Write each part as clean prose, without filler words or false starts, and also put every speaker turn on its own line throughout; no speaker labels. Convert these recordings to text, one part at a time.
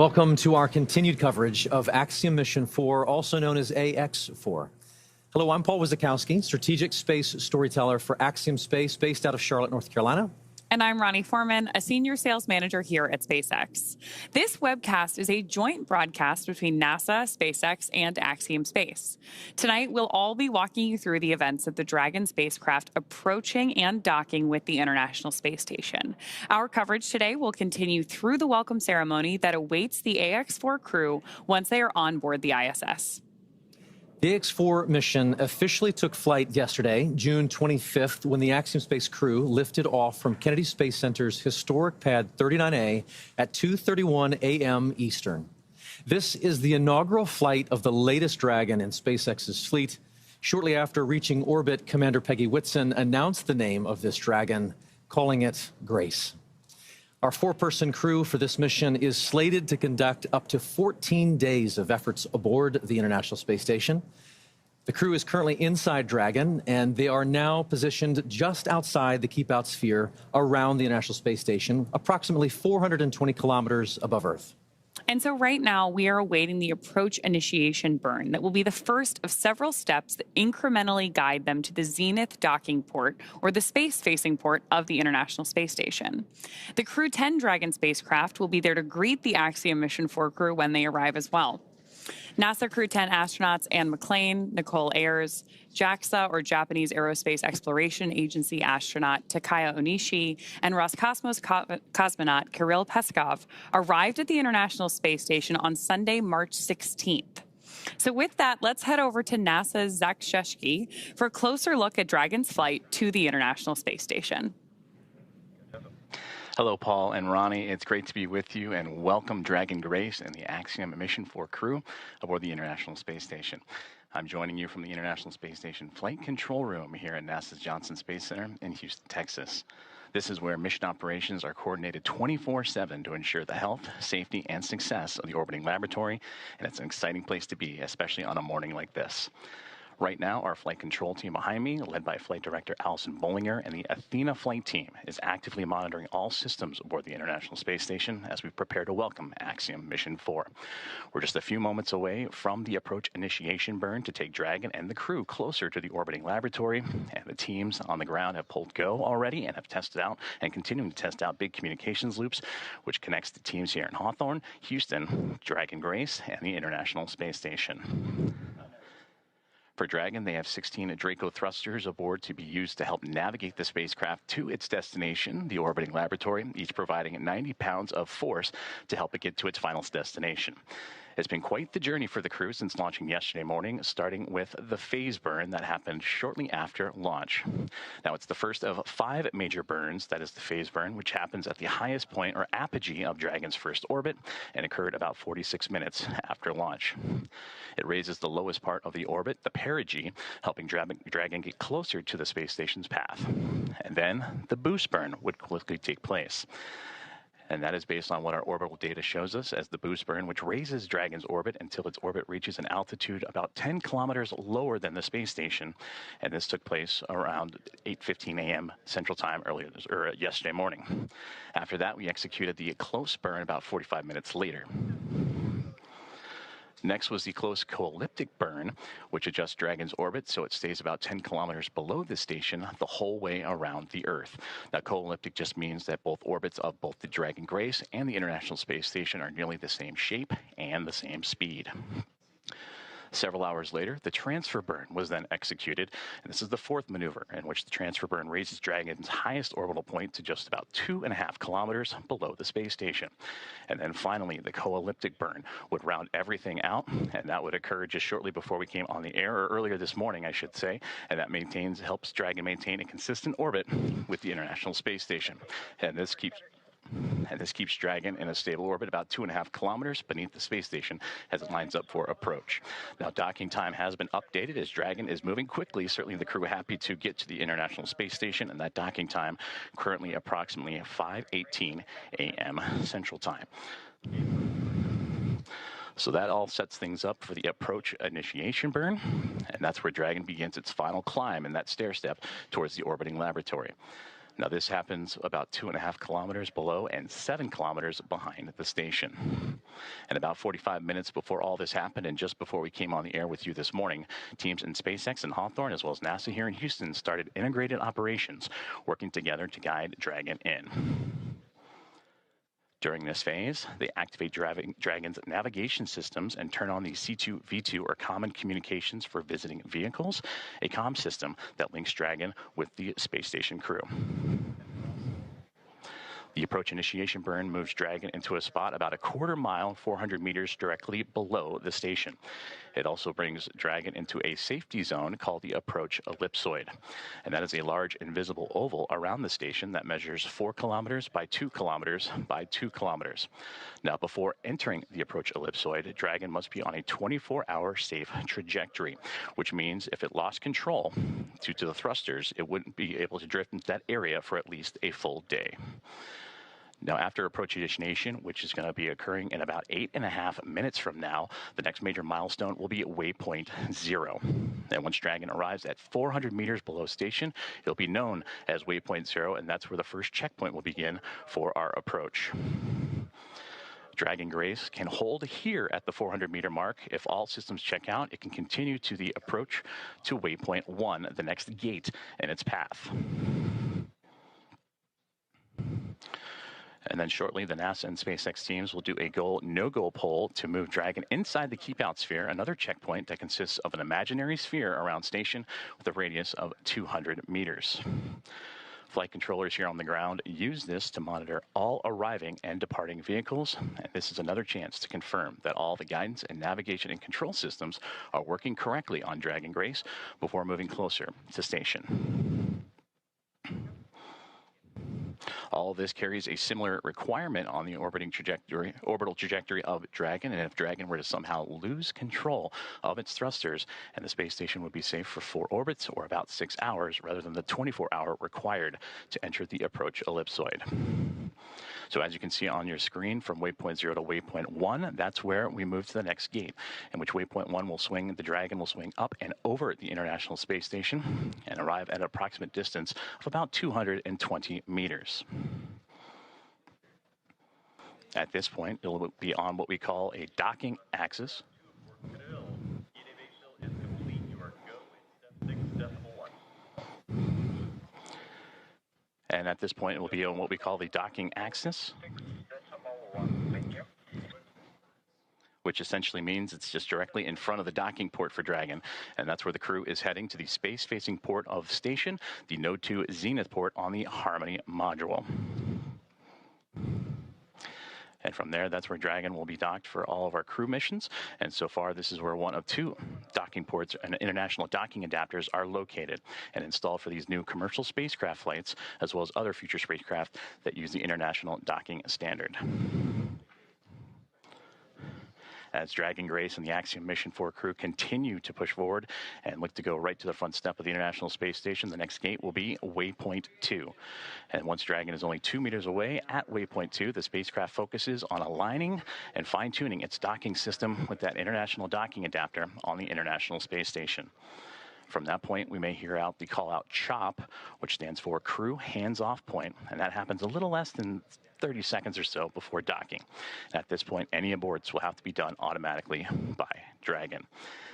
Welcome to our continued coverage of Axiom Mission 4, also known as AX4. Hello, I'm Paul Zakrzewski, strategic space storyteller for Axiom Space, based out of Charlotte, North Carolina.
And I'm Ronnie Foreman, a senior sales manager here at SpaceX. This webcast is a joint broadcast between NASA, SpaceX, and Axiom Space. Tonight, we'll all be walking you through the events of the Dragon spacecraft approaching and docking with the International Space Station. Our coverage today will continue through the welcome ceremony that awaits the AX4 crew once they are on board the ISS.
The AX4 mission officially took flight yesterday, June 25th, when the Axiom Space crew lifted off from Kennedy Space Center's historic Pad 39A at 2:31 a.m. Eastern. This is the inaugural flight of the latest Dragon in SpaceX's fleet. Shortly after reaching orbit, Commander Peggy Whitson announced the name of this Dragon, calling it Grace. Our four-person crew for this mission is slated to conduct up to 14 days of efforts aboard the International Space Station. The crew is currently inside Dragon, and they are now positioned just outside the keep-out sphere around the International Space Station, approximately 420 kilometers above Earth.
And so right now, we are awaiting the approach initiation burn that will be the first of several steps that incrementally guide them to the zenith docking port, or the space-facing port of the International Space Station. The Crew 10 Dragon spacecraft will be there to greet the Axiom Mission 4 crew when they arrive as well. NASA Crew 10 astronauts Anne McClain, Nicole Ayers, JAXA, or Japanese Aerospace Exploration Agency astronaut Takaya Onishi, and Roscosmos cosmonaut Kirill Peskov arrived at the International Space Station on Sunday, March 16th. So with that, let's head over to NASA's Zakrzewski for a closer look at Dragon's flight to the International Space Station.
Hello, Paul and Ronnie. It's great to be with you, and welcome Dragon Grace and the Axiom Mission 4 crew aboard the International Space Station. I'm joining you from the International Space Station Flight Control Room here at NASA's Johnson Space Center in Houston, Texas. This is where mission operations are coordinated 24/7 to ensure the health, safety, and success of the orbiting laboratory, and it's an exciting place to be, especially on a morning like this. Right now, our flight control team behind me, led by Flight Director Allison Bollinger, and the Athena flight team is actively monitoring all systems aboard the International Space Station as we prepare to welcome Axiom Mission 4. We're just a few moments away from the approach initiation burn to take Dragon and the crew closer to the orbiting laboratory, and the teams on the ground have pulled go already and have tested out and continuing to test out big communications loops, which connects the teams here in Hawthorne, Houston, Dragon Grace, and the International Space Station. For Dragon, they have 16 Draco thrusters aboard to be used to help navigate the spacecraft to its destination, the orbiting laboratory, each providing 90 pounds of force to help it get to its final destination. It's been quite the journey for the crew since launching yesterday morning, starting with the phase burn that happened shortly after launch. Now, it's the first of 5 major burns, that is the phase burn, which happens at the highest point or apogee of Dragon's first orbit and occurred about 46 minutes after launch. It raises the lowest part of the orbit, the perigee, helping Dragon get closer to the space station's path. And then the boost burn would quickly take place. And that is based on what our orbital data shows us as the boost burn, which raises Dragon's orbit until its orbit reaches an altitude about 10 kilometers lower than the space station. And this took place around 8:15 a.m. Central Time yesterday morning. After that, we executed the close burn about 45 minutes later. Next was the close co-elliptic burn, which adjusts Dragon's orbit so it stays about 10 kilometers below the station the whole way around the Earth. Now, co-elliptic just means that both orbits of both the Dragon Grace and the International Space Station are nearly the same shape and the same speed. Several hours later, the transfer burn was then executed, and this is the 4th maneuver in which the transfer burn raises Dragon's highest orbital point to just about 2.5 kilometers below the space station. And then finally, the co-elliptic burn would round everything out, and that would occur just shortly before we came on the air, or earlier this morning, I should say, and that helps Dragon maintain a consistent orbit with the International Space Station. And this keeps Dragon in a stable orbit about 2.5 kilometers beneath the space station as it lines up for approach. Now, docking time has been updated as Dragon is moving quickly. Certainly the crew happy to get to the International Space Station, and that docking time currently approximately 5:18 a.m. Central Time. So that all sets things up for the approach initiation burn, and that's where Dragon begins its final climb in that stair step towards the orbiting laboratory. Now, this happens about 2.5 kilometers below and 7 kilometers behind the station. And about 45 minutes before all this happened, and just before we came on the air with you this morning, teams in SpaceX and Hawthorne, as well as NASA here in Houston, started integrated operations, working together to guide Dragon in. During this phase, they activate Dragon's navigation systems and turn on the C2V2, or Common Communications for Visiting Vehicles, a comm system that links Dragon with the space station crew. The approach initiation burn moves Dragon into a spot about a quarter mile, 400 meters directly below the station. It also brings Dragon into a safety zone called the approach ellipsoid. And that is a large invisible oval around the station that measures 4 kilometers by 2 kilometers by 2 kilometers. Now, before entering the approach ellipsoid, Dragon must be on a 24-hour safe trajectory, which means if it lost control due to the thrusters, it wouldn't be able to drift into that area for at least a full day. Now, after approach initiation, which is going to be occurring in about 8.5 minutes from now, the next major milestone will be at waypoint 0. And once Dragon arrives at 400 meters below station, it'll be known as waypoint 0, and that's where the first checkpoint will begin for our approach. Dragon Grace can hold here at the 400-meter mark. If all systems check out, it can continue to the approach to waypoint 1, the next gate in its path. And then shortly, the NASA and SpaceX teams will do a no-go poll to move Dragon inside the keep-out sphere, another checkpoint that consists of an imaginary sphere around station with a radius of 200 meters. Flight controllers here on the ground use this to monitor all arriving and departing vehicles, and this is another chance to confirm that all the guidance and navigation and control systems are working correctly on Dragon Grace before moving closer to station. All of this carries a similar requirement on the orbital trajectory of Dragon, and if Dragon were to somehow lose control of its thrusters, and the space station would be safe for 4 orbits or about 6 hours rather than the 24-hour required to enter the approach ellipsoid. So as you can see on your screen, from waypoint 0 to waypoint 1, that's where we move to the next gate, in which waypoint 1 will swing, the Dragon will swing up and over the International Space Station and arrive at an approximate distance of about 220 meters. At this point, it will be on what we call a docking axis. And at this point, it will be on what we call the docking axis, which essentially means it's just directly in front of the docking port for Dragon. And that's where the crew is heading, to the space-facing port of station, the Node 2 Zenith port on the Harmony module. And from there, that's where Dragon will be docked for all of our crew missions. And so far, this is where one of 2 docking ports and international docking adapters are located and installed for these new commercial spacecraft flights, as well as other future spacecraft that use the International Docking Standard. As Dragon Grace and the Axiom Mission 4 crew continue to push forward and look to go right to the front step of the International Space Station, the next gate will be waypoint 2. And once Dragon is only 2 meters away at waypoint 2, the spacecraft focuses on aligning and fine-tuning its docking system with that international docking adapter on the International Space Station. From that point, we may hear out the call-out CHOP, which stands for Crew Hands-Off Point, and that happens a little less than 30 seconds or so before docking. At this point, any aborts will have to be done automatically by Dragon.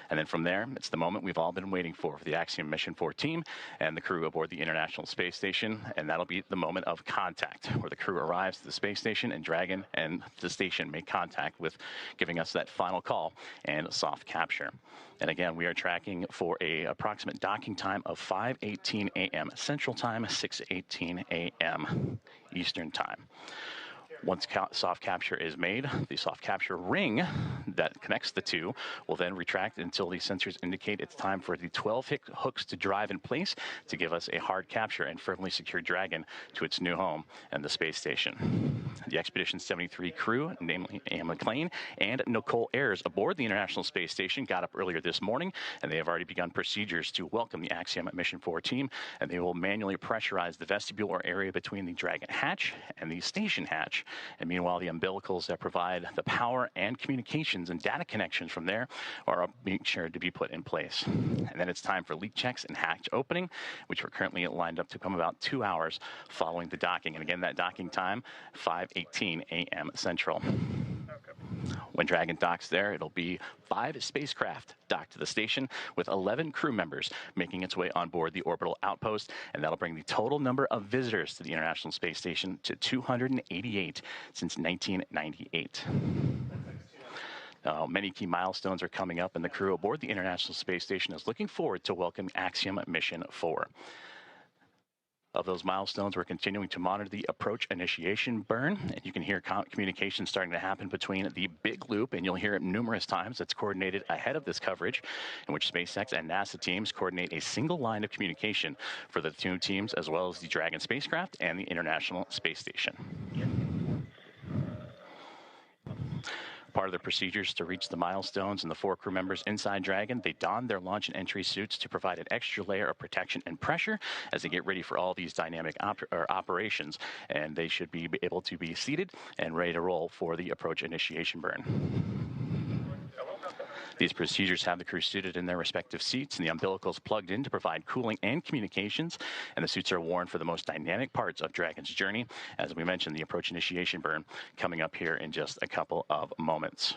And then from there, it's the moment we've all been waiting for the Axiom Mission 4 team and the crew aboard the International Space Station, and that'll be the moment of contact, where the crew arrives to the space station and Dragon and the station make contact, with giving us that final call and soft capture. And again, we are tracking for a approximate docking time of 5:18 a.m. Central Time, 6:18 a.m. Eastern Time. Once soft capture is made, the soft capture ring that connects the two will then retract until the sensors indicate it's time for the 12 hooks to drive in place to give us a hard capture and firmly secure Dragon to its new home and the space station. The Expedition 73 crew, namely Anne McLean and Nicole Ayers, aboard the International Space Station, got up earlier this morning, and they have already begun procedures to welcome the Axiom Mission 4 team, and they will manually pressurize the vestibule or area between the Dragon hatch and the station hatch And meanwhile, the umbilicals that provide the power and communications and data connections from there are being sure to be put in place. And then it's time for leak checks and hatch opening, which we're currently lined up to come about 2 hours following the docking. And again, that docking time, 5:18 a.m. Central. When Dragon docks there, it'll be 5 spacecraft docked to the station with 11 crew members making its way on board the orbital outpost, and that'll bring the total number of visitors to the International Space Station to 288 since 1998. Many key milestones are coming up, and the crew aboard the International Space Station is looking forward to welcoming Axiom Mission 4. Of those milestones, we're continuing to monitor the approach initiation burn, and you can hear communication starting to happen between the big loop, and you'll hear it numerous times. It's coordinated ahead of this coverage, in which SpaceX and NASA teams coordinate a single line of communication for the two teams, as well as the Dragon spacecraft and the International Space Station. Part of the procedures to reach the milestones, and the 4 crew members inside Dragon, they don their launch and entry suits to provide an extra layer of protection and pressure as they get ready for all these dynamic operations, and they should be able to be seated and ready to roll for the approach initiation burn. These procedures have the crew seated in their respective seats and the umbilicals plugged in to provide cooling and communications, and the suits are worn for the most dynamic parts of Dragon's journey. As we mentioned, the approach initiation burn coming up here in just a couple of moments.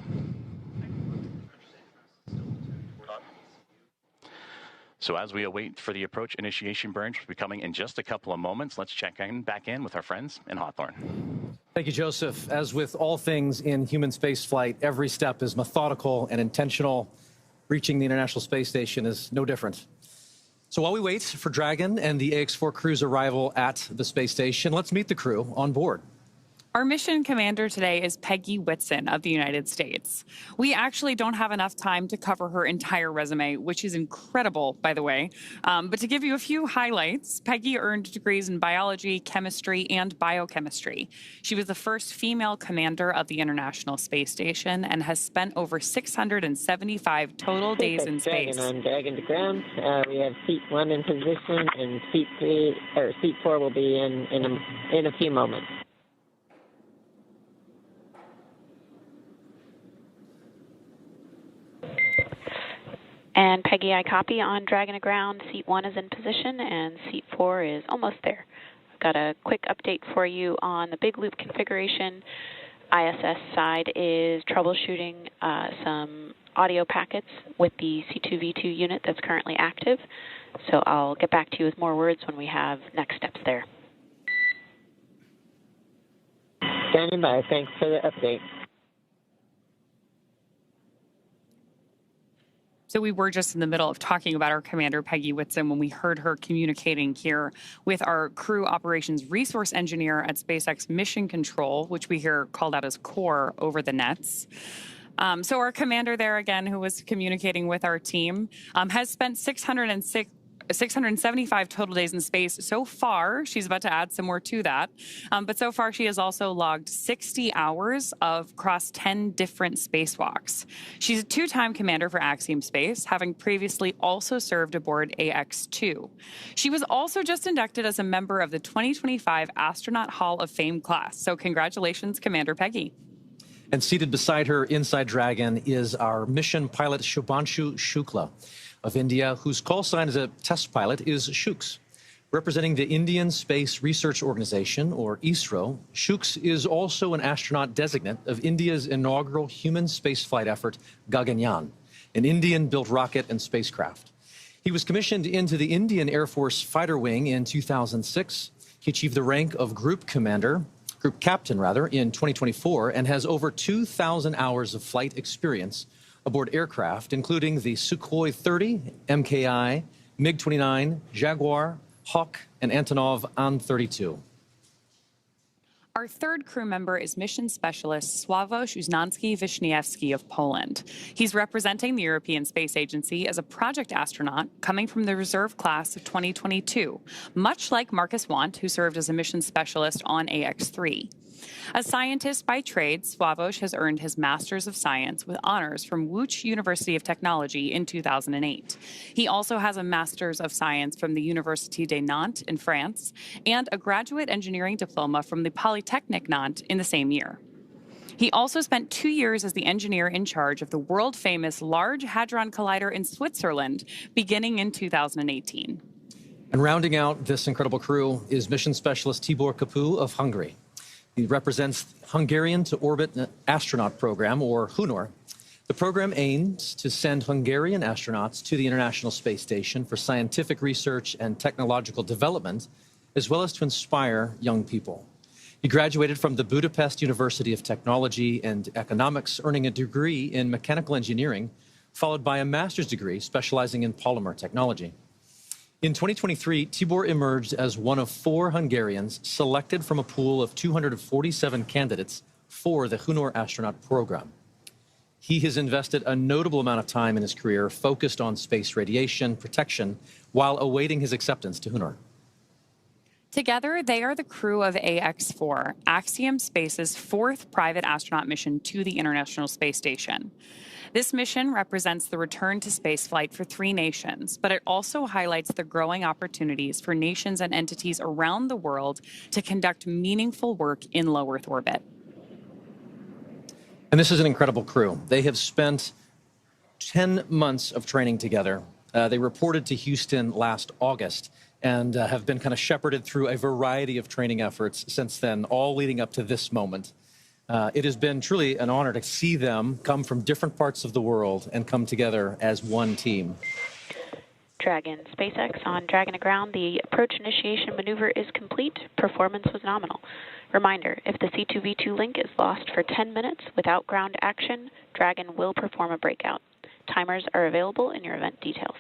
So as we await for the approach initiation burn, which will be coming in just a couple of moments, let's check back in with our friends in Hawthorne.
Thank you, Joseph. As with all things in human spaceflight, every step is methodical and intentional. Reaching the International Space Station is no different. So while we wait for Dragon and the AX-4 crew's arrival at the space station, let's meet the crew on board.
Our mission commander today is Peggy Whitson of the United States. We actually don't have enough time to cover her entire resume, which is incredible, by the way. But to give you a few highlights, Peggy earned degrees in biology, chemistry, and biochemistry. She was the first female commander of the International Space Station and has spent over 675 total days in space.
Dragon on Dragon to ground. We have seat 1 in position, and seat 4 will be in a few moments.
And Peggy, I copy on Dragon to ground. Seat 1 is in position, and seat 4 is almost there. I've got a quick update for you on the big loop configuration. ISS side is troubleshooting some audio packets with the C2V2 unit that's currently active. So I'll get back to you with more words when we have next steps there.
Standing by. Thanks for the update.
So we were just in the middle of talking about our commander, Peggy Whitson, when we heard her communicating here with our crew operations resource engineer at SpaceX Mission Control, which we hear called out as CORE over the nets. So our commander there, again, who was communicating with our team, has spent 675 total days in space so far. She's about to add some more to that. But so far, she has also logged 60 hours across 10 different spacewalks. She's a 2-time commander for Axiom Space, having previously also served aboard AX-2. She was also just inducted as a member of the 2025 Astronaut Hall of Fame class. So congratulations, Commander Peggy.
And seated beside her inside Dragon is our mission pilot, Shubhanshu Shukla of India, whose call sign as a test pilot is Shuks. Representing the Indian Space Research Organization, or ISRO, Shuks is also an astronaut designate of India's inaugural human spaceflight effort, Gaganyaan, an Indian-built rocket and spacecraft. He was commissioned into the Indian Air Force Fighter Wing in 2006. He achieved the rank of Group Captain, in 2024, and has over 2,000 hours of flight experience aboard aircraft, including the Sukhoi 30, MKI, MiG-29, Jaguar, Hawk, and Antonov An-32.
Our third crew member is mission specialist Sławosz Uznański-Wiśniewski of Poland. He's representing the European Space Agency as a project astronaut coming from the reserve class of 2022, much like Marcus Want, who served as a mission specialist on AX-3. A scientist by trade, Sławosz has earned his Master's of Science with honors from Łódź University of Technology in 2008. He also has a Master's of Science from the Université de Nantes in France and a graduate engineering diploma from the Polytechnique Nantes in the same year. He also spent 2 years as the engineer in charge of the world-famous Large Hadron Collider in Switzerland, beginning in 2018.
And rounding out this incredible crew is mission specialist Tibor Kapu of Hungary. He represents Hungarian to Orbit Astronaut Program, or HUNOR. The program aims to send Hungarian astronauts to the International Space Station for scientific research and technological development, as well as to inspire young people. He graduated from the Budapest University of Technology and Economics, earning a degree in mechanical engineering, followed by a master's degree specializing in polymer technology. In 2023, Tibor emerged as one of 4 Hungarians selected from a pool of 247 candidates for the HUNOR astronaut program. He has invested a notable amount of time in his career focused on space radiation protection while awaiting his acceptance to HUNOR.
Together, they are the crew of AX-4, Axiom Space's 4th private astronaut mission to the International Space Station. This mission represents the return to spaceflight for 3 nations, but it also highlights the growing opportunities for nations and entities around the world to conduct meaningful work in low Earth orbit.
And this is an incredible crew. They have spent 10 months of training together. They reported to Houston last August and have been kind of shepherded through a variety of training efforts since then, all leading up to this moment. It has been truly an honor to see them come from different parts of the world and come together as one team.
Dragon SpaceX on Dragon to ground. The approach initiation maneuver is complete. Performance was nominal. Reminder, if the C2V2 link is lost for 10 minutes without ground action, Dragon will perform a breakout. Timers are available in your event details.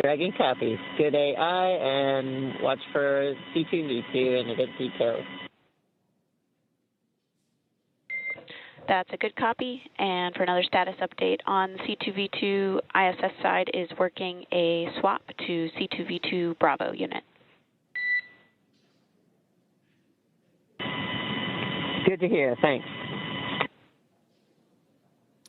Dragon copies. Good AI, and watch for C2V2 and event details.
That's a good copy. And for another status update on C2V2, ISS side is working a swap to C2V2 Bravo unit.
Good to hear. Thanks.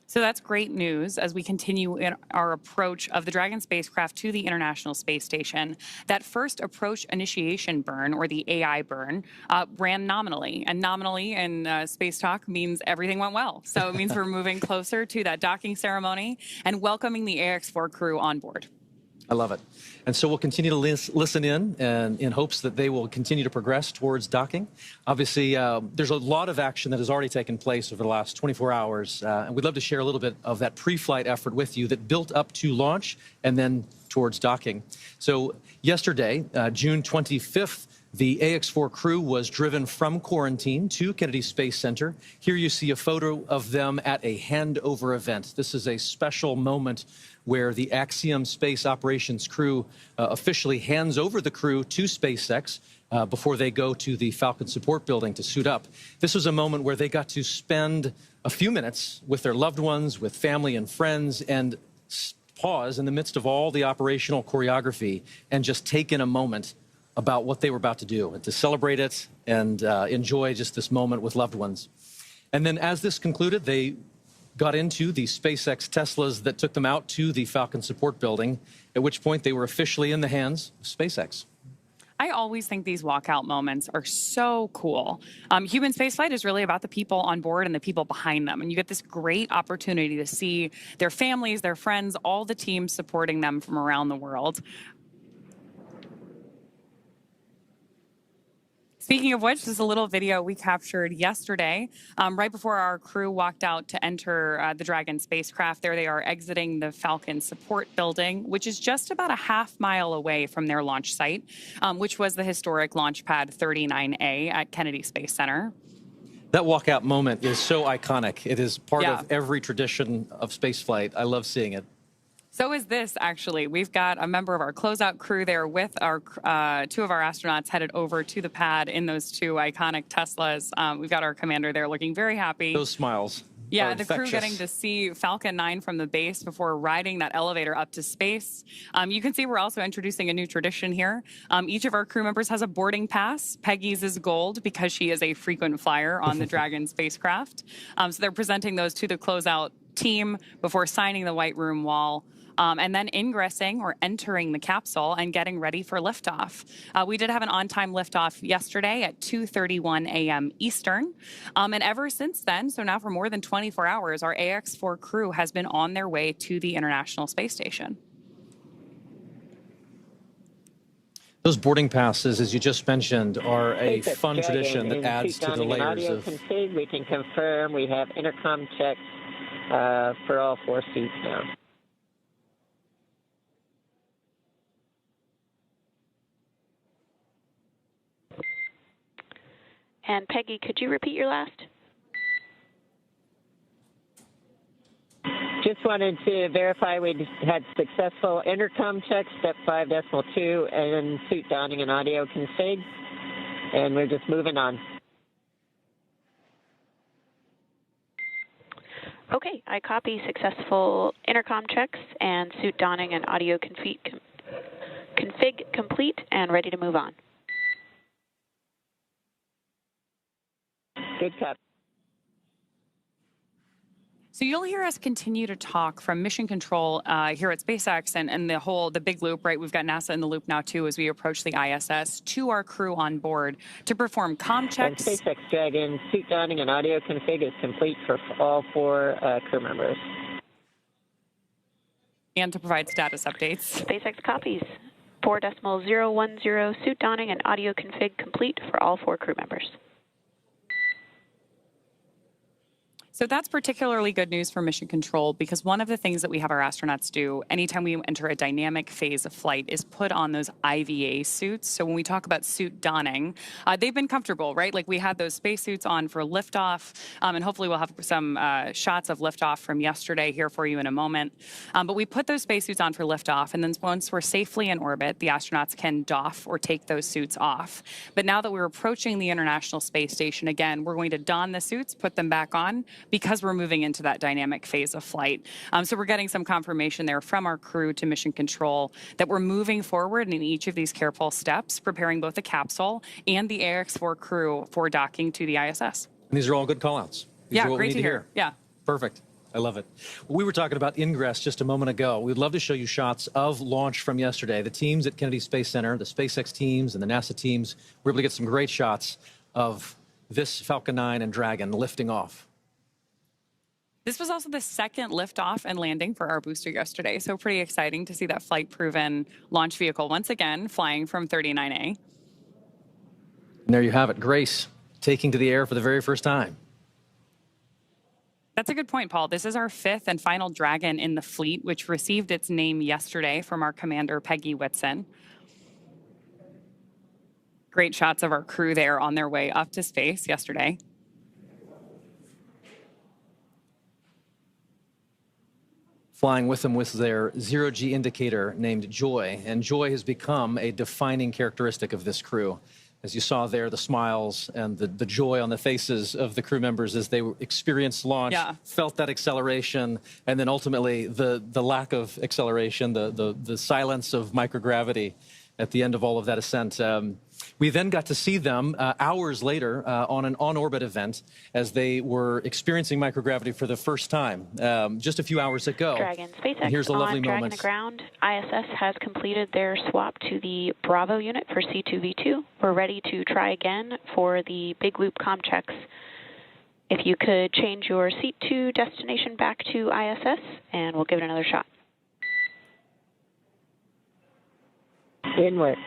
So that's great news as we continue in our approach of the Dragon spacecraft to the International Space Station. That first approach initiation burn, or the AI burn, ran nominally. And nominally in space talk means everything went well. So it means we're moving closer to that docking ceremony and welcoming the AX-4 crew on board.
I love it. And so we'll continue to listen in hopes that they will continue to progress towards docking. Obviously, there's a lot of action that has already taken place over the last 24 hours, and we'd love to share a little bit of that pre-flight effort with you that built up to launch and then towards docking. So yesterday, June 25th, the AX-4 crew was driven from quarantine to Kennedy Space Center. Here you see a photo of them at a handover event. This is a special moment where the Axiom Space Operations crew officially hands over the crew to SpaceX before they go to the Falcon Support Building to suit up. This was a moment where they got to spend a few minutes with their loved ones, with family and friends, and pause in the midst of all the operational choreography and just take in a moment about what they were about to do and to celebrate it and enjoy just this moment with loved ones. And then as this concluded, they got into the SpaceX Teslas that took them out to the Falcon Support Building, at which point they were officially in the hands of SpaceX.
I always think these walkout moments are so cool. Human spaceflight is really about the people on board and the people behind them. And you get this great opportunity to see their families, their friends, all the teams supporting them from around the world. Speaking of which, this is a little video we captured yesterday, right before our crew walked out to enter the Dragon spacecraft. There they are exiting the Falcon Support Building, which is just about a half-mile away from their launch site, which was the historic Launch Pad 39A at Kennedy Space Center.
That walkout moment is so iconic. It is part of every tradition of spaceflight. I love seeing it.
So is this, actually. We've got a member of our closeout crew there with our 2 of our astronauts headed over to the pad in those 2 iconic Teslas. We've got our commander there looking very happy.
Those smiles.
Yeah, the crew getting to see Falcon 9 from the base before riding that elevator up to space. You can see we're also introducing a new tradition here. Each of our crew members has a boarding pass. Peggy's is gold because she is a frequent flyer on the Dragon spacecraft. So they're presenting those to the closeout team before signing the white room wall. And then ingressing or entering the capsule and getting ready for liftoff. We did have an on-time liftoff yesterday at 2:31 a.m. Eastern. And ever since then, so now for more than 24 hours, our AX-4 crew has been on their way to the International Space Station.
Those boarding passes, as you just mentioned, are a
SpaceX
fun
Dragon
tradition that
in
adds
seat
to the
downing and
layers
audio
of...
config. We can confirm we have intercom checks for all 4 seats now.
And Peggy, could you repeat your last?
Just wanted to verify we had successful intercom checks, step 5.2, and suit downing and audio config. And we're just moving on.
Okay, I copy successful intercom checks and suit donning and audio config complete and ready to move on.
Good copy.
So you'll hear us continue to talk from mission control here at SpaceX and the big loop, right? We've got NASA in the loop now, too, as we approach the ISS, to our crew on board to perform comm checks.
And SpaceX Dragon suit downing and audio config is complete for all 4 crew members.
And to provide status updates.
SpaceX copies 4.010 suit donning and audio config complete for all 4 crew members.
So that's particularly good news for mission control because one of the things that we have our astronauts do anytime we enter a dynamic phase of flight is put on those IVA suits. So when we talk about suit donning, they've been comfortable, right? Like we had those spacesuits on for liftoff, and hopefully we'll have some shots of liftoff from yesterday here for you in a moment. But we put those spacesuits on for liftoff, and then once we're safely in orbit, the astronauts can doff or take those suits off. But now that we're approaching the International Space Station again, we're going to don the suits, put them back on, because we're moving into that dynamic phase of flight. So we're getting some confirmation there from our crew to mission control that we're moving forward in each of these careful steps, preparing both the capsule and the AX-4 crew for docking to the ISS.
And these are all good call-outs.
Yeah, great to hear. Yeah.
Perfect. I love it. We were talking about ingress just a moment ago. We'd love to show you shots of launch from yesterday. The teams at Kennedy Space Center, the SpaceX teams and the NASA teams, were able to get some great shots of this Falcon 9 and Dragon lifting off.
This was also the second liftoff and landing for our booster yesterday, so pretty exciting to see that flight-proven launch vehicle once again flying from 39A.
And there you have it, Grace taking to the air for the very first time.
That's a good point, Paul. This is our 5th and final Dragon in the fleet, which received its name yesterday from our Commander Peggy Whitson. Great shots of our crew there on their way up to space yesterday.
Flying with them with their zero-G indicator named Joy, and Joy has become a defining characteristic of this crew. As you saw there, the smiles and the joy on the faces of the crew members as they experienced launch, felt that acceleration, and then ultimately the lack of acceleration, the silence of microgravity at the end of all of that ascent. We then got to see them hours later on an on-orbit event as they were experiencing microgravity for the first time just a few hours ago.
Dragon SpaceX
and here's a lovely
on Dragon
moment.
to ground. ISS has completed their swap to the Bravo unit for C2V2. We're ready to try again for the big loop comm checks. If you could change your seat to destination back to ISS, and we'll give it another shot.
Inward.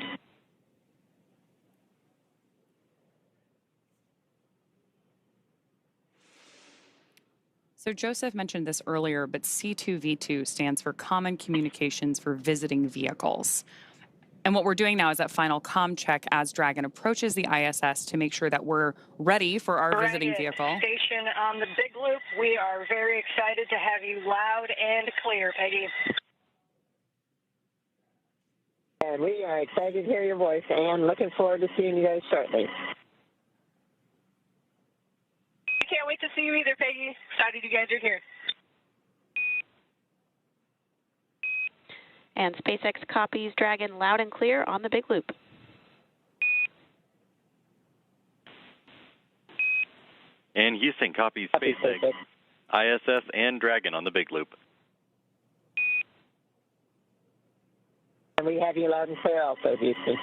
So Joseph mentioned this earlier, but C2V2 stands for Common Communications for Visiting Vehicles. And what we're doing now is that final comm check as Dragon approaches the ISS to make sure that we're ready for our visiting vehicle.
Station on the big loop. We are very excited to have you loud and clear, Peggy.
And we are excited to hear your voice and looking forward to seeing you guys shortly.
I can't wait to see you either, Peggy. Excited you guys are here.
And SpaceX copies Dragon loud and clear on the big loop.
And Houston copies SpaceX, ISS, and Dragon on the big loop.
And we have you loud and clear also, Houston.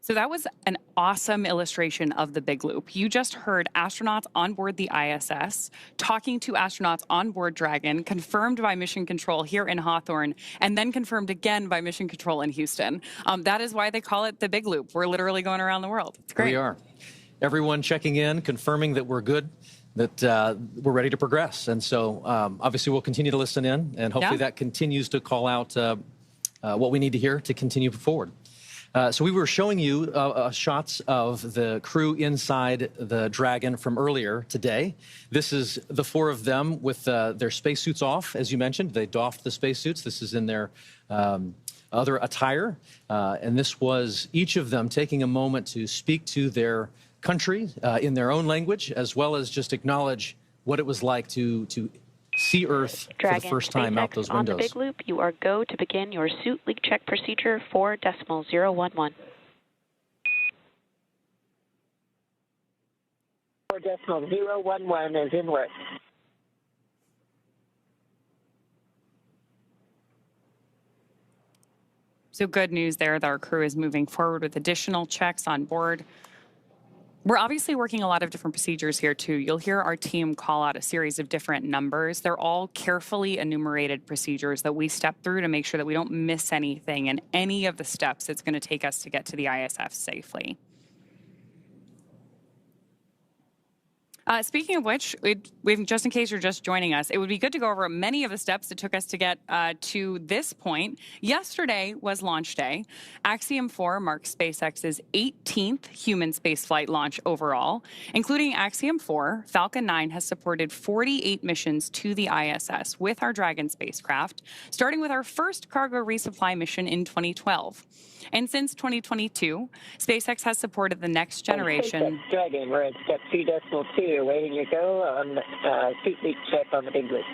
So that was an awesome illustration of the big loop. You just heard astronauts on board the ISS talking to astronauts on board Dragon, confirmed by Mission Control here in Hawthorne, and then confirmed again by Mission Control in Houston. That is why they call it the big loop. We're literally going around the world. It's great.
We are. Everyone checking in, confirming that we're good, that we're ready to progress. And so obviously we'll continue to listen in, and hopefully that continues to call out what we need to hear to continue forward. So we were showing you shots of the crew inside the Dragon from earlier today. This is the four of them with their spacesuits off, as you mentioned. They doffed the spacesuits. This is in their other attire. And this was each of them taking a moment to speak to their country in their own language, as well as just acknowledge what it was like to see Earth
Dragon,
for the first time
SpaceX
out those windows.
On the big loop, you are go to begin your suit leak check procedure 4.011.
4.011 is in work.
So good news there that our crew is moving forward with additional checks on board. We're obviously working a lot of different procedures here, too. You'll hear our team call out a series of different numbers. They're all carefully enumerated procedures that we step through to make sure that we don't miss anything in any of the steps it's going to take us to get to the ISS safely. Speaking of which, just in case you're just joining us, it would be good to go over many of the steps that took us to get to this point. Yesterday was launch day. Axiom 4 marks SpaceX's 18th human spaceflight launch overall. Including Axiom 4, Falcon 9 has supported 48 missions to the ISS with our Dragon spacecraft, starting with our first cargo resupply mission in 2012. And since 2022, SpaceX has supported the next generation.
SpaceX Dragon, we're at step 2.2, waiting your go on suit leak check on the big loop.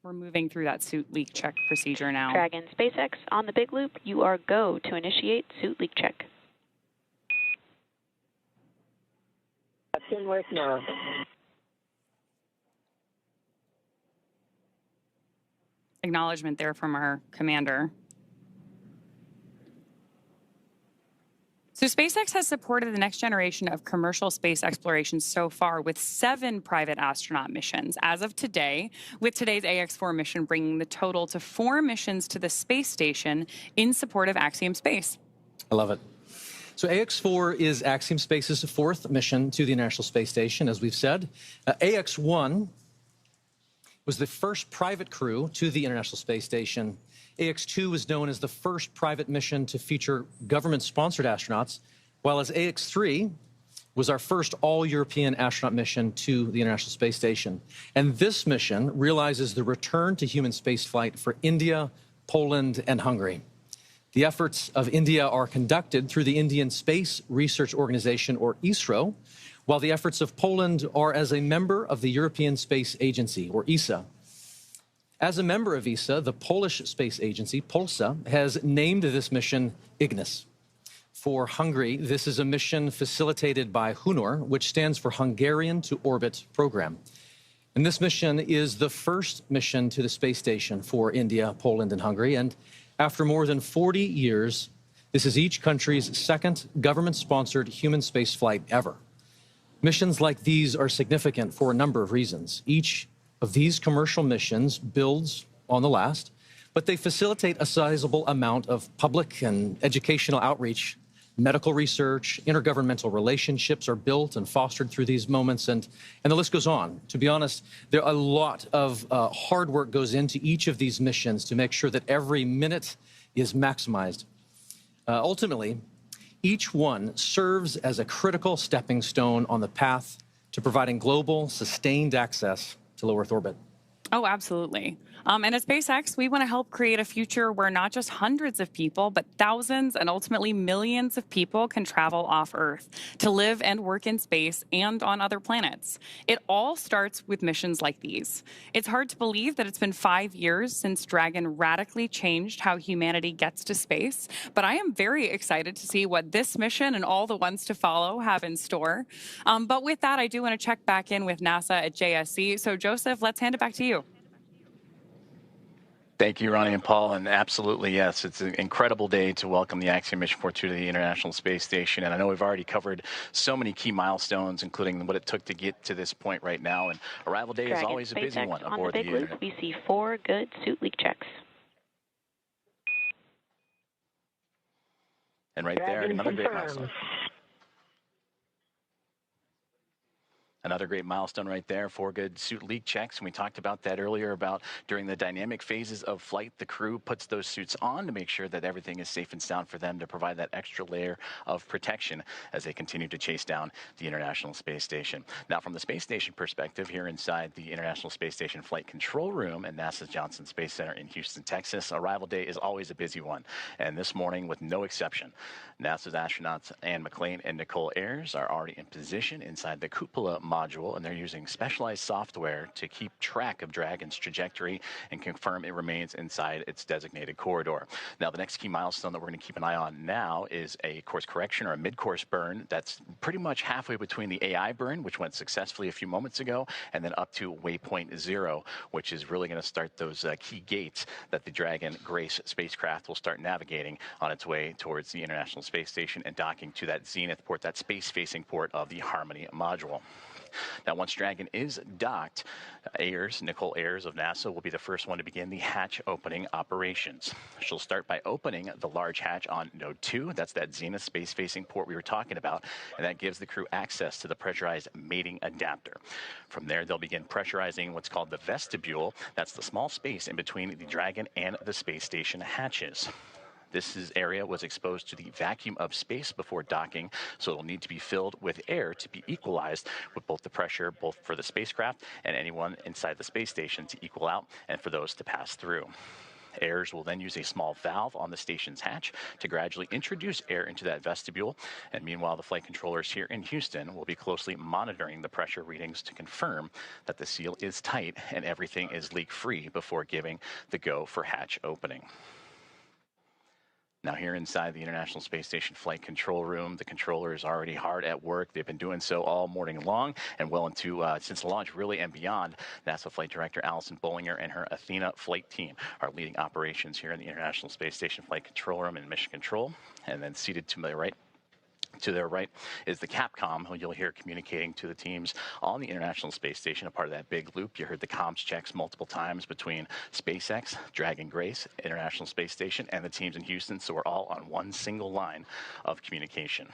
We're moving through that suit leak check procedure now.
Dragon, SpaceX on the big loop, you are go to initiate suit leak check.
That's in work now.
Acknowledgement there from our commander. So SpaceX has supported the next generation of commercial space exploration so far with 7 private astronaut missions as of today, with today's AX4 mission bringing the total to 4 missions to the space station in support of Axiom Space.
I love it. So AX4 is Axiom Space's 4th mission to the International Space Station, as we've said. AX1 was the first private crew to the International Space Station. AX2 was known as the first private mission to feature government-sponsored astronauts, while as AX3 was our first all-European astronaut mission to the International Space Station. And this mission realizes the return to human spaceflight for India, Poland, and Hungary. The efforts of India are conducted through the Indian Space Research Organization, or ISRO, while the efforts of Poland are as a member of the European Space Agency, or ESA. As a member of ESA, the Polish Space Agency, Polsa, has named this mission Ignis. For Hungary, this is a mission facilitated by HUNOR, which stands for Hungarian to Orbit Program. And this mission is the first mission to the space station for India, Poland, and Hungary. And after more than 40 years, this is each country's second government-sponsored human spaceflight ever. Missions like these are significant for a number of reasons. Each of these commercial missions builds on the last, but they facilitate a sizable amount of public and educational outreach. Medical research, intergovernmental relationships are built and fostered through these moments, and the list goes on. To be honest, there a lot of hard work goes into each of these missions to make sure that every minute is maximized. Ultimately, each one serves as a critical stepping stone on the path to providing global, sustained access to low Earth orbit.
Oh, absolutely. And at SpaceX, we want to help create a future where not just hundreds of people, but thousands and ultimately millions of people can travel off Earth to live and work in space and on other planets. It all starts with missions like these. It's hard to believe that it's been 5 years since Dragon radically changed how humanity gets to space, but I am very excited to see what this mission and all the ones to follow have in store. But with that, I do want to check back in with NASA at JSC. So, Joseph, let's hand it back to you.
Thank you, Ronnie and Paul. And absolutely, yes, it's an incredible day to welcome the Axiom Mission 42 to the International Space Station. And I know we've already covered so many key milestones, including what it took to get to this point right now. And arrival day is always a busy one aboard the
Big Loop. We see 4 good suit leak checks.
And right there, another great milestone. Another great milestone right there, 4 good suit leak checks. And we talked about that earlier about during the dynamic phases of flight, the crew puts those suits on to make sure that everything is safe and sound for them to provide that extra layer of protection as they continue to chase down the International Space Station. Now, from the space station perspective, here inside the International Space Station Flight Control Room at NASA's Johnson Space Center in Houston, Texas, arrival day is always a busy one. And this morning, with no exception, NASA's astronauts Anne McClain and Nicole Ayers are already in position inside the cupola module, and they're using specialized software to keep track of Dragon's trajectory and confirm it remains inside its designated corridor. Now, the next key milestone that we're going to keep an eye on now is a course correction or a mid-course burn that's pretty much halfway between the AI burn, which went successfully a few moments ago, and then up to waypoint 0, which is really going to start those key gates that the Dragon Grace spacecraft will start navigating on its way towards the International Space Station and docking to that zenith port, that space-facing port of the Harmony module. Now, once Dragon is docked, Nicole Ayers of NASA will be the first one to begin the hatch opening operations. She'll start by opening the large hatch on Node 2. That's that zenith space-facing port we were talking about, and that gives the crew access to the pressurized mating adapter. From there, they'll begin pressurizing what's called the vestibule. That's the small space in between the Dragon and the space station hatches. This area was exposed to the vacuum of space before docking, so it'll need to be filled with air to be equalized with both the pressure, both for the spacecraft and anyone inside the space station to equal out and for those to pass through. Ayers will then use a small valve on the station's hatch to gradually introduce air into that vestibule. And meanwhile, the flight controllers here in Houston will be closely monitoring the pressure readings to confirm that the seal is tight and everything is leak-free before giving the go for hatch opening. Now, here inside the International Space Station Flight Control Room, the controller is already hard at work. They've been doing so all morning long and well into since the launch, really, and beyond. NASA Flight Director Allison Bollinger and her Athena flight team are leading operations here in the International Space Station Flight Control Room in Mission Control. And then seated to my right, to their right is the Capcom, who you'll hear communicating to the teams on the International Space Station, a part of that big loop. You heard the comms checks multiple times between SpaceX, Dragon Grace, International Space Station, and the teams in Houston, so we're all on one single line of communication.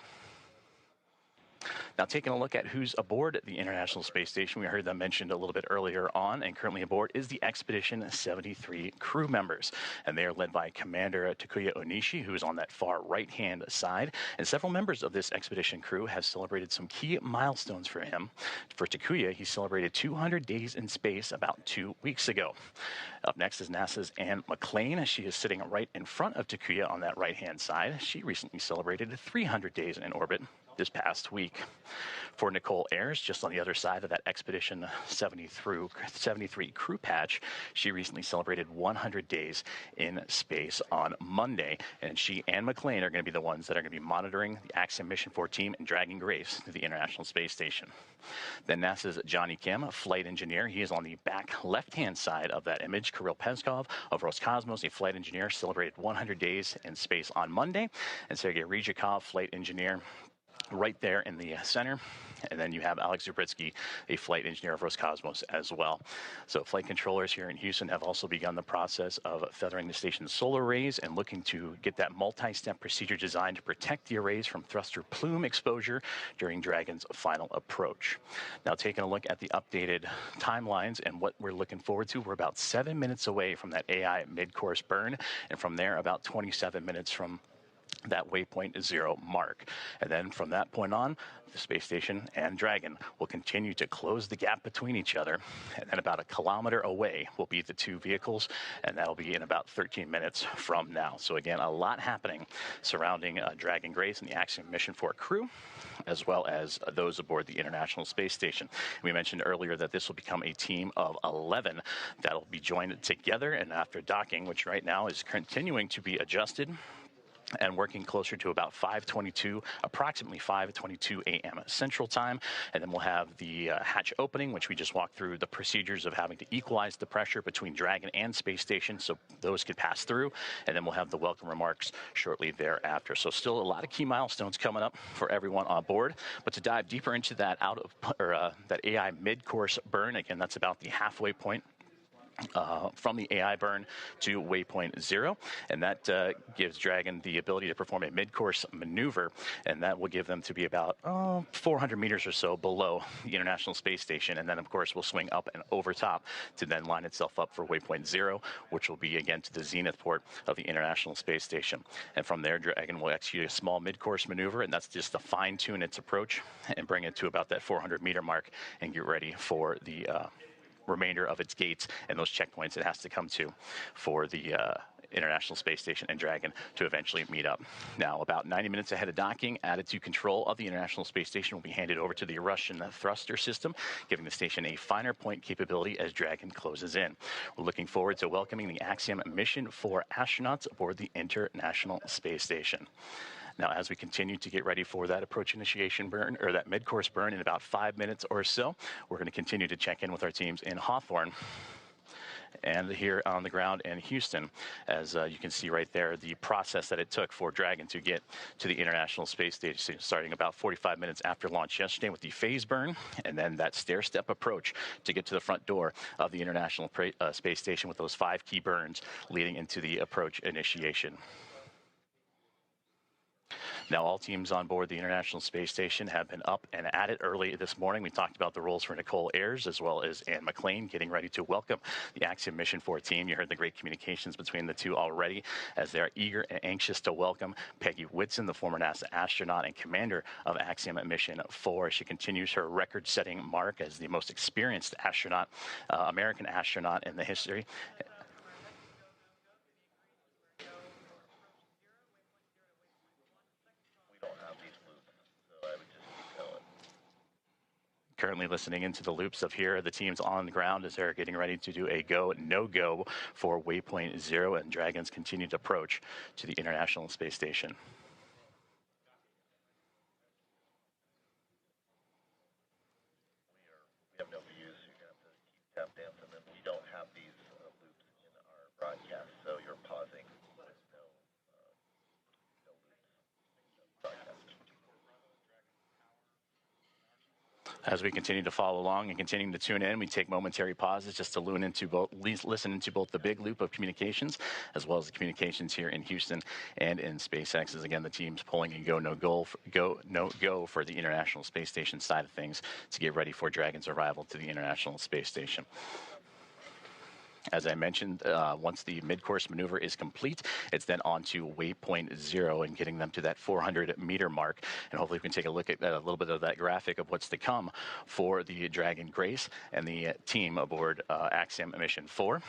Now, taking a look at who's aboard the International Space Station, we heard them mentioned a little bit earlier on, and currently aboard is the Expedition 73 crew members. And they are led by Commander Takuya Onishi, who is on that far right-hand side. And several members of this expedition crew have celebrated some key milestones for him. For Takuya, he celebrated 200 days in space about 2 weeks ago. Up next is NASA's Anne McClain. She is sitting right in front of Takuya on that right-hand side. She recently celebrated 300 days in orbit this past week. For Nicole Ayers, just on the other side of that Expedition 73 crew patch, she recently celebrated 100 days in space on Monday, and she and McClain are going to be the ones that are going to be monitoring the Axiom Mission 4 team and Dragon Grace to the International Space Station. Then NASA's Johnny Kim, a flight engineer. He is on the back left-hand side of that image. Kirill Peskov of Roscosmos, a flight engineer, celebrated 100 days in space on Monday, and Sergei Ryzhikov, flight engineer, right there in the center. And then you have Alex Zubritsky, a flight engineer of Roscosmos as well. So flight controllers here in Houston have also begun the process of feathering the station's solar arrays and looking to get that multi-step procedure designed to protect the arrays from thruster plume exposure during Dragon's final approach. Now, taking a look at the updated timelines and what we're looking forward to, we're about 7 minutes away from that AI mid-course burn, and from there about 27 minutes from that waypoint 0 mark. And then from that point on, the space station and Dragon will continue to close the gap between each other. And then about 1 kilometer away will be the two vehicles, and that'll be in about 13 minutes from now. So again, a lot happening surrounding Dragon Grace and the Axiom Mission 4 crew, as well as those aboard the International Space Station. We mentioned earlier that this will become a team of 11 that'll be joined together, and after docking, which right now is continuing to be adjusted, and working closer to about 5:22, approximately 5:22 a.m. Central Time. And then we'll have the hatch opening, which we just walked through the procedures of having to equalize the pressure between Dragon and Space Station so those could pass through. And then we'll have the welcome remarks shortly thereafter. So still a lot of key milestones coming up for everyone on board. But to dive deeper into that that AI mid-course burn, again, that's about the halfway point from the AI burn to waypoint 0, and that gives Dragon the ability to perform a mid-course maneuver, and that will give them to be about 400 meters or so below the International Space Station, and then of course will swing up and over top to then line itself up for waypoint 0, which will be again to the zenith port of the International Space Station. And from there, Dragon will execute a small mid-course maneuver, and that's just to fine-tune its approach and bring it to about that 400-meter mark and get ready for the remainder of its gates and those checkpoints it has to come to for the International Space Station and Dragon to eventually meet up. Now, about 90 minutes ahead of docking, attitude control of the International Space Station will be handed over to the Russian thruster system, giving the station a finer point capability as Dragon closes in. We're looking forward to welcoming the Axiom Mission 4 astronauts aboard the International Space Station. Now, as we continue to get ready for that approach initiation burn, or that mid-course burn in about 5 minutes or so, we're going to continue to check in with our teams in Hawthorne and here on the ground in Houston. As you can see right there, the process that it took for Dragon to get to the International Space Station, starting about 45 minutes after launch yesterday with the phase burn, and then that stair-step approach to get to the front door of the International Space Station with those 5 key burns leading into the approach initiation. Now, all teams on board the International Space Station have been up and at it early this morning. We talked about the roles for Nicole Ayers as well as Ann McLean getting ready to welcome the Axiom Mission 4 team. You heard the great communications between the two already as they're eager and anxious to welcome Peggy Whitson, the former NASA astronaut and commander of Axiom Mission 4. She continues her record-setting mark as the most experienced astronaut, American astronaut in the history. Currently listening into the loops of here, the teams on the ground as they're getting ready to do a go, no-go for waypoint 0 and Dragon's continued approach to the International Space Station.
We have no views, so you're going to have to keep tap dancing, and we don't have these loops in our broadcast, so you're pausing. There's no loops broadcast.
As we continue to follow along and continue to tune in, we take momentary pauses just to listen into both the big loop of communications as well as the communications here in Houston and in SpaceX. As again, the team's pulling a go, no go for the International Space Station side of things to get ready for Dragon's arrival to the International Space Station. As I mentioned, once the mid-course maneuver is complete, it's then on to waypoint 0 and getting them to that 400-meter mark. And hopefully we can take a look at a little bit of that graphic of what's to come for the Dragon Grace and the team aboard Axiom Mission 4.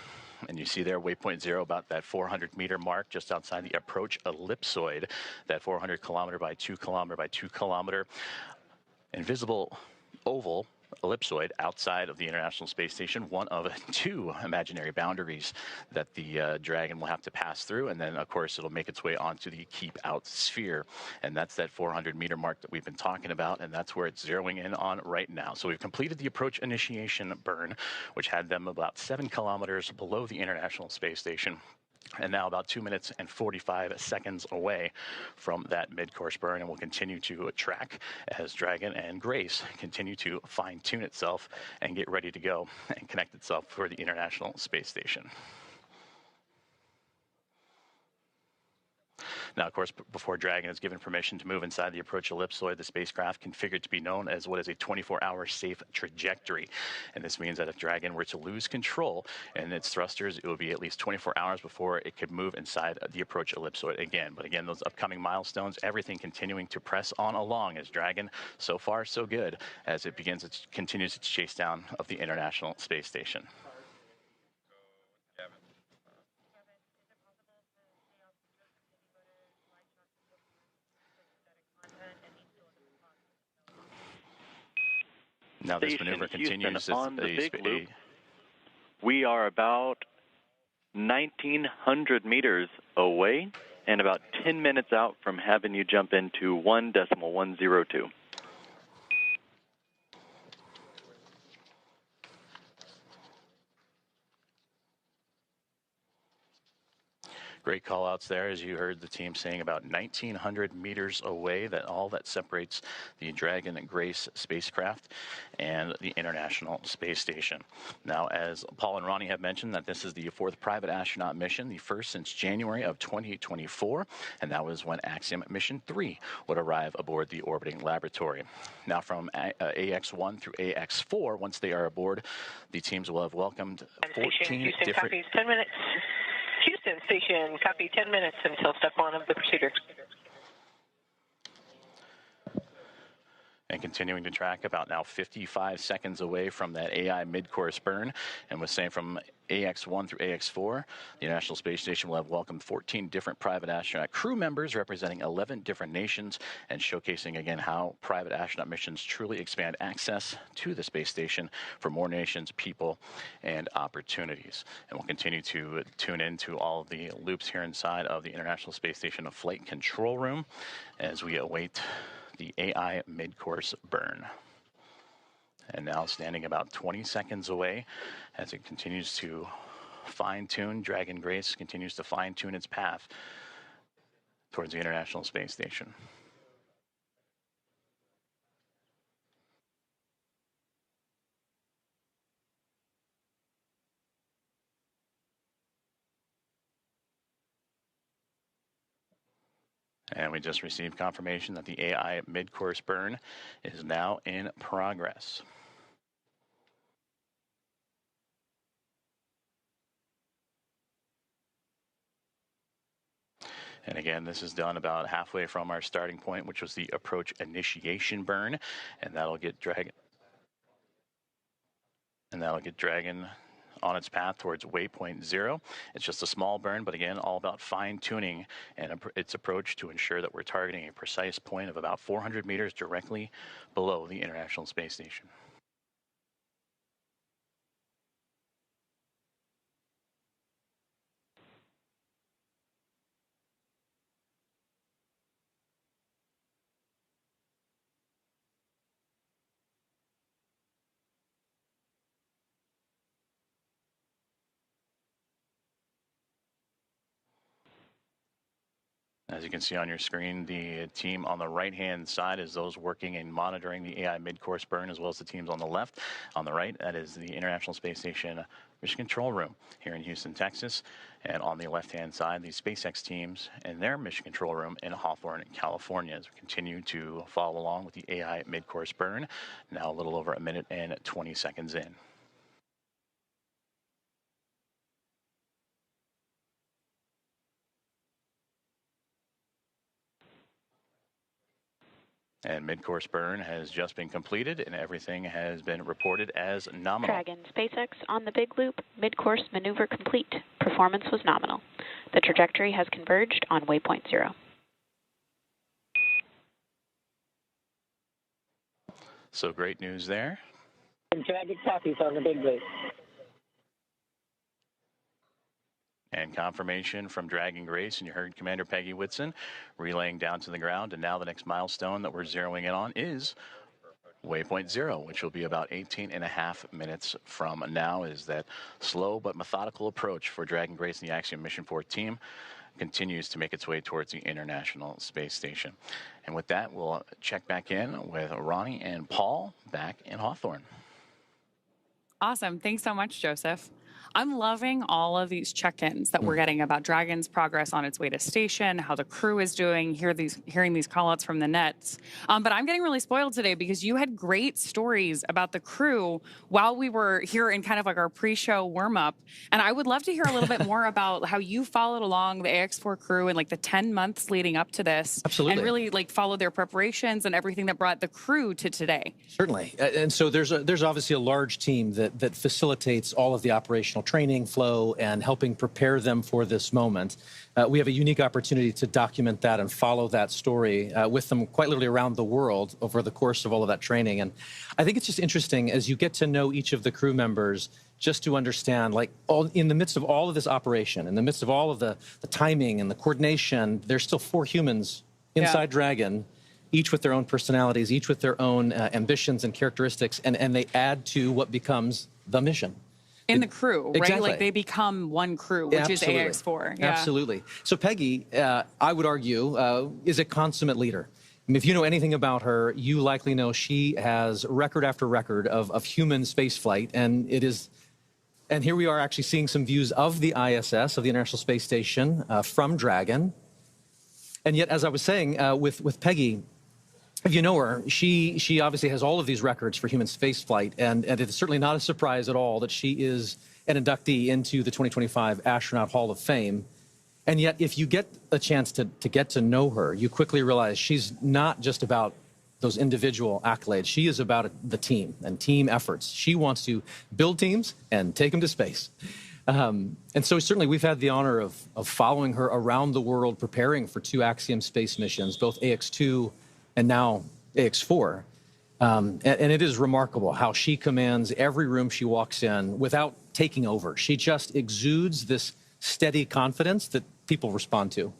And you see there, waypoint 0, about that 400-meter mark just outside the approach ellipsoid, that 400-kilometer by 2-kilometer by 2-kilometer invisible oval ellipsoid outside of the International Space Station, one of 2 imaginary boundaries that the Dragon will have to pass through, and then of course it'll make its way onto the keep out sphere, and that's that 400-meter mark that we've been talking about, and that's where it's zeroing in on right now. So we've completed the approach initiation burn, which had them about 7 kilometers below the International Space Station, and now about 2 minutes and 45 seconds away from that mid-course burn, and we'll continue to track as Dragon and Grace continue to fine-tune itself and get ready to go and connect itself for the International Space Station. Now, of course, before Dragon is given permission to move inside the approach ellipsoid, the spacecraft configured to be known as what is a 24-hour safe trajectory. And this means that if Dragon were to lose control in its thrusters, it would be at least 24 hours before it could move inside the approach ellipsoid again. But again, those upcoming milestones, everything continuing to press on along as Dragon, so far so good, as it continues its chase down of the International Space Station. Now this maneuver continues
on the big loop. We are about 1,900 meters away and about 10 minutes out from having you jump into 1.102.
Great call outs there, as you heard the team saying, about 1,900 meters away, all that separates the Dragon and Grace spacecraft and the International Space Station. Now, as Paul and Ronnie have mentioned, that this is the 4th private astronaut mission, the first since January of 2024, and that was when Axiom Mission 3 would arrive aboard the orbiting laboratory. Now, from AX1 through AX4, once they are aboard, the teams will have welcomed 14 different...
Copies, 10 minutes. Houston Station, copy 10 minutes until step 1 of the procedure.
And continuing to track about now 55 seconds away from that AI mid-course burn. And was saying from AX1 through AX4, the International Space Station will have welcomed 14 different private astronaut crew members representing 11 different nations, and showcasing again how private astronaut missions truly expand access to the space station for more nations, people, and opportunities. And we'll continue to tune into all of the loops here inside of the International Space Station flight control room as we await the AI mid-course burn. And now standing about 20 seconds away as it continues to fine-tune, Dragon Grace continues to fine-tune its path towards the International Space Station. And we just received confirmation that the AI mid-course burn is now in progress. And again, this is done about halfway from our starting point, which was the approach initiation burn, and that'll get Dragon. On its path towards waypoint 0. It's just a small burn, but again, all about fine-tuning and its approach to ensure that we're targeting a precise point of about 400 meters directly below the International Space Station. As you can see on your screen, the team on the right-hand side is those working and monitoring the AI mid-course burn, as well as the teams on the left. On the right, that is the International Space Station Mission Control Room here in Houston, Texas. And on the left-hand side, the SpaceX teams in their Mission Control Room in Hawthorne, California, as we continue to follow along with the AI mid-course burn, now a little over a minute and 20 seconds in. And mid-course burn has just been completed, and everything has been reported as nominal.
Dragon SpaceX on the big loop, mid-course maneuver complete. Performance was nominal. The trajectory has converged on waypoint 0.
So great news there.
And Dragon copies on the big loop.
And confirmation from Dragon Grace, and you heard Commander Peggy Whitson relaying down to the ground. And now the next milestone that we're zeroing in on is waypoint 0, which will be about 18.5 minutes from now. Is that slow but methodical approach for Dragon Grace and the Axiom Mission 4 team continues to make its way towards the International Space Station. And with that, we'll check back in with Ronnie and Paul back in Hawthorne.
Awesome. Thanks so much, Joseph. I'm loving all of these check-ins that we're getting about Dragon's progress on its way to station, how the crew is doing, hearing these call-outs from the nets. But I'm getting really spoiled today because you had great stories about the crew while we were here in kind of like our pre-show warm-up. And I would love to hear a little bit more about how you followed along the AX4 crew in like the 10 months leading up to this.
Absolutely.
And really like followed their preparations and everything that brought the crew to today.
Certainly. And so there's obviously a large team that facilitates all of the operational training flow and helping prepare them for this moment. We have a unique opportunity to document that and follow that story with them quite literally around the world over the course of all of that training. And I think it's just interesting as you get to know each of the crew members, just to understand, like, in the midst of all of this operation, in the midst of all of the timing and the coordination, there's still 4 humans inside Dragon, each with their own personalities, each with their own ambitions and characteristics, and they add to what becomes the mission.
In the crew, right?
Exactly.
Like they become one crew, which is AX4. Yeah.
Absolutely. So Peggy, I would argue, is a consummate leader. I mean, if you know anything about her, you likely know she has record after record of human spaceflight, and here we are actually seeing some views of the ISS, of the International Space Station, from Dragon. And yet, as I was saying, with Peggy, if you know her, she obviously has all of these records for human spaceflight, and it is certainly not a surprise at all that she is an inductee into the 2025 Astronaut Hall of Fame. And yet, if you get a chance to get to know her, you quickly realize she's not just about those individual accolades. She is about the team and team efforts. She wants to build teams and take them to space. And so certainly we've had the honor of following her around the world, preparing for 2 Axiom space missions, both AX2 and now AX4. And it is remarkable how she commands every room she walks in without taking over. She just exudes this steady confidence that people respond to.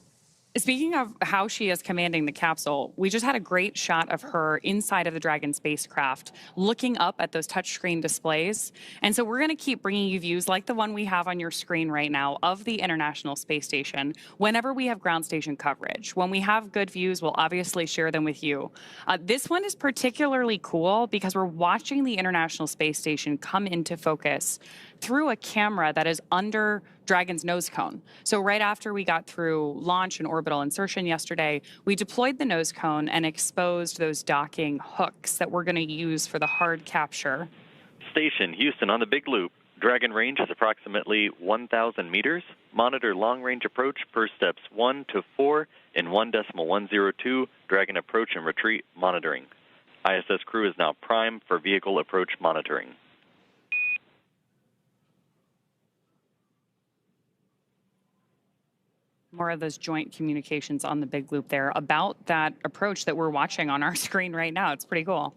Speaking of how she is commanding the capsule, we just had a great shot of her inside of the Dragon spacecraft, looking up at those touchscreen displays. And so we're going to keep bringing you views like the one we have on your screen right now of the International Space Station whenever we have ground station coverage. When we have good views, we'll obviously share them with you. This one is particularly cool because we're watching the International Space Station come into focus through a camera that is under Dragon's nose cone. So right after we got through launch and orbital insertion yesterday, we deployed the nose cone and exposed those docking hooks that we're going to use for the hard capture.
Station Houston on the big loop. Dragon range is approximately 1,000 meters. Monitor long-range approach per steps 1 to 4 in 1.102. Dragon approach and retreat monitoring. ISS crew is now primed for vehicle approach monitoring.
More of those joint communications on the big loop there about that approach that we're watching on our screen right now. It's pretty cool.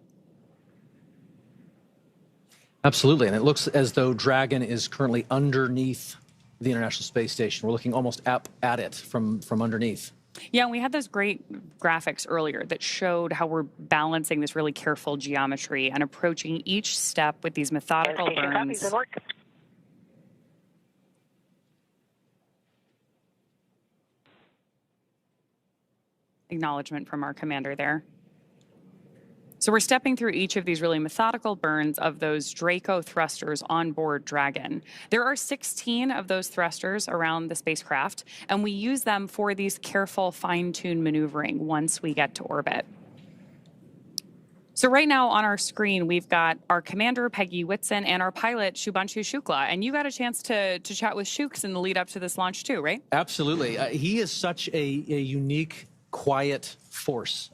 Absolutely, and it looks as though Dragon is currently underneath the International Space Station. We're looking almost up at it from underneath.
Yeah, and we had those great graphics earlier that showed how we're balancing this really careful geometry and approaching each step with these methodical burns. Acknowledgement from our commander there. So we're stepping through each of these really methodical burns of those Draco thrusters on board Dragon. There are 16 of those thrusters around the spacecraft, and we use them for these careful, fine-tuned maneuvering once we get to orbit. So right now on our screen, we've got our commander, Peggy Whitson, and our pilot, Shubhanshu Shukla. And you got a chance to chat with Shuks in the lead up to this launch too, right?
Absolutely. He is such a unique, quiet force.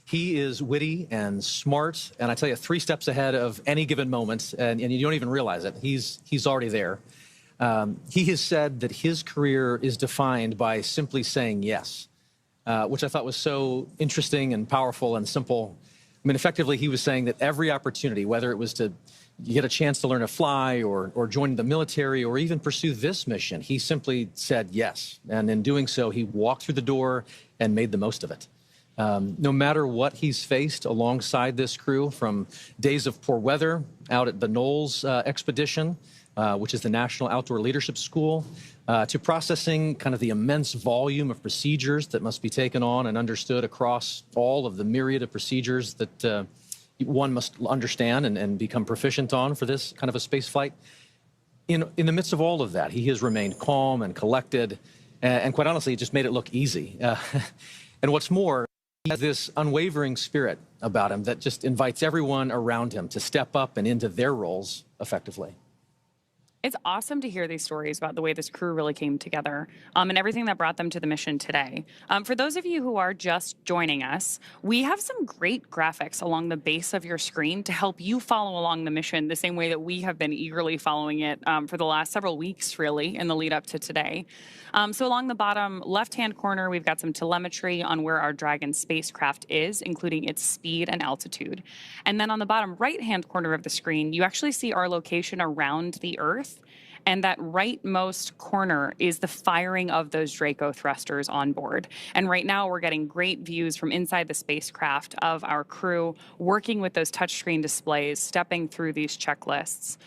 He is witty and smart, and I tell you, 3 steps ahead of any given moment, and you don't even realize it. He's already there. He has said that his career is defined by simply saying yes, which I thought was so interesting and powerful and simple. I mean, effectively, he was saying that every opportunity, whether it was to get a chance to learn to fly or join the military or even pursue this mission, he simply said yes. And in doing so, he walked through the door and made the most of it. No matter what he's faced alongside this crew, from days of poor weather out at the Knowles expedition, which is the National Outdoor Leadership School, to processing kind of the immense volume of procedures that must be taken on and understood across all of the myriad of procedures that one must understand and become proficient on for this kind of a space flight. in the midst of all of that, he has remained calm and collected, and quite honestly, it just made it look easy. And what's more, he has this unwavering spirit about him that just invites everyone around him to step up and into their roles effectively.
It's awesome to hear these stories about the way this crew really came together and everything that brought them to the mission today. For those of you who are just joining us, we have some great graphics along the base of your screen to help you follow along the mission the same way that we have been eagerly following it for the last several weeks, really, in the lead up to today. So along the bottom left-hand corner, we've got some telemetry on where our Dragon spacecraft is, including its speed and altitude. And then on the bottom right-hand corner of the screen, you actually see our location around the Earth. And that rightmost corner is the firing of those Draco thrusters on board. And right now we're getting great views from inside the spacecraft of our crew working with those touchscreen displays, stepping through these checklists.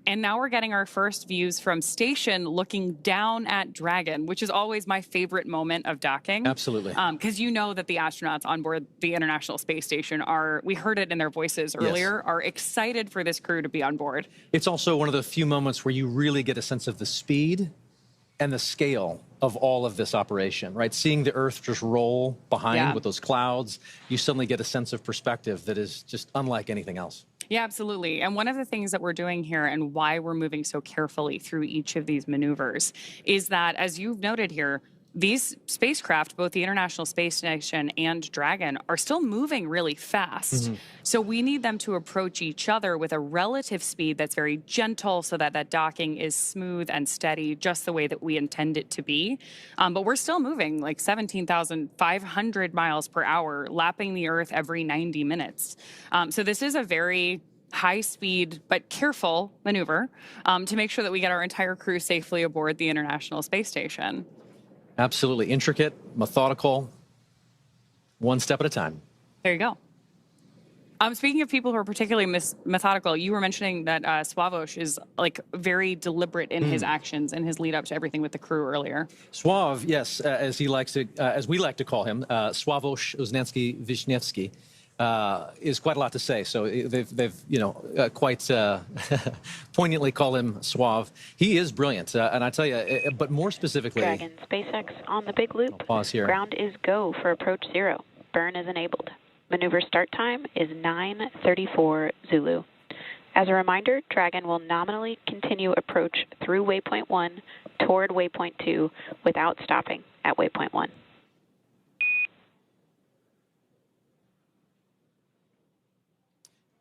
And now we're getting our first views from station looking down at Dragon, which is always my favorite moment of docking.
Absolutely.
Because you know that the astronauts on board the International Space Station are, we heard it in their voices earlier, are excited for this crew to be on board.
It's also one of the few moments where you really get a sense of the speed and the scale of all of this operation, right? Seeing the Earth just roll behind with those clouds, you suddenly get a sense of perspective that is just unlike anything else.
Yeah, absolutely. And one of the things that we're doing here and why we're moving so carefully through each of these maneuvers is that, as you've noted here, these spacecraft, both the International Space Station and Dragon, are still moving really fast. So we need them to approach each other with a relative speed that's very gentle so that that docking is smooth and steady, just the way that we intend it to be. But we're still moving like 17,500 miles per hour, lapping the Earth every 90 minutes. So this is a very high speed but careful maneuver to make sure that we get our entire crew safely aboard the International Space Station.
Absolutely. Intricate, methodical, one step at a time.
There you go. Speaking of people who are particularly methodical, you were mentioning that Sławosz is like very deliberate in his actions and his lead up to everything with the crew earlier.
Sław, yes, as he likes to, as we like to call him, Sławosz Uznański-Wiśniewski, is quite a lot to say. So they've quite poignantly call him Sław. He is brilliant, and I tell you, but more specifically,
Dragon SpaceX on the big loop.
I'll pause here.
Ground is go for approach 0. Burn is enabled. Maneuver start time is 9:34 Zulu. As a reminder, Dragon will nominally continue approach through waypoint 1 toward waypoint 2 without stopping at waypoint 1.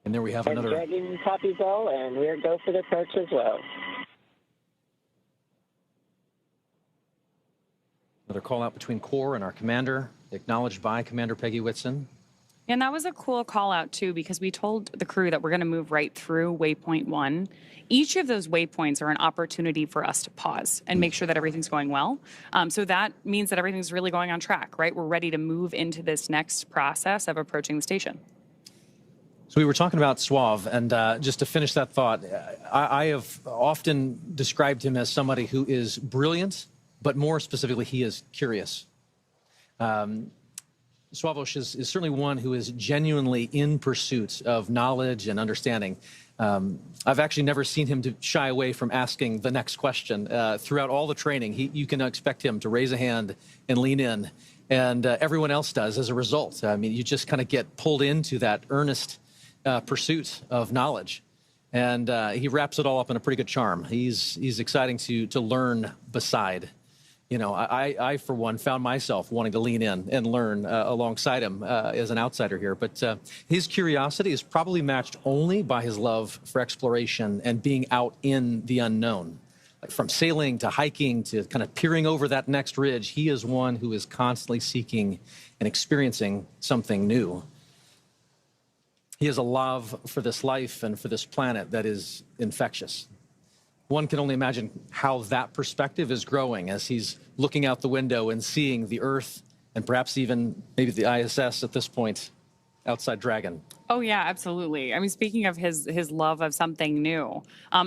And there we have another.
Dragon copies all, and we're go for the approach as well.
Another call out between Core and our commander, acknowledged by Commander Peggy Whitson.
And that was a cool call out too, because we told the crew that we're going to move right through waypoint 1. Each of those waypoints are an opportunity for us to pause and make sure that everything's going well. So that means that everything's really going on track, right? We're ready to move into this next process of approaching the station.
So we were talking about Sław, and just to finish that thought, I have often described him as somebody who is brilliant, but more specifically, he is curious. Sławosz is certainly one who is genuinely in pursuit of knowledge and understanding. I've actually never seen him to shy away from asking the next question. Throughout all the training, you can expect him to raise a hand and lean in, and everyone else does as a result. I mean, you just kind of get pulled into that earnest pursuit of knowledge, and he wraps it all up in a pretty good charm. He's exciting to learn beside. You know, I for one found myself wanting to lean in and learn alongside him as an outsider here. But his curiosity is probably matched only by his love for exploration and being out in the unknown. Like from sailing to hiking to kind of peering over that next ridge, he is one who is constantly seeking and experiencing something new. He has a love for this life and for this planet that is infectious. One can only imagine how that perspective is growing as he's looking out the window and seeing the Earth and perhaps even maybe the ISS at this point outside Dragon.
Oh, yeah, absolutely. I mean, speaking of his love of something new,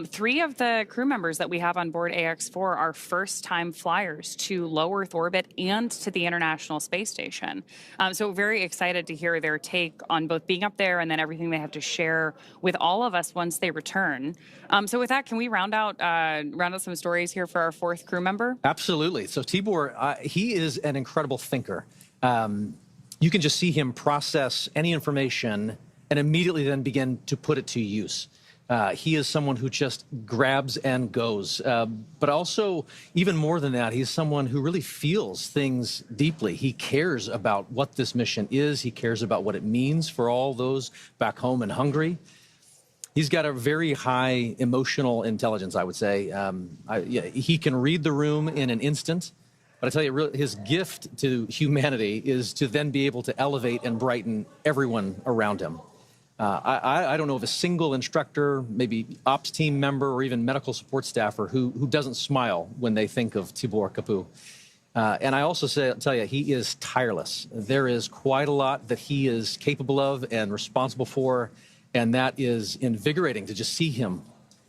3 of the crew members that we have on board AX4 are first-time flyers to low Earth orbit and to the International Space Station. So very excited to hear their take on both being up there and then everything they have to share with all of us once they return. So with that, can we round out some stories here for our 4th crew member?
Absolutely. So Tibor, he is an incredible thinker. You can just see him process any information and immediately then begin to put it to use. He is someone who just grabs and goes. But also, even more than that, he's someone who really feels things deeply. He cares about what this mission is. He cares about what it means for all those back home in Hungary. He's got a very high emotional intelligence, I would say. He can read the room in an instant. But I tell you, his gift to humanity is to then be able to elevate and brighten everyone around him. I don't know of a single instructor, maybe ops team member, or even medical support staffer who doesn't smile when they think of Tibor Kapu. And I also tell you, he is tireless. There is quite a lot that he is capable of and responsible for, and that is invigorating to just see him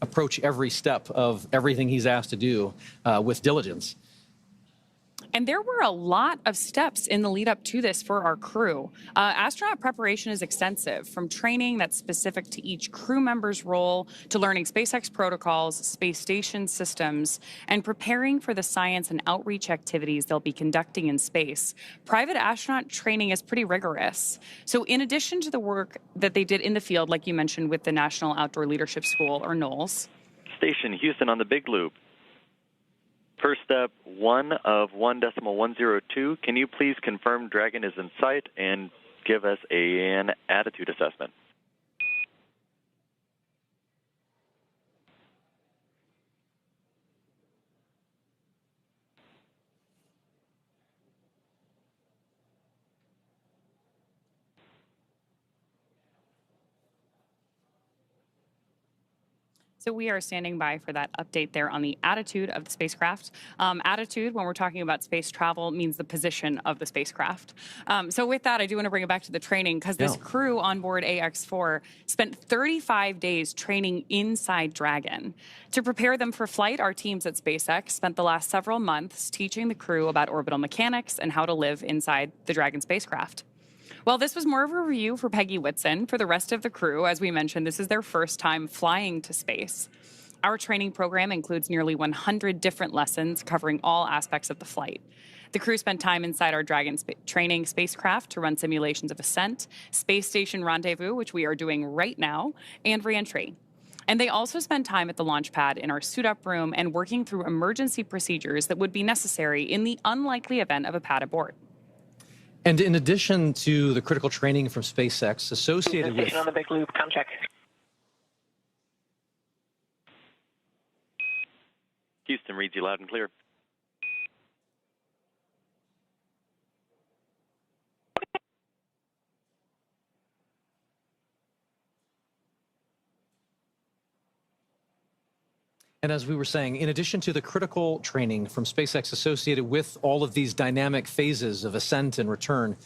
approach every step of everything he's asked to do with diligence.
And there were a lot of steps in the lead up to this for our crew. Astronaut preparation is extensive, from training that's specific to each crew member's role to learning SpaceX protocols, space station systems, and preparing for the science and outreach activities they'll be conducting in space. Private astronaut training is pretty rigorous. So in addition to the work that they did in the field, like you mentioned with the National Outdoor Leadership School, or NOLS.
Station Houston on the Big Loop. First step, 1 of 1.102. Can you please confirm Dragon is in sight and give us an attitude assessment?
So we are standing by for that update there on the attitude of the spacecraft. Attitude, when we're talking about space travel, means the position of the spacecraft. So with that, I do want to bring it back to the training, because this crew on board AX4 spent 35 days training inside Dragon. To prepare them for flight, our teams at SpaceX spent the last several months teaching the crew about orbital mechanics and how to live inside the Dragon spacecraft. Well, this was more of a review for Peggy Whitson. For the rest of the crew, as we mentioned, this is their first time flying to space. Our training program includes nearly 100 different lessons covering all aspects of the flight. The crew spent time inside our Dragon training spacecraft to run simulations of ascent, space station rendezvous, which we are doing right now, and reentry. And they also spent time at the launch pad in our suit-up room and working through emergency procedures that would be necessary in the unlikely event of a pad abort.
And in addition to the critical training from SpaceX associated with...
on the Big Loop, com check.
Houston reads you loud and clear.
And as we were saying, in addition to the critical training from SpaceX associated with all of these dynamic phases of ascent and return,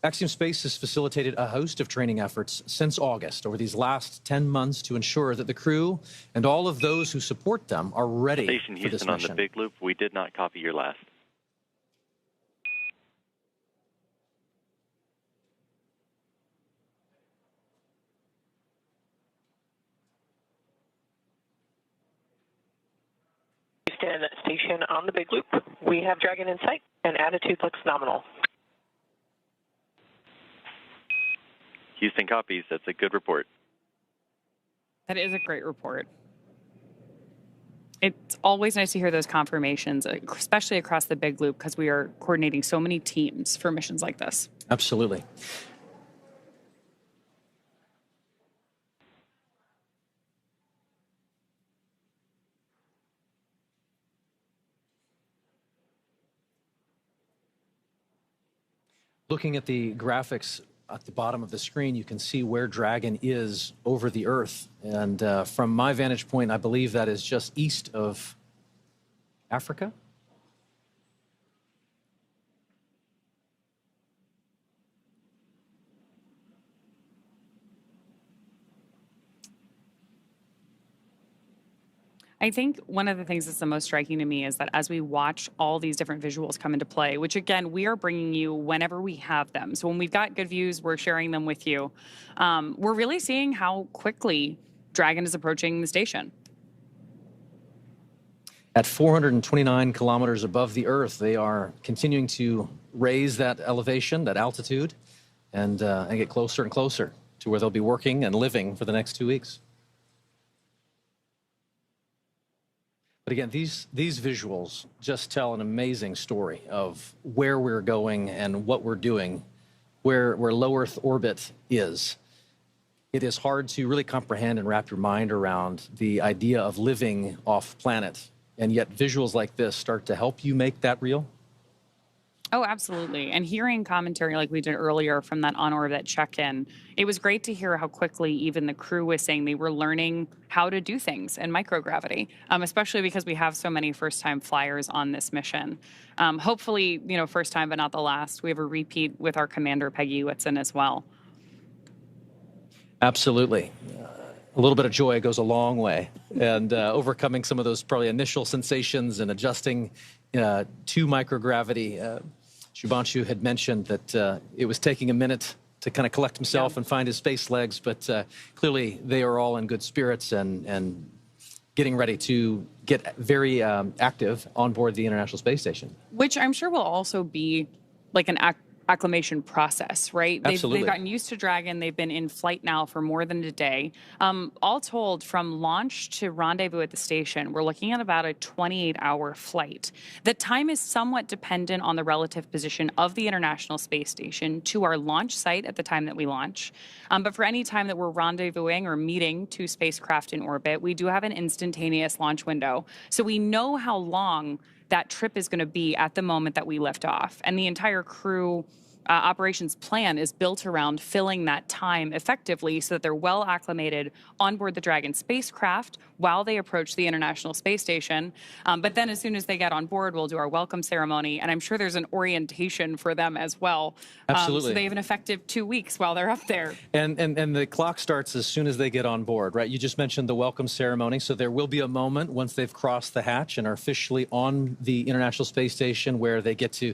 Axiom Space has facilitated a host of training efforts since August over these last 10 months to ensure that the crew and all of those who support them are ready
Station
for this
Houston on
mission.
the Big Loop. We did not copy your last.
Houston Station on the Big Loop. We have Dragon in sight, and attitude looks nominal.
Houston copies. That's a good report.
That is a great report. It's always nice to hear those confirmations, especially across the Big Loop, because we are coordinating so many teams for missions like this.
Absolutely. Looking at the graphics at the bottom of the screen, you can see where Dragon is over the Earth. And from my vantage point, I believe that is just east of Africa.
I think one of the things that's the most striking to me is that as we watch all these different visuals come into play, which again, we are bringing you whenever we have them. So when we've got good views, we're sharing them with you. We're really seeing how quickly Dragon is approaching the station.
At 429 kilometers above the Earth, they are continuing to raise that elevation, that altitude, and get closer and closer to where they'll be working and living for the next 2 weeks. But again, these visuals just tell an amazing story of where we're going and what we're doing, where low Earth orbit is. It is hard to really comprehend and wrap your mind around the idea of living off planet, and yet visuals like this start to help you make that real.
Oh, absolutely. And hearing commentary like we did earlier from that on-orbit check-in, it was great to hear how quickly even the crew was saying they were learning how to do things in microgravity, especially because we have so many first-time flyers on this mission. Hopefully, first time but not the last. We have a repeat with our Commander Peggy Whitson as well.
Absolutely. A little bit of joy goes a long way, and overcoming some of those probably initial sensations and adjusting to microgravity. Shubhanshu had mentioned that it was taking a minute to kind of collect himself and find his space legs, but clearly they are all in good spirits and getting ready to get very active on board the International Space Station.
Which I'm sure will also be like an acclimation process, right?
Absolutely.
They've gotten used to Dragon. They've been in flight now for more than a day. All told, from launch to rendezvous at the station, we're looking at about a 28-hour flight. The time is somewhat dependent on the relative position of the International Space Station to our launch site at the time that we launch. But for any time that we're rendezvousing or meeting two spacecraft in orbit, we do have an instantaneous launch window. So we know how long that trip is going to be at the moment that we lift off. And the entire crew operations plan is built around filling that time effectively so that they're well acclimated on board the Dragon spacecraft while they approach the International Space Station. But then as soon as they get on board, we'll do our welcome ceremony. And I'm sure there's an orientation for them as well.
Absolutely.
So they have an effective 2 weeks while they're up there.
And the clock starts as soon as they get on board, right? You just mentioned the welcome ceremony. So there will be a moment once they've crossed the hatch and are officially on the International Space Station where they get to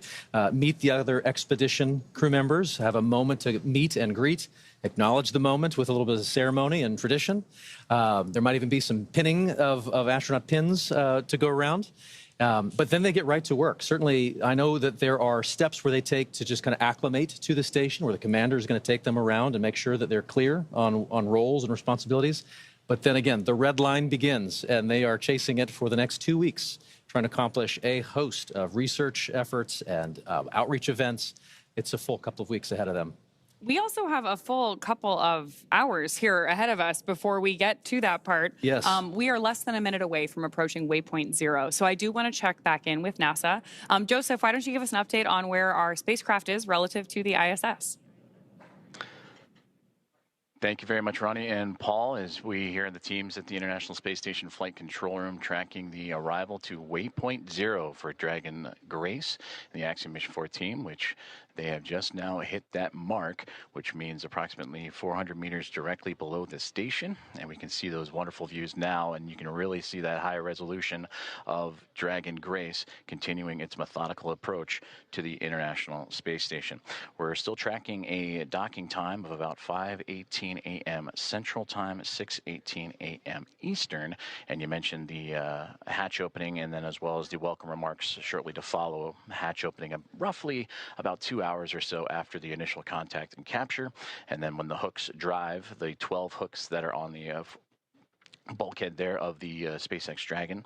meet the other expedition crew members, have a moment to meet and greet, acknowledge the moment with a little bit of ceremony and tradition. There might even be some pinning of astronaut pins to go around. But then they get right to work. Certainly, I know that there are steps where they take to just kind of acclimate to the station, where the commander is going to take them around and make sure that they're clear on roles and responsibilities. But then again, the red line begins, and they are chasing it for the next 2 weeks, trying to accomplish a host of research efforts and outreach events. It's a full couple of weeks ahead of them.
We also have a full couple of hours here ahead of us before we get to that part.
Yes.
We are less than a minute away from approaching waypoint 0. So I do want to check back in with NASA. Joseph, why don't you give us an update on where our spacecraft is relative to the ISS?
Thank you very much, Ronnie and Paul, as we here in the teams at the International Space Station Flight Control Room tracking the arrival to waypoint 0 for Dragon Grace and the Axiom Mission 4 team, which they have just now hit that mark, which means approximately 400 meters directly below the station. And we can see those wonderful views now, and you can really see that high resolution of Dragon Grace continuing its methodical approach to the International Space Station. We're still tracking a docking time of about 5:18 a.m. Central Time, 6:18 a.m. Eastern. And you mentioned the hatch opening, and then as well as the welcome remarks shortly to follow. Hatch opening roughly about 2 hours or so after the initial contact and capture. And then when the hooks drive, the 12 hooks that are on the bulkhead there of the SpaceX Dragon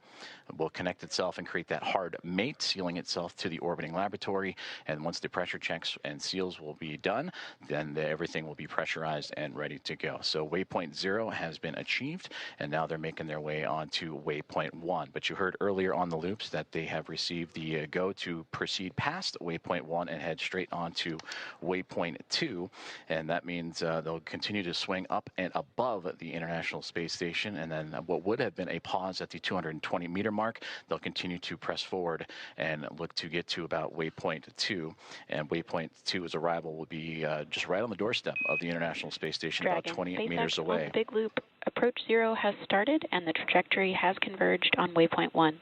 will connect itself and create that hard mate, sealing itself to the orbiting laboratory. And once the pressure checks and seals will be done, then everything will be pressurized and ready to go. So waypoint 0 has been achieved, and now they're making their way on to waypoint 1. But you heard earlier on the loops that they have received the go to proceed past waypoint 1 and head straight on to waypoint 2. And that means they'll continue to swing up and above the International Space Station, and then what would have been a pause at the 220-meter mark, they'll continue to press forward and look to get to about waypoint 2. And waypoint 2's arrival will be just right on the doorstep of the International Space Station,
Dragon,
about 28
SpaceX
meters away.
on the big loop Approach 0 has started and the trajectory has converged on waypoint 1.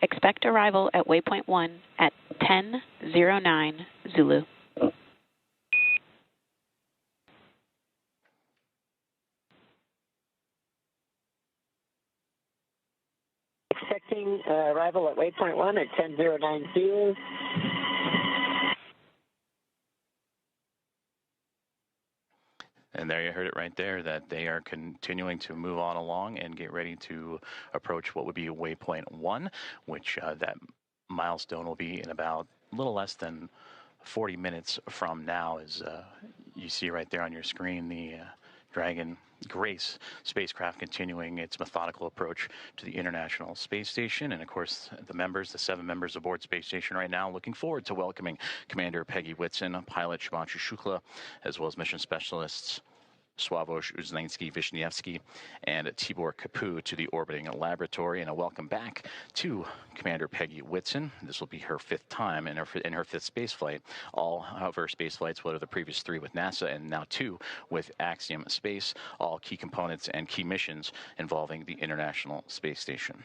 Expect arrival at waypoint 1 at 10:09 Zulu.
Expecting arrival at waypoint 1 at 10:09 Zulu.
And there you heard it right there, that they are continuing to move on along and get ready to approach what would be waypoint 1, which that milestone will be in about a little less than 40 minutes from now. As you see right there on your screen, the Dragon Grace spacecraft continuing its methodical approach to the International Space Station. And of course, the 7 members aboard Space Station right now, looking forward to welcoming Commander Peggy Whitson, pilot Shubhanshu Shukla, as well as mission specialists Sławosz, Uznański-Wiśniewski, and Tibor Kapu to the orbiting laboratory. And a welcome back to Commander Peggy Whitson. This will be her 5th time in her 5th space flight. All of her space flights, whether the previous 3 with NASA and now 2 with Axiom Space, all key components and key missions involving the International Space Station.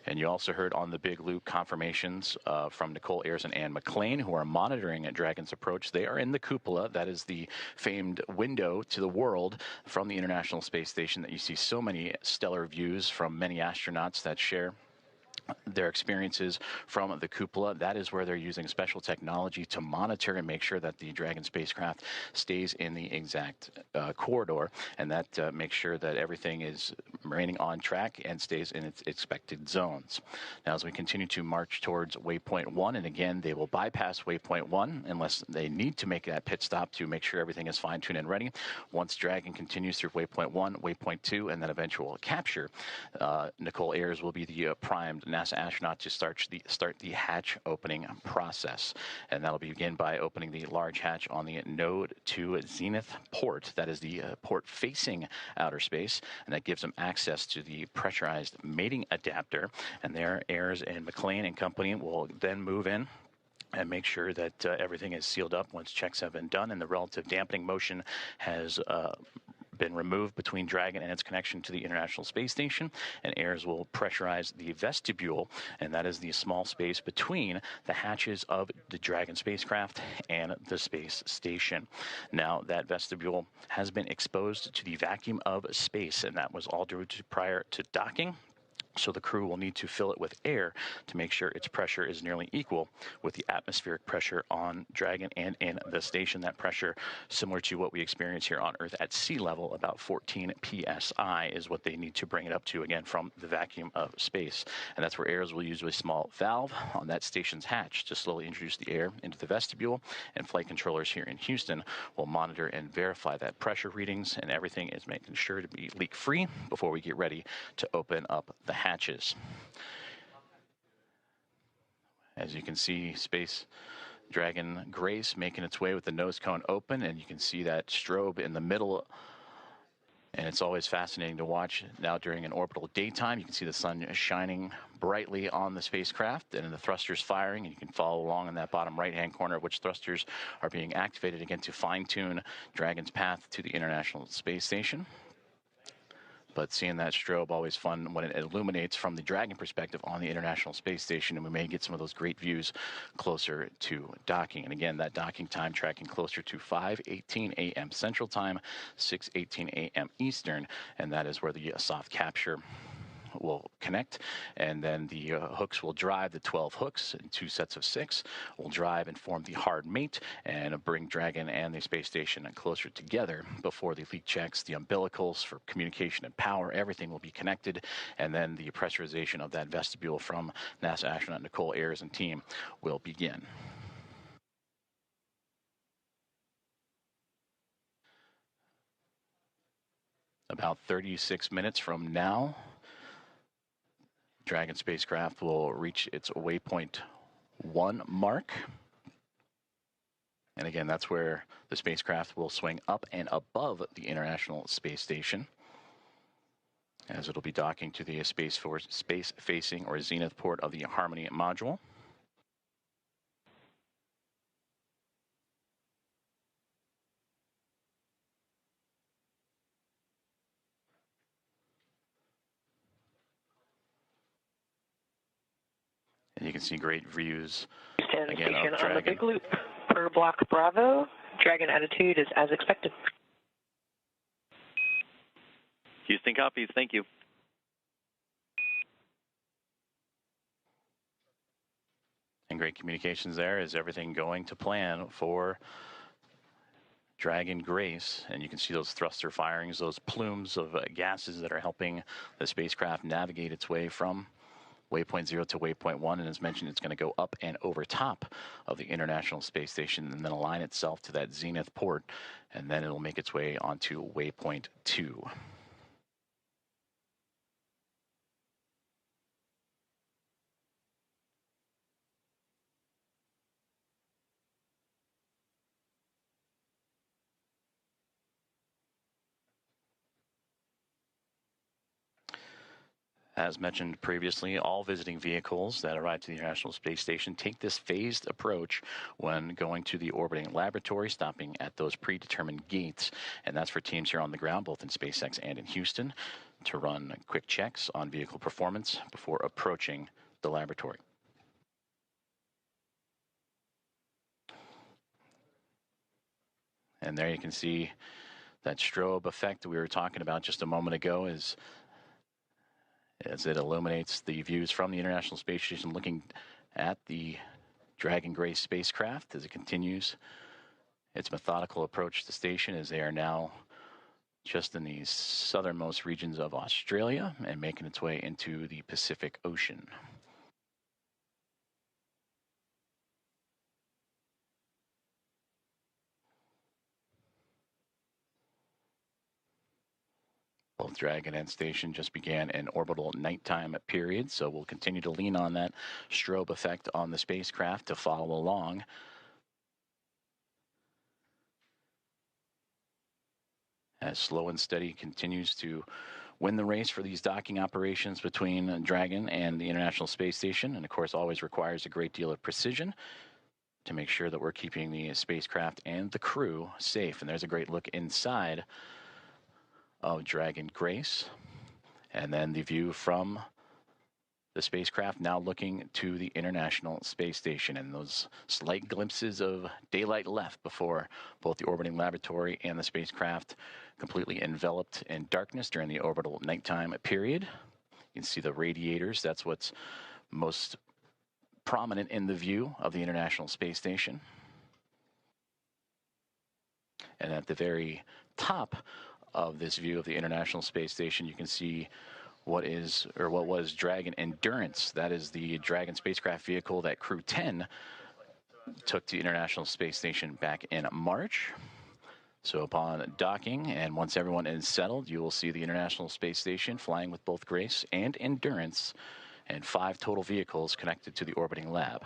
And you also heard on the Big Loop confirmations from Nicole Ayers and Ann McLean, who are monitoring Dragon's approach. They are in the cupola. That is the famed window to the world from the International Space Station that you see so many stellar views from many astronauts that share their experiences from the cupola. That is where they're using special technology to monitor and make sure that the Dragon spacecraft stays in the exact corridor, and that makes sure that everything is remaining on track and stays in its expected zones. Now, as we continue to march towards waypoint 1, and again, they will bypass waypoint 1 unless they need to make that pit stop to make sure everything is fine-tuned and ready. Once Dragon continues through waypoint 1, waypoint 2, and then eventual capture, Nicole Ayers will be the primed NASA astronaut to start the hatch opening process. And that'll begin by opening the large hatch on the Node 2 Zenith port. That is the port facing outer space, and that gives them access to the pressurized mating adapter. And there, Ayers and McLean and company will then move in and make sure that everything is sealed up once checks have been done and the relative dampening motion has been removed between Dragon and its connection to the International Space Station. And Ayers will pressurize the vestibule, and that is the small space between the hatches of the Dragon spacecraft and the space station. Now, that vestibule has been exposed to the vacuum of space, and that was all due to prior to docking. So the crew will need to fill it with air to make sure its pressure is nearly equal with the atmospheric pressure on Dragon and in the station. That pressure, similar to what we experience here on Earth at sea level, about 14 psi is what they need to bring it up to, again, from the vacuum of space. And that's where Ayers will use a small valve on that station's hatch to slowly introduce the air into the vestibule. And flight controllers here in Houston will monitor and verify that pressure readings, and everything is making sure to be leak-free before we get ready to open up the hatches. As you can see, Space Dragon Grace making its way with the nose cone open, and you can see that strobe in the middle. And it's always fascinating to watch. Now during an orbital daytime, you can see the sun shining brightly on the spacecraft and the thrusters firing, and you can follow along in that bottom right-hand corner which thrusters are being activated again to fine-tune Dragon's path to the International Space Station. But seeing that strobe, always fun when it illuminates from the Dragon perspective on the International Space Station, and we may get some of those great views closer to docking. And again, that docking time tracking closer to 5:18 a.m. Central Time, 6:18 a.m. Eastern, and that is where the soft capture will connect, and then the hooks will drive. The 12 hooks in 2 sets of 6 will drive and form the hard mate and bring Dragon and the space station closer together before the leak checks, the umbilicals for communication and power. Everything will be connected, and then the pressurization of that vestibule from NASA astronaut Nicole Ayers and team will begin. About 36 minutes from now, Dragon spacecraft will reach its waypoint 1 mark. And again, that's where the spacecraft will swing up and above the International Space Station, as it'll be docking to the space-facing or zenith port of the Harmony module. you can see great views
Stand
again
station
of
on the
Dragon.
big loop per block Bravo. Dragon attitude is as expected.
Houston copies. Thank you.
And great communications there. Is everything going to plan for Dragon Grace? And you can see those thruster firings, those plumes of gases that are helping the spacecraft navigate its way from waypoint 0 to waypoint 1. And as mentioned, it's going to go up and over top of the International Space Station and then align itself to that zenith port. And then it'll make its way onto waypoint 2. As mentioned previously, all visiting vehicles that arrive to the International Space Station take this phased approach when going to the orbiting laboratory, stopping at those predetermined gates. And that's for teams here on the ground, both in SpaceX and in Houston, to run quick checks on vehicle performance before approaching the laboratory. And there you can see that strobe effect that we were talking about just a moment ago as it illuminates the views from the International Space Station looking at the Dragon Grace spacecraft as it continues its methodical approach to the station, as they are now just in the southernmost regions of Australia and making its way into the Pacific Ocean. Both Dragon and Station just began an orbital nighttime period, so we'll continue to lean on that strobe effect on the spacecraft to follow along. As Slow and Steady continues to win the race for these docking operations between Dragon and the International Space Station, and of course always requires a great deal of precision to make sure that we're keeping the spacecraft and the crew safe. And there's a great look inside of Dragon Grace, and then the view from the spacecraft now looking to the International Space Station, and those slight glimpses of daylight left before both the orbiting laboratory and the spacecraft completely enveloped in darkness during the orbital nighttime period. You can see the radiators. That's what's most prominent in the view of the International Space Station. And at the very top of this view of the International Space Station, you can see what was Dragon Endurance. That is the Dragon spacecraft vehicle that Crew 10 took to the International Space Station back in March. So upon docking, and once everyone is settled, you will see the International Space Station flying with both Grace and Endurance, and 5 total vehicles connected to the orbiting lab.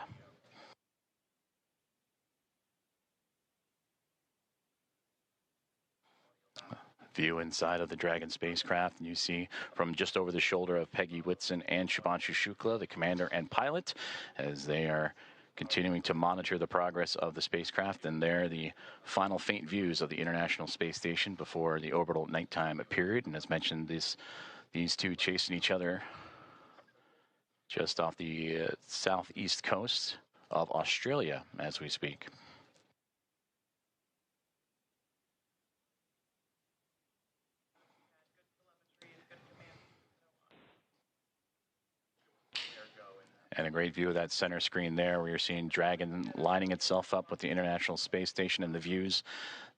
View inside of the Dragon spacecraft, and you see from just over the shoulder of Peggy Whitson and Shubhanshu Shukla, the commander and pilot, as they are continuing to monitor the progress of the spacecraft. And there, the final faint views of the International Space Station before the orbital nighttime period. And as mentioned, these two chasing each other just off the southeast coast of Australia as we speak. And a great view of that center screen there, where you're seeing Dragon lining itself up with the International Space Station, and the views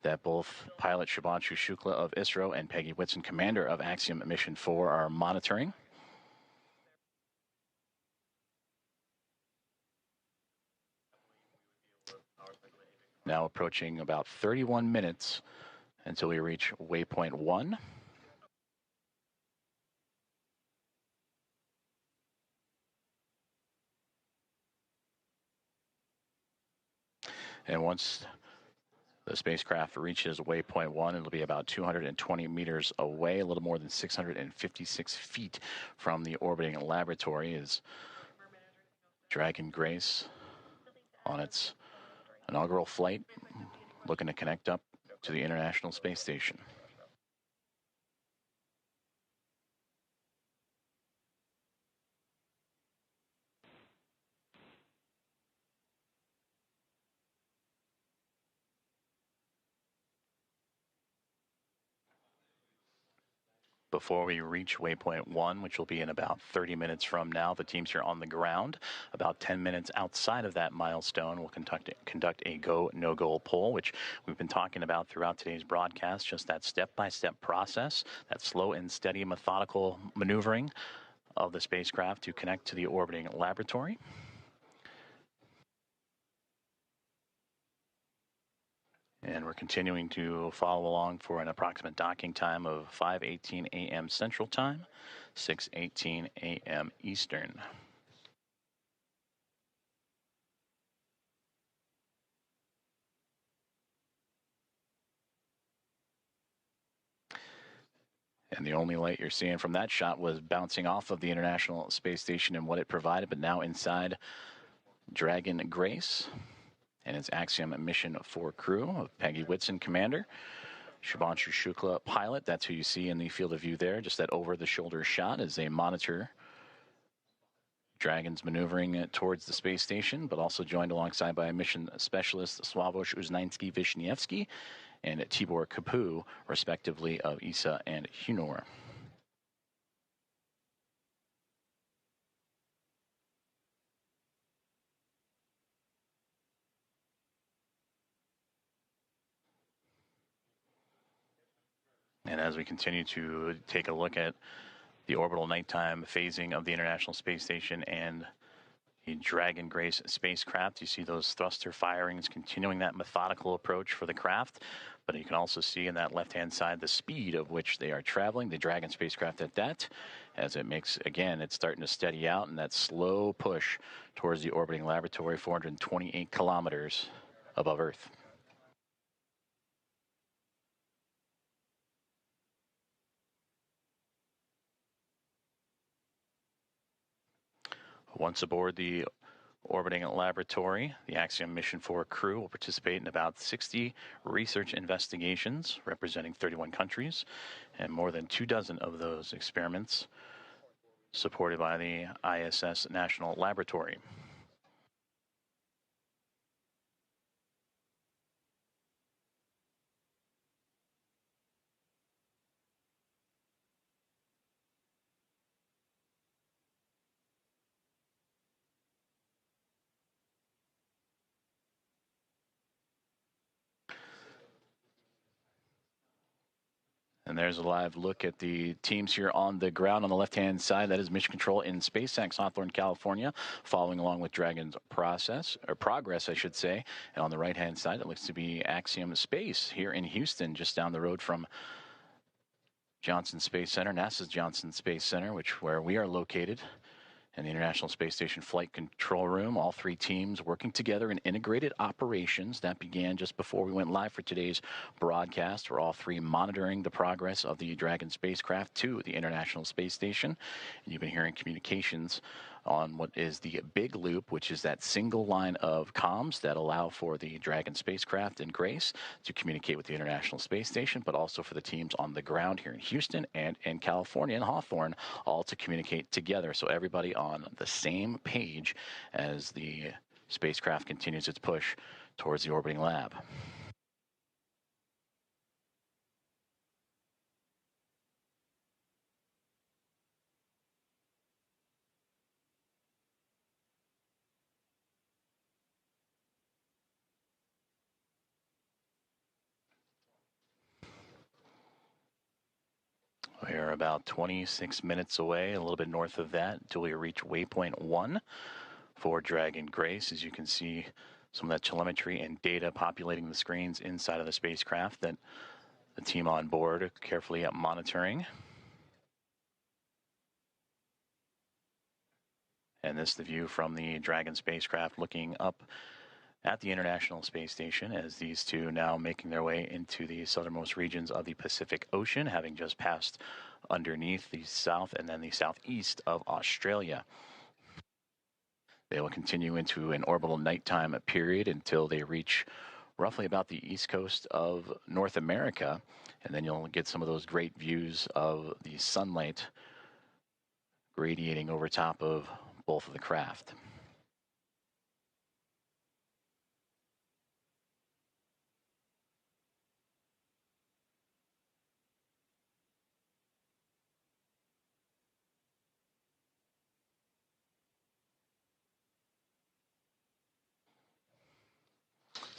that both pilot Shubhanshu Shukla of ISRO and Peggy Whitson, commander of Axiom Mission 4, are monitoring. Now approaching about 31 minutes until we reach waypoint 1. And once the spacecraft reaches waypoint 1, it'll be about 220 meters away, a little more than 656 feet from the orbiting laboratory, is Dragon Grace on its inaugural flight, looking to connect up to the International Space Station. before we reach waypoint 1, which will be in about 30 minutes from now. The teams here on the ground, about 10 minutes outside of that milestone, will conduct a go, no-go poll, which we've been talking about throughout today's broadcast, just that step-by-step process, that slow and steady methodical maneuvering of the spacecraft to connect to the orbiting laboratory. And we're continuing to follow along for an approximate docking time of 5:18 a.m. Central Time, 6:18 a.m. Eastern. And the only light you're seeing from that shot was bouncing off of the International Space Station and what it provided, but now inside Dragon Grace and its Axiom Mission 4 crew of Peggy Whitson, commander, Shubhanshu Shukla, pilot. That's who you see in the field of view there, just that over-the-shoulder shot as they monitor Dragon's maneuvering towards the space station, but also joined alongside by mission specialist Sławosz Uznański-Wiśniewski and Tibor Kapu, respectively, of ESA and Hungary. And as we continue to take a look at the orbital nighttime phasing of the International Space Station and the Dragon Grace spacecraft, you see those thruster firings continuing that methodical approach for the craft. But you can also see in that left-hand side the speed of which they are traveling, the Dragon spacecraft at that, as it makes, again, it's starting to steady out in that slow push towards the orbiting laboratory, 428 kilometers above Earth. Once aboard the orbiting laboratory, the Axiom Mission 4 crew will participate in about 60 research investigations representing 31 countries, and more than 24 of those experiments supported by the ISS National Laboratory. And there's a live look at the teams here on the ground. On the left-hand side, that is Mission Control in SpaceX, Hawthorne, California, following along with Dragon's progress, I should say. And on the right-hand side, it looks to be Axiom Space here in Houston, just down the road from Johnson Space Center, NASA's Johnson Space Center, where we are located. And the International Space Station Flight Control Room, all three teams working together in integrated operations. That began just before we went live for today's broadcast. We're all three monitoring the progress of the Dragon spacecraft to the International Space Station. And you've been hearing communications on what is the big loop, which is that single line of comms that allow for the Dragon spacecraft and Grace to communicate with the International Space Station, but also for the teams on the ground here in Houston and in California and Hawthorne, all to communicate together. So everybody on the same page as the spacecraft continues its push towards the orbiting lab. We are about 26 minutes away, a little bit north of that, until we reach waypoint 1 for Dragon Grace. As you can see, some of that telemetry and data populating the screens inside of the spacecraft that the team on board are carefully monitoring. And this is the view from the Dragon spacecraft looking up at the International Space Station as these two now making their way into the southernmost regions of the Pacific Ocean, having just passed underneath the south and then the southeast of Australia. They will continue into an orbital nighttime period until they reach roughly about the east coast of North America, and then you'll get some of those great views of the sunlight radiating over top of both of the craft.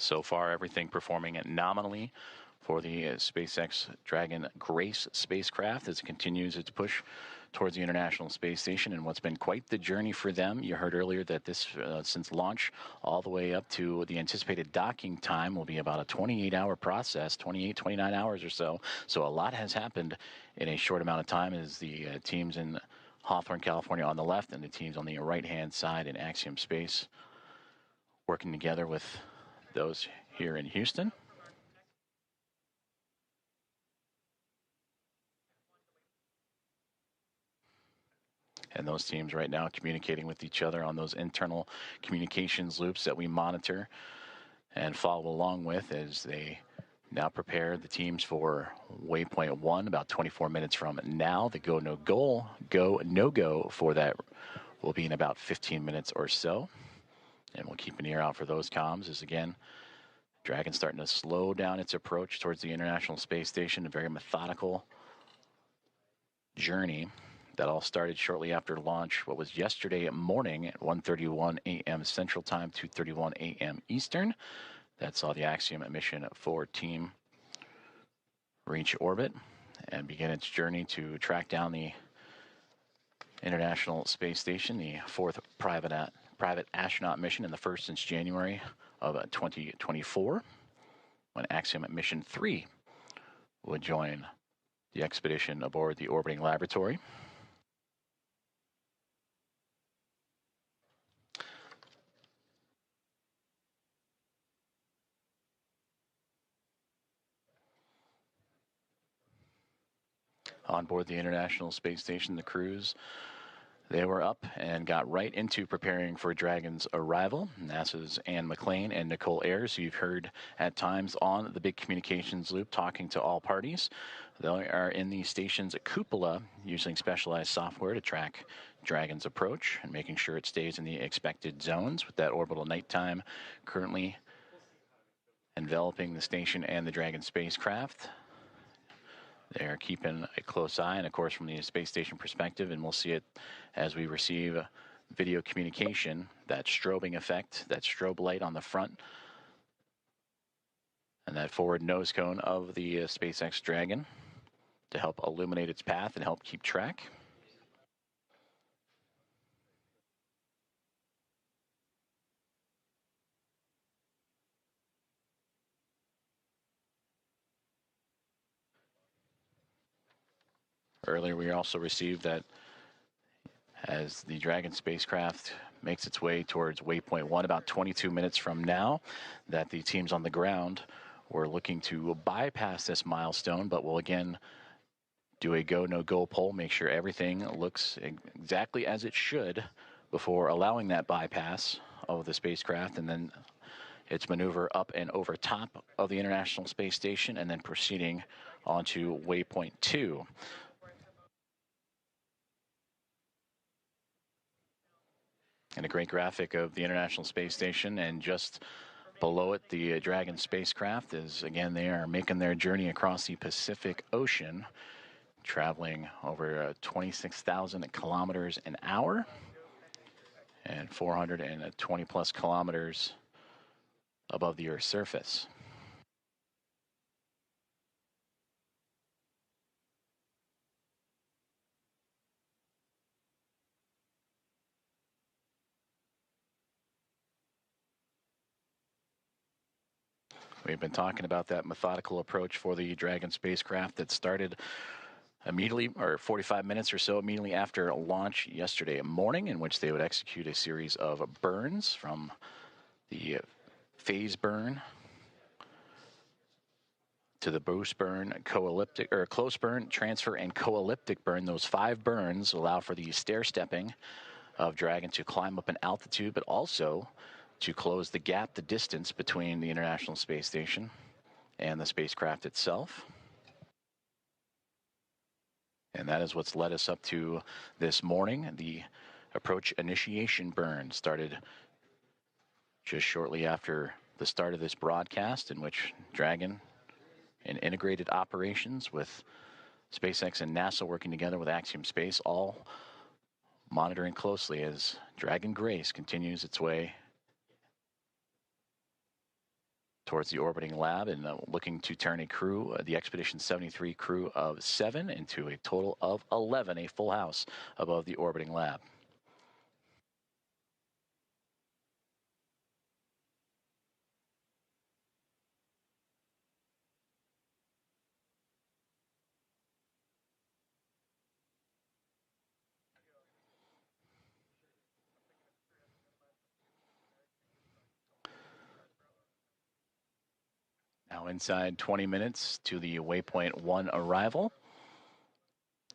So far, everything performing nominally for the SpaceX Dragon Grace spacecraft as it continues its push towards the International Space Station, and what's been quite the journey for them. You heard earlier that this, since launch all the way up to the anticipated docking time, will be about a 28-hour process, 28, 29 hours or so. So a lot has happened in a short amount of time as the teams in Hawthorne, California on the left and the teams on the right-hand side in Axiom Space working together with those here in Houston. And those teams right now communicating with each other on those internal communications loops that we monitor and follow along with as they now prepare the teams for waypoint 1 about 24 minutes from now. The go no go for that will be in about 15 minutes or so. And we'll keep an ear out for those comms as, again, Dragon starting to slow down its approach towards the International Space Station, a very methodical journey that all started shortly after launch, what was yesterday morning at 1:31 a.m. Central Time, 2:31 a.m. Eastern. That saw the Axiom Mission 4 team reach orbit and begin its journey to track down the International Space Station, the 4th private astronaut mission, and the first since January of 2024, when Axiom Mission 3 would join the expedition aboard the orbiting laboratory. On board the International Space Station, the crews, they were up and got right into preparing for Dragon's arrival. NASA's Anne McClain and Nicole Ayers, who you've heard at times on the big communications loop talking to all parties. They are in the station's cupola using specialized software to track Dragon's approach and making sure it stays in the expected zones with that orbital nighttime currently enveloping the station and the Dragon spacecraft. They're keeping a close eye, and of course from the space station perspective, and we'll see it as we receive video communication, that strobing effect, that strobe light on the front, and that forward nose cone of the SpaceX Dragon to help illuminate its path and help keep track. Earlier, we also received that as the Dragon spacecraft makes its way towards waypoint 1, about 22 minutes from now, that the teams on the ground were looking to bypass this milestone, but will again do a go, no go poll, make sure everything looks exactly as it should before allowing that bypass of the spacecraft, and then its maneuver up and over top of the International Space Station, and then proceeding onto waypoint 2. And a great graphic of the International Space Station, and just below it, the Dragon spacecraft is, again, they are making their journey across the Pacific Ocean, traveling over 26,000 kilometers an hour and 420 plus kilometers above the Earth's surface. We've been talking about that methodical approach for the Dragon spacecraft that started immediately, or 45 minutes or so immediately after launch yesterday morning, in which they would execute a series of burns from the phase burn to the boost burn, co-elliptic, or close burn, transfer, and co-elliptic burn. Those 5 burns allow for the stair-stepping of Dragon to climb up in altitude, but also to close the gap, the distance between the International Space Station and the spacecraft itself. And that is what's led us up to this morning. The approach initiation burn started just shortly after the start of this broadcast, in which Dragon, in integrated operations with SpaceX and NASA working together with Axiom Space, all monitoring closely as Dragon Grace continues its way towards the orbiting lab and looking to turn a crew, the Expedition 73 crew of 7 into a total of 11, a full house above the orbiting lab. Now inside 20 minutes to the waypoint 1 arrival.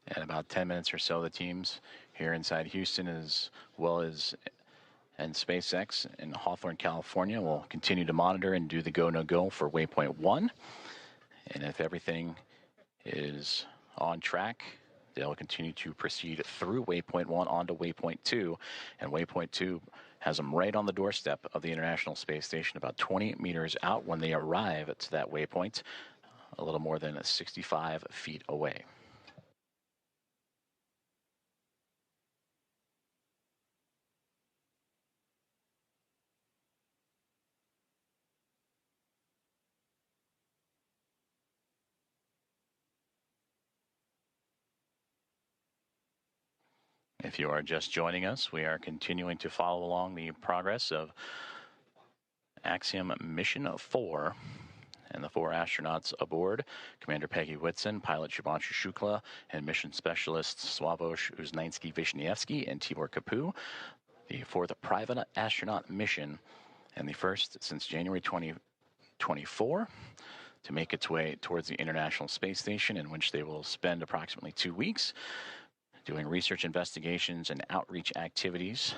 And about 10 minutes or so, the teams here inside Houston as well as and SpaceX in Hawthorne, California will continue to monitor and do the go, no go for waypoint 1. And if everything is on track, they'll continue to proceed through waypoint 1 onto waypoint 2. And waypoint 2 has them right on the doorstep of the International Space Station, about 20 meters out when they arrive to that waypoint, a little more than 65 feet away. If you are just joining us, we are continuing to follow along the progress of Axiom Mission 4 and the 4 astronauts aboard, Commander Peggy Whitson, pilot Shubhanshu Shukla, and mission specialists Sławosz, Uznański-Wiśniewski, and Tibor Kapu, the 4th private astronaut mission and the first since January 2024 to make its way towards the International Space Station, in which they will spend approximately 2 weeks doing research investigations and outreach activities,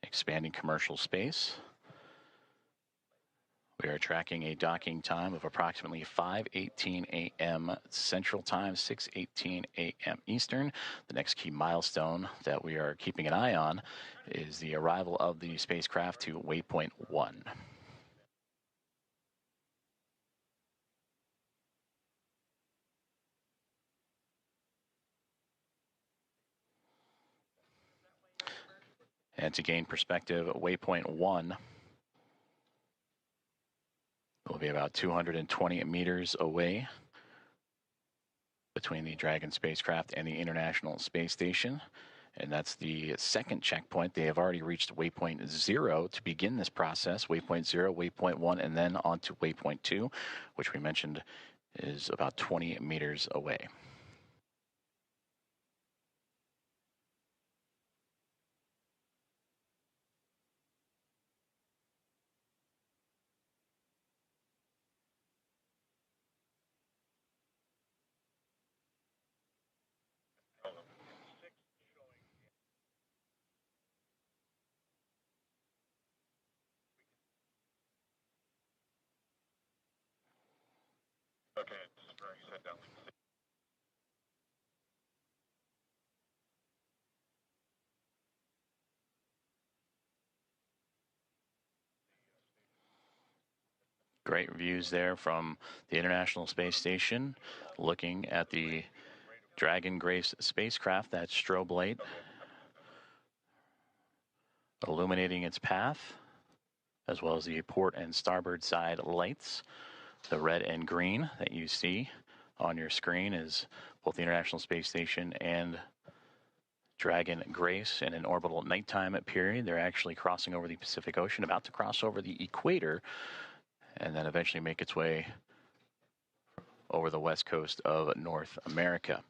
expanding commercial space. We are tracking a docking time of approximately 5:18 a.m. Central Time, 6:18 a.m. Eastern. The next key milestone that we are keeping an eye on is the arrival of the spacecraft to waypoint 1. And to gain perspective, waypoint 1 will be about 220 meters away between the Dragon spacecraft and the International Space Station. And that's the second checkpoint. They have already reached waypoint 0 to begin this process. Waypoint 0, waypoint 1, and then on to waypoint 2, which we mentioned is about 20 meters away.
Okay, set down.
Great views there from the International Space Station, looking at the Dragon Grace spacecraft, that strobe light illuminating its path, as well as the port and starboard side lights. The red and green that you see on your screen is both the International Space Station and Dragon Grace in an orbital nighttime period. They're actually crossing over the Pacific Ocean, about to cross over the equator, and then eventually make its way over the west coast of North America.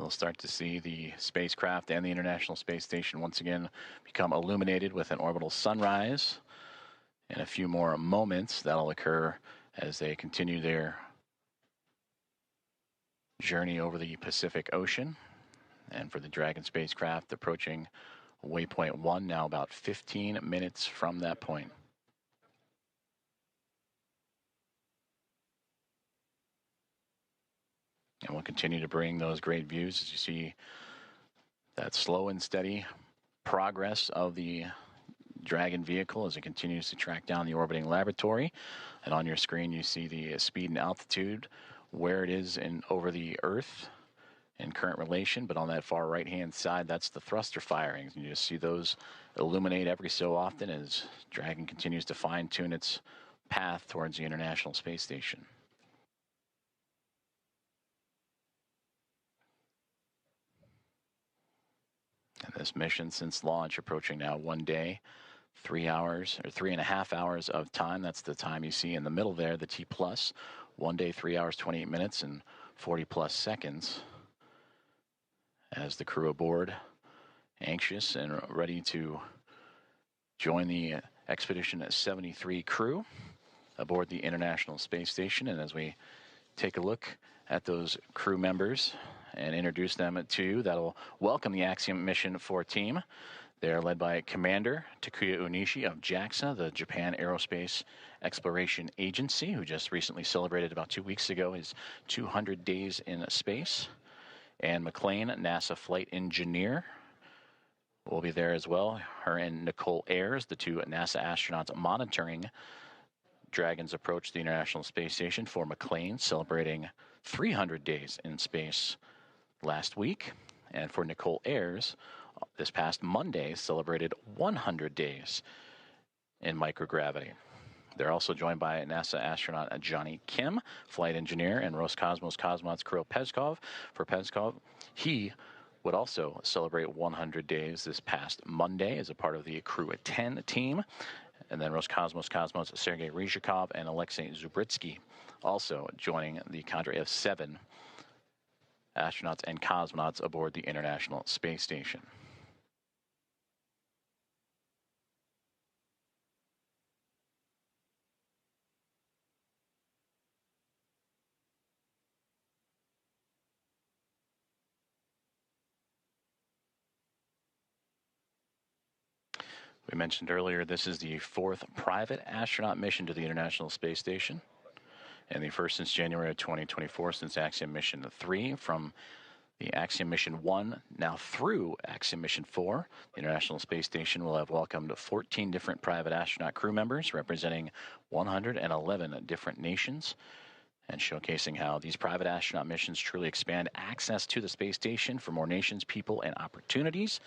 We'll start to see the spacecraft and the International Space Station once again become illuminated with an orbital sunrise. In a few more moments, that'll occur as they continue their journey over the Pacific Ocean. And for the Dragon spacecraft approaching waypoint 1, now about 15 minutes from that point. And we'll continue to bring those great views as you see that slow and steady progress of the Dragon vehicle as it continues to track down the orbiting laboratory. And on your screen, you see the speed and altitude, where it is over the Earth in current relation. But on that far right-hand side, that's the thruster firings. And you just see those illuminate every so often as Dragon continues to fine-tune its path towards the International Space Station. And this mission since launch approaching now 1 day, 3 hours or 3.5 hours of time. That's the time you see in the middle there, the T plus. 1 day, 3 hours, 28 minutes and 40 plus seconds. As the crew aboard, anxious and ready to join the Expedition 73 crew aboard the International Space Station. And as we take a look at those crew members and introduce them to you, that'll welcome the Axiom Mission 4 team. They're led by Commander Takuya Onishi of JAXA, the Japan Aerospace Exploration Agency, who just recently celebrated about 2 weeks ago his 200 days in space. Anne McLean, NASA flight engineer, will be there as well. Her and Nicole Ayers, the two NASA astronauts monitoring Dragon's approach to the International Space Station. For McLean, celebrating 300 days in space last week. And for Nicole Ayers, this past Monday, celebrated 100 days in microgravity. They're also joined by NASA astronaut Johnny Kim, flight engineer, and Roscosmos cosmonauts Kirill Peskov. For Peskov, he would also celebrate 100 days this past Monday as a part of the Crew 10 team. And then Roscosmos cosmonauts Sergei Ryzhikov and Alexei Zubritsky also joining the cadre of 7 astronauts and cosmonauts aboard the International Space Station. We mentioned earlier, this is the 4th private astronaut mission to the International Space Station, and the first since January of 2024, since Axiom Mission 3. From the Axiom Mission 1 now through Axiom Mission 4, the International Space Station will have welcomed 14 different private astronaut crew members representing 111 different nations, and showcasing how these private astronaut missions truly expand access to the space station for more nations, people, and opportunities.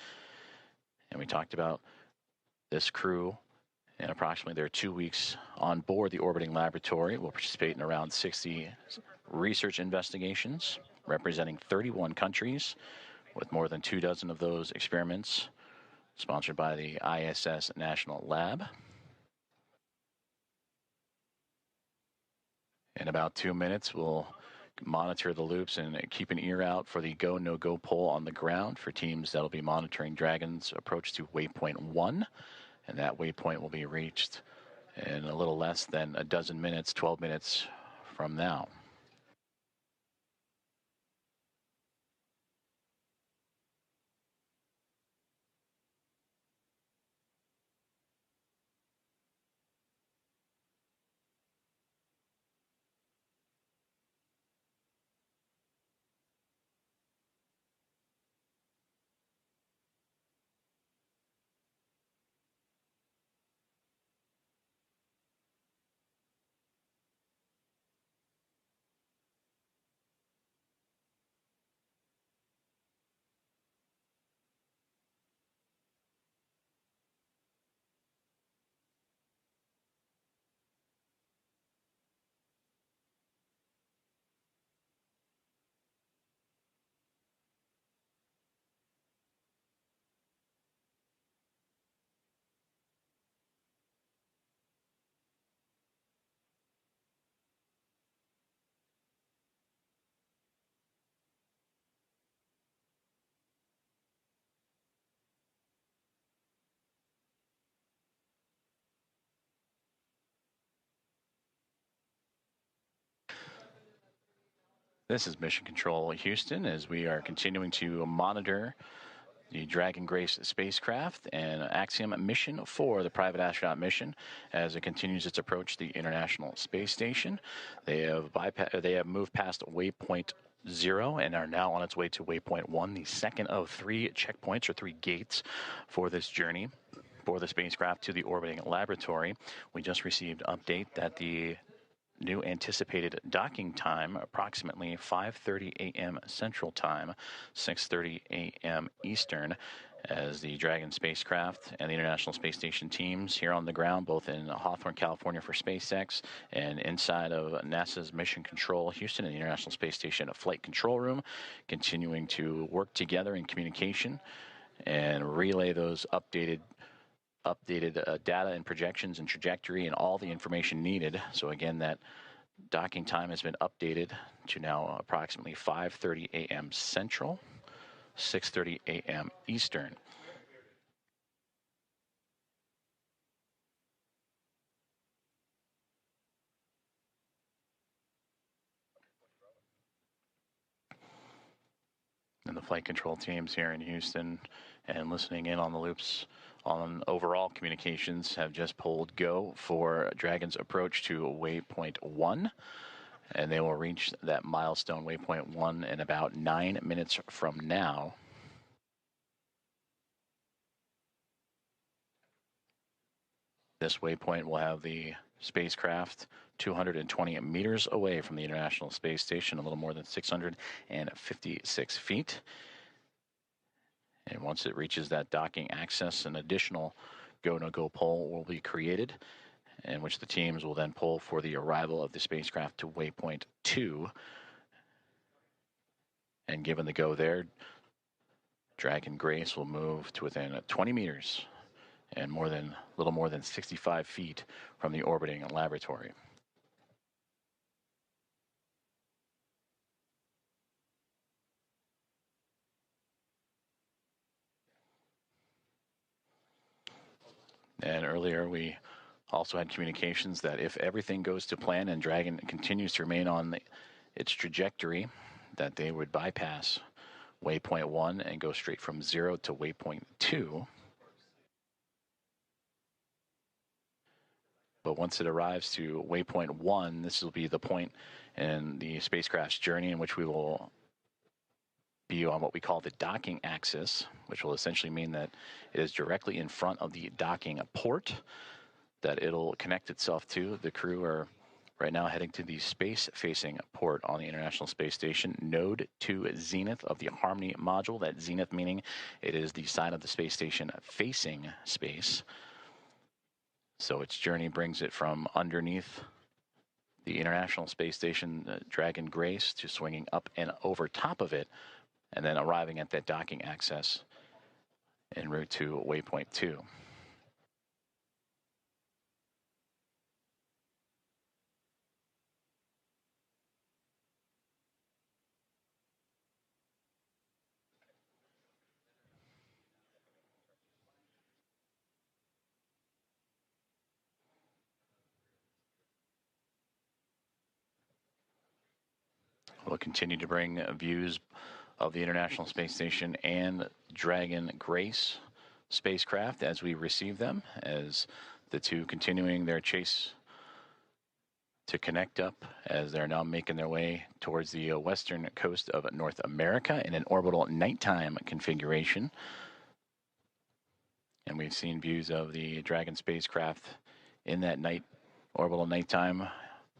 And we talked about this crew, in approximately their 2 weeks on board the orbiting laboratory, will participate in around 60 research investigations representing 31 countries, with more than 24 of those experiments sponsored by the ISS National Lab. In about 2 minutes, we'll monitor the loops and keep an ear out for the go, no-go poll on the ground for teams that'll be monitoring Dragon's approach to waypoint 1. And that waypoint will be reached in a little less than a dozen minutes, 12 minutes from now. This is Mission Control Houston, as we are continuing to monitor the Dragon Grace spacecraft and Axiom Mission 4, the private astronaut mission, as it continues its approach to the International Space Station. They have moved past waypoint 0 and are now on its way to waypoint 1, the second of 3 checkpoints or 3 gates for this journey. for the spacecraft to the orbiting laboratory. We just received update that the new anticipated docking time, approximately 5:30 a.m. Central Time, 6:30 a.m. Eastern, as the Dragon spacecraft and the International Space Station teams here on the ground, both in Hawthorne, California for SpaceX and inside of NASA's Mission Control, Houston, and the International Space Station Flight Control Room, continuing to work together in communication and relay those updated data and projections and trajectory and all the information needed. So again, that docking time has been updated to now approximately 5:30 a.m. Central, 6:30 a.m. Eastern. And the flight control teams here in Houston and listening in on the loops on overall communications have just pulled go for Dragon's approach to waypoint 1. And they will reach that milestone waypoint 1 in about 9 minutes from now. This waypoint will have the spacecraft 220 meters away from the International Space Station, a little more than 656 feet. And once it reaches that docking access, an additional go-no-go pole will be created, in which the teams will then pull for the arrival of the spacecraft to waypoint 2. And given the go there, Dragon Grace will move to within 20 meters and little more than 65 feet from the orbiting laboratory. And earlier we also had communications that if everything goes to plan and Dragon continues to remain on its trajectory, that they would bypass waypoint 1 and go straight from 0 to waypoint 2. But once it arrives to waypoint 1, this will be the point in the spacecraft's journey in which we will be on what we call the docking axis, which will essentially mean that it is directly in front of the docking port that it'll connect itself to. The crew are right now heading to the space-facing port on the International Space Station, node to zenith of the Harmony module. That zenith meaning it is the side of the space station facing space. So its journey brings it from underneath the International Space Station, Dragon Grace, to swinging up and over top of it, and then arriving at that docking access en route to waypoint 2. We'll continue to bring views of the International Space Station and Dragon Grace spacecraft as we receive them, as the two continuing their chase to connect up as they're now making their way towards the western coast of North America in an orbital nighttime configuration. And we've seen views of the Dragon spacecraft in that orbital nighttime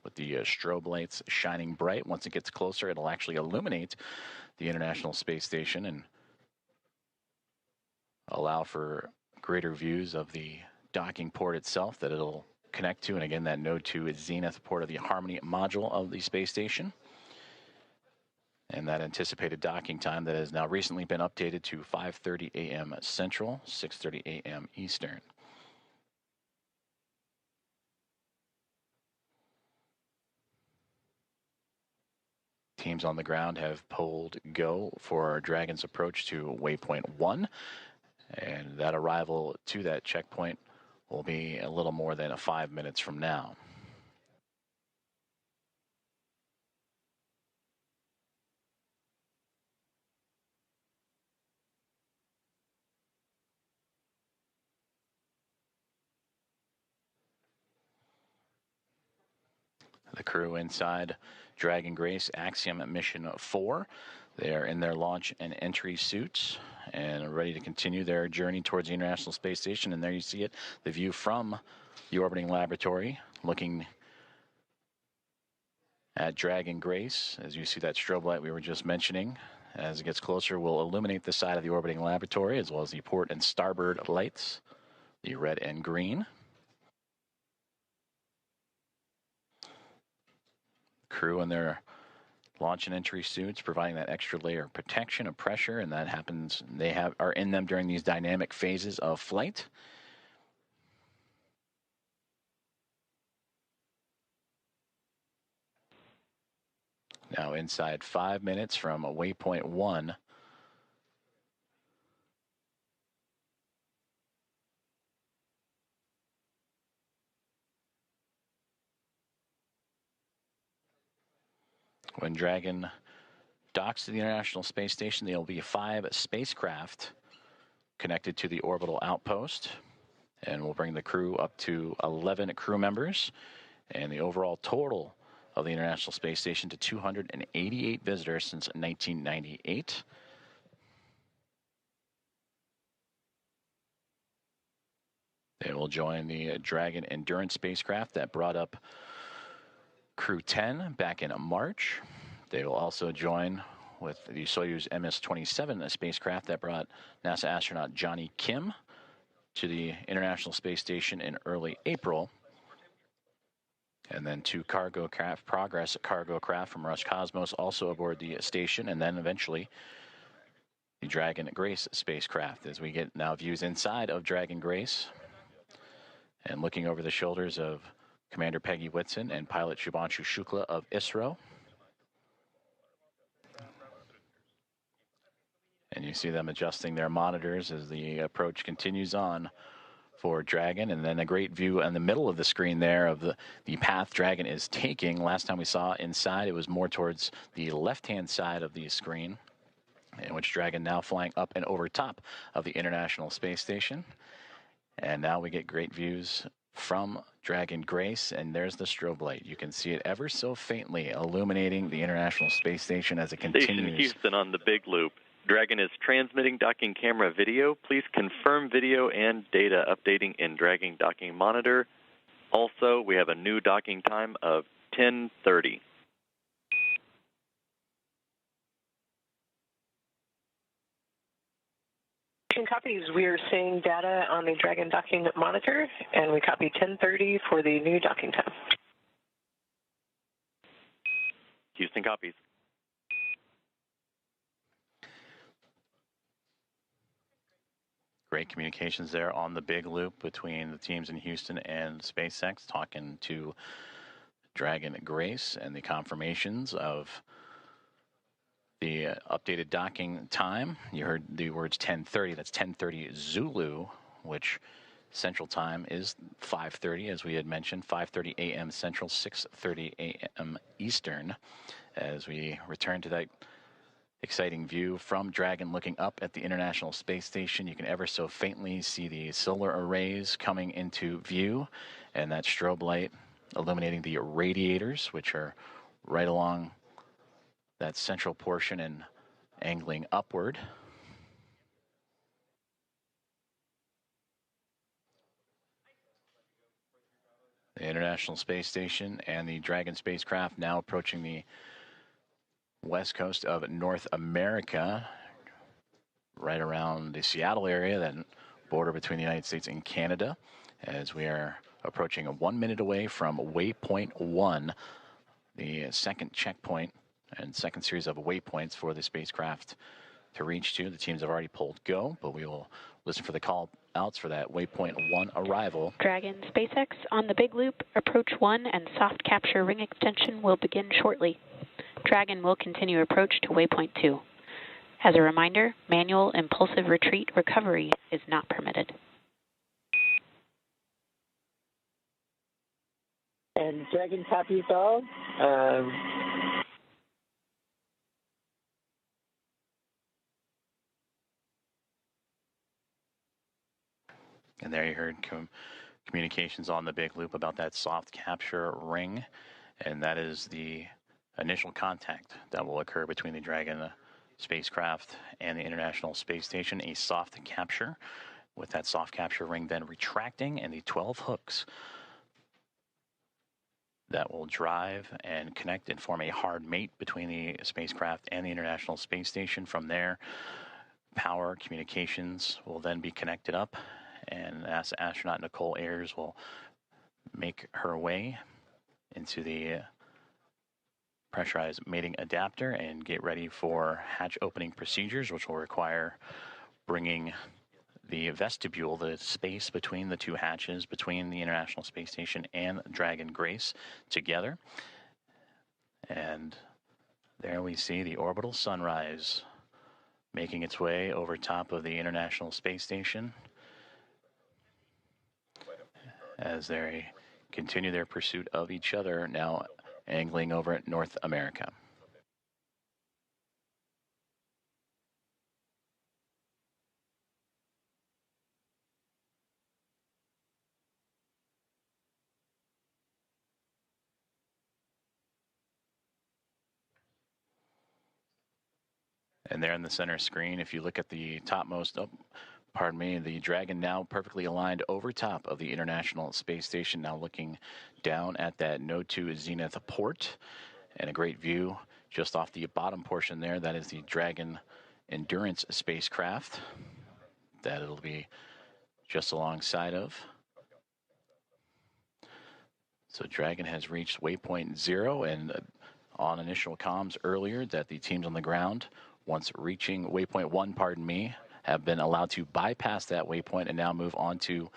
with the strobe lights shining bright. Once it gets closer, it'll actually illuminate the International Space Station and allow for greater views of the docking port itself that it'll connect to. And again, that node 2 is zenith port of the Harmony module of the space station. And that anticipated docking time that has now recently been updated to 5:30 a.m. Central, 6:30 a.m. Eastern. Teams on the ground have pulled go for Dragon's approach to waypoint 1, and that arrival to that checkpoint will be a little more than 5 minutes from now. The crew inside Dragon Grace Axiom Mission 4. They are in their launch and entry suits and are ready to continue their journey towards the International Space Station. And there you see it, the view from the orbiting laboratory, looking at Dragon Grace. As you see that strobe light we were just mentioning, as it gets closer, will illuminate the side of the orbiting laboratory, as well as the port and starboard lights, the red and green. Crew in their launch and entry suits, providing that extra layer of protection of pressure, and that happens, are in them during these dynamic phases of flight. Now inside 5 minutes from waypoint 1. When Dragon docks to the International Space Station, there will be 5 spacecraft connected to the orbital outpost, and we'll bring the crew up to 11 crew members, and the overall total of the International Space Station to 288 visitors since 1998. They will join the Dragon Endurance spacecraft that brought up Crew 10 back in March. They will also join with the Soyuz MS-27, a spacecraft that brought NASA astronaut Johnny Kim to the International Space Station in early April. And then 2 cargo craft, Progress cargo craft from Roscosmos also aboard the station, and then eventually the Dragon Grace spacecraft, as we get now views inside of Dragon Grace and looking over the shoulders of Commander Peggy Whitson and pilot Shubhanshu Shukla of ISRO. And you see them adjusting their monitors as the approach continues on for Dragon. And then a great view in the middle of the screen there of the path Dragon is taking. Last time we saw inside, it was more towards the left-hand side of the screen, in which Dragon now flying up and over top of the International Space Station. And now we get great views from Dragon Grace, and there's the strobe light. You can see it ever so faintly illuminating the International Space Station as it continues.
Station Houston on the Big Loop. Dragon is transmitting docking camera video. Please confirm video and data updating in Dragon Docking Monitor. Also, we have a new docking time of 10:30.
Copies. We are seeing data on the Dragon Docking Monitor, and we copy 10:30 for the new docking time.
Houston copies.
Great communications there on the Big Loop between the teams in Houston and SpaceX, talking to Dragon Grace and the confirmations of the updated docking time. You heard the words 10:30. That's 10:30 Zulu, which Central Time is 5:30, as we had mentioned, 5:30 a.m. Central, 6:30 a.m. Eastern, as we return to that exciting view from Dragon looking up at the International Space Station. You can ever so faintly see the solar arrays coming into view, and that strobe light illuminating the radiators, which are right along that central portion and angling upward. The International Space Station and the Dragon spacecraft now approaching the west coast of North America, right around the Seattle area, that border between the United States and Canada, as we are approaching 1 minute away from waypoint 1, the second checkpoint and second series of waypoints for the spacecraft to reach to. The teams have already pulled go, but we will listen for the call outs for that waypoint 1 arrival.
Dragon SpaceX on the Big Loop, approach 1 and soft capture ring extension will begin shortly. Dragon will continue approach to waypoint 2. As a reminder, manual impulsive retreat recovery is not permitted.
And Dragon copies all.
And there you heard communications on the Big Loop about that soft capture ring, and that is the initial contact that will occur between the Dragon spacecraft and the International Space Station, a soft capture, with that soft capture ring then retracting and the 12 hooks that will drive and connect and form a hard mate between the spacecraft and the International Space Station. From there, power communications will then be connected up, and astronaut Nicole Ayers will make her way into the pressurized mating adapter and get ready for hatch opening procedures, which will require bringing the vestibule, the space between the two hatches, between the International Space Station and Dragon Grace, together. And there we see the orbital sunrise making its way over top of the International Space Station as they continue their pursuit of each other, now angling over at North America. And there in the center screen, if you look at the topmost, the Dragon now perfectly aligned over top of the International Space Station, now looking down at that Node 2 zenith port, and a great view just off the bottom portion there. That is the Dragon Endurance spacecraft that it'll be just alongside of. So Dragon has reached waypoint 0, and on initial comms earlier that the teams on the ground, once reaching waypoint 1, have been allowed to bypass that waypoint and now move on to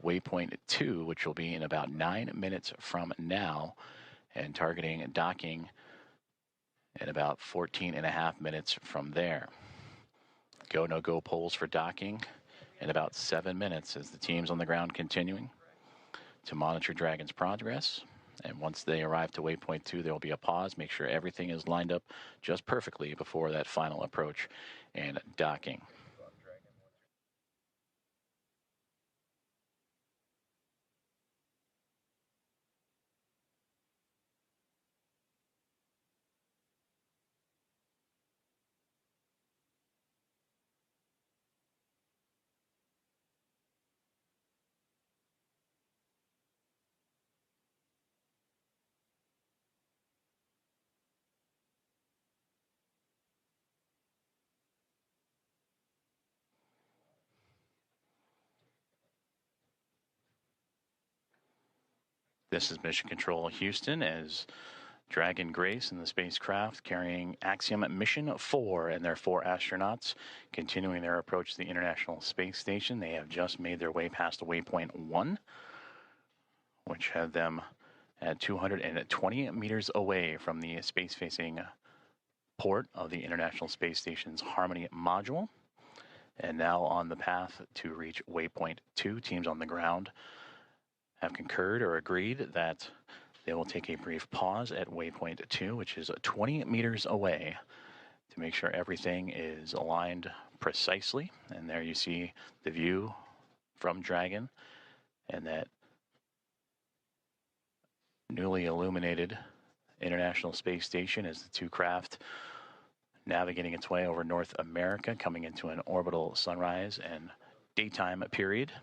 waypoint 2, which will be in about 9 minutes from now, and targeting docking in about 14.5 minutes from there. Go, no-go polls for docking in about 7 minutes as the teams on the ground continuing to monitor Dragon's progress. And once they arrive to waypoint 2, there will be a pause, make sure everything is lined up just perfectly before that final approach and docking. This is Mission Control Houston as Dragon Grace and the spacecraft carrying Axiom Mission 4 and their 4 astronauts continuing their approach to the International Space Station. They have just made their way past waypoint 1, which had them at 220 meters away from the space-facing port of the International Space Station's Harmony module. And now on the path to reach waypoint 2, teams on the ground have concurred or agreed that they will take a brief pause at waypoint 2, which is 20 meters away, to make sure everything is aligned precisely. And there you see the view from Dragon and that newly illuminated International Space Station as the two craft navigating its way over North America, coming into an orbital sunrise and daytime period.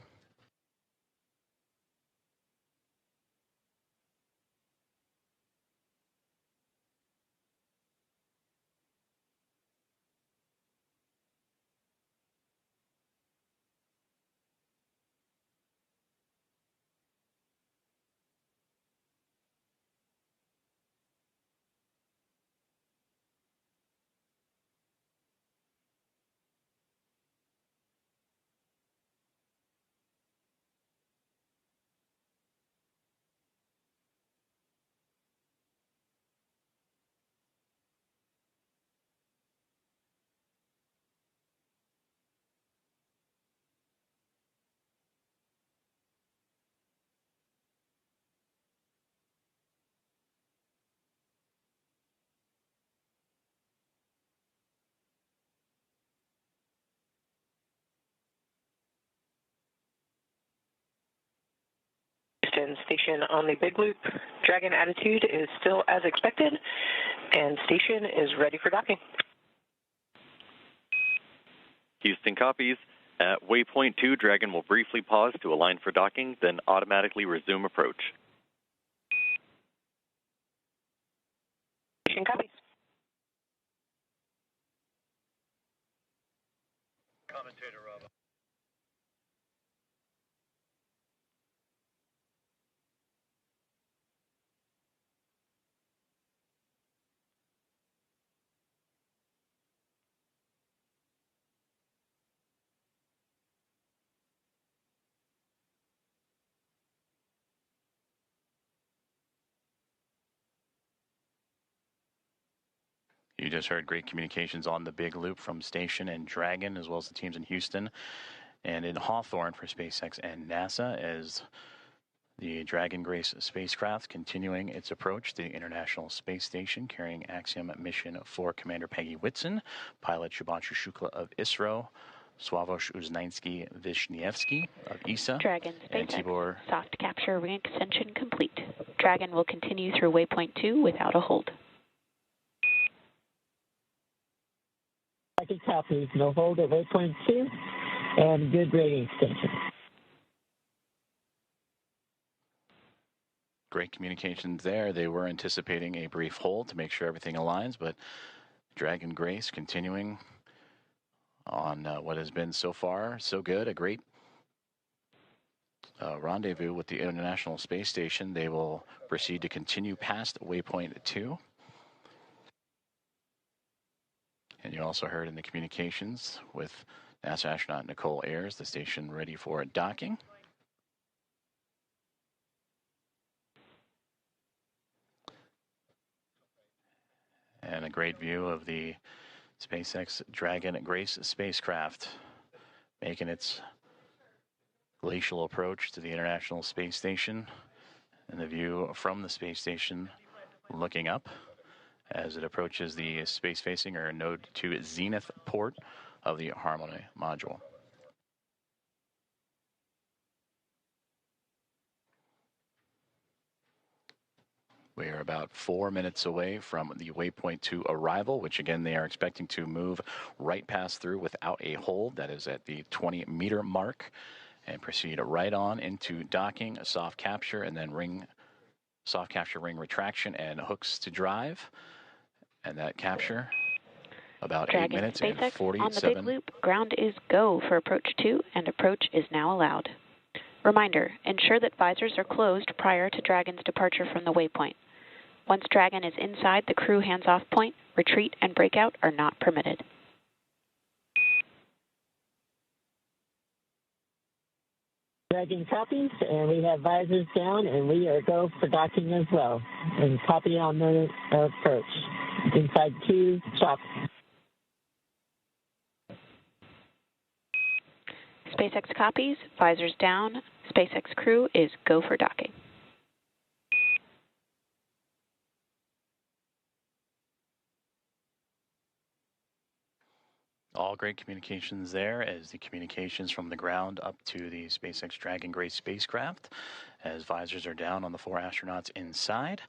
Station on the big loop. Dragon attitude is still as expected, and station is ready for docking.
Houston copies. At waypoint 2, Dragon will briefly pause to align for docking, then automatically resume approach.
Houston copies.
Commentator Rob.
You just heard great communications on the big loop from Station and Dragon, as well as the teams in Houston and in Hawthorne for SpaceX and NASA, as the Dragon Grace spacecraft continuing its approach to the International Space Station, carrying Axiom Mission for Commander Peggy Whitson, pilot Shubhanshu Shukla of ISRO, Sławosz Uznański-Wiśniewski of ESA,
Dragon
and
SpaceX
Tibor.
soft capture ring extension complete. Dragon will continue through waypoint 2 without a hold.
Second copies, no hold at waypoint 2, and good rating extension.
Great communications there. They were anticipating a brief hold to make sure everything aligns, but Dragon Grace continuing on what has been so far so good. A great rendezvous with the International Space Station. They will proceed to continue past waypoint 2. And you also heard in the communications with NASA astronaut Nicole Ayers, the station ready for docking. And a great view of the SpaceX Dragon Grace spacecraft making its glacial approach to the International Space Station. And the view from the space station looking up as it approaches the space-facing or Node 2 zenith port of the Harmony module. We are about 4 minutes away from the waypoint 2 arrival, which again they are expecting to move right past through without a hold. That is at the 20-meter mark, and proceed right on into docking, a soft capture, and then soft capture ring retraction and hooks to drive. And that capture, about
Dragon
8 minutes
SpaceX
and 47.
on the big loop, ground is go for approach 2, and approach is now allowed. Reminder, ensure that visors are closed prior to Dragon's departure from the waypoint. Once Dragon is inside the crew hands-off point, retreat and breakout are not permitted.
Dragon copies, and we have visors down, and we are go for docking as well. And copy on the approach. Inside 2, chop.
SpaceX copies, visors down, SpaceX crew is go for docking.
All great communications there, as the communications from the ground up to the SpaceX Dragon Grace spacecraft, as visors are down on the 4 astronauts inside,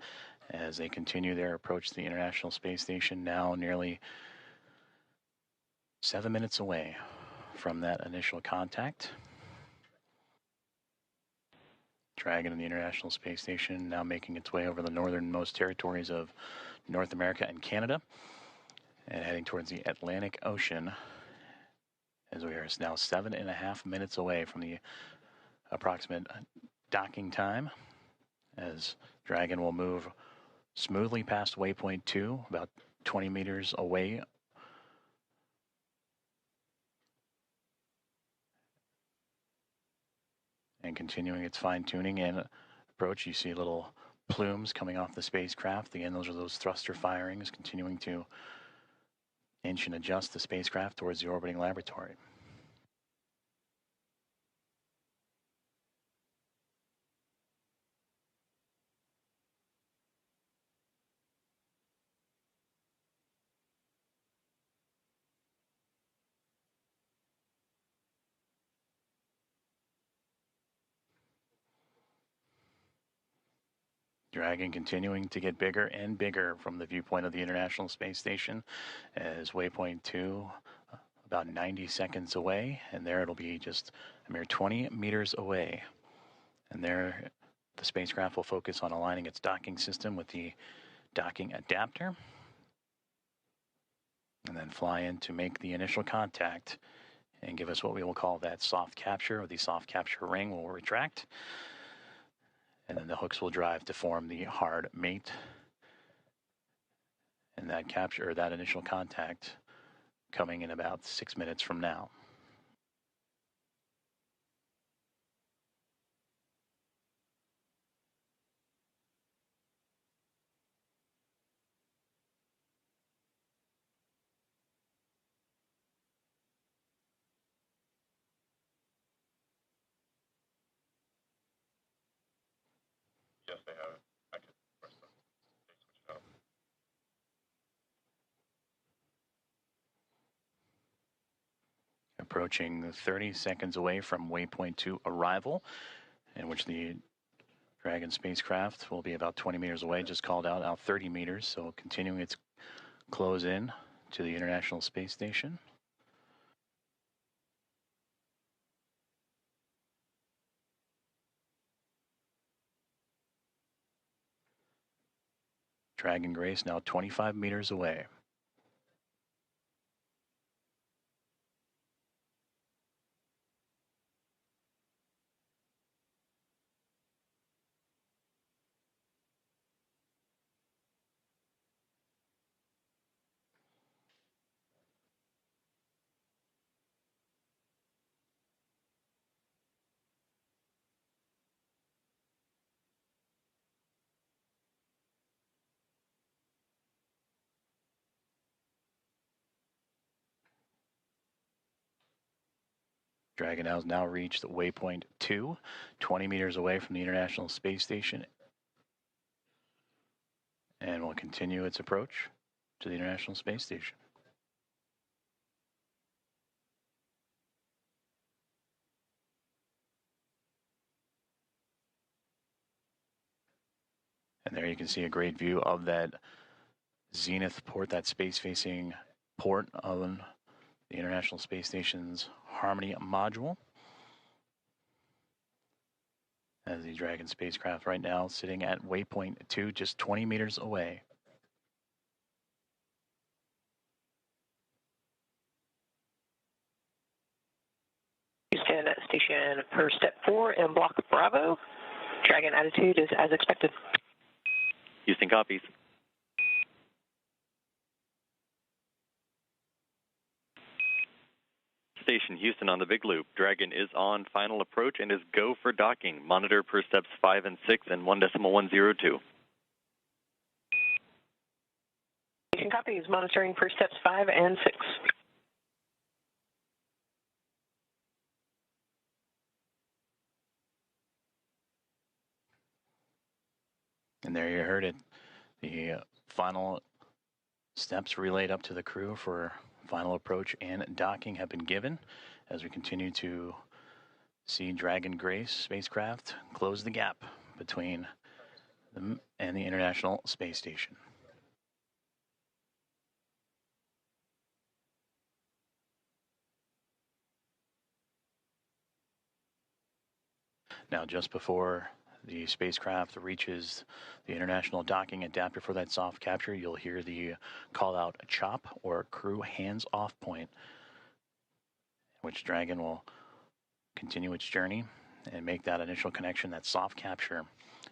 as they continue their approach to the International Space Station, now nearly 7 minutes away from that initial contact. Dragon and the International Space Station now making its way over the northernmost territories of North America and Canada, and heading towards the Atlantic Ocean, as we are now 7.5 minutes away from the approximate docking time, as Dragon will move smoothly past waypoint 2, about 20 meters away. And continuing its fine-tuning and approach, you see little plumes coming off the spacecraft. Again, those are those thruster firings, continuing to inch and adjust the spacecraft towards the orbiting laboratory. Dragon continuing to get bigger and bigger from the viewpoint of the International Space Station, as waypoint 2 about 90 seconds away, and there it'll be just a mere 20 meters away. And there, the spacecraft will focus on aligning its docking system with the docking adapter, and then fly in to make the initial contact and give us what we will call that soft capture, or the soft capture ring will retract, and then the hooks will drive to form the hard mate. And that capture, or that initial contact, coming in about 6 minutes from now.
Yes, they have. I can press them. They switch it up.
Approaching 30 seconds away from waypoint 2 arrival, in which the Dragon spacecraft will be about 20 meters away, just called out 30 meters, so continuing its close in to the International Space Station. Dragon Grace now 25 meters away. Dragon has now reached waypoint 2, 20 meters away from the International Space Station, and will continue its approach to the International Space Station. And there you can see a great view of that zenith port, that space-facing port on the International Space Station's Harmony module. As the Dragon spacecraft right now sitting at waypoint 2, just 20 meters away.
Houston at station for step 4 in block Bravo. Dragon attitude is as expected.
Houston copies. Station Houston on the big loop. Dragon is on final approach and is go for docking. Monitor per steps 5 and 6 and 1.102.
Station copies, monitoring for steps 5 and 6.
And there you heard it. The final steps relayed up to the crew for final approach and docking have been given as we continue to see Dragon Grace spacecraft close the gap between them and the International Space Station. Now, just before the spacecraft reaches the international docking adapter for that soft capture, you'll hear the call out CHOP, or crew hands off point, which Dragon will continue its journey and make that initial connection, that soft capture,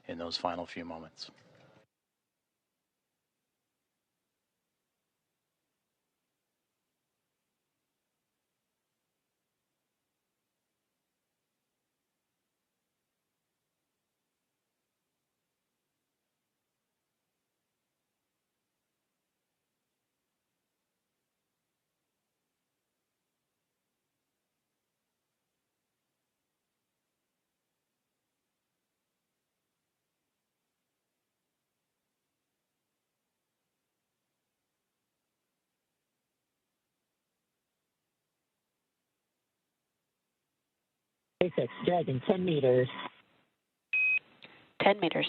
in those final few moments.
SpaceX Dragon, 10 meters.
10 meters.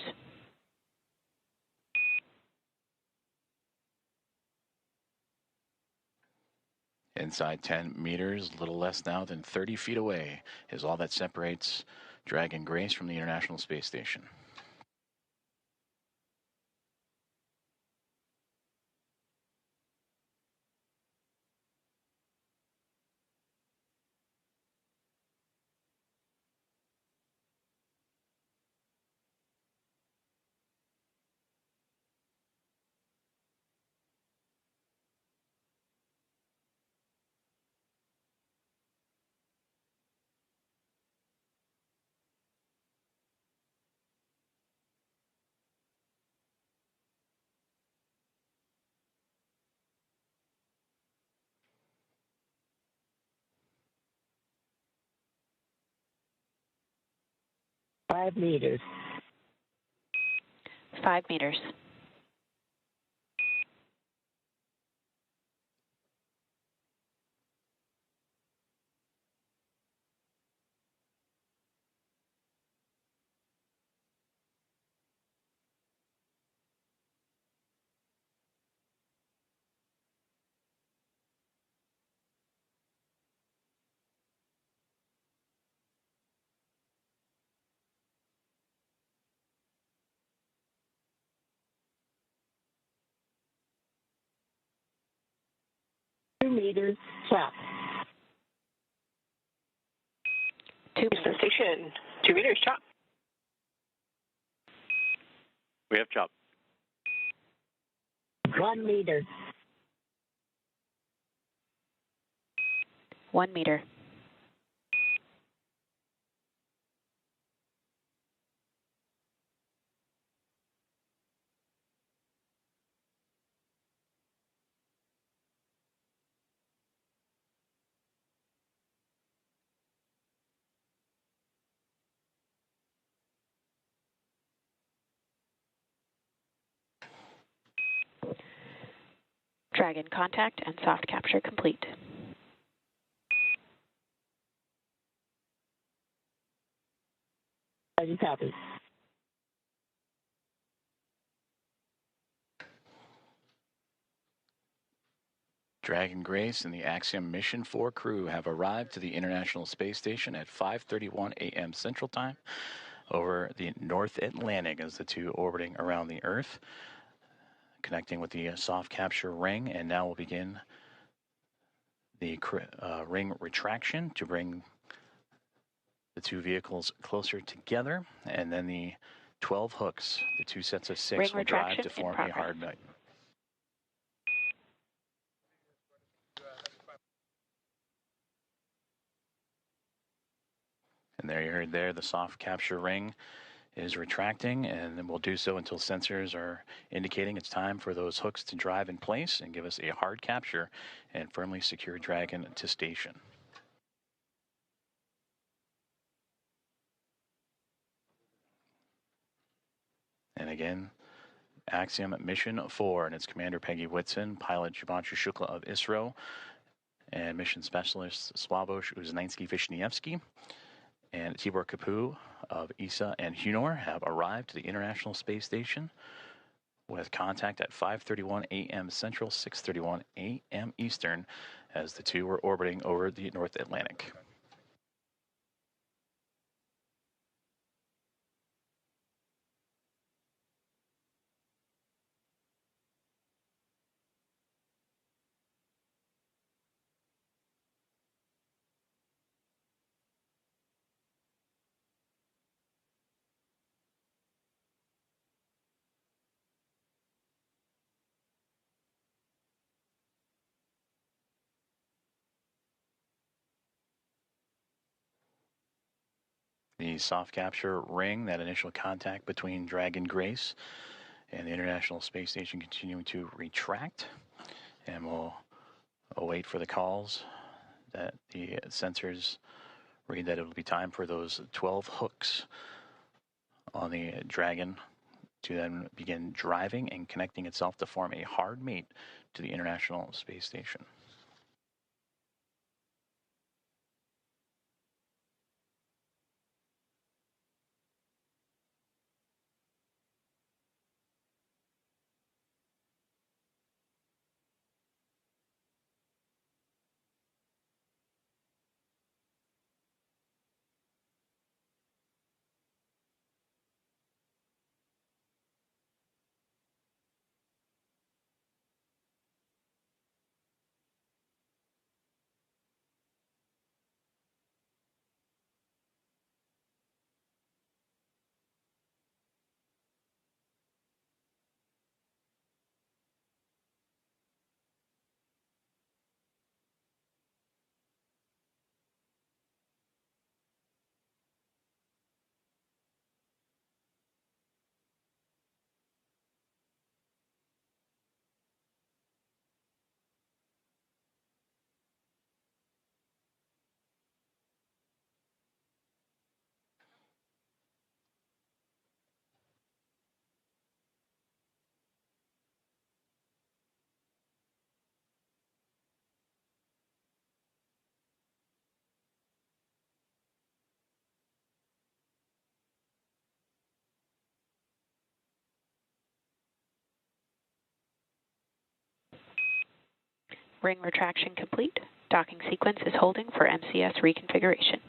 And inside 10 meters, a little less now than 30 feet away, is all that separates Dragon Grace from the International Space Station.
Five meters.
5 meters.
Two meters. Chop.
2
Houston
meters.
Station, 2 meters, chop.
We have chop.
1 meter.
1 meter. Dragon contact and soft capture complete.
Ready, copy.
Dragon Grace and the Axiom Mission 4 crew have arrived to the International Space Station at 5:31 a.m. Central Time over the North Atlantic as the two orbiting around the Earth, connecting with the soft capture ring, and now we'll begin the ring retraction to bring the two vehicles closer together, and then the 12 hooks, the two sets of 6,
Ring
will drive
retraction
to
in
form a
progress.
hard nut. And there you heard there, the soft capture ring is retracting, and then we'll do so until sensors are indicating it's time for those hooks to drive in place and give us a hard capture and firmly secure Dragon to station. And again, Axiom Mission 4 and its Commander Peggy Whitson, pilot Shubhanshu Shukla of ISRO, and mission specialist Sławosz Uznański-Wiśniewski and Tibor Kapu of ESA and Hunor have arrived to the International Space Station with contact at 5:31 a.m. Central, 6:31 a.m. Eastern, as the two were orbiting over the North Atlantic. The soft capture ring, that initial contact between Dragon Grace and the International Space Station, continuing to retract, and we'll await for the calls that the sensors read that it'll be time for those 12 hooks on the Dragon to then begin driving and connecting itself to form a hard mate to the International Space Station.
Ring retraction complete. Docking sequence is holding for MCS reconfiguration.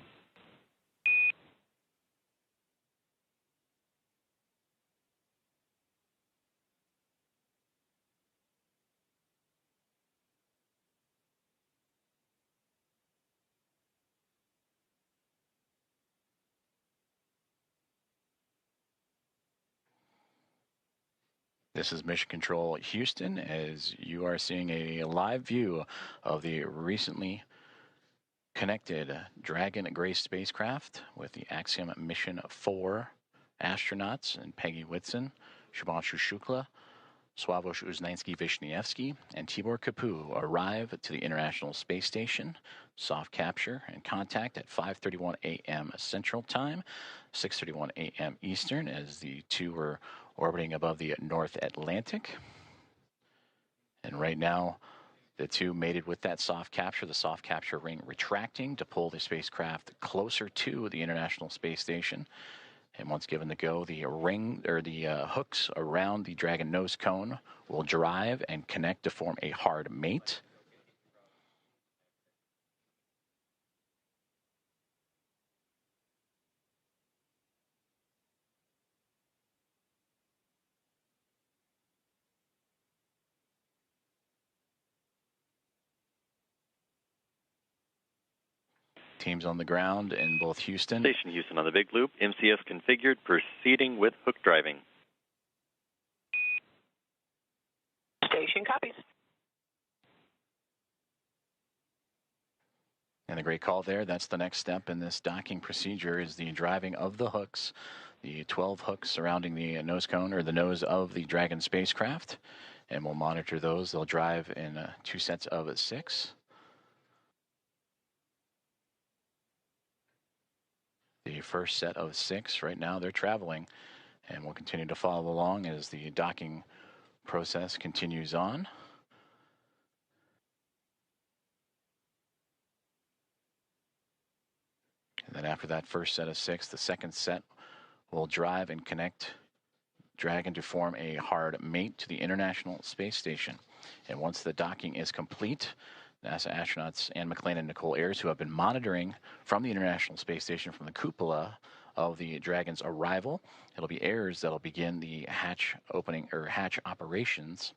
This is Mission Control Houston, as you are seeing a live view of the recently connected Dragon Grace spacecraft with the Axiom Mission 4 astronauts and Peggy Whitson, Shubhanshu Shukla, Sławosz Uznański-Wiśniewski, and Tibor Kapu arrive to the International Space Station. Soft capture and contact at 5:31 a.m. Central Time, 6:31 a.m. Eastern, as the two were orbiting above the North Atlantic. And right now, the two mated with that soft capture, the soft capture ring retracting to pull the spacecraft closer to the International Space Station. And once given the go, the ring or the hooks around the Dragon nose cone will drive and connect to form a hard mate. Teams on the ground in both Houston.
Station Houston on the big loop. MCS configured, proceeding with hook driving.
Station copies.
And a great call there. That's the next step in this docking procedure, is the driving of the hooks, the 12 hooks surrounding the nose cone or the nose of the Dragon spacecraft. And we'll monitor those. They'll drive in 2 sets of 6. The first set of 6 right now, they're traveling, and we'll continue to follow along as the docking process continues on. And then after that first set of 6, the second set will drive and connect Dragon to form a hard mate to the International Space Station. And once the docking is complete, NASA astronauts Anne McLean and Nicole Ayers, who have been monitoring from the International Space Station from the cupola of the Dragon's arrival, it'll be Ayers that'll begin the hatch opening or hatch operations.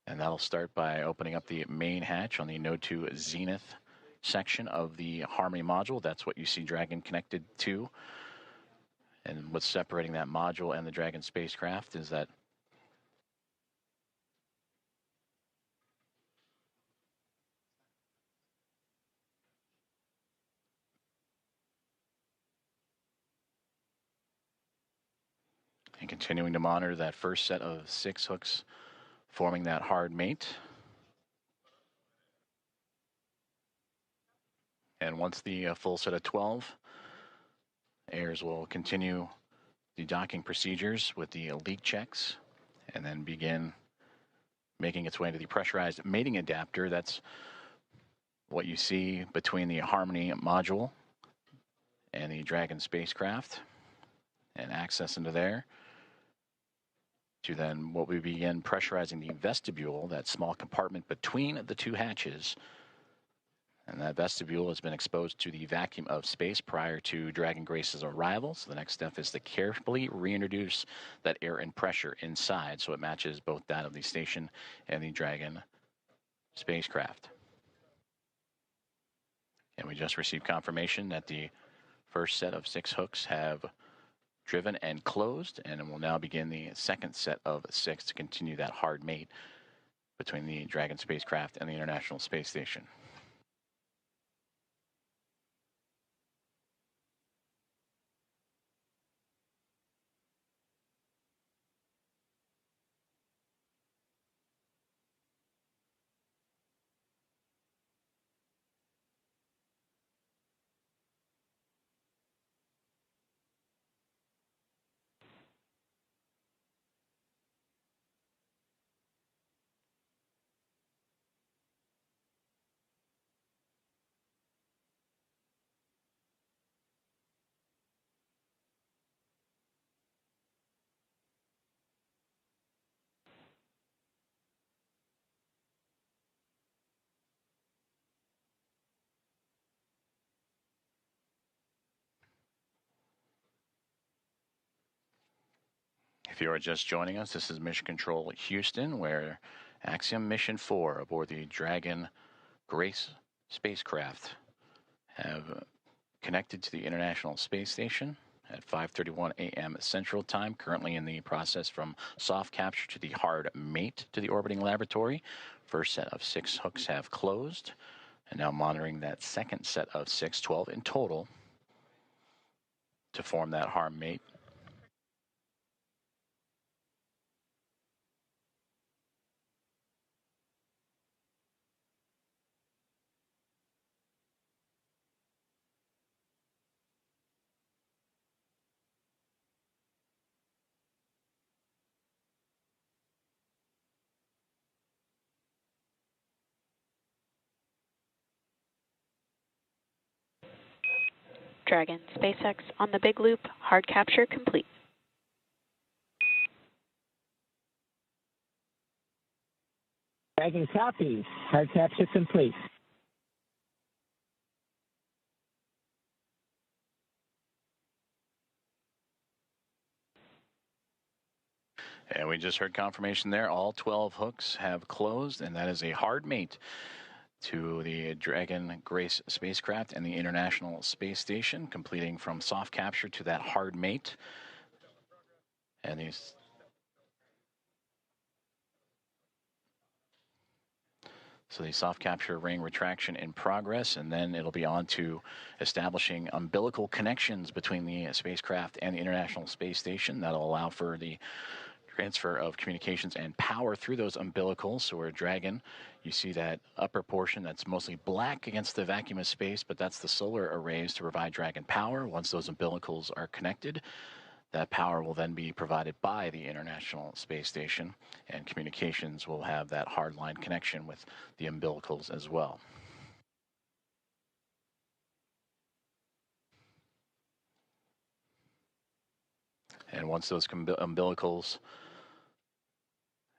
And that'll start by opening up the main hatch on the Node 2 Zenith section of the Harmony module. That's what you see Dragon connected to. And what's separating that module and the Dragon spacecraft is that and continuing to monitor that first set of 6 hooks forming that hard mate. And once the full set of 12, Ayers will continue the docking procedures with the leak checks and then begin making its way into the pressurized mating adapter. That's what you see between the Harmony module and the Dragon spacecraft, and access into there to then what we begin pressurizing the vestibule, that small compartment between the 2 hatches. And that vestibule has been exposed to the vacuum of space prior to Dragon Grace's arrival. So the next step is to carefully reintroduce that air and pressure inside so it matches both that of the station and the Dragon spacecraft. And we just received confirmation that the first set of 6 hooks have driven and closed, and we'll now begin the second set of 6 to continue that hard mate between the Dragon spacecraft and the International Space Station. If you are just joining us, this is Mission Control Houston, where Axiom Mission 4 aboard the Dragon Grace spacecraft have connected to the International Space Station at 5:31 a.m. Central Time, currently in the process from soft capture to the hard mate to the orbiting laboratory. First set of 6 hooks have closed, and now monitoring that second set of 6, 12 in total, to form that hard mate.
Dragon, SpaceX on the big loop, hard capture complete.
Dragon copies. Hard capture complete.
And we just heard confirmation there. All 12 hooks have closed, and that is a hard mate to the Dragon Grace spacecraft and the International Space Station, completing from soft capture to that hard mate. And these So the soft capture ring retraction in progress, and then it'll be on to establishing umbilical connections between the spacecraft and the International Space Station. That'll allow for the transfer of communications and power through those umbilicals. So we're Dragon, you see that upper portion that's mostly black against the vacuum of space, but that's the solar arrays to provide Dragon power. Once those umbilicals are connected, that power will then be provided by the International Space Station, and communications will have that hardline connection with the umbilicals as well. And once those umbilicals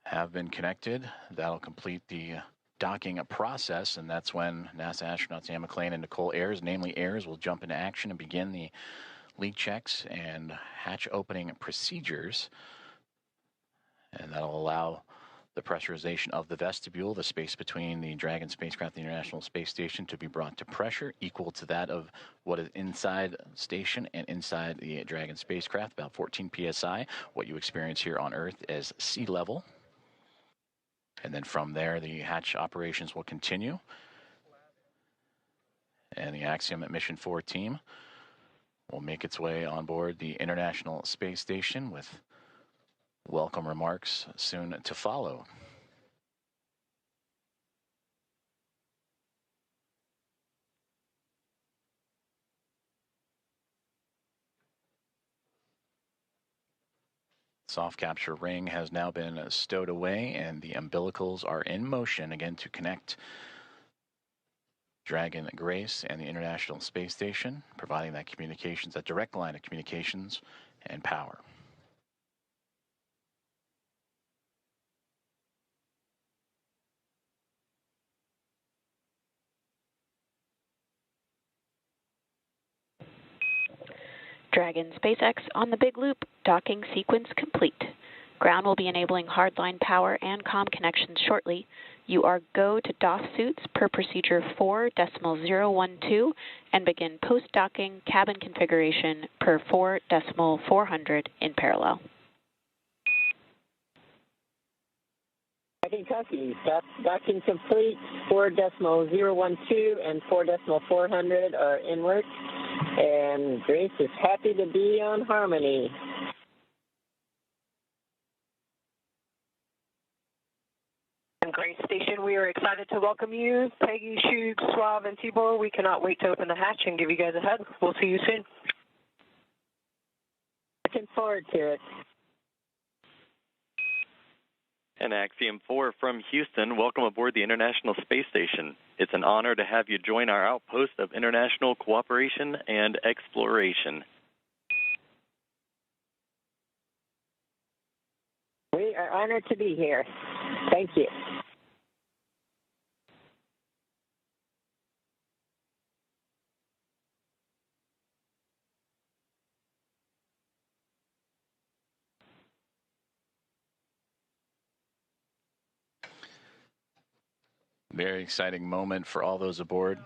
have been connected, that'll complete the docking process, and that's when NASA astronauts Anne McClain and Nicole Ayers, namely Ayers, will jump into action and begin the leak checks and hatch opening procedures, and that'll allow the pressurization of the vestibule, the space between the Dragon spacecraft and the International Space Station, to be brought to pressure equal to that of what is inside station and inside the Dragon spacecraft, about 14 psi, what you experience here on Earth as sea level. And then from there, the hatch operations will continue, and the Axiom Mission 4 team will make its way on board the International Space Station with welcome remarks soon to follow. Soft capture ring has now been stowed away, and the umbilicals are in motion again to connect Dragon Grace and the International Space Station, providing that communications, that direct line of communications and power.
Dragon SpaceX on the big loop, docking sequence complete. Ground will be enabling hardline power and comm connections shortly. You are go to DOF suits per procedure 4.012 and begin post-docking cabin configuration per 4.400 in parallel.
Dragon copies. Docking complete. 4.012 and 4.400 are in work. And Grace is happy to be on Harmony.
And Grace Station, we are excited to welcome you. Peggy, Shug, Swav, and Tibor, we cannot wait to open the hatch and give you guys a hug. We'll see you soon.
Looking forward to it.
And Axiom 4 from Houston, welcome aboard the International Space Station. It's an honor to have you join our outpost of international cooperation and exploration.
We are honored to be here. Thank you.
Very exciting moment for all those aboard.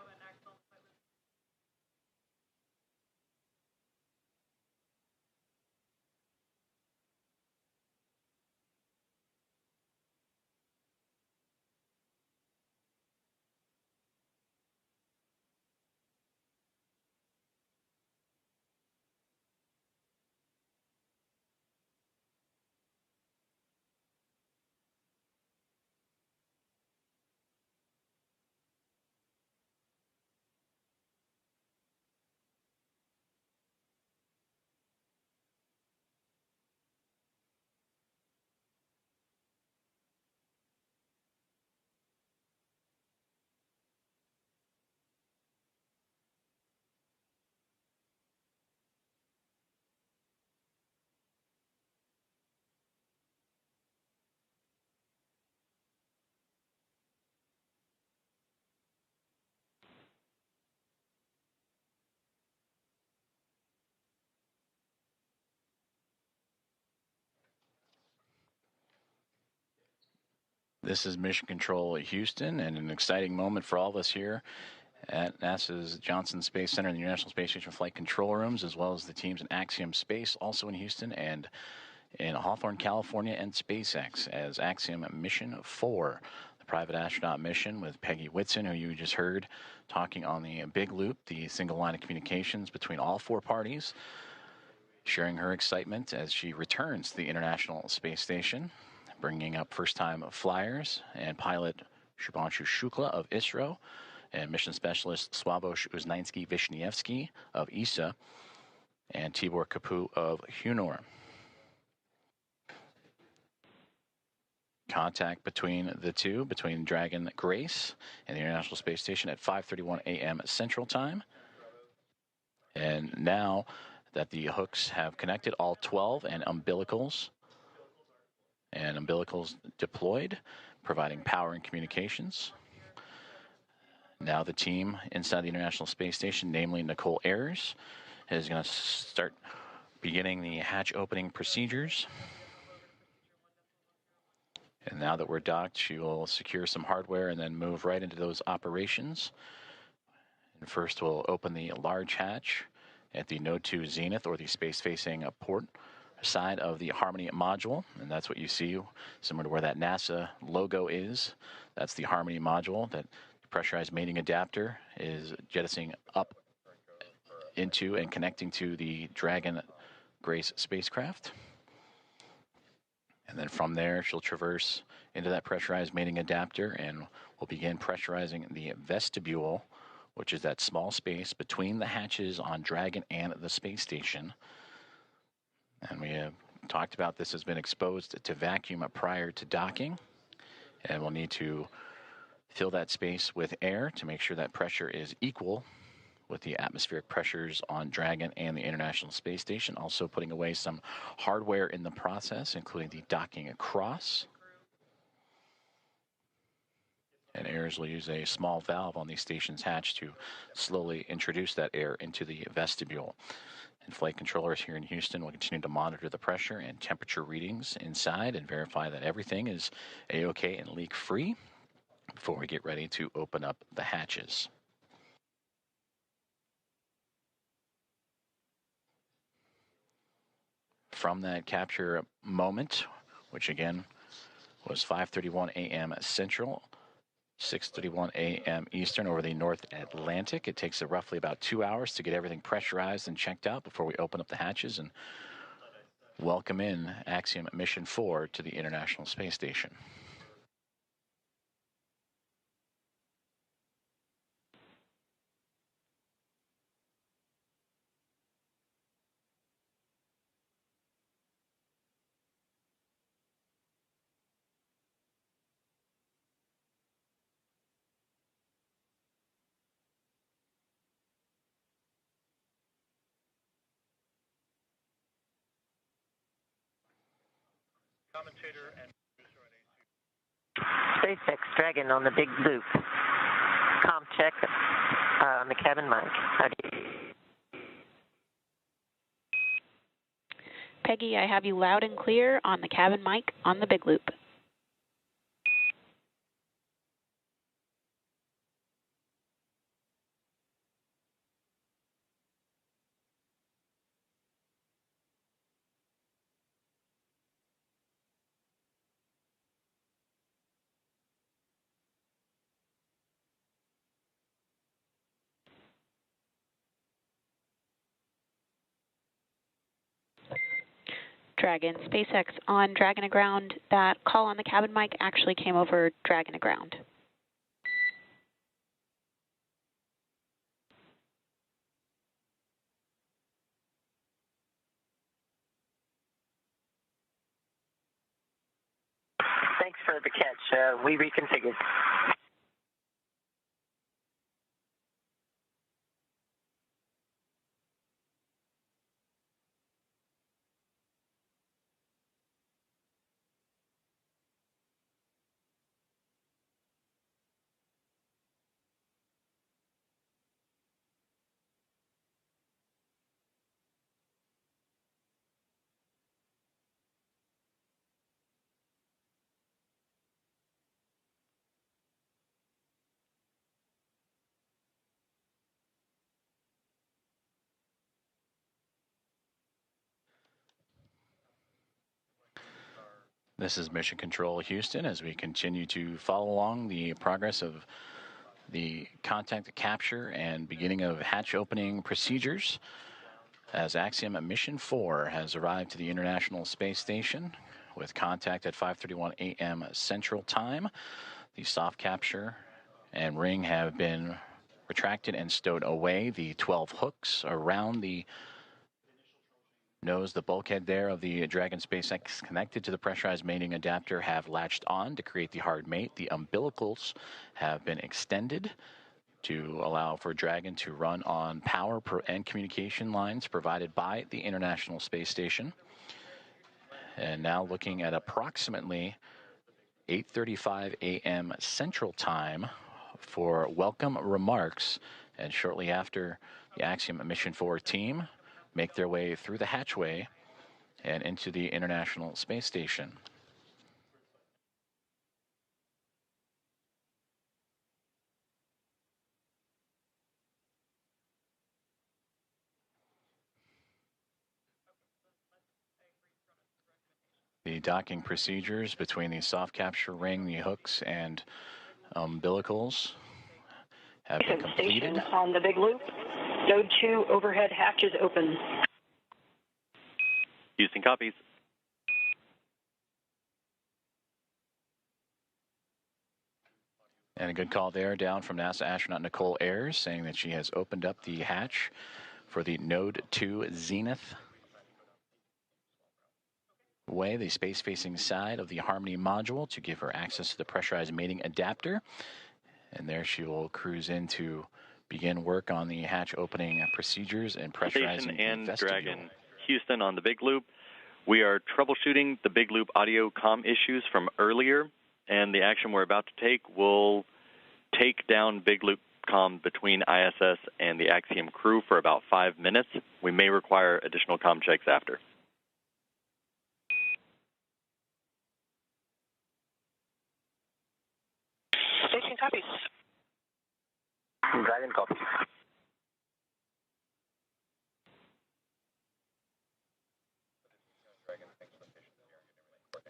This is Mission Control Houston, and an exciting moment for all of us here at NASA's Johnson Space Center and the International Space Station flight control rooms, as well as the teams in Axiom Space, also in Houston, and in Hawthorne, California, and SpaceX as Axiom Mission 4, the private astronaut mission with Peggy Whitson, who you just heard talking on the big loop, the single line of communications between all four parties, sharing her excitement as she returns to the International Space Station, bringing up first-time flyers and pilot Shubhanshu Shukla of ISRO and mission specialist Sławosz Uznański-Wiśniewski of ESA and Tibor Kapu of Hungary. Contact between the two, between Dragon Grace and the International Space Station at 5:31 a.m. Central Time. And now that the hooks have connected, all 12 and umbilicals deployed, providing power and communications. Now the team inside the International Space Station, namely Nicole Ayers, is going to start beginning the hatch opening procedures. And now that we're docked, she will secure some hardware and then move right into those operations. And first we'll open the large hatch at the Node 2 Zenith, or the space-facing port side of the Harmony module, and that's what you see, similar to where that NASA logo is. That's the Harmony module that the pressurized mating adapter is jettisoning up into and connecting to the Dragon Grace spacecraft. And then from there, she'll traverse into that pressurized mating adapter, and we'll begin pressurizing the vestibule, which is that small space between the hatches on Dragon and the space station. And we have talked about this has been exposed to vacuum prior to docking, and we'll need to fill that space with air to make sure that pressure is equal with the atmospheric pressures on Dragon and the International Space Station. Also putting away some hardware in the process, including the docking across. And Ayers will use a small valve on the station's hatch to slowly introduce that air into the vestibule. And flight controllers here in Houston will continue to monitor the pressure and temperature readings inside and verify that everything is A-OK and leak-free before we get ready to open up the hatches. From that capture moment, which again was 5:31 a.m. Central, 6:31 a.m. Eastern over the North Atlantic. It takes roughly about 2 hours to get everything pressurized and checked out before we open up the hatches and welcome in Axiom Mission 4 to the International Space Station.
Commentator and producer
SpaceX Dragon on the big loop. Com check on the cabin mic. How do you...
Peggy, I have you loud and clear on the cabin mic on the big loop. Dragon. SpaceX on Dragon aground. That call on the cabin mic actually came over Dragon aground.
Thanks for the catch. We reconfigured.
This is Mission Control Houston as we continue to follow along the progress of the contact capture and beginning of hatch opening procedures as Axiom Mission 4 has arrived to the International Space Station with contact at 5:31 a.m. Central Time. The soft capture and ring have been retracted and stowed away. The 12 hooks around the nose, the bulkhead there of the Dragon SpaceX connected to the pressurized mating adapter have latched on to create the hard mate. The umbilicals have been extended to allow for Dragon to run on power and communication lines provided by the International Space Station. And now looking at approximately 8:35 a.m. Central Time for welcome remarks, and shortly after the Axiom Mission 4 team make their way through the hatchway and into the International Space Station. The docking procedures between the soft capture ring, the hooks, and umbilicals have been completed.
Station on the big loop. Node 2 overhead hatch is open.
Houston copies.
And a good call there down from NASA astronaut Nicole Ayers saying that she has opened up the hatch for the Node 2 Zenith way, the space-facing side of the Harmony module, to give her access to the pressurized mating adapter. And there she will cruise in to begin work on the hatch opening procedures and pressurizing
Station and
the vestibule.
Dragon. Houston on the big loop. We are troubleshooting the big loop audio comm issues from earlier, and the action we're about to take will take down big loop comm between ISS and the Axiom crew for about 5 minutes. We may require additional comm checks after.
Station copies. Dragon copies.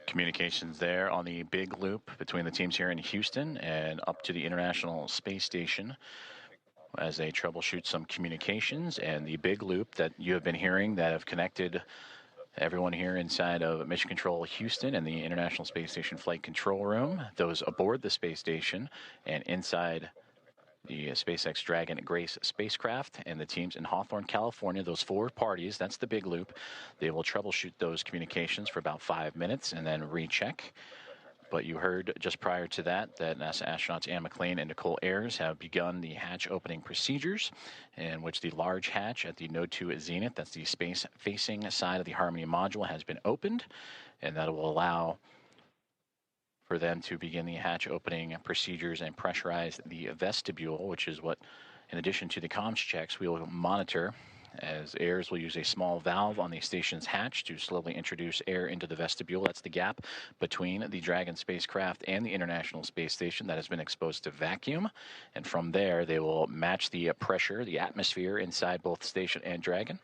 Communications there on the big loop between the teams here in Houston and up to the International Space Station as they troubleshoot some communications, and the big loop that you have been hearing that have connected everyone here inside of Mission Control Houston and the International Space Station Flight Control Room, those aboard the space station and inside the SpaceX Dragon Grace spacecraft, and the teams in Hawthorne, California, those 4 parties, that's the big loop. They will troubleshoot those communications for about 5 minutes and then recheck. But you heard just prior to that NASA astronauts Anne McLean and Nicole Ayers have begun the hatch opening procedures, in which the large hatch at the Node 2 Zenith, that's the space-facing side of the Harmony module, has been opened, and that will allow for them to begin the hatch opening procedures and pressurize the vestibule, which is what, in addition to the comms checks, we will monitor, as Ayers will use a small valve on the station's hatch to slowly introduce air into the vestibule. That's the gap between the Dragon spacecraft and the International Space Station that has been exposed to vacuum. And from there, they will match the pressure, the atmosphere inside both station and Dragon.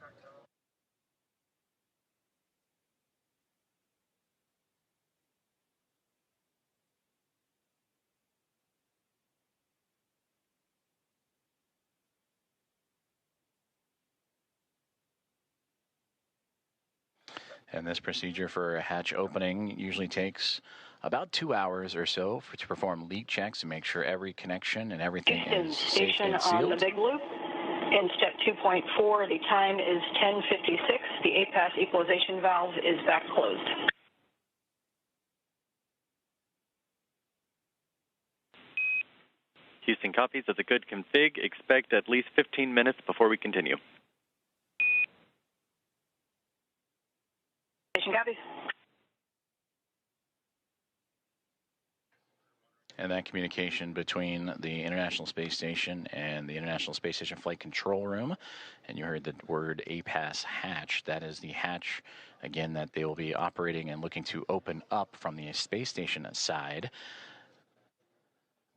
And this procedure for a hatch opening usually takes about 2 hours or so to perform leak checks and make sure every connection and everything is safe and sealed.
On the big loop. In step 2.4, the time is 10:56. The APAS equalization valve is back closed.
Houston copies. That's a good config. Expect at least 15 minutes before we continue.
Station copies.
And that communication between the International Space Station and the International Space Station Flight Control Room, and you heard the word APAS hatch. That is the hatch, again, that they will be operating and looking to open up from the space station side.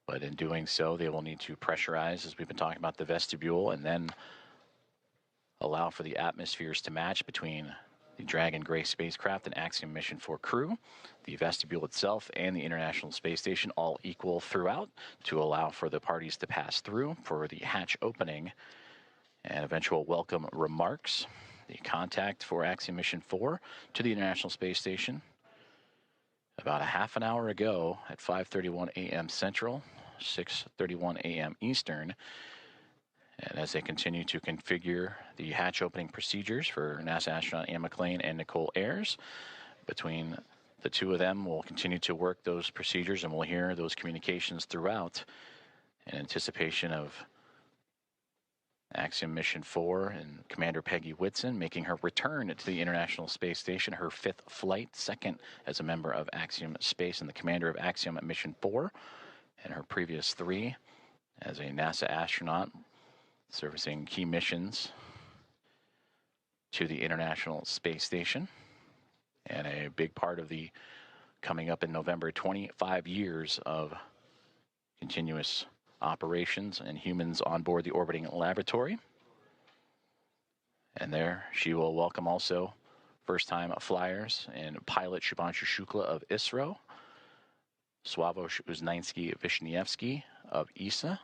But in doing so, they will need to pressurize, as we've been talking about, the vestibule, and then allow for the atmospheres to match between the Dragon Grace spacecraft and Axiom Mission 4 crew, the vestibule itself, and the International Space Station, all equal throughout to allow for the parties to pass through for the hatch opening and eventual welcome remarks. The contact for Axiom Mission 4 to the International Space Station about a half an hour ago at 5:31 a.m. Central, 6:31 a.m. Eastern. And as they continue to configure the hatch opening procedures for NASA astronaut Anne McClain and Nicole Ayers, between the two of them, we'll continue to work those procedures, and we'll hear those communications throughout in anticipation of Axiom Mission 4 and Commander Peggy Whitson making her return to the International Space Station, her 5th flight, second as a member of Axiom Space and the commander of Axiom Mission 4, and her previous 3 as a NASA astronaut servicing key missions to the International Space Station. And a big part of the coming up in November, 25 years of continuous operations and humans on board the orbiting laboratory. And there she will welcome also first-time flyers and pilot Shubhanshu Shukla of ISRO, Sławosz Uznański-Wiśniewski of ESA,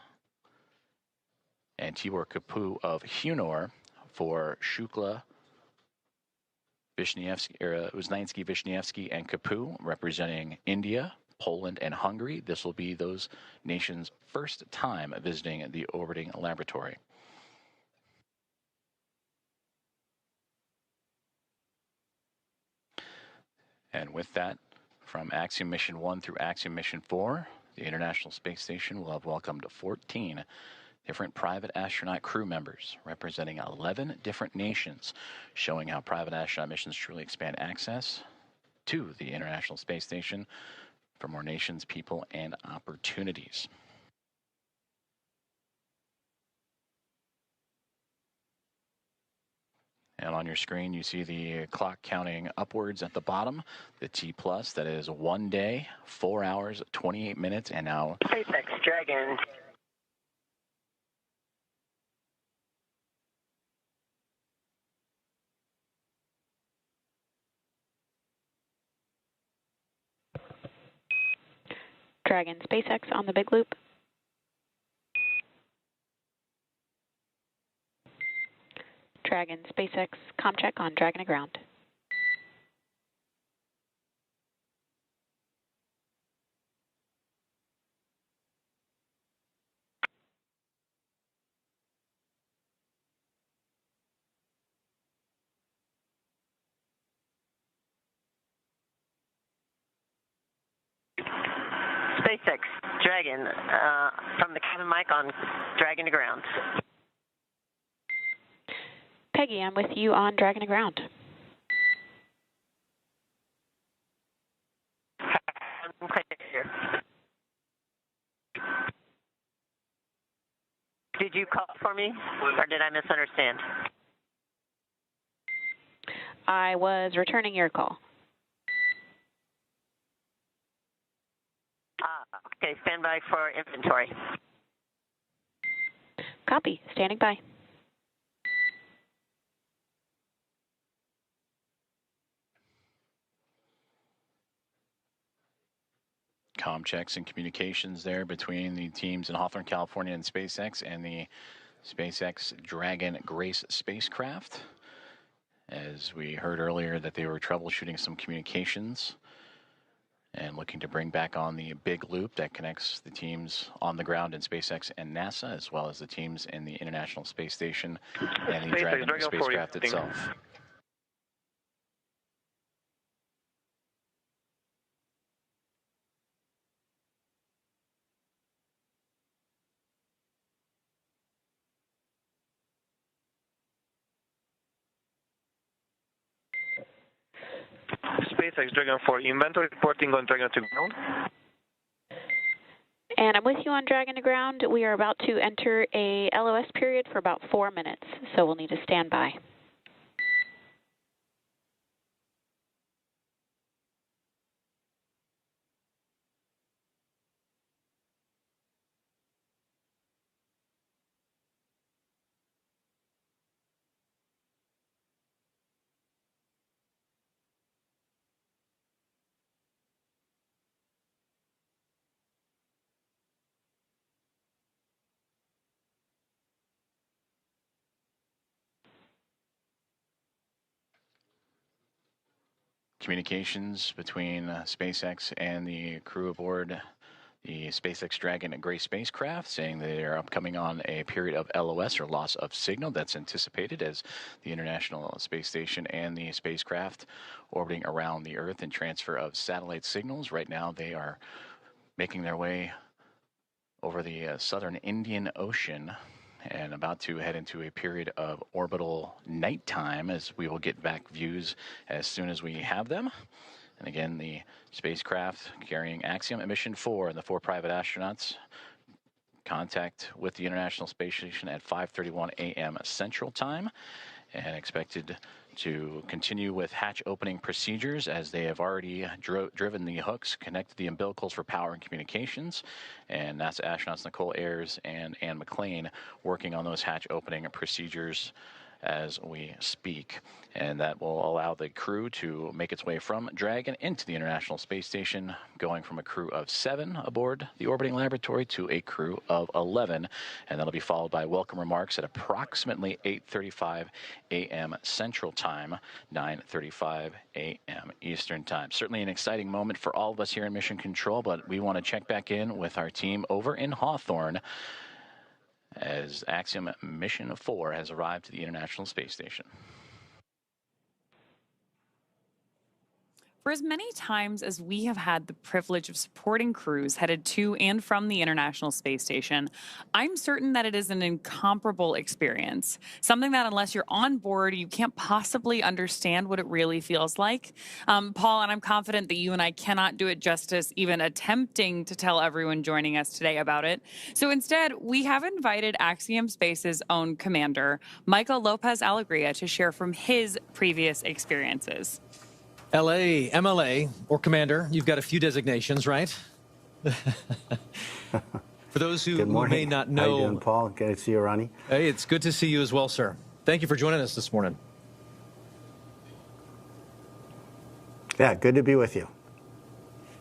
and Tibor Kapu of Hunor for Shukla, Uznański-Wiśniewski, and Kapu, representing India, Poland, and Hungary. This will be those nations' first time visiting the orbiting laboratory. And with that, from Axiom Mission 1 through Axiom Mission 4, the International Space Station will have welcomed 14 different private astronaut crew members representing 11 different nations, showing how private astronaut missions truly expand access to the International Space Station for more nations, people, and opportunities. And on your screen, you see the clock counting upwards at the bottom, the T+, that is 1 day, 4 hours, 28 minutes, and now
SpaceX Dragon.
Dragon SpaceX on the big loop. Dragon SpaceX ComCheck on Dragon ground.
SpaceX Dragon, from the cabin mic on Dragon to ground.
Peggy, I'm with you on Dragon ground.
Okay, here. Did you call for me, or did I misunderstand?
I was returning your call.
Okay, stand by for inventory.
Copy, standing by.
comm checks and communications there between the teams in Hawthorne, California and SpaceX and the SpaceX Dragon Grace spacecraft. as we heard earlier that they were troubleshooting some communications and looking to bring back on the big loop that connects the teams on the ground in SpaceX and NASA, as well as the teams in the International Space Station and the Dragon spacecraft itself.
SpaceX Dragon 4, inventory reporting on Dragon to ground.
And I'm with you on Dragon to ground. We are about to enter a LOS period for about 4 minutes, so we'll need to stand by.
Communications between SpaceX and the crew aboard the SpaceX Dragon gray spacecraft, saying they are upcoming on a period of LOS, or loss of signal, that's anticipated as the International Space Station and the spacecraft orbiting around the Earth and transfer of satellite signals. Right now they are making their way over the southern Indian Ocean and about to head into a period of orbital nighttime, as we will get back views as soon as we have them. And again, the spacecraft carrying Axiom Mission 4 and the 4 private astronauts contact with the International Space Station at 5:31 a.m. Central Time, and expected to continue with hatch opening procedures as they have already driven the hooks, connected the umbilicals for power and communications, and NASA astronauts Nicole Ayers and Ann McLean working on those hatch opening procedures as we speak. And that will allow the crew to make its way from Dragon into the International Space Station, going from a crew of 7 aboard the orbiting laboratory to a crew of 11. And that'll be followed by welcome remarks at approximately 8:35 a.m. Central Time, 9:35 a.m. Eastern Time. Certainly an exciting moment for all of us here in Mission Control, but we want to check back in with our team over in Hawthorne as Axiom Mission 4 has arrived to the International Space Station.
For as many times as we have had the privilege of supporting crews headed to and from the International Space Station, I'm certain that it is an incomparable experience. Something that unless you're on board, you can't possibly understand what it really feels like. Paul, and I'm confident that you and I cannot do it justice even attempting to tell everyone joining us today about it. So instead, we have invited Axiom Space's own commander, Michael Lopez Alegria, to share from his previous experiences.
LA, MLA, or Commander, you've got a few designations, right? For those who may not know.
How you doing, Paul? Good to see you, Ronnie.
Hey, it's good to see you as well, sir. Thank you for joining us this morning.
Yeah, good to be with you.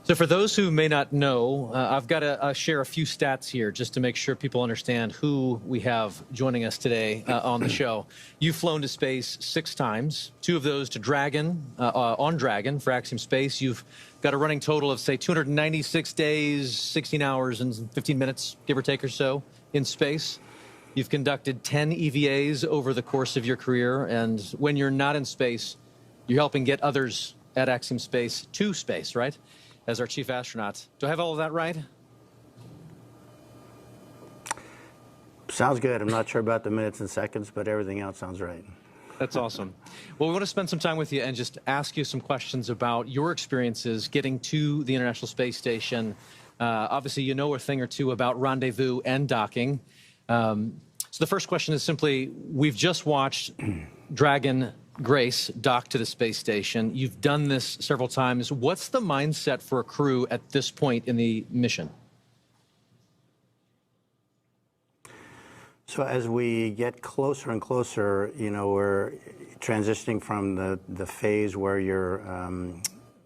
So for those who may not know, I've got to share a few stats here just to make sure people understand who we have joining us today on the show. You've flown to space 6 times, 2 of those to Dragon, on Dragon for Axiom Space. You've got a running total of, say, 296 days, 16 hours, and 15 minutes, give or take or so, in space. You've conducted 10 EVAs over the course of your career, and when you're not in space, you're helping get others at Axiom Space to space, right? As our chief astronaut. Do I have all of that right?
Sounds good. I'm not sure about the minutes and seconds, but everything else sounds right.
That's awesome. Well, we want to spend some time with you and just ask you some questions about your experiences getting to the International Space Station. Obviously, you know a thing or two about rendezvous and docking. So the first question is simply, we've just watched Dragon Grace dock to the space station. You've done this several times. What's the mindset for a crew at this point in the mission?
So as we get closer and closer, you know, we're transitioning from the phase where you're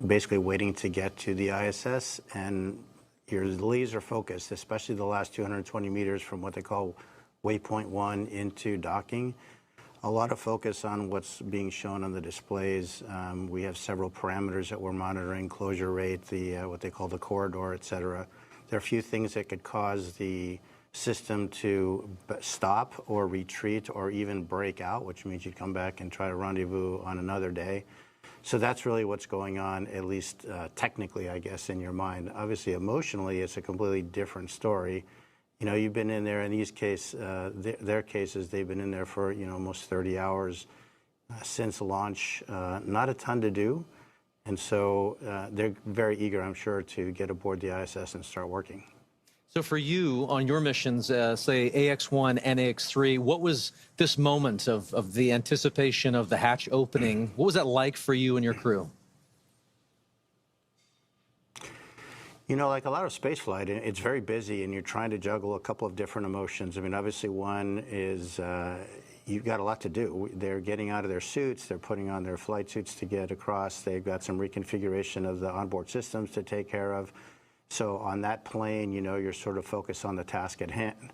basically waiting to get to the ISS, and you're laser focused, especially the last 220 meters from what they call waypoint 1 into docking. A lot of focus on what's being shown on the displays. We have several parameters that we're monitoring: closure rate, what they call the corridor, et cetera. There are a few things that could cause the system to stop or retreat or even break out, which means you come back and try to rendezvous on another day. So that's really what's going on, at least technically, I guess, in your mind. Obviously, emotionally, it's a completely different story. You know, you've been in there. In these their cases, they've been in there for almost 30 hours since launch. Not a ton to do, and so they're very eager, I'm sure, to get aboard the ISS and start working.
So for you on your missions, say AX1 and AX3, what was this moment of the anticipation of the hatch opening? What was that like for you and your crew?
You know, like a lot of spaceflight, it's very busy, and you're trying to juggle a couple of different emotions. I mean, obviously, one is you've got a lot to do. They're getting out of their suits. They're putting on their flight suits to get across. They've got some reconfiguration of the onboard systems to take care of. So on that plane, you're sort of focused on the task at hand.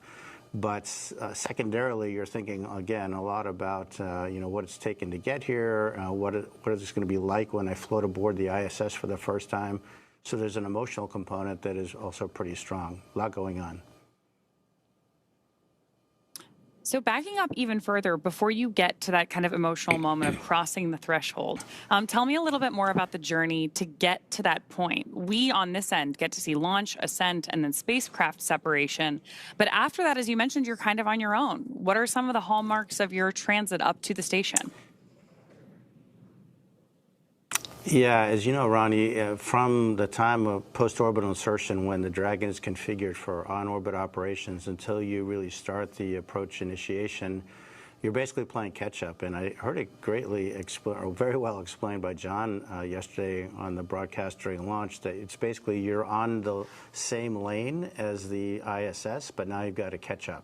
But secondarily, you're thinking, again, a lot about, what it's taken to get here, what is this going to be like when I float aboard the ISS for the first time. So there's an emotional component that is also pretty strong. A lot going on.
So backing up even further, before you get to that kind of emotional moment of crossing the threshold, tell me a little bit more about the journey to get to that point. We, on this end, get to see launch, ascent, and then spacecraft separation. But after that, as you mentioned, you're kind of on your own. What are some of the hallmarks of your transit up to the station?
Yeah, as you know, Ronnie, from the time of post-orbital insertion, when the Dragon is configured for on-orbit operations, until you really start the approach initiation, you're basically playing catch-up. And I heard it very well explained by John yesterday on the broadcast during launch, that it's basically you're on the same lane as the ISS, but now you've got to catch up.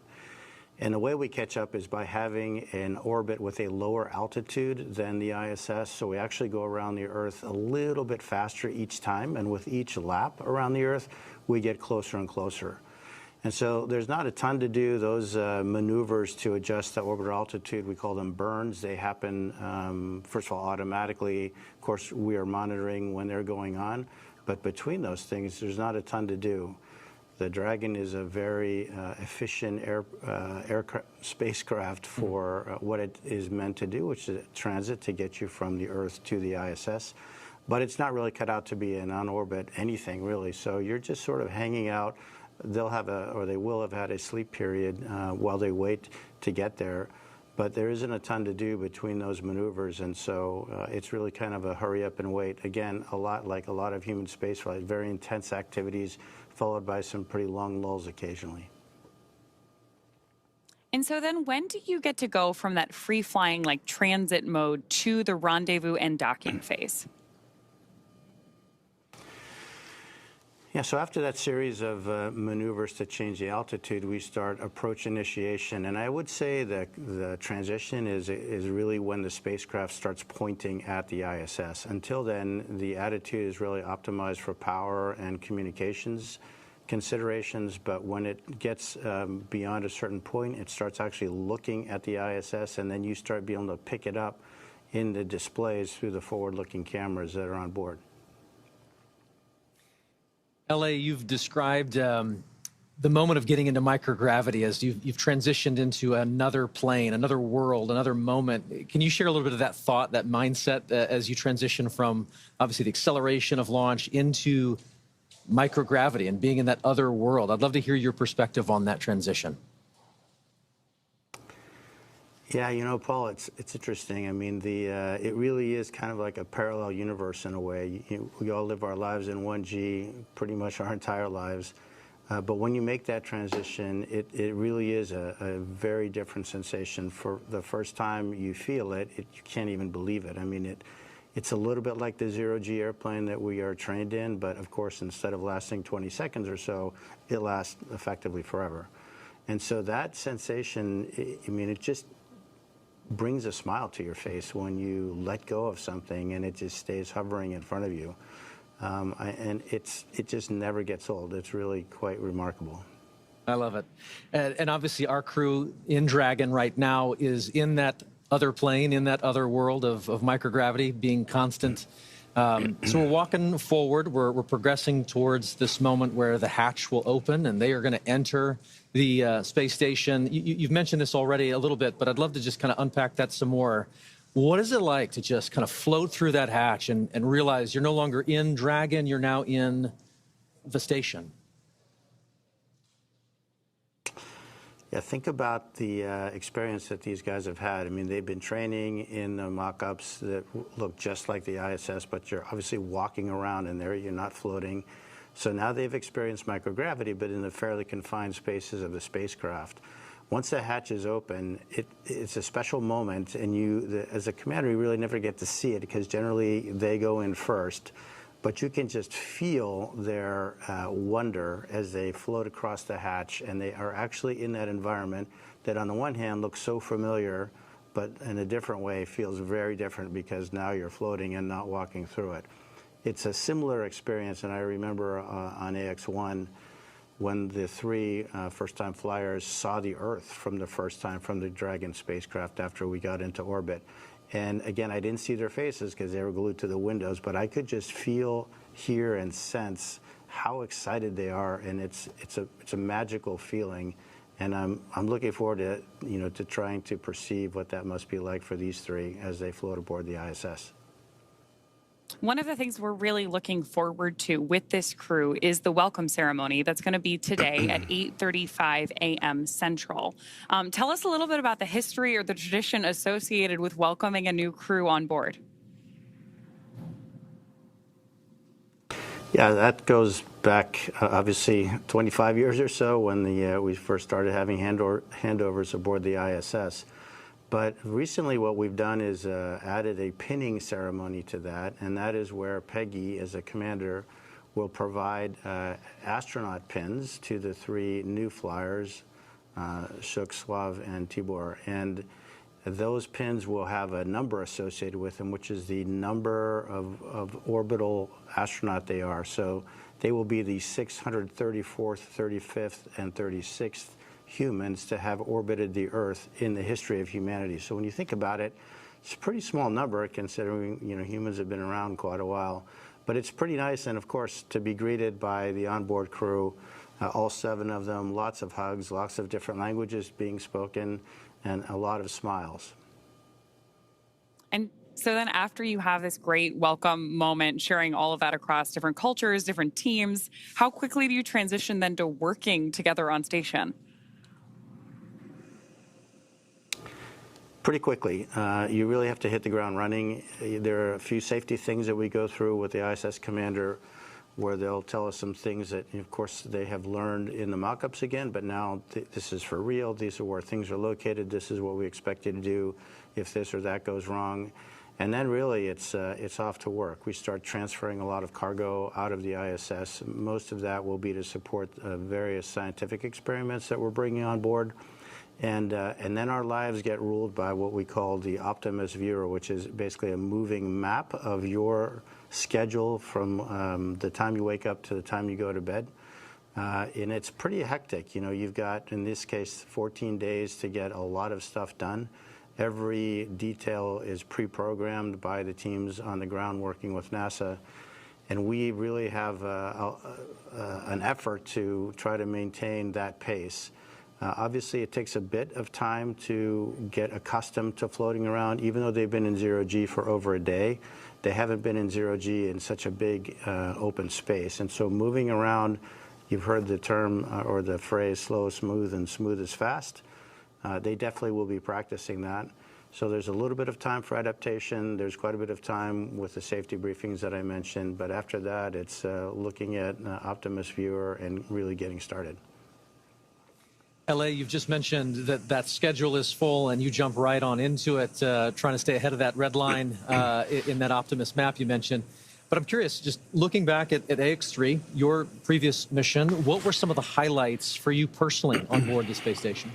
And the way we catch up is by having an orbit with a lower altitude than the ISS. So we actually go around the Earth a little bit faster each time. And with each lap around the Earth, we get closer and closer. And so there's not a ton to do. Those maneuvers to adjust the orbital altitude, we call them burns. They happen, first of all, automatically. Of course, we are monitoring when they're going on. But between those things, there's not a ton to do. The Dragon is a very efficient spacecraft for what it is meant to do, which is transit to get you from the Earth to the ISS. But it's not really cut out to be an on-orbit anything, really. So you're just sort of hanging out. They will have had a sleep period while they wait to get there. But there isn't a ton to do between those maneuvers, and so it's really kind of a hurry up and wait. Again, a lot like a lot of human spaceflight, very intense activities, followed by some pretty long lulls occasionally.
And so then when do you get to go from that free-flying, like transit mode, to the rendezvous and docking phase?
Yeah, so after that series of maneuvers to change the altitude, we start approach initiation. And I would say that the transition is really when the spacecraft starts pointing at the ISS. Until then, the attitude is really optimized for power and communications considerations. But when it gets beyond a certain point, it starts actually looking at the ISS, and then you start being able to pick it up in the displays through the forward-looking cameras that are on board.
LA, you've described the moment of getting into microgravity as you've transitioned into another plane, another world, another moment. Can you share a little bit of that thought, that mindset, as you transition from, obviously, the acceleration of launch into microgravity and being in that other world? I'd love to hear your perspective on that transition.
Yeah, you know, Paul, it's interesting. I mean, it really is kind of like a parallel universe in a way. We all live our lives in 1G pretty much our entire lives. But when you make that transition, it really is a very different sensation. For the first time you feel it, you can't even believe it. I mean, it's a little bit like the zero-G airplane that we are trained in, but of course, instead of lasting 20 seconds or so, it lasts effectively forever. And so that sensation, I mean, it just brings a smile to your face when you let go of something and it just stays hovering in front of you. And it just never gets old. It's really quite remarkable.
I love it. And obviously our crew in Dragon right now is in that other plane in that other world of microgravity being constant. So we're walking forward. We're progressing towards this moment where the hatch will open and they are going to enter the space station. You've mentioned this already a little bit, but I'd love to just kind of unpack that some more. What is it like to just kind of float through that hatch and realize you're no longer in Dragon, you're now in the station?
Yeah, think about the experience that these guys have had. I mean, they've been training in the mock-ups that look just like the ISS, but you're obviously walking around in there. You're not floating. So now they've experienced microgravity, but in the fairly confined spaces of the spacecraft. Once the hatch is open, it's a special moment, and as a commander, you really never get to see it because generally they go in first. But you can just feel their wonder as they float across the hatch, and they are actually in that environment that on the one hand looks so familiar, but in a different way feels very different because now you're floating and not walking through it. It's a similar experience, and I remember on AX-1 when the three first-time flyers saw the Earth from the first time from the Dragon spacecraft after we got into orbit. And again, I didn't see their faces because they were glued to the windows, but I could just feel, hear, and sense how excited they are, and it's a magical feeling. And I'm looking forward to to trying to perceive what that must be like for these three as they float aboard the ISS.
One of the things we're really looking forward to with this crew is the welcome ceremony that's going to be today at 8:35 a.m. Central. Tell us a little bit about the history or the tradition associated with welcoming a new crew on board.
Yeah, that goes back obviously 25 years or so when we first started having handovers aboard the ISS. But recently what we've done is added a pinning ceremony to that, and that is where Peggy, as a commander, will provide astronaut pins to the three new flyers, Shuk, Slav, and Tibor. And those pins will have a number associated with them, which is the number of orbital astronaut they are. So they will be the 634th, 35th, and 36th humans to have orbited the Earth in the history of humanity. So when you think about it, it's a pretty small number considering humans have been around quite a while. But it's pretty nice, and of course, to be greeted by the onboard crew, all 7 of them, lots of hugs, lots of different languages being spoken, and a lot of smiles.
And so then after you have this great welcome moment, sharing all of that across different cultures, different teams, how quickly do you transition then to working together on station?
Pretty quickly. You really have to hit the ground running. There are a few safety things that we go through with the ISS commander where they'll tell us some things that, of course, they have learned in the mock-ups again, but now this is for real. These are where things are located. This is what we expect you to do if this or that goes wrong. And then really it's off to work. We start transferring a lot of cargo out of the ISS. Most of that will be to support various scientific experiments that we're bringing on board. And then our lives get ruled by what we call the Optimus Viewer, which is basically a moving map of your schedule from the time you wake up to the time you go to bed. And it's pretty hectic. You've got, in this case, 14 days to get a lot of stuff done. Every detail is pre-programmed by the teams on the ground working with NASA. And we really have an effort to try to maintain that pace. Obviously, it takes a bit of time to get accustomed to floating around. Even though they've been in zero-G for over a day, they haven't been in zero-G in such a big open space. And so moving around, you've heard the term or the phrase slow is smooth and smooth is fast. They definitely will be practicing that. So there's a little bit of time for adaptation. There's quite a bit of time with the safety briefings that I mentioned. But after that, it's looking at Optimus Viewer and really getting started.
LA, you've just mentioned that schedule is full and you jump right on into it, trying to stay ahead of that red line in that Optimus map you mentioned. But I'm curious, just looking back at AX-3, your previous mission, what were some of the highlights for you personally on board the space station?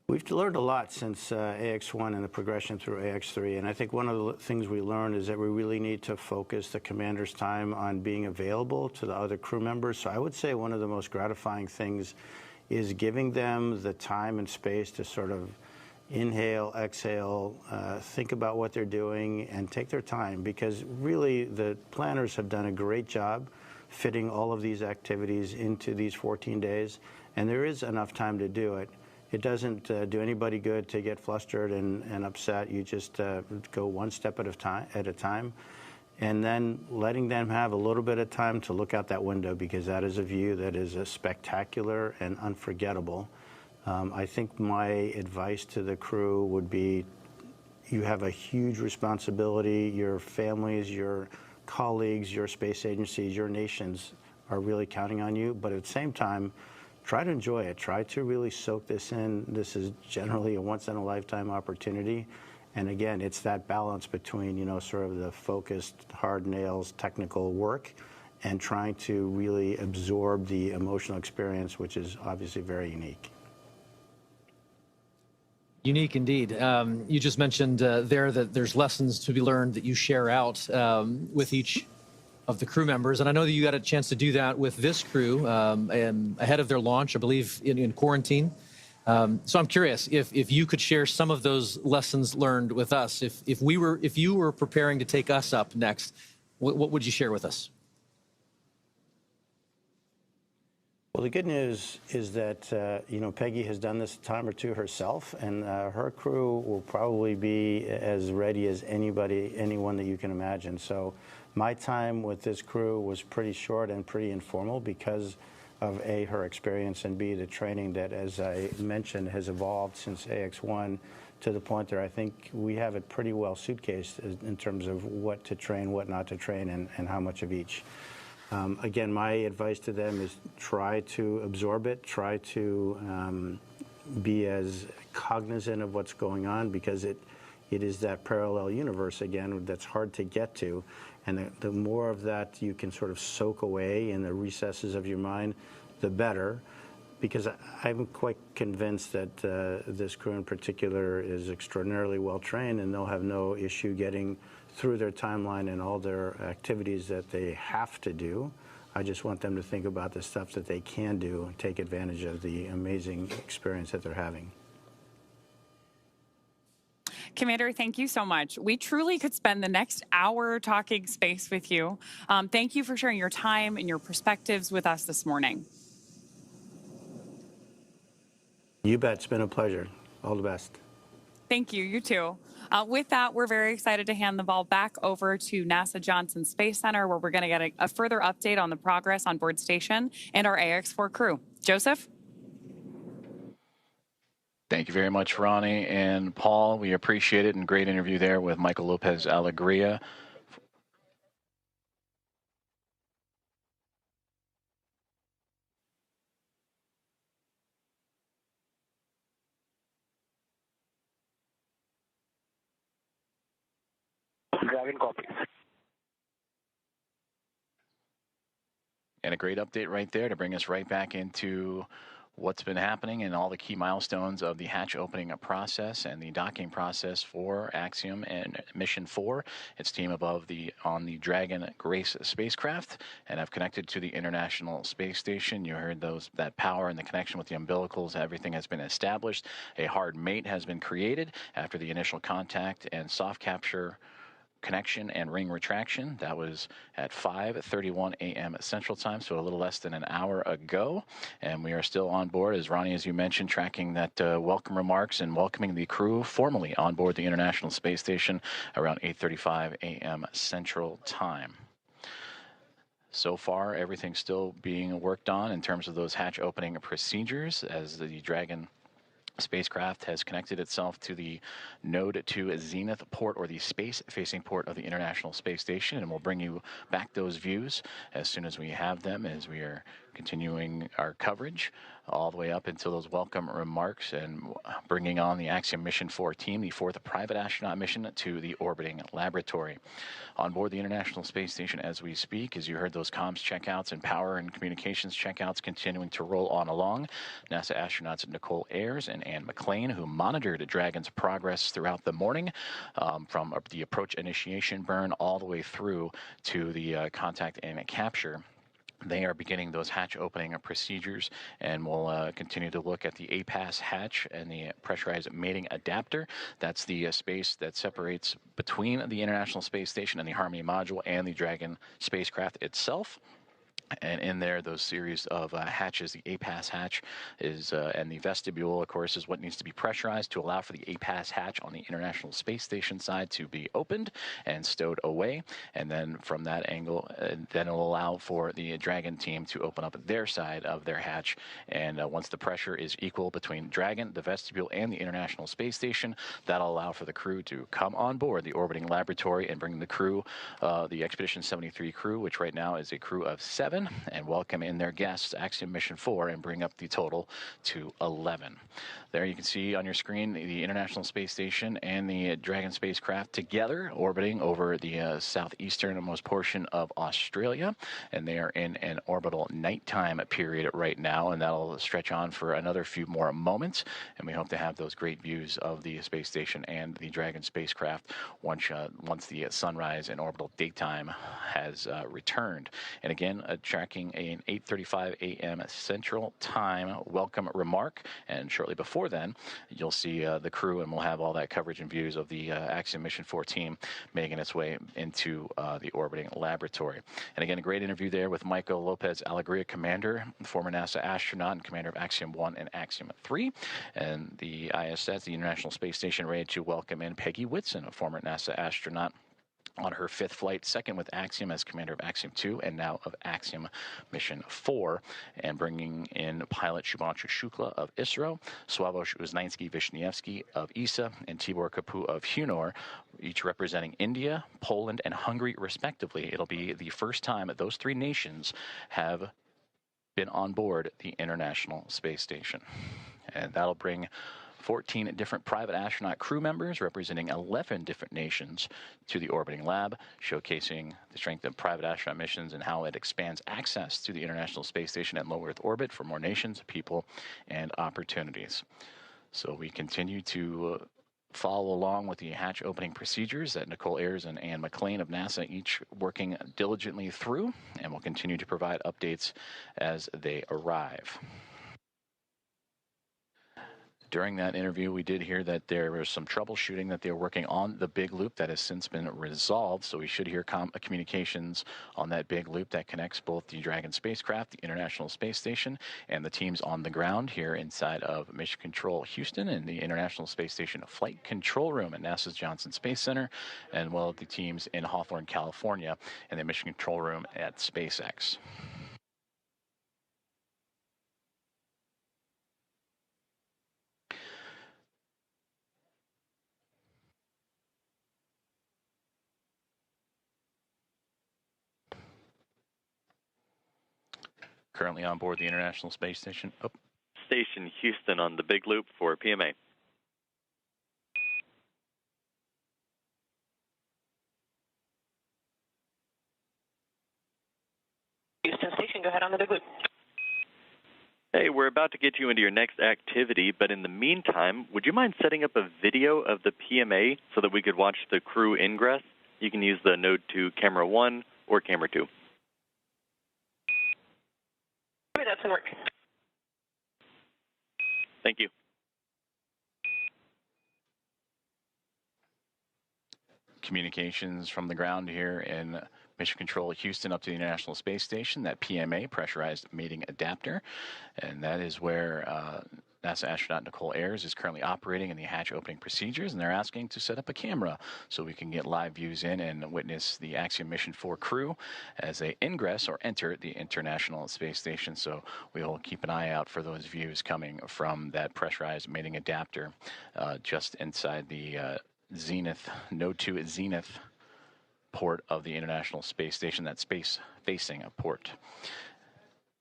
We've learned a lot since AX-1 and the progression through AX-3, and I think one of the things we learned is that we really need to focus the commander's time on being available to the other crew members. So I would say one of the most gratifying things is giving them the time and space to sort of inhale, exhale, think about what they're doing, and take their time, because really the planners have done a great job fitting all of these activities into these 14 days, and there is enough time to do it. It doesn't do anybody good to get flustered and upset. You just go one step at a time, and then letting them have a little bit of time to look out that window, because that is a view that is spectacular and unforgettable. I think my advice to the crew would be, you have a huge responsibility. Your families, your colleagues, your space agencies, your nations are really counting on you. But at the same time, try to enjoy it. Try to really soak this in. This is generally a once-in-a-lifetime opportunity. And again, it's that balance between, you know, sort of the focused, hard nails, technical work, and trying to really absorb the emotional experience, which is obviously very unique.
Unique indeed. You just mentioned there that there's lessons to be learned that you share out with each of the crew members. And I know that you got a chance to do that with this crew ahead of their launch, I believe, in quarantine. So I'm curious if you could share some of those lessons learned with us. If you were preparing to take us up next, what would you share with us?
Well, the good news is that, you know, Peggy has done this a time or two herself, and her crew will probably be as ready as anyone that you can imagine. So my time with this crew was pretty short and pretty informal because of A, her experience, and B, the training that, as I mentioned, has evolved since AX1 to the point that I think we have it pretty well suitcased in terms of what to train, what not to train, and how much of each. Again, my advice to them is try to absorb it, try to be as cognizant of what's going on, because it is that parallel universe, again, that's hard to get to. And the more of that you can sort of soak away in the recesses of your mind, the better. Because I'm quite convinced that this crew in particular is extraordinarily well trained, and they'll have no issue getting through their timeline and all their activities that they have to do. I just want them to think about the stuff that they can do and take advantage of the amazing experience that they're having.
Commander, thank you so much. We truly could spend the next hour talking space with you. Thank you for sharing your time and your perspectives with us this morning.
You bet. It's been a pleasure. All the best.
Thank you. You too. With that, we're very excited to hand the ball back over to NASA Johnson Space Center, where we're going to get a further update on the progress on board station and our AX4 crew. Joseph?
Thank you very much, Ronnie and Paul. We appreciate it, and great interview there with Michael Lopez Alegria.
Dragon copies.
And a great update right there to bring us right back into what's been happening and all the key milestones of the hatch opening process and the docking process for Axiom and Mission 4, its team on the Dragon Grace spacecraft, and have connected to the International Space Station. You heard that power and the connection with the umbilicals. Everything has been established. A hard mate has been created after the initial contact and soft capture connection and ring retraction. That was at 5:31 a.m. Central Time, so a little less than an hour ago. And we are still on board, as Ronnie, as you mentioned, tracking that welcome remarks and welcoming the crew formally on board the International Space Station around 8:35 a.m. Central Time. So far, everything's still being worked on in terms of those hatch opening procedures as the Dragon spacecraft has connected itself to the node to zenith port, or the space-facing port of the International Space Station, and we'll bring you back those views as soon as we have them, as we are continuing our coverage all the way up until those welcome remarks and bringing on the Axiom Mission 4 team, the fourth private astronaut mission to the orbiting laboratory. On board the International Space Station as we speak, as you heard those comms checkouts and power and communications checkouts continuing to roll on along. NASA astronauts Nicole Ayers and Anne McLean, who monitored Dragon's progress throughout the morning, from the approach initiation burn all the way through to the contact and capture, They are beginning those hatch opening procedures, and we'll continue to look at the APAS hatch and the pressurized mating adapter. That's the space that separates between the International Space Station and the Harmony module and the Dragon spacecraft itself. And in there, those series of hatches, the APAS hatch is, and the vestibule, of course, is what needs to be pressurized to allow for the APAS hatch on the International Space Station side to be opened and stowed away. And then from that angle, then it'll allow for the Dragon team to open up their side of their hatch. And once the pressure is equal between Dragon, the vestibule, and the International Space Station, that'll allow for the crew to come on board the orbiting laboratory and bring the crew, the Expedition 73 crew, which right now is a crew of 7, and welcome in their guests, Axiom Mission 4, and bring up the total to 11. There you can see on your screen the International Space Station and the Dragon spacecraft together orbiting over the southeasternmost portion of Australia, and they are in an orbital nighttime period right now, and that'll stretch on for another few more moments, and we hope to have those great views of the space station and the Dragon spacecraft once the sunrise and orbital daytime has returned. And again, tracking an 8:35 a.m. Central Time welcome remark, and shortly before then, you'll see the crew, and we'll have all that coverage and views of the Axiom Mission 4 team making its way into the orbiting laboratory. And again, a great interview there with Michael Lopez Alegria, commander, former NASA astronaut and commander of Axiom 1 and Axiom 3. And the ISS, the International Space Station, ready to welcome in Peggy Whitson, a former NASA astronaut, on her 5th flight, second with Axiom as commander of Axiom 2 and now of Axiom Mission 4, and bringing in pilot Shubhanshu Shukla of ISRO, Sławosz Uznański-Wiśniewski of ESA, and Tibor Kapu of Hungary, each representing India, Poland, and Hungary respectively. It'll be the first time that those 3 nations have been on board the International Space Station. And that'll bring 14 different private astronaut crew members representing 11 different nations to the orbiting lab, showcasing the strength of private astronaut missions and how it expands access to the International Space Station and low Earth orbit for more nations, people, and opportunities. So we continue to follow along with the hatch opening procedures that Nicole Ayers and Anne McLean of NASA each working diligently through, and we'll continue to provide updates as they arrive. During that interview, we did hear that there was some troubleshooting that they were working on the big loop that has since been resolved. So we should hear communications on that big loop that connects both the Dragon spacecraft, the International Space Station, and the teams on the ground here inside of Mission Control Houston and the International Space Station Flight Control Room at NASA's Johnson Space Center, and well, the teams in Hawthorne, California, and the Mission Control Room at SpaceX. Currently on board the International Space Station. Oh.
Station Houston on the big loop for PMA.
Houston Station, go ahead on the big loop.
Hey, we're about to get you into your next activity, but in the meantime, would you mind setting up a video of the PMA so that we could watch the crew ingress? You can use the Node 2 Camera 1 or Camera 2.
That's going to work.
Thank you.
Communications from the ground here in Mission Control Houston up to the International Space Station, that PMA, pressurized mating adapter, and that is where NASA astronaut Nicole Ayers is currently operating in the hatch opening procedures, and they're asking to set up a camera so we can get live views in and witness the Axiom Mission 4 crew as they ingress or enter the International Space Station. So we will keep an eye out for those views coming from that pressurized mating adapter just inside the Zenith, Node 2 Zenith port of the International Space Station, that space-facing port.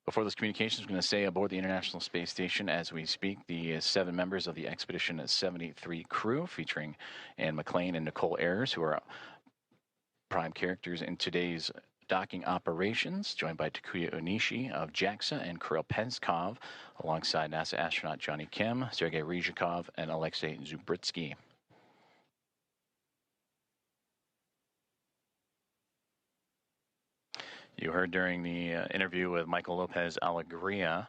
Before those communications, I'm going to say aboard the International Space Station as we speak, the 7 members of the Expedition 73 crew, featuring Anne McLean and Nicole Ayers, who are prime characters in today's docking operations, joined by Takuya Onishi of JAXA and Kirill Peskov, alongside NASA astronaut Johnny Kim, Sergei Ryzhikov, and Alexei Zubritsky. You heard during the interview with Michael Lopez Alegria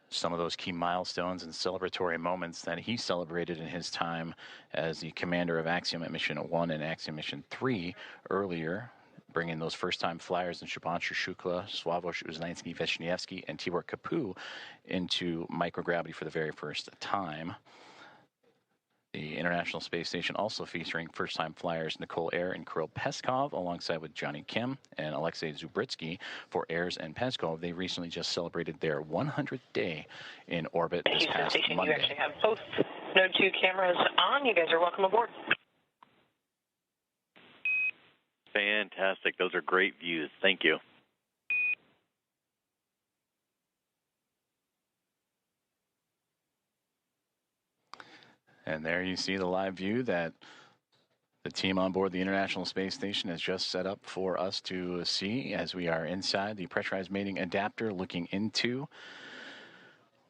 some of those key milestones and celebratory moments that he celebrated in his time as the commander of Axiom Mission 1 and Axiom Mission 3 earlier, bringing those first-time flyers in Shubhanshu Shukla, Sławosz, Uznański-Wiśniewski, and Tibor Kapu into microgravity for the very first time. The International Space Station also featuring first-time flyers Nicole Ayer and Kirill Peskov, alongside with Johnny Kim and Alexei Zubritsky for Ayers and Peskov. They recently just celebrated their 100th day in orbit this past Monday.
You actually have both Node 2 cameras on. You guys are welcome aboard.
Fantastic. Those are great views. Thank you.
And there you see the live view that the team on board the International Space Station has just set up for us to see as we are inside the pressurized mating adapter, looking into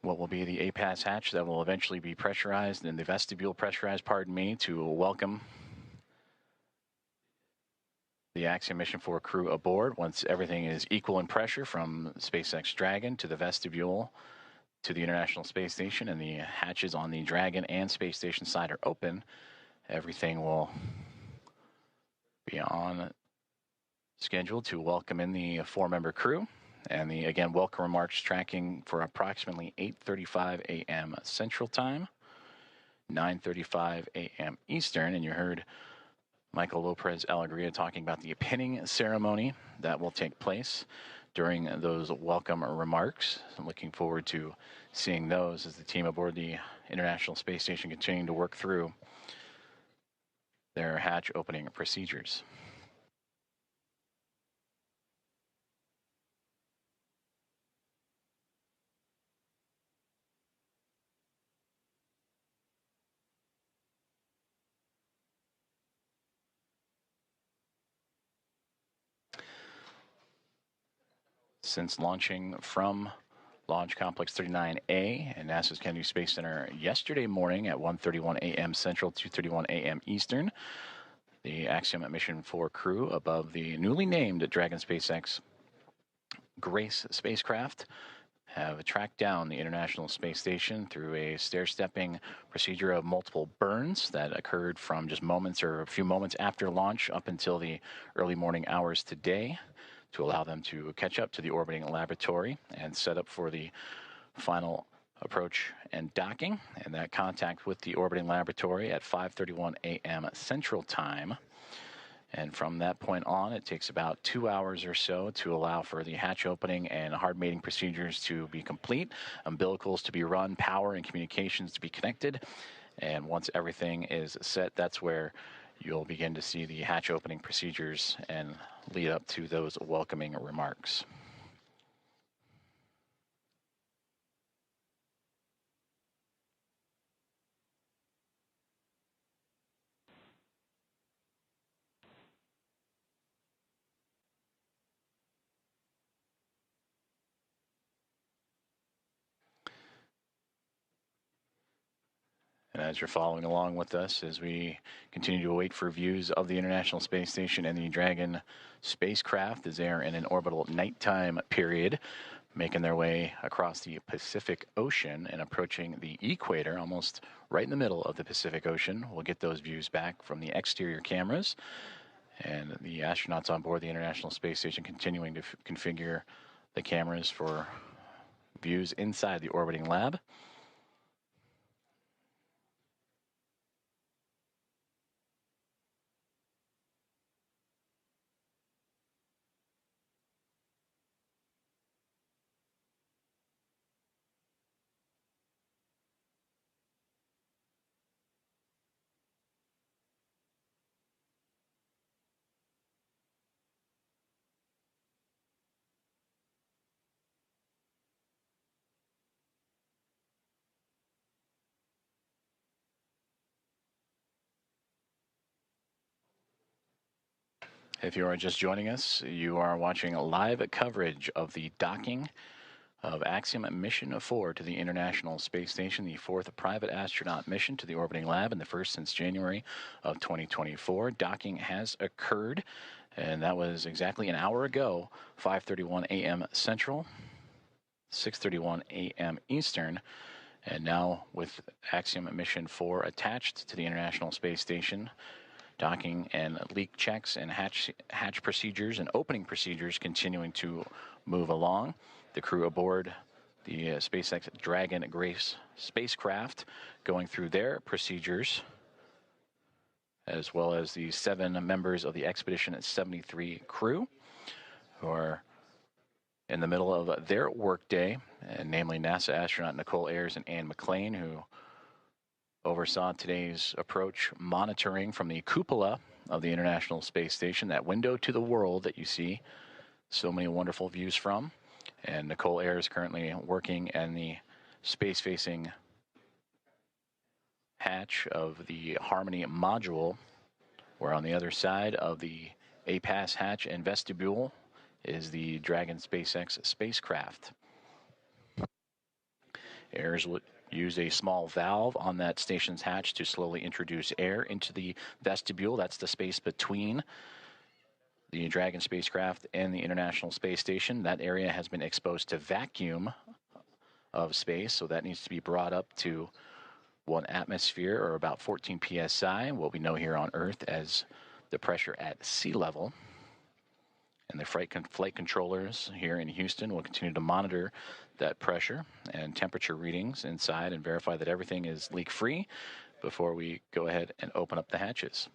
what will be the APAS hatch that will eventually be pressurized, and the vestibule pressurized, pardon me, to welcome the Axiom Mission 4 crew aboard once everything is equal in pressure from SpaceX Dragon to the vestibule to the International Space Station, and the hatches on the Dragon and Space Station side are open. Everything will be on schedule to welcome in the 4-member crew. And the, again, welcome remarks tracking for approximately 8:35 a.m. Central Time, 9:35 a.m. Eastern. And you heard Michael Lopez Alegria talking about the pinning ceremony that will take place during those welcome remarks. I'm looking forward to seeing those as the team aboard the International Space Station continuing to work through their hatch opening procedures. Since launching from Launch Complex 39A and NASA's Kennedy Space Center yesterday morning at 1:31 a.m. Central, 2:31 a.m. Eastern, the Axiom Mission 4 crew above the newly named Dragon SpaceX Grace spacecraft have tracked down the International Space Station through a stair-stepping procedure of multiple burns that occurred from just moments or a few moments after launch up until the early morning hours today, to allow them to catch up to the orbiting laboratory and set up for the final approach and docking, and that contact with the orbiting laboratory at 5:31 a.m. Central Time. And from that point on, it takes about 2 hours or so to allow for the hatch opening and hard mating procedures to be complete, umbilicals to be run, power and communications to be connected. And once everything is set, that's where you'll begin to see the hatch opening procedures and lead up to those welcoming remarks. And as you're following along with us, as we continue to wait for views of the International Space Station and the Dragon spacecraft as they are in an orbital nighttime period, making their way across the Pacific Ocean and approaching the equator, almost right in the middle of the Pacific Ocean. We'll get those views back from the exterior cameras. And the astronauts on board the International Space Station continuing to configure the cameras for views inside the orbiting lab. If you are just joining us, you are watching live coverage of the docking of Axiom Mission 4 to the International Space Station, the 4th private astronaut mission to the orbiting lab and the first since January of 2024. Docking has occurred And that was exactly an hour ago, 5:31 a.m. Central, 6:31 a.m. Eastern. And now with Axiom Mission 4 attached to the International Space Station, docking and leak checks and hatch procedures and opening procedures continuing to move along. The crew aboard the SpaceX Dragon Grace spacecraft going through their procedures, as well as the 7 members of the Expedition 73 crew who are in the middle of their workday, and namely NASA astronaut Nicole Ayers and Anne McClain, who oversaw today's approach monitoring from the cupola of the International Space Station, that window to the world that you see so many wonderful views from. And Nicole Ayers currently working in the space-facing hatch of the Harmony module, where on the other side of the APAS hatch and vestibule is the Dragon SpaceX spacecraft. Ayers will use a small valve on that station's hatch to slowly introduce air into the vestibule. That's the space between the Dragon spacecraft and the International Space Station. That area has been exposed to vacuum of space, so that needs to be brought up to 1 atmosphere, or about 14 psi, what we know here on Earth as the pressure at sea level. And the flight controllers here in Houston will continue to monitor that pressure and temperature readings inside and verify that everything is leak-free before we go ahead and open up the hatches.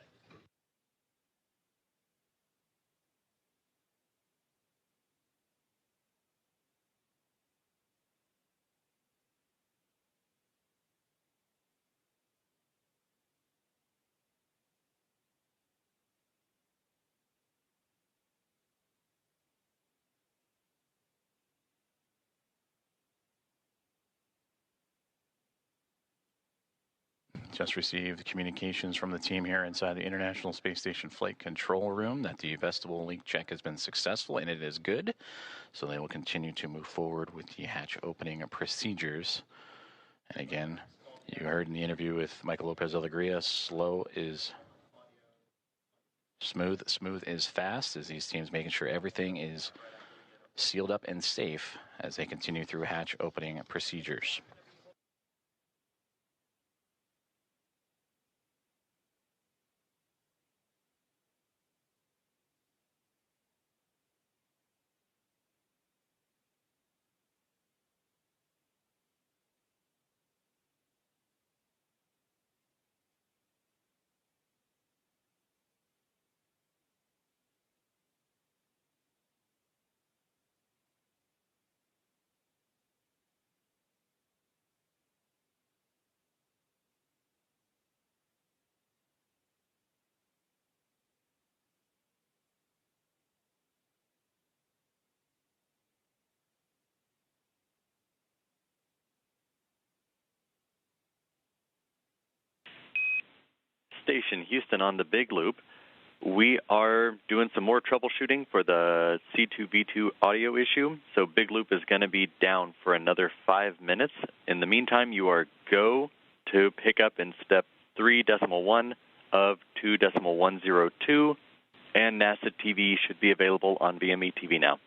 Just received communications from the team here inside the International Space Station Flight Control Room that the vestibule leak check has been successful, and it is good. So they will continue to move forward with the hatch opening procedures. And again, you heard in the interview with Michael Lopez Alegria, slow is smooth, smooth is fast, as these teams making sure everything is sealed up and safe as they continue through hatch opening procedures.
Station Houston on the Big Loop. We are doing some more troubleshooting for the C2V2 audio issue, so Big Loop is going to be down for another 5 minutes. In the meantime, you are go to pick up in step 3.1 of 2.102, and NASA TV should be available on VME TV now.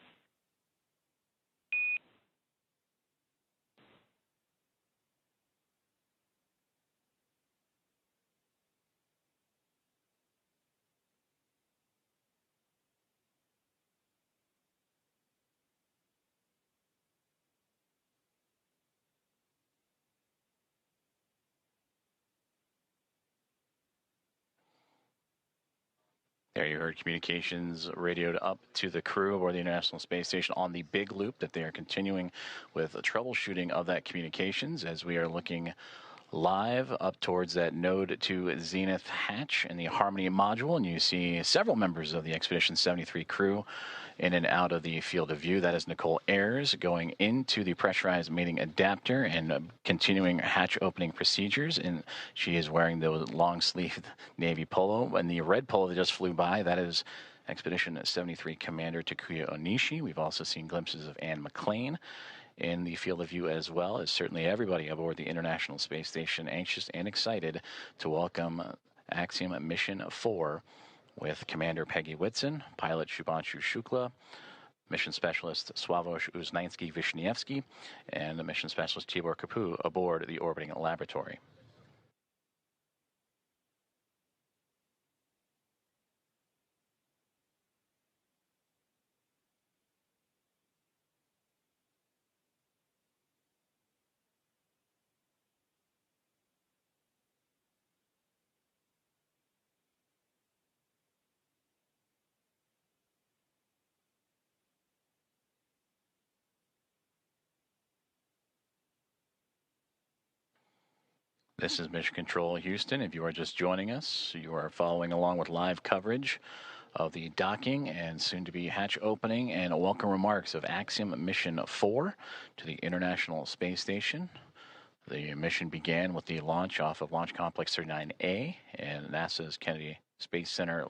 There you heard communications radioed up to the crew aboard the International Space Station on the Big Loop that they are continuing with troubleshooting of that communications as we are looking live up towards that node to zenith hatch in the Harmony module, and you see several members of the Expedition 73 crew in and out of the field of view. That is Nicole Ayers going into the pressurized mating adapter and continuing hatch opening procedures, and she is wearing the long-sleeved navy polo, and the red polo that just flew by, that is Expedition 73 Commander Takuya Onishi. We've also seen glimpses of Anne McClain in the field of view, as well as certainly everybody aboard the International Space Station anxious and excited to welcome Axiom Mission 4 with Commander Peggy Whitson, pilot Shubhanshu Shukla, mission specialist Sławosz Uznański-Wiśniewski, and the mission specialist Tibor Kapu aboard the orbiting laboratory. This is Mission Control Houston. If you are just joining us, you are following along with live coverage of the docking and soon-to-be hatch opening and welcome remarks of Axiom Mission 4 to the International Space Station. The mission began with the launch off of Launch Complex 39A and NASA's Kennedy Space Center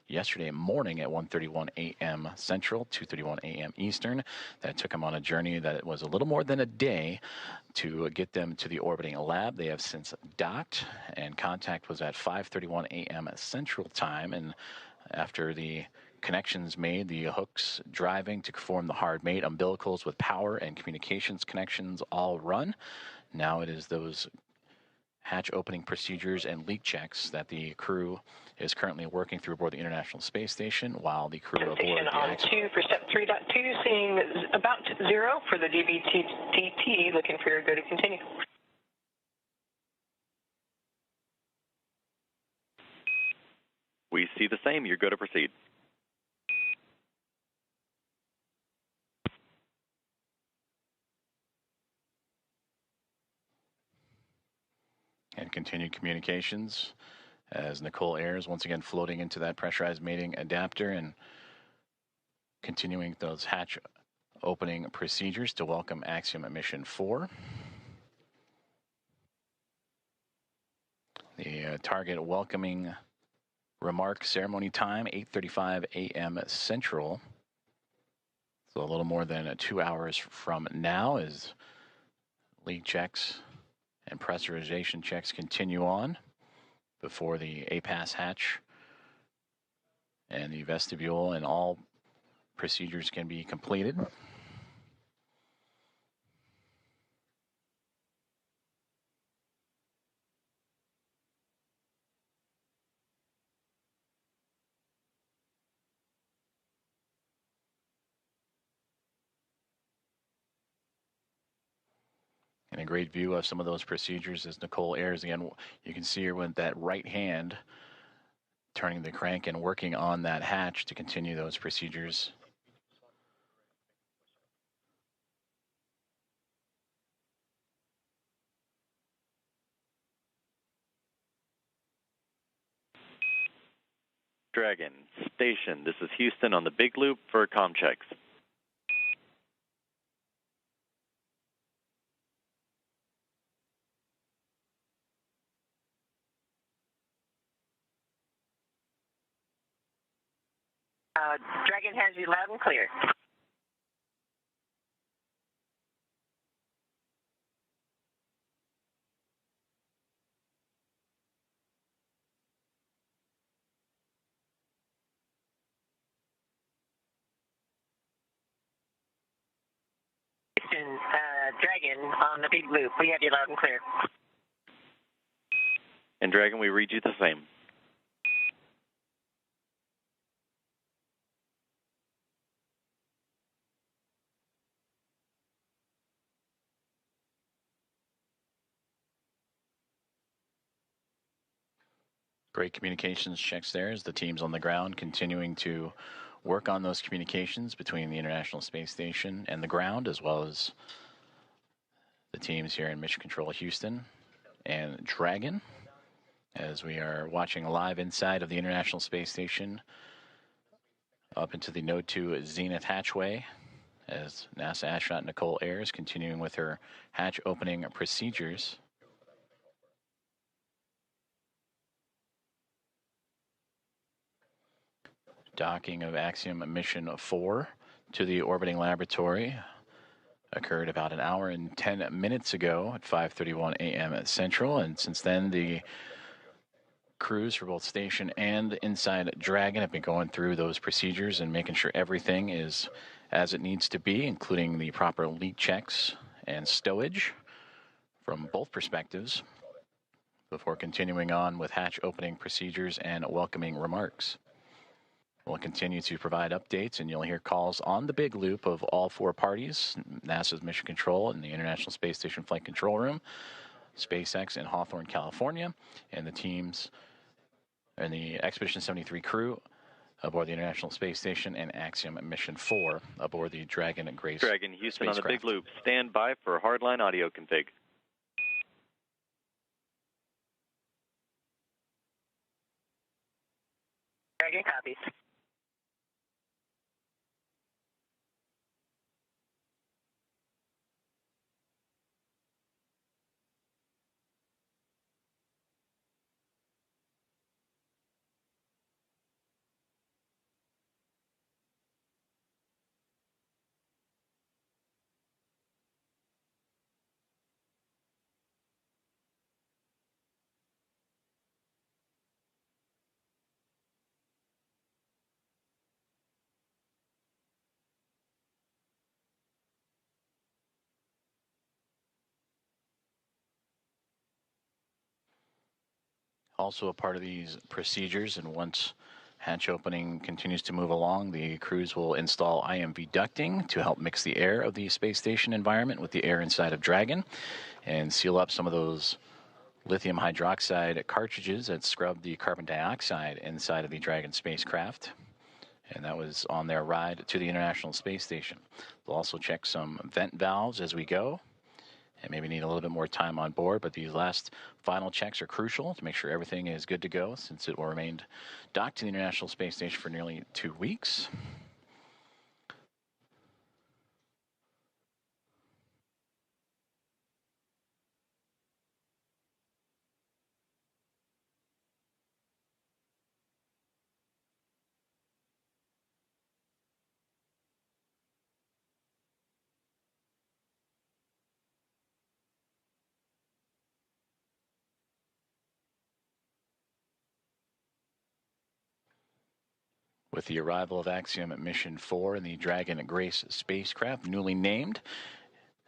yesterday morning at 1:31 a.m. Central, 2:31 a.m. Eastern. That took them on a journey that was a little more than a day to get them to the orbiting lab. They have since docked, and contact was at 5:31 a.m. Central Time. And after the connections made, the hooks driving to form the hard mate, umbilicals with power and communications connections all run. Now it is those hatch opening procedures and leak checks that the crew is currently working through aboard the International Space Station, while the crew aboard
Station
the
on 2 for step 3.2, seeing about 0 for the DVTT, looking for your go to continue.
We see the same. You're good to proceed.
And continued communications as Nicole Ayers once again floating into that pressurized mating adapter and continuing those hatch opening procedures to welcome Axiom Mission 4. The target welcoming remark ceremony time, 8:35 a.m. Central. So a little more than 2 hours from now as leak checks and pressurization checks continue on before the APAS hatch and the vestibule and all procedures can be completed. And a great view of some of those procedures as Nicole Ayers again. You can see her with that right hand turning the crank and working on that hatch to continue those procedures.
Dragon, station. This is Houston on the big loop for comm checks.
Dragon has you loud and clear. Dragon on the big loop. We have you loud and clear.
And Dragon, we read you the same.
Great communications checks there as the teams on the ground continuing to work on those communications between the International Space Station and the ground, as well as the teams here in Mission Control Houston and Dragon, as we are watching live inside of the International Space Station up into the Node 2 Zenith hatchway as NASA astronaut Nicole Ayers continuing with her hatch opening procedures. Docking of Axiom Mission 4 to the orbiting laboratory occurred about an hour and 10 minutes ago at 5:31 a.m. Central, and since then the crews for both station and inside Dragon have been going through those procedures and making sure everything is as it needs to be, including the proper leak checks and stowage from both perspectives, before continuing on with hatch opening procedures and welcoming remarks. We'll continue to provide updates, and you'll hear calls on the big loop of all four parties: NASA's Mission Control in the International Space Station Flight Control Room, SpaceX in Hawthorne, California, and the teams and the Expedition 73 crew aboard the International Space Station, and Axiom Mission 4 aboard the Dragon and Grace
Dragon Houston on the
spacecraft.
big loop. Stand by for hardline audio config.
Dragon copies.
Also a part of these procedures, and once hatch opening continues to move along, the crews will install IMV ducting to help mix the air of the space station environment with the air inside of Dragon and seal up some of those lithium hydroxide cartridges that scrub the carbon dioxide inside of the Dragon spacecraft. And that was on their ride to the International Space Station. They'll also check some vent valves as we go, and maybe need a little bit more time on board, but these last final checks are crucial to make sure everything is good to go, since it will remain docked to the International Space Station for nearly 2 weeks. With the arrival of Axiom Mission 4 and the Dragon Grace spacecraft, newly named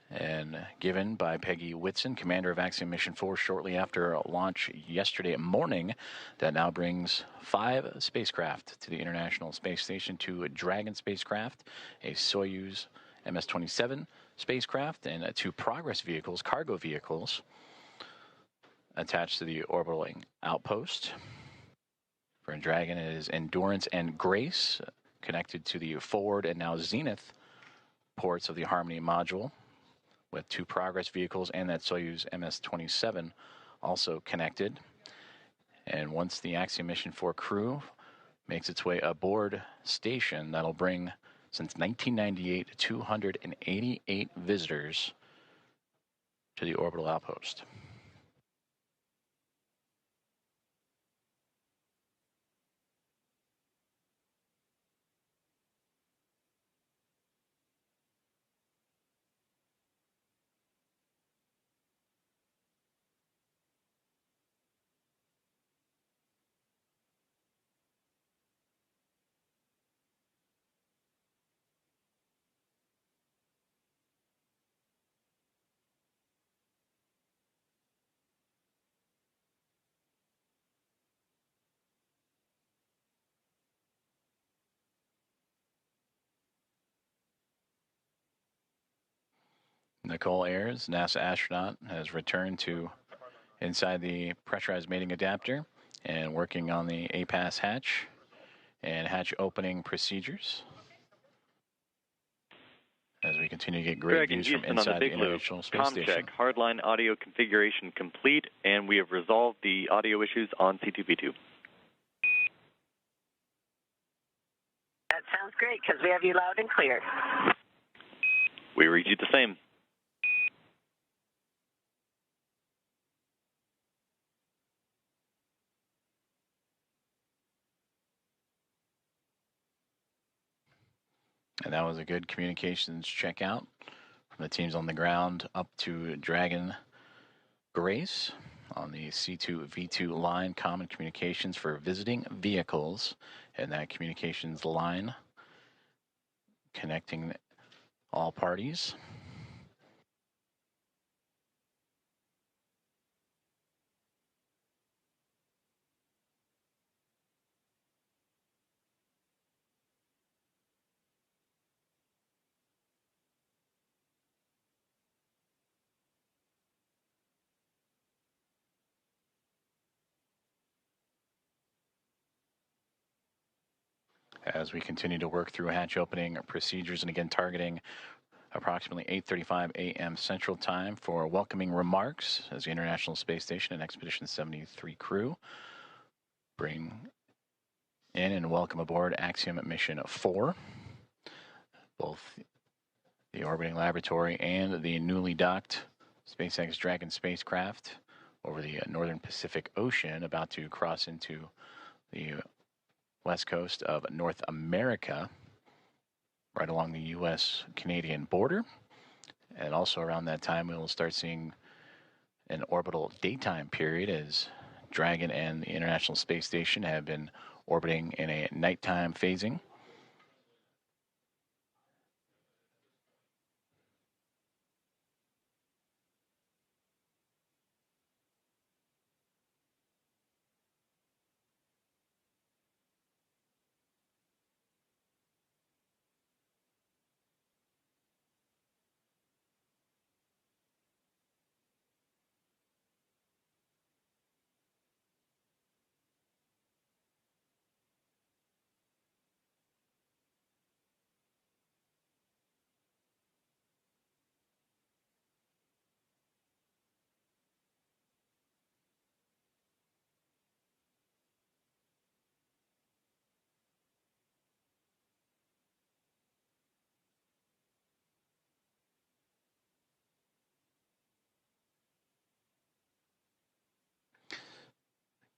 and given by Peggy Whitson, commander of Axiom Mission 4, shortly after launch yesterday morning, that now brings 5 spacecraft to the International Space Station: 2 Dragon spacecraft, a Soyuz MS-27 spacecraft, and 2 Progress vehicles, cargo vehicles, attached to the orbiting outpost. For Dragon, it is Endurance and Grace, connected to the forward and now zenith ports of the Harmony module, with 2 Progress vehicles and that Soyuz MS-27 also connected. And once the Axiom Mission 4 crew makes its way aboard station, that'll bring, since 1998, 288 visitors to the orbital outpost. Nicole Ayers, NASA astronaut, has returned to inside the pressurized mating adapter and working on the APAS hatch and hatch opening procedures, as we continue to get great
Dragon
views from
Houston on the
inside the
big loop.
International Space
Com
Station.
check. Hardline audio configuration complete, and we have resolved the audio issues on C2V2.
That sounds great, because we have you loud and clear.
We read you the same.
And that was a good communications checkout from the teams on the ground up to Dragon Grace on the C2V2 line, common communications for visiting vehicles, and that communications line connecting all parties. As we continue to work through hatch opening procedures, and again targeting approximately 8:35 a.m. Central Time for welcoming remarks as the International Space Station and Expedition 73 crew bring in and welcome aboard Axiom Mission 4. Both the orbiting laboratory and the newly docked SpaceX Dragon spacecraft over the northern Pacific Ocean, about to cross into the west coast of North America, right along the U.S.-Canadian border. And also around that time, we will start seeing an orbital daytime period as Dragon and the International Space Station have been orbiting in a nighttime phasing.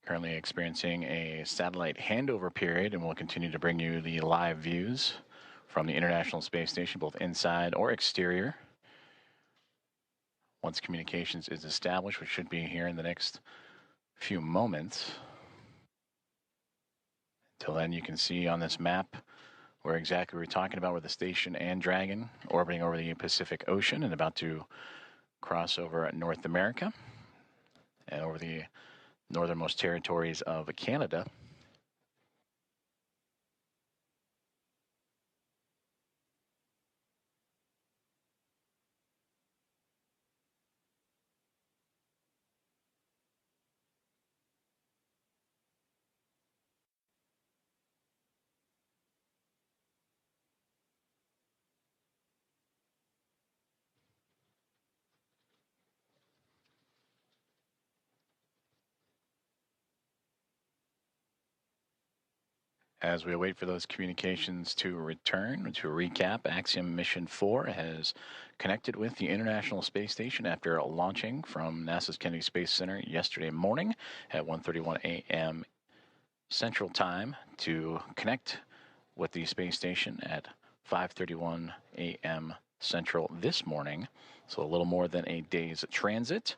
Currently experiencing a satellite handover period, and we'll continue to bring you the live views from the International Space Station, both inside or exterior. Once communications is established, which should be here in the next few moments. Until then, you can see on this map where exactly we're talking about, where the station and Dragon orbiting over the Pacific Ocean and about to cross over North America and over the northernmost territories of Canada. As we wait for those communications to return, to recap, Axiom Mission 4 has connected with the International Space Station after launching from NASA's Kennedy Space Center yesterday morning at 1:31 a.m. Central Time to connect with the space station at 5:31 a.m. Central this morning. So a little more than a day's transit,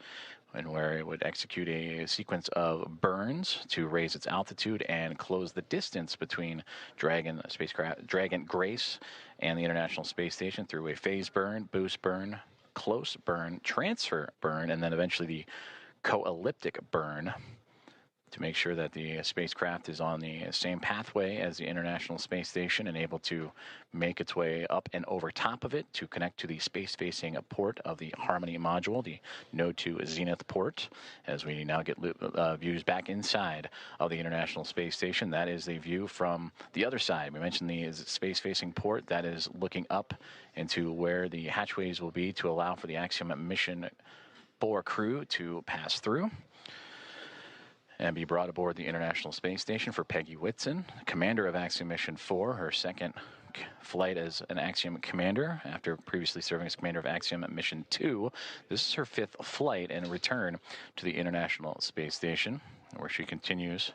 and where it would execute a sequence of burns to raise its altitude and close the distance between Dragon spacecraft, Dragon Grace, and the International Space Station through a phase burn, boost burn, close burn, transfer burn, and then eventually the co-elliptic burn, to make sure that the spacecraft is on the same pathway as the International Space Station and able to make its way up and over top of it to connect to the space-facing port of the Harmony module, the Node 2 Zenith port. As we now get views back inside of the International Space Station, that is a view from the other side. We mentioned the space-facing port that is looking up into where the hatchways will be to allow for the Axiom Mission 4 crew to pass through and be brought aboard the International Space Station. For Peggy Whitson, commander of Axiom Mission 4, her second flight as an Axiom commander after previously serving as commander of Axiom Mission 2. This is her 5th flight and return to the International Space Station, where she continues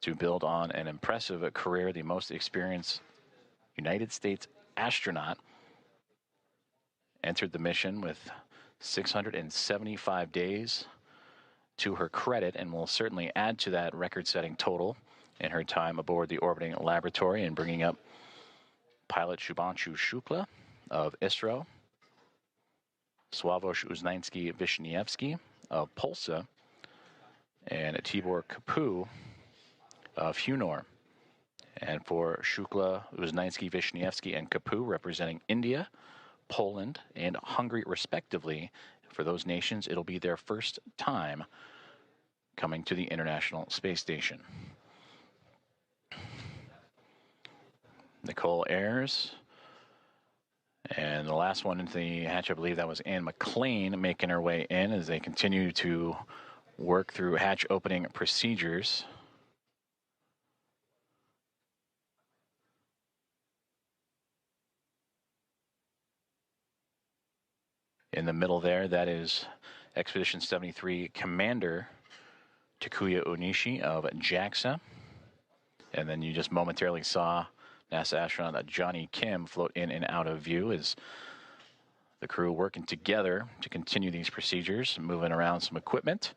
to build on an impressive career. The most experienced United States astronaut entered the mission with 675 days to her credit and will certainly add to that record-setting total in her time aboard the orbiting laboratory, and bringing up pilot Shubhanshu Shukla of ISRO, Sławosz Uznański-Wiśniewski of Polsa, and Tibor Kapu of Hunor. And for Shukla, Uznański-Wiśniewski, and Kapu, representing India, Poland, and Hungary, respectively, for those nations, it'll be their first time coming to the International Space Station. Nicole Ayres. And the last one into the hatch, I believe that was Anne McLean, making her way in as they continue to work through hatch opening procedures. In the middle there, that is Expedition 73 Commander Takuya Onishi of JAXA. And then you just momentarily saw NASA astronaut Johnny Kim float in and out of view as the crew working together to continue these procedures, moving around some equipment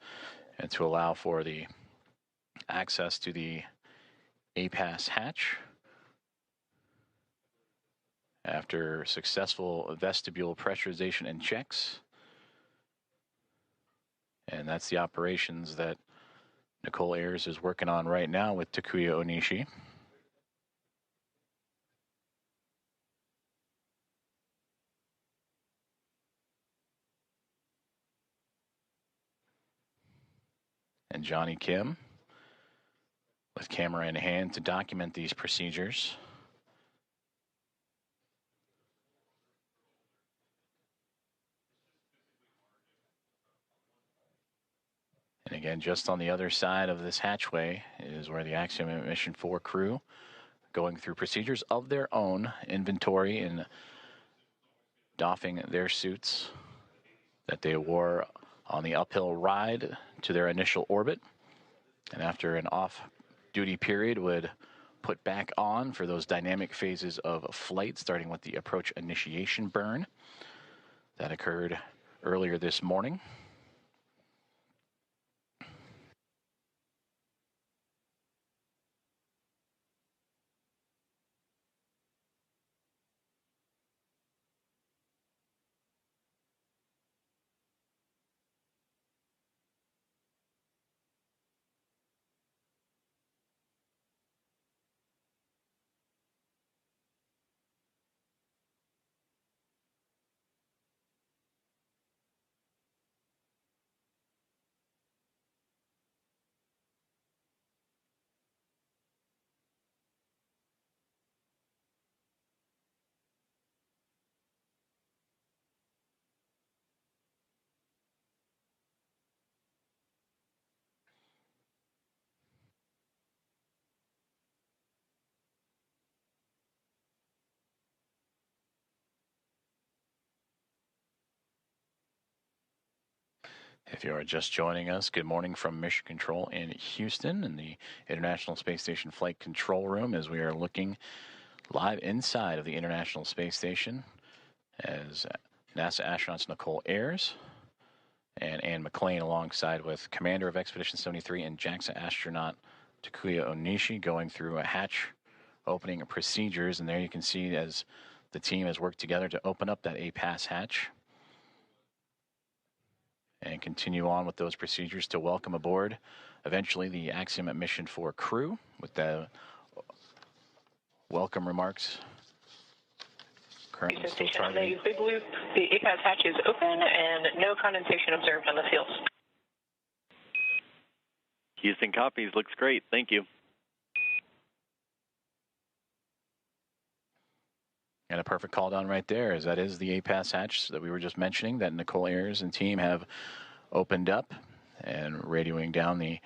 and to allow for the access to the APAS hatch. After successful vestibule pressurization and checks. And that's the operations that Nicole Ayres is working on right now with Takuya Onishi. And Johnny Kim with camera in hand to document these procedures. And again, just on the other side of this hatchway is where the Axiom Mission 4 crew going through procedures of their own, inventory and doffing their suits that they wore on the uphill ride to their initial orbit. And after an off-duty period would put back on for those dynamic phases of flight, starting with the approach initiation burn that occurred earlier this morning. If you are just joining us, good morning from Mission Control in Houston in the International Space Station Flight Control Room, as we are looking live inside of the International Space Station as NASA astronauts Nicole Ayres and Anne McLean, alongside with Commander of Expedition 73 and JAXA astronaut Takuya Onishi, going through a hatch opening procedures. And there you can see as the team has worked together to open up that APAS hatch and continue on with those procedures to welcome aboard eventually the Axiom Mission 4 crew with the welcome remarks. Currently still targeting.
Big Loop, the APAS hatch is open and no condensation observed on the fields.
Houston copies. Looks great. Thank you.
And a perfect call down right there, as that is the APAS hatch that we were just mentioning that Nicole Ayres and team have opened up, and radioing down the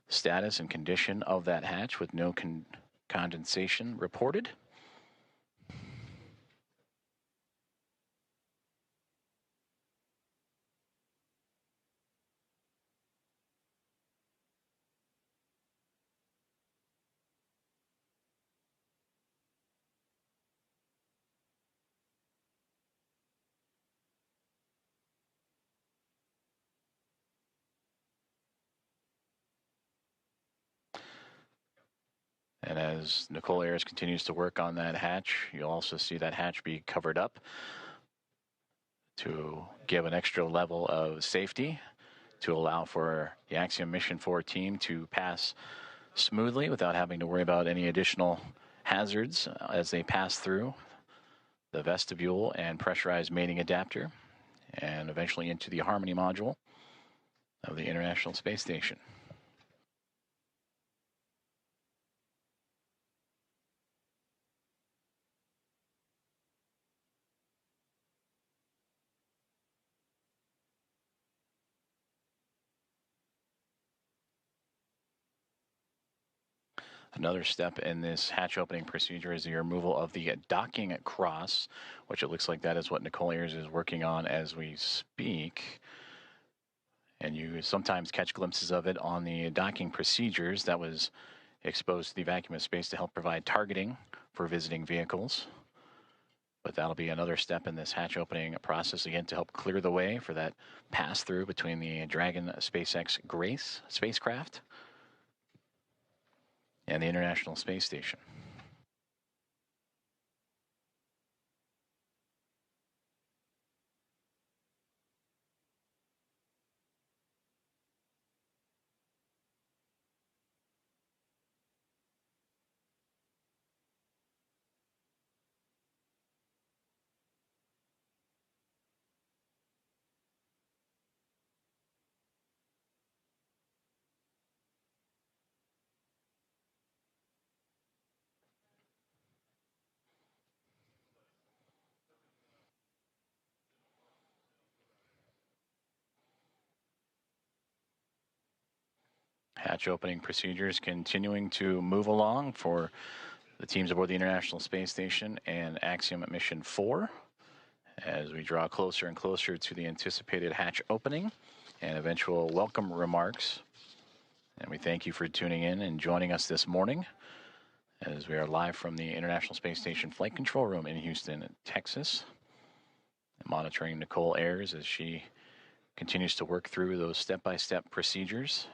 status and condition of that hatch with no condensation reported. And as Nicole Ayers continues to work on that hatch, you'll also see that hatch be covered up to give an extra level of safety to allow for the Axiom Mission 4 team to pass smoothly without having to worry about any additional hazards as they pass through the vestibule and pressurized mating adapter and eventually into the Harmony module of the International Space Station. Another step in this hatch opening procedure is the removal of the docking cross, which it looks like that is what Nicole Ayers is working on as we speak. And you sometimes catch glimpses of it on the docking procedures that was exposed to the vacuum of space to help provide targeting for visiting vehicles. But that'll be another step in this hatch opening process, again, to help clear the way for that pass-through between the Dragon SpaceX Grace spacecraft and the International Space Station. Hatch opening procedures continuing to move along for the teams aboard the International Space Station and Axiom Mission 4 as we draw closer and closer to the anticipated hatch opening and eventual welcome remarks. And we thank you for tuning in and joining us this morning as we are live from the International Space Station Flight Control Room in Houston, Texas, monitoring Nicole Ayers as she continues to work through those step-by-step procedures.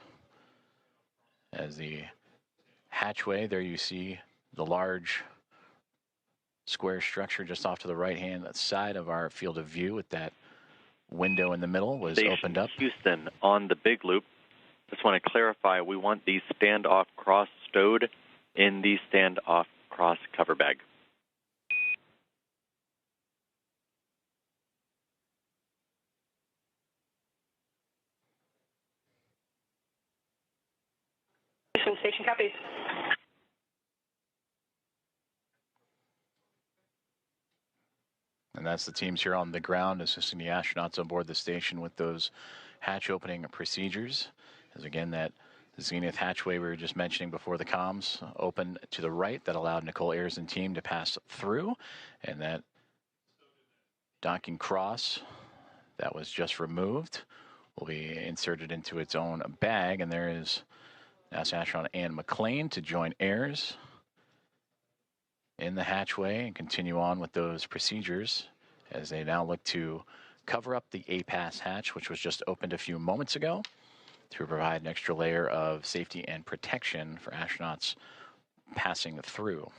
As the hatchway, there you see the large square structure just off to the right-hand side of our field of view with that window in the middle was
Station
opened up.
Houston on the big loop. Just want to clarify, we want the standoff cross stowed in the standoff cross cover bag.
Station copies.
And that's the teams here on the ground assisting the astronauts on board the station with those hatch opening procedures. As again, that zenith hatchway we were just mentioning before the comms opened to the right that allowed Nicole Ayers and team to pass through. And that docking cross that was just removed will be inserted into its own bag. And there is NASA astronaut Ann McLean to join Ayers in the hatchway and continue on with those procedures as they now look to cover up the APAS hatch, which was just opened a few moments ago, to provide an extra layer of safety and protection for astronauts passing through.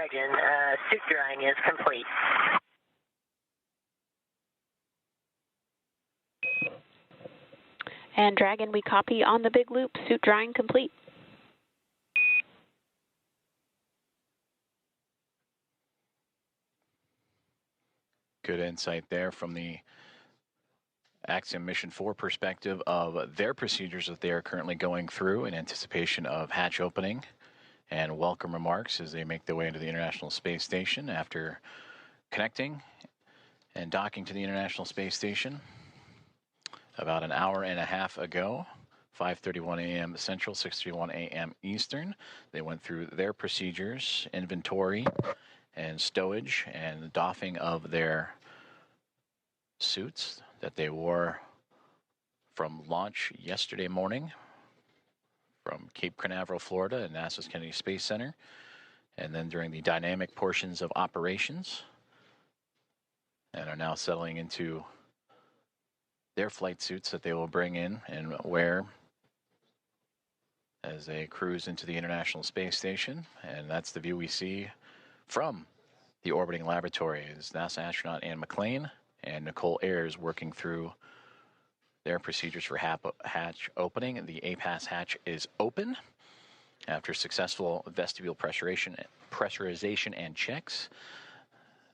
Dragon, suit drying is complete.
And Dragon, we copy on the big loop, suit drying complete.
Good insight there from the Axiom Mission 4 perspective of their procedures that they are currently going through in anticipation of hatch opening, and welcome remarks as they make their way into the International Space Station after connecting and docking to the International Space Station about an hour and a half ago. 5:31 a.m. Central, 6:31 a.m. Eastern. They went through their procedures, inventory, and stowage, and doffing of their suits that they wore from launch yesterday morning from Cape Canaveral, Florida, and NASA's Kennedy Space Center, and then during the dynamic portions of operations, and are now settling into their flight suits that they will bring in and wear as they cruise into the International Space Station. And that's the view we see from the orbiting laboratory is NASA astronaut Anne McClain and Nicole Ayers working through their procedures for hatch opening. The APAS hatch is open after successful vestibule pressurization and checks.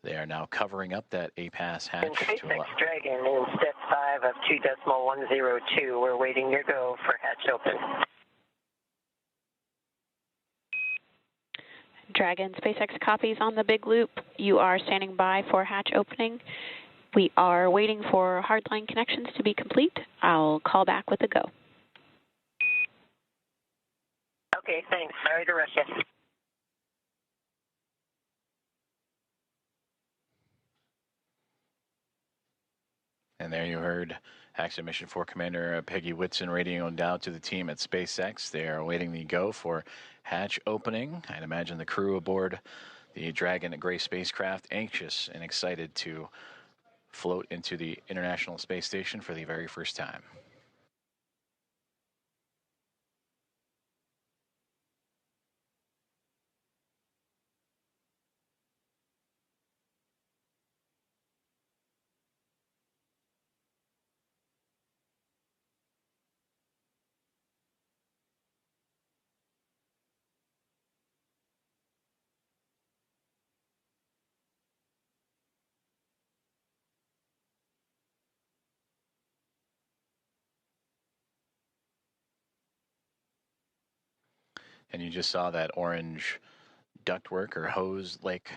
They are now covering up that APAS hatch.
And SpaceX Dragon in step 5 of 2.102. We're waiting your go for hatch open.
Dragon, SpaceX copies on the big loop. You are standing by for hatch opening. We are waiting for hardline connections to be complete. I'll call back with a go.
Okay, thanks. Sorry to rush you.
And there you heard Axiom Mission 4 Commander Peggy Whitson radioing down to the team at SpaceX. They are awaiting the go for hatch opening. I'd imagine the crew aboard the Dragon gray spacecraft anxious and excited to float into the International Space Station for the very first time. And you just saw that orange ductwork or hose-like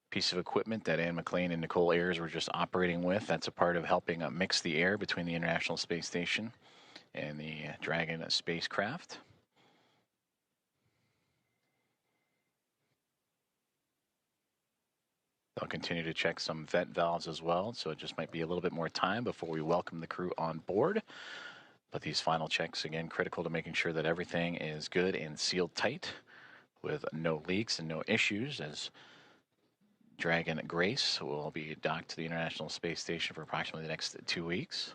piece of equipment that Anne McClain and Nicole Ayers were just operating with. That's a part of helping mix the air between the International Space Station and the Dragon spacecraft. They'll continue to check some vent valves as well, so it just might be a little bit more time before we welcome the crew on board. But these final checks, again, critical to making sure that everything is good and sealed tight with no leaks and no issues, as Dragon Grace will be docked to the International Space Station for approximately the next 2 weeks.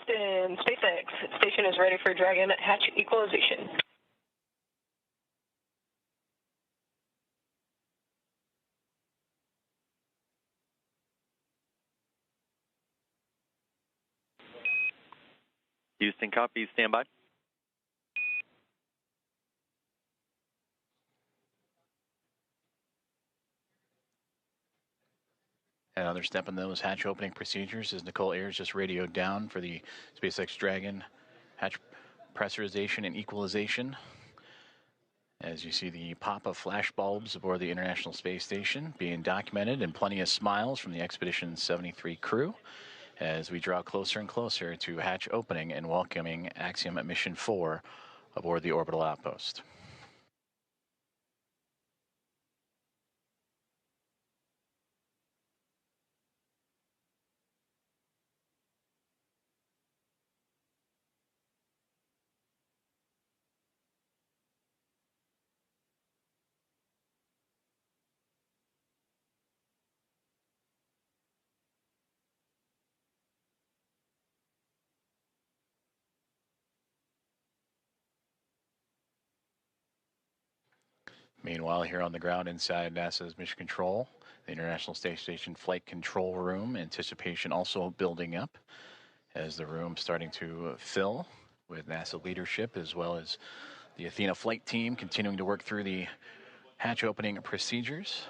Houston, SpaceX station is ready for Dragon hatch equalization.
Houston, copy. Stand by.
Another step in those hatch opening procedures is Nicole Ayers just radioed down for the SpaceX Dragon hatch pressurization and equalization. As you see the pop of flash bulbs aboard the International Space Station being documented, and plenty of smiles from the Expedition 73 crew as we draw closer and closer to hatch opening and welcoming Axiom Mission 4 aboard the orbital outpost. Meanwhile, here on the ground inside NASA's Mission Control, the International Space Station Flight Control Room, anticipation also building up as the room starting to fill with NASA leadership, as well as the Athena flight team continuing to work through the hatch opening procedures.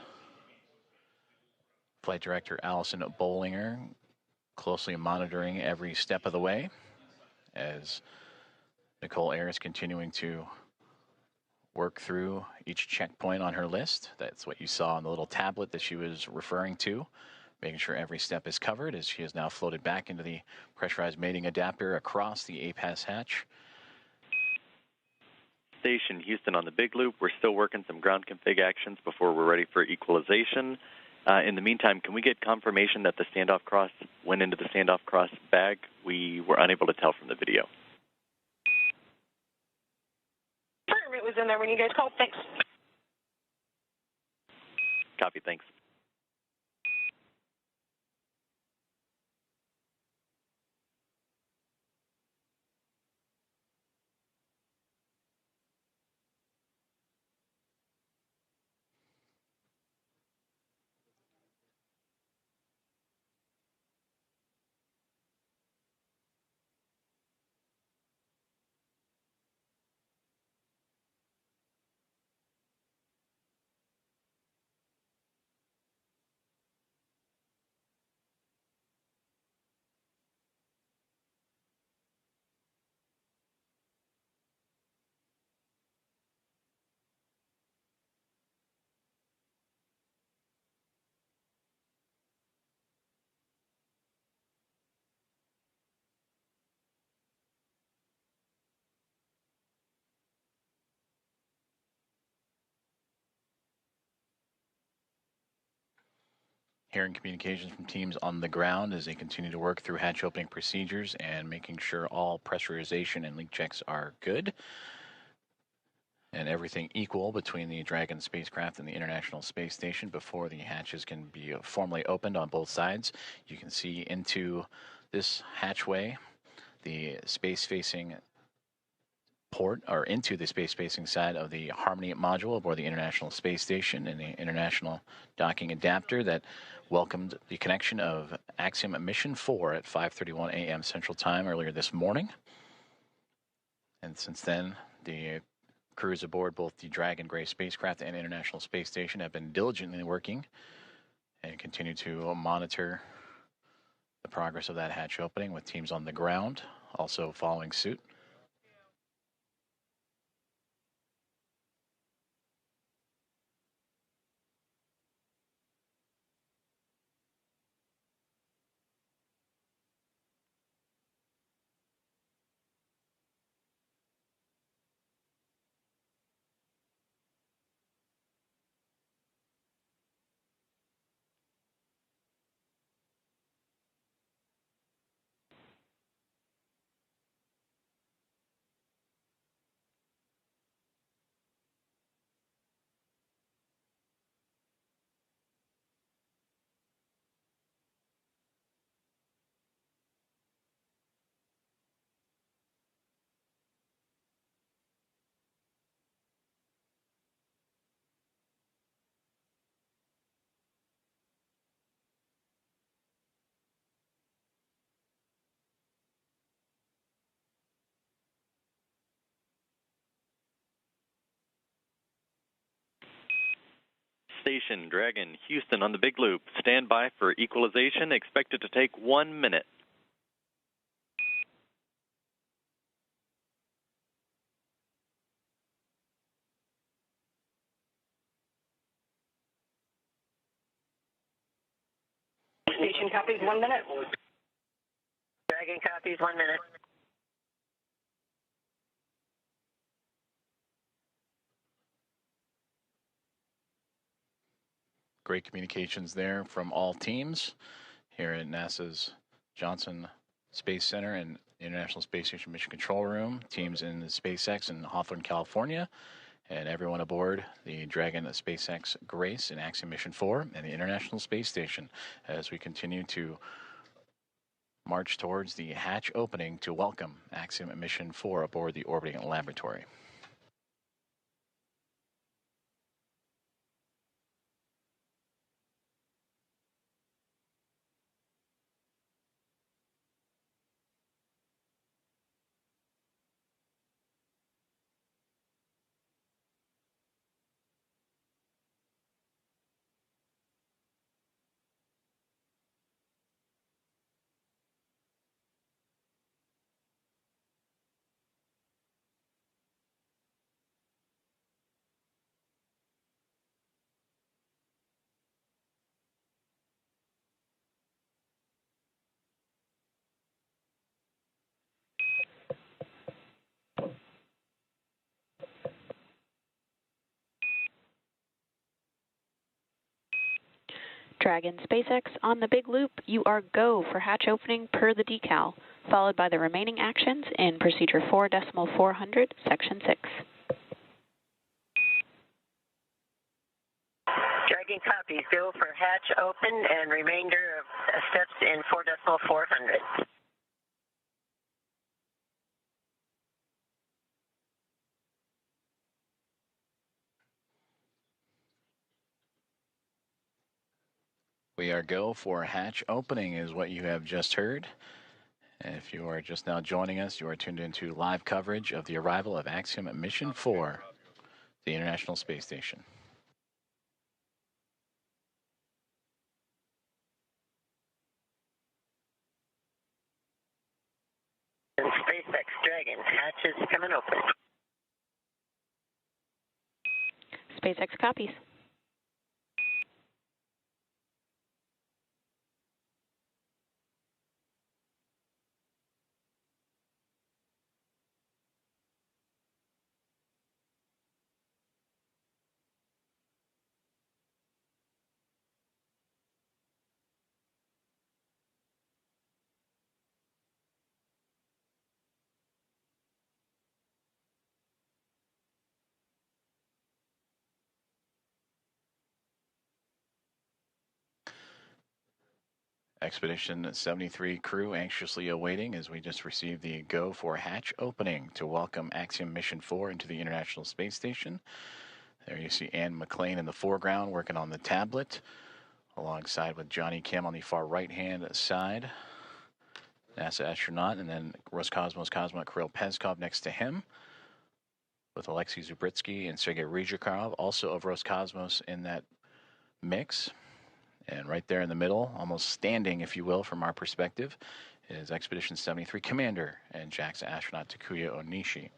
Flight Director Allison Bollinger closely monitoring every step of the way as Nicole Ayers is continuing to work through each checkpoint on her list. That's what you saw on the little tablet that she was referring to, making sure every step is covered as she has now floated back into the pressurized mating adapter across the APAS hatch.
Station Houston on the big loop. We're still working some ground config actions before we're ready for equalization. In the meantime, can we get confirmation that the standoff cross went into the standoff cross bag? We were unable to tell from the video.
It was in there when you guys called. Thanks.
Copy, thanks.
Hearing communications from teams on the ground as they continue to work through hatch opening procedures and making sure all pressurization and leak checks are good and everything equal between the Dragon spacecraft and the International Space Station before the hatches can be formally opened on both sides. You can see into this hatchway, the space-facing port, or into the space-facing side of the Harmony module aboard the International Space Station and the International Docking Adapter that welcomed the connection of Axiom Mission 4 at 5:31 a.m. Central Time earlier this morning. And since then, the crews aboard both the Dragon Gray spacecraft and International Space Station have been diligently working and continue to monitor the progress of that hatch opening with teams on the ground also following suit.
Station Dragon Houston on the big loop. Stand by for equalization. Expected to take 1 minute.
Station copies 1 minute.
Dragon copies 1 minute.
Great communications there from all teams here at NASA's Johnson Space Center and International Space Station Mission Control Room, teams in the SpaceX in Hawthorne, California, and everyone aboard the Dragon SpaceX Grace in Axiom Mission 4 and the International Space Station as we continue to march towards the hatch opening to welcome Axiom Mission 4 aboard the orbiting laboratory.
Dragon SpaceX on the big loop, you are go for hatch opening per the decal, followed by the remaining actions in Procedure 4.400, Section 6.
Dragon copies. Go for hatch open and remainder of steps in 4.400.
We are go for hatch opening is what you have just heard. And if you are just now joining us, you are tuned into live coverage of the arrival of Axiom Mission 4, the International Space Station.
And SpaceX Dragon, hatch is coming open.
SpaceX copies.
Expedition 73 crew anxiously awaiting as we just received the go for hatch opening to welcome Axiom Mission 4 into the International Space Station. There you see Ann McLean in the foreground working on the tablet, alongside with Johnny Kim on the far right-hand side, NASA astronaut, and then Roscosmos cosmonaut Kirill Peskov next to him, with Alexei Zubritsky and Sergei Ryzhikov, also of Roscosmos, in that mix. And right there in the middle, almost standing, if you will, from our perspective, is Expedition 73 Commander and JAXA astronaut Takuya Onishi.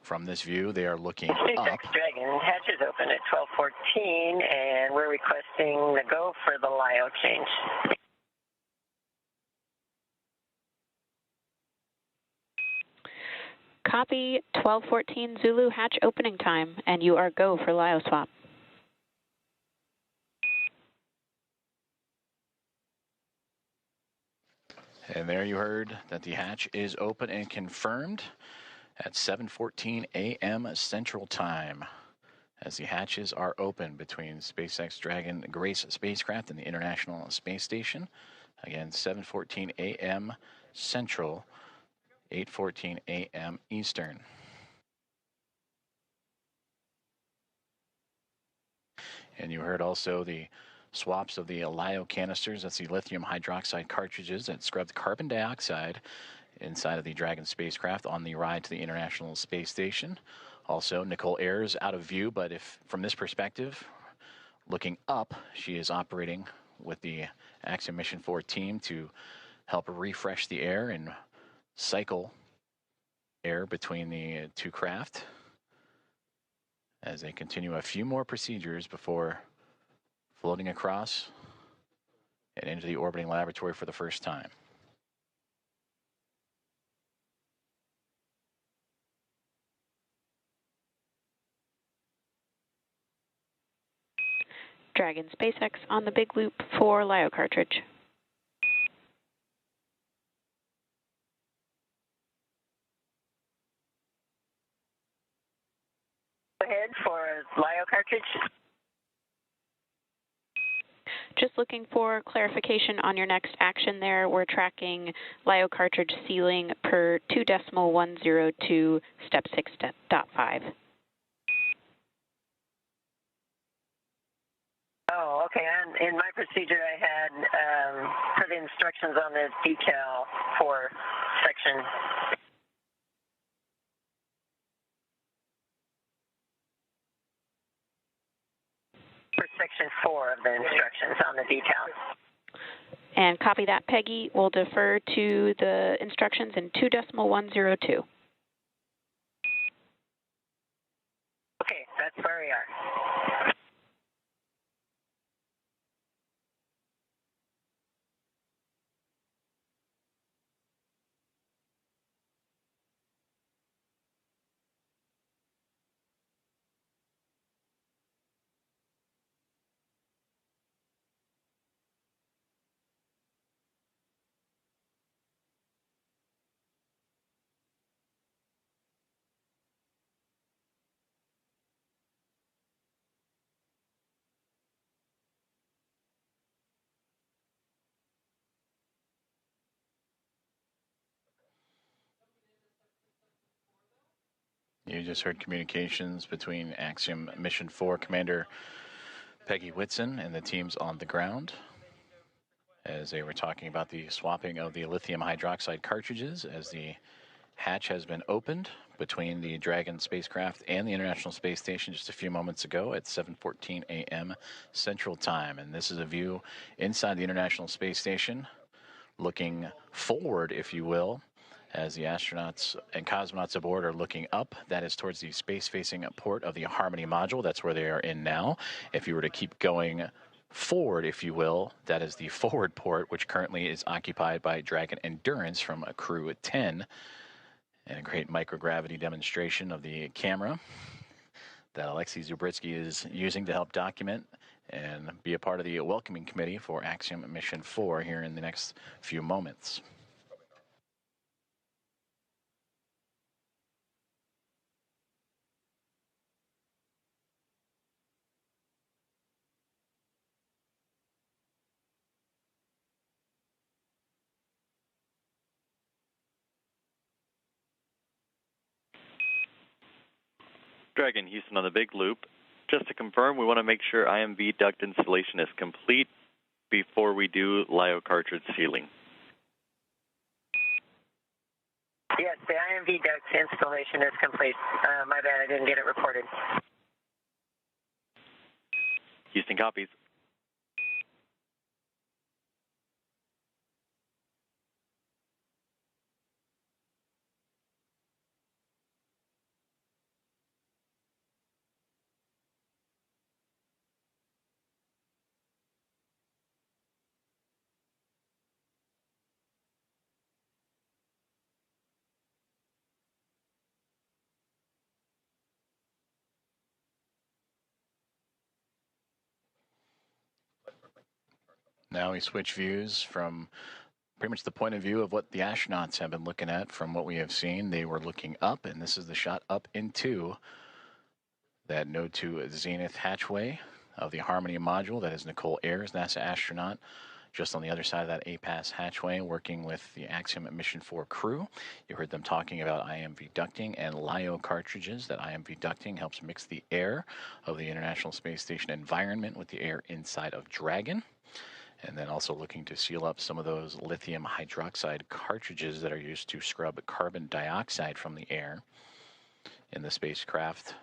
From this view, they are looking up.
SpaceX Dragon, hatch is open at 12:14, and we're requesting the go for the LIO change.
Copy 12:14 Zulu hatch opening time, and you are go for LIO swap.
And there you heard that the hatch is open and confirmed at 7:14 a.m. Central Time, as the hatches are open between SpaceX Dragon Grace spacecraft and the International Space Station. Again, 7:14 a.m. Central, 8:14 a.m. Eastern. And you heard also the swaps of the LIO canisters. That's the lithium hydroxide cartridges that scrubbed carbon dioxide inside of the Dragon spacecraft on the ride to the International Space Station. Also, Nicole Ayers out of view, but if from this perspective, looking up, she is operating with the Axiom Mission 4 team to help refresh the air and cycle air between the two craft as they continue a few more procedures before floating across and into the orbiting laboratory for the first time.
Dragon SpaceX on the big loop for LIO cartridge.
Go ahead for LIO cartridge.
Just looking for clarification on your next action there. We're tracking LIO cartridge sealing per 2.102 step 6.5.
Oh, okay. And in my procedure, I had for the instructions on the decal for section. For section 4 of the instructions on the decal.
And copy that, Peggy. We'll defer to the instructions in 2.102.
Okay, that's where we are.
You just heard communications between Axiom Mission 4 Commander Peggy Whitson and the teams on the ground as they were talking about the swapping of the lithium hydroxide cartridges as the hatch has been opened between the Dragon spacecraft and the International Space Station just a few moments ago at 7:14 a.m. Central Time. And this is a view inside the International Space Station, looking forward, if you will, as the astronauts and cosmonauts aboard are looking up. That is towards the space-facing port of the Harmony module. That's where they are in now. If you were to keep going forward, if you will, that is the forward port, which currently is occupied by Dragon Endurance from Crew 10. And a great microgravity demonstration of the camera that Alexei Zubritsky is using to help document and be a part of the welcoming committee for Axiom Mission 4 here in the next few moments.
Dragon, Houston on the big loop. Just to confirm, we want to make sure IMV duct installation is complete before we do LiO cartridge sealing.
Yes, the IMV duct installation is complete. My bad, I didn't get it reported.
Houston copies.
Now we switch views from pretty much the point of view of what the astronauts have been looking at. From what we have seen, they were looking up, and this is the shot up into that Node 2 Zenith hatchway of the Harmony module. That is Nicole Ayers, NASA astronaut, just on the other side of that APAS hatchway, working with the Axiom Mission 4 crew. You heard them talking about IMV ducting and LiO cartridges. That IMV ducting helps mix the air of the International Space Station environment with the air inside of Dragon. And then also looking to seal up some of those lithium hydroxide cartridges that are used to scrub carbon dioxide from the air in the spacecraft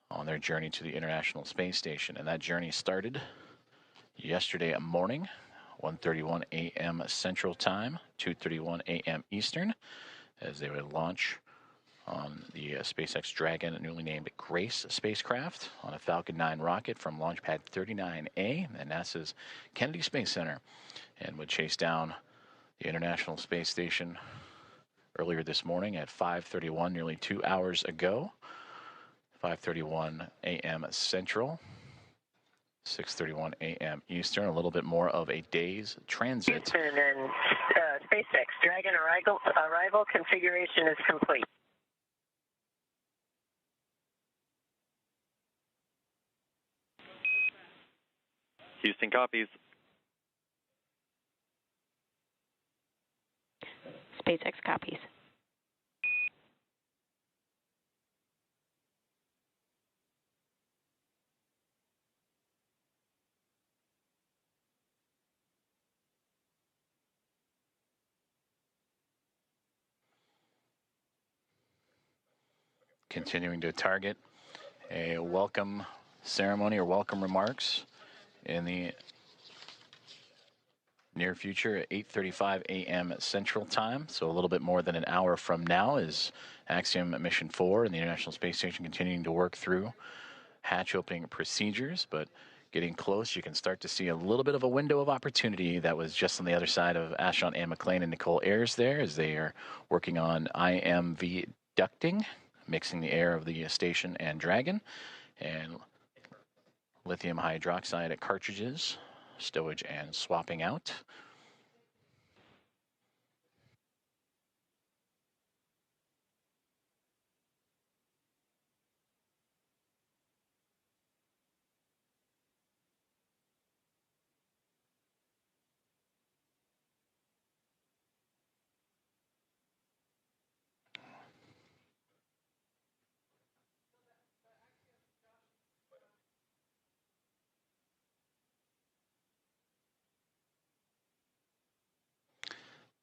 on their journey to the International Space Station. And that journey started yesterday morning, 1:31 a.m. Central Time, 2:31 a.m. Eastern, as they would launch on the SpaceX Dragon, newly named Grace spacecraft, on a Falcon 9 rocket from Launch Pad 39A at NASA's Kennedy Space Center, and would chase down the International Space Station earlier this morning at 5:31, nearly 2 hours ago. 5:31 a.m. Central, 6:31 a.m. Eastern, a little bit more of a day's transit.
Houston and SpaceX Dragon arrival configuration is complete.
Houston copies.
SpaceX copies.
Continuing to target a welcome ceremony or welcome remarks in the near future at 8:35 a.m. Central Time. So a little bit more than an hour from now is Axiom Mission 4 and the International Space Station continuing to work through hatch opening procedures, but getting close, you can start to see a little bit of a window of opportunity that was just on the other side of astronaut Anne McLean and Nicole Ayers there, as they are working on IMV ducting, mixing the air of the station and Dragon, and lithium hydroxide cartridges, stowage and swapping out.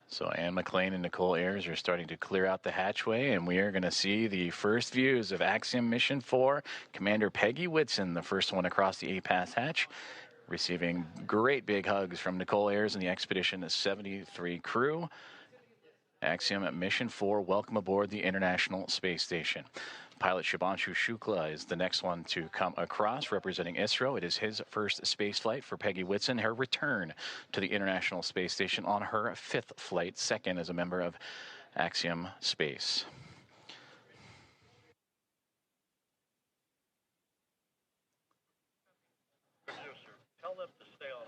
So Anne McLean and Nicole Ayers are starting to clear out the hatchway, and we are going to see the first views of Axiom Mission 4. Commander Peggy Whitson, the first one across the A-Pass hatch, receiving great big hugs from Nicole Ayers and the Expedition 73 crew. Axiom Mission 4, welcome aboard the International Space Station. Pilot Shubhanshu Shukla is the next one to come across, representing ISRO. It is his first space flight for Peggy Whitson, her return to the International Space Station on her 5th flight, second as a member of Axiom Space.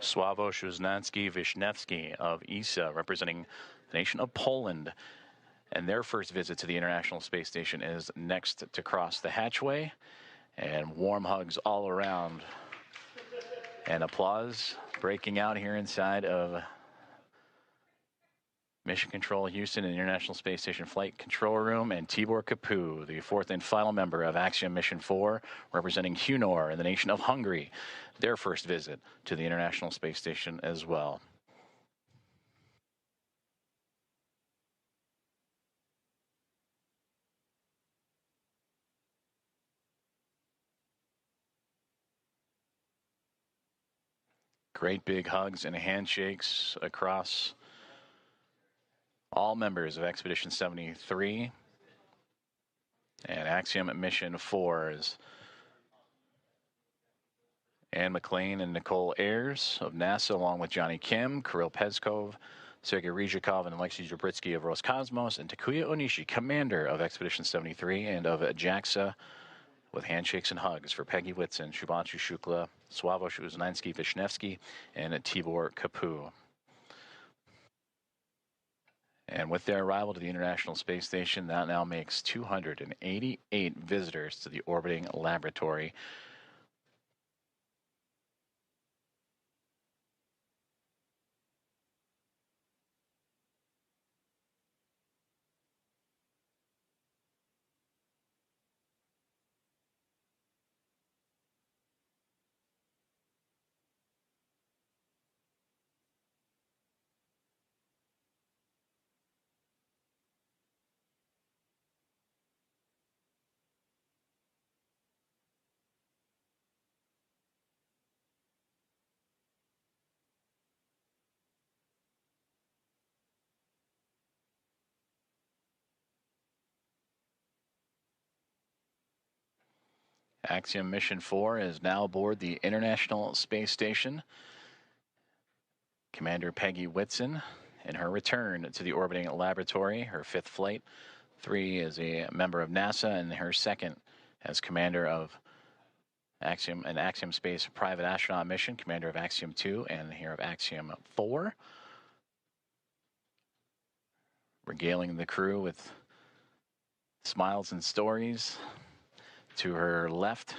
Sławosz Uznański-Wiśniewski of ESA, representing the nation of Poland. And their first visit to the International Space Station is next to cross the hatchway. And warm hugs all around. And applause breaking out here inside of Mission Control Houston and International Space Station Flight Control Room. And Tibor Kapu, the fourth and final member of Axiom Mission 4, representing Hunor and the nation of Hungary. Their first visit to the International Space Station as well. Great big hugs and handshakes across all members of Expedition 73 and Axiom Mission 4 is Anne McLean and Nicole Ayers of NASA, along with Johnny Kim, Kirill Peskov, Sergei Ryzhikov, and Alexei Jabritsky of Roscosmos, and Takuya Onishi, commander of Expedition 73 and of JAXA, with handshakes and hugs for Peggy Whitson, Shubhanshu Shukla, Sławosz Uznański-Wiśniewski, and Tibor Kapu. And with their arrival to the International Space Station, that now makes 288 visitors to the orbiting laboratory. Axiom Mission 4 is now aboard the International Space Station. Commander Peggy Whitson in her return to the orbiting laboratory, her 5th flight. 3 is a member of NASA, and her 2nd as commander of Axiom Space private astronaut mission, commander of Axiom 2 and here of Axiom 4. Regaling the crew with smiles and stories. To her left,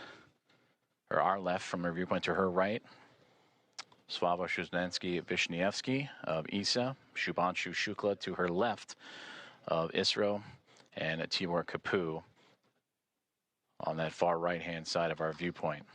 or our left from her viewpoint, to her right, Sławosz Uznański-Wiśniewski of ESA, Shubhanshu Shukla to her left of ISRO, and Tibor Kapu on that far right-hand side of our viewpoint.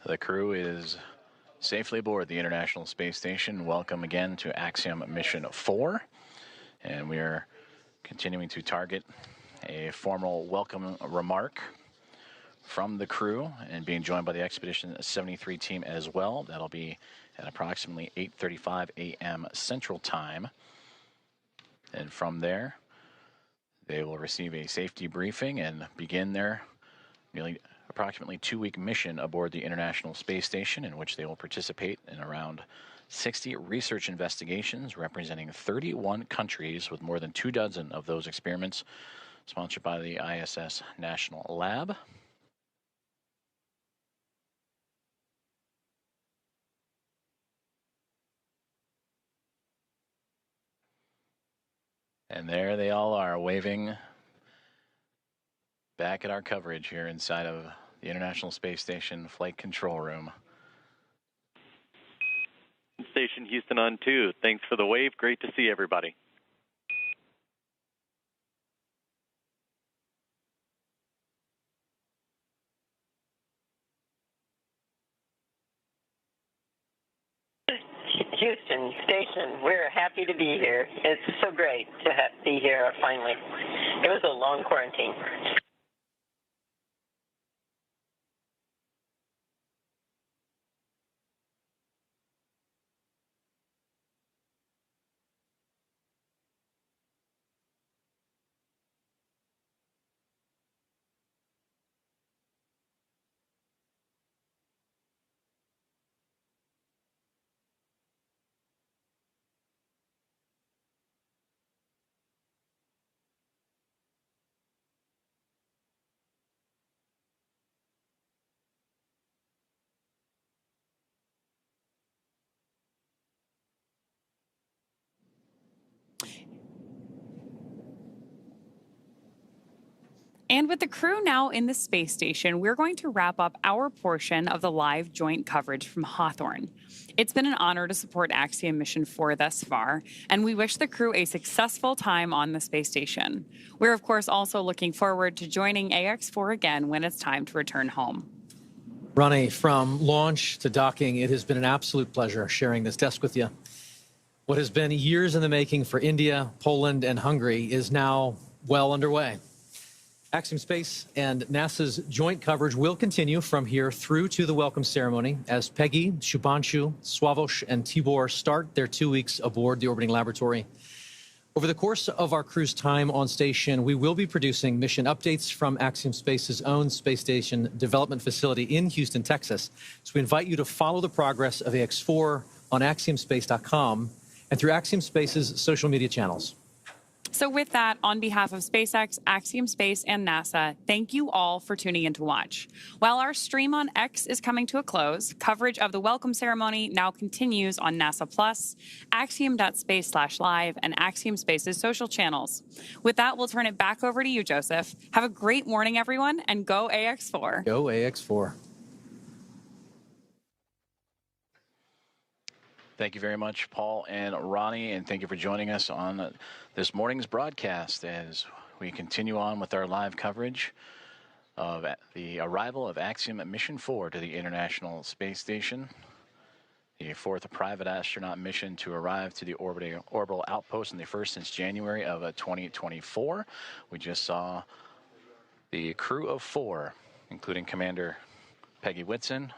The crew is safely aboard the International Space Station. Welcome again to Axiom Mission 4. And we are continuing to target a formal welcome remark from the crew and being joined by the Expedition 73 team as well. That'll be at approximately 8:35 a.m. Central Time. And from there, they will receive a safety briefing and begin their nearly approximately 2-week mission aboard the International Space Station, in which they will participate in around 60 research investigations representing 31 countries, with more than 24 of those experiments sponsored by the ISS National Lab. And there they all are, waving back at our coverage here inside of the International Space Station Flight Control Room.
Station Houston on 2. Thanks for the wave. Great to see everybody.
Houston Station, we're happy to be here. It's so great to be here finally. It was a long quarantine.
And with the crew now in the space station, we're going to wrap up our portion of the live joint coverage from Hawthorne. It's been an honor to support Axiom Mission 4 thus far, and we wish the crew a successful time on the space station. We're, of course, also looking forward to joining AX4 again when it's time to return home.
Ronnie, from launch to docking, it has been an absolute pleasure sharing this desk with you. What has been years in the making for India, Poland, and Hungary is now well underway. Axiom Space and NASA's joint coverage will continue from here through to the welcome ceremony as Peggy, Shubhanshu, Sławosz, and Tibor start their 2 weeks aboard the orbiting laboratory. Over the course of our crew's time on station, we will be producing mission updates from Axiom Space's own space station development facility in Houston, Texas. So we invite you to follow the progress of AX4 on axiomspace.com and through Axiom Space's social media channels.
So with that, on behalf of SpaceX, Axiom Space, and NASA, thank you all for tuning in to watch. While our stream on X is coming to a close, coverage of the welcome ceremony now continues on NASA Plus, axiom.space/live, and Axiom Space's social channels. With that, we'll turn it back over to you, Joseph. Have a great morning, everyone, and go AX4.
Go AX4.
Thank you very much, Paul and Ronnie, and thank you for joining us on this morning's broadcast as we continue on with our live coverage of the arrival of Axiom Mission 4 to the International Space Station, the fourth private astronaut mission to arrive to the orbital outpost and the first since January of 2024. We just saw the crew of 4, including Commander Peggy Whitson,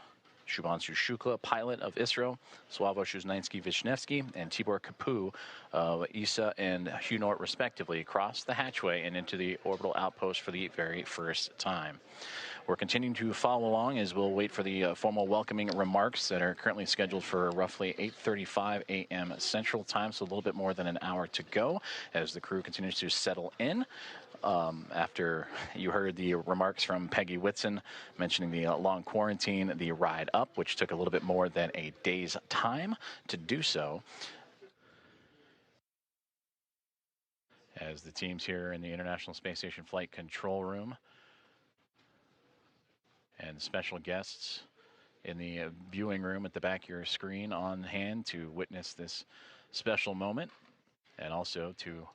Shubhanshu Shukla, pilot of ISRO, Sławosz Uznański-Wiśniewski, and Tibor Kapu of ESA and HUNORT, respectively, crossed the hatchway and into the orbital outpost for the very first time. We're continuing to follow along as we'll wait for the formal welcoming remarks that are currently scheduled for roughly 8:35 a.m. Central Time, so a little bit more than an hour to go as the crew continues to settle in. After you heard the remarks from Peggy Whitson mentioning the long quarantine, the ride up, which took a little bit more than a day's time to do so. As the teams here in the International Space Station Flight Control Room and special guests in the viewing room at the back of your screen on hand to witness this special moment and also to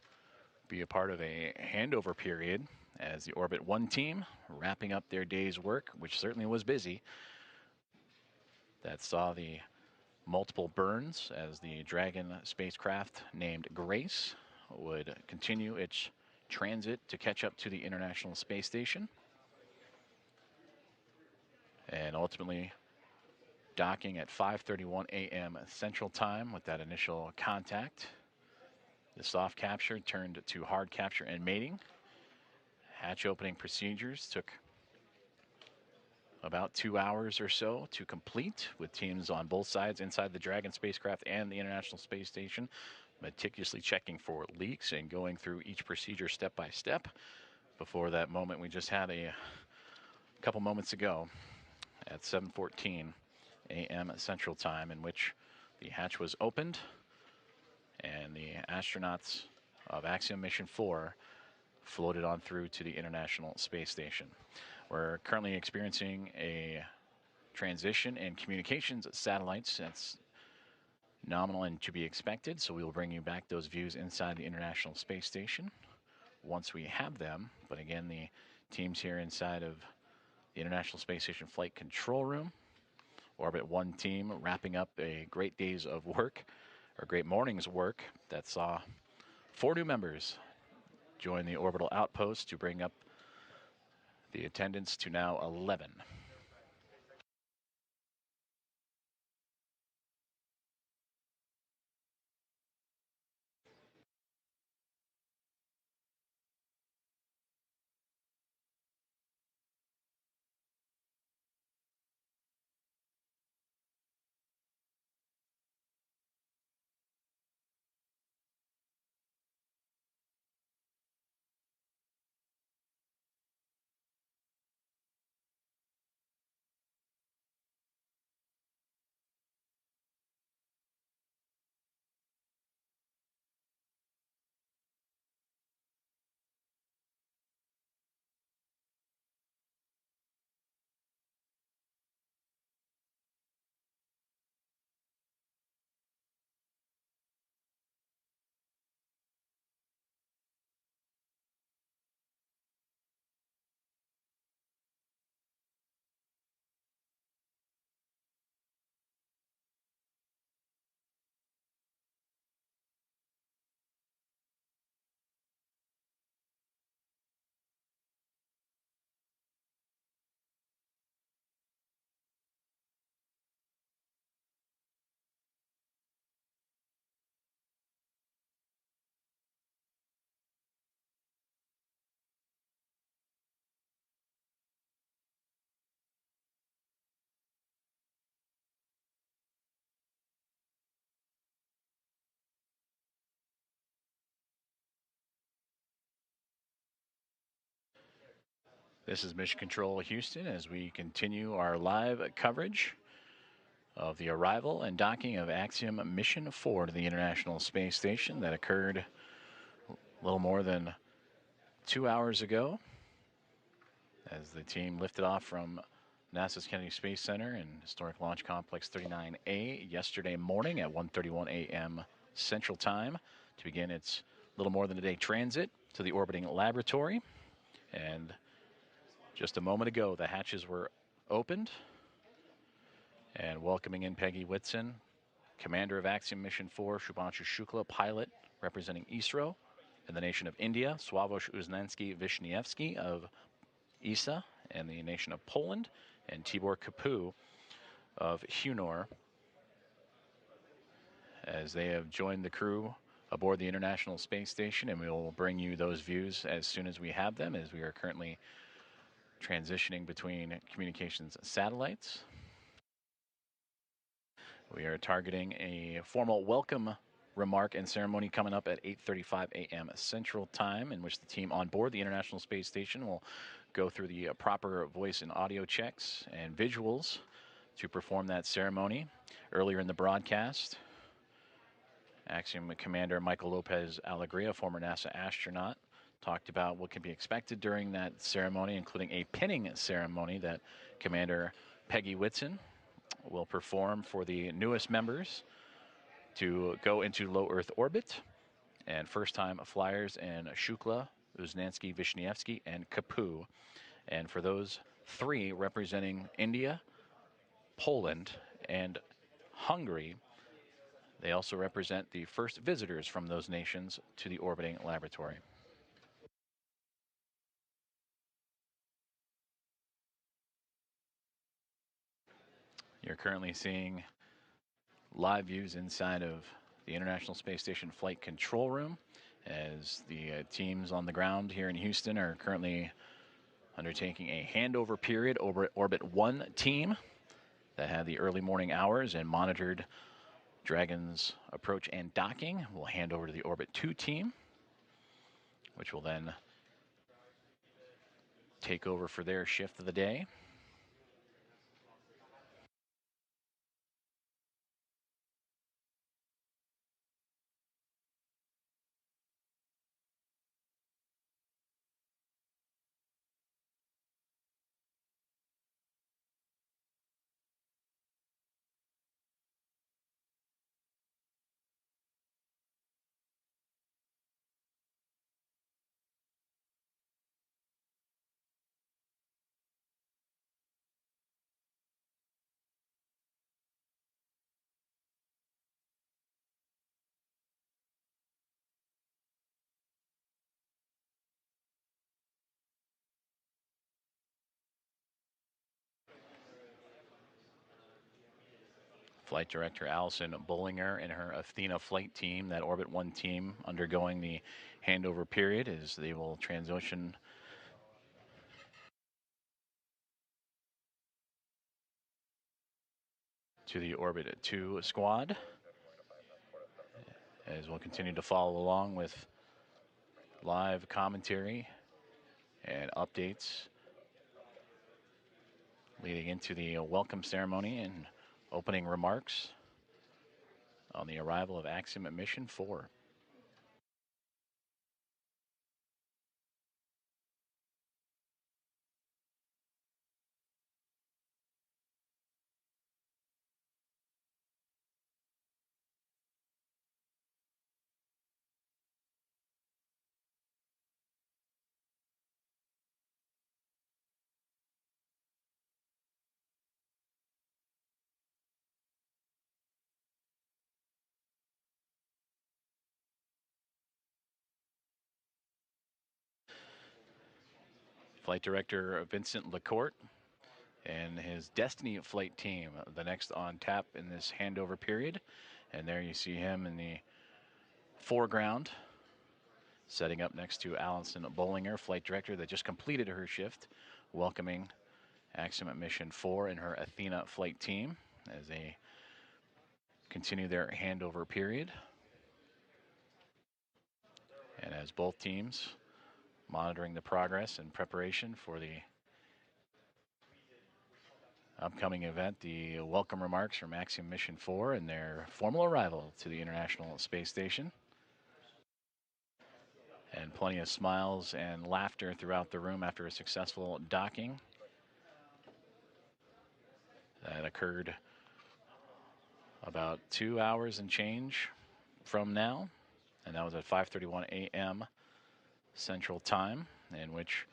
be a part of a handover period as the Orbit 1 team wrapping up their day's work, which certainly was busy. That saw the multiple burns as the Dragon spacecraft named Grace would continue its transit to catch up to the International Space Station. And ultimately docking at 5:31 a.m. Central Time with that initial contact. The soft capture turned to hard capture and mating. Hatch opening procedures took about 2 hours or so to complete, with teams on both sides inside the Dragon spacecraft and the International Space Station meticulously checking for leaks and going through each procedure step by step before that moment we just had a couple moments ago at 7:14 a.m. Central Time, in which the hatch was opened and the astronauts of Axiom Mission 4 floated on through to the International Space Station. We're currently experiencing a transition in communications satellites. That's nominal and to be expected, so we will bring you back those views inside the International Space Station once we have them. But again, the teams here inside of the International Space Station Flight Control Room. Orbit 1 team wrapping up a great day's of work, or great morning's work, that saw 4 new members join the orbital outpost to bring up the attendance to now 11. This is Mission Control Houston as we continue our live coverage of the arrival and docking of Axiom Mission 4 to the International Space Station that occurred a little more than 2 hours ago as the team lifted off from NASA's Kennedy Space Center and Historic Launch Complex 39A yesterday morning at 1:31 a.m. Central Time to begin its little more than a day transit to the orbiting laboratory. And just a moment ago, the hatches were opened, and welcoming in Peggy Whitson, commander of Axiom Mission 4, Shubhanshu Shukla, pilot representing ISRO, in the nation of India, Sławosz Uznański-Wiśniewski of ESA, and the nation of Poland, and Tibor Kapu of Hungary, as they have joined the crew aboard the International Space Station, and we will bring you those views as soon as we have them, as we are currently transitioning between communications satellites. We are targeting a formal welcome remark and ceremony coming up at 8:35 a.m. Central Time, in which the team on board the International Space Station will go through the proper voice and audio checks and visuals to perform that ceremony. Earlier in the broadcast, Axiom Commander Michael Lopez Alegria, former NASA astronaut, talked about what can be expected during that ceremony, including a pinning ceremony that Commander Peggy Whitson will perform for the newest members to go into low Earth orbit, and first-time flyers in Shukla, Uznański-Wiśniewski, and Kapu. And for those 3 representing India, Poland, and Hungary, they also represent the first visitors from those nations to the orbiting laboratory. You're currently seeing live views inside of the International Space Station Flight Control Room as the teams on the ground here in Houston are currently undertaking a handover period. Orbit 1 team that had the early morning hours and monitored Dragon's approach and docking will hand over to the Orbit 2 team, which will then take over for their shift of the day. Flight Director Allison Bollinger and her Athena flight team, that Orbit 1 team, undergoing the handover period as they will transition to the Orbit 2 squad, as we'll continue to follow along with live commentary and updates leading into the welcome ceremony and opening remarks on the arrival of Axiom Mission 4. Flight Director Vincent Lacourt and his Destiny flight team, the next on tap in this handover period. And there you see him in the foreground, setting up next to Allison Bollinger, Flight Director that just completed her shift, welcoming Axiom Mission 4 and her Athena flight team as they continue their handover period. And as both teams monitoring the progress and preparation for the upcoming event, the welcome remarks from Axiom Mission 4 and their formal arrival to the International Space Station. And plenty of smiles and laughter throughout the room after a successful docking that occurred about 2 hours and change from now. And that was at 5:31 a.m. Central Time, in which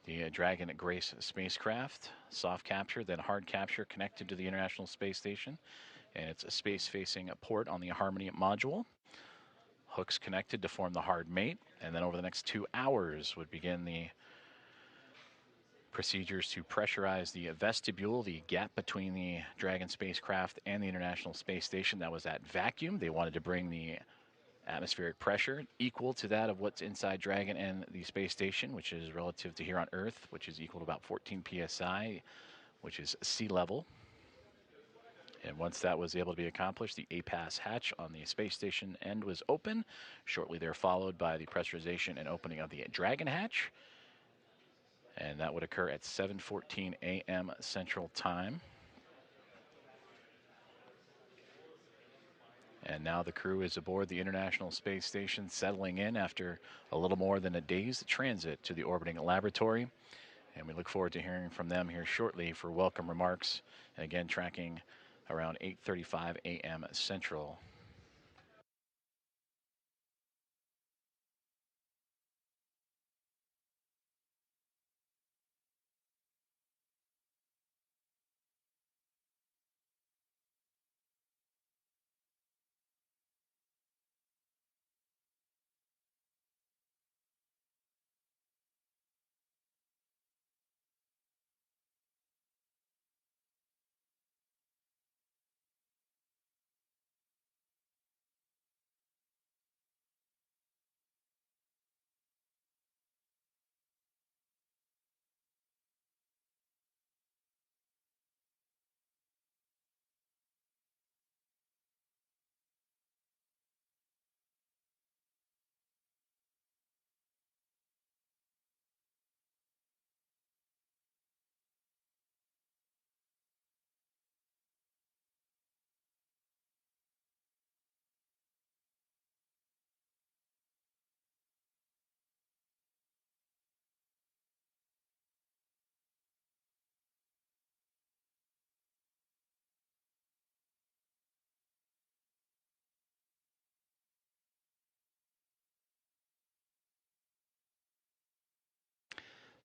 the Dragon Grace spacecraft, soft capture, then hard capture, connected to the International Space Station and its space-facing port on the Harmony module. Hooks connected to form the hard mate, and then over the next 2 hours would begin the procedures to pressurize the vestibule, the gap between the Dragon spacecraft and the International Space Station that was at vacuum. They wanted to bring the atmospheric pressure equal to that of what's inside Dragon and the space station, which is relative to here on Earth, which is equal to about 14 psi, which is sea level. And once that was able to be accomplished, the APAS hatch on the space station end was open. Shortly there followed by the pressurization and opening of the Dragon hatch. And that would occur at 7:14 a.m. Central Time. And now the crew is aboard the International Space Station, settling in after a little more than a day's transit to the orbiting laboratory. And we look forward to hearing from them here shortly for welcome remarks. And again, tracking around 8:35 a.m. Central.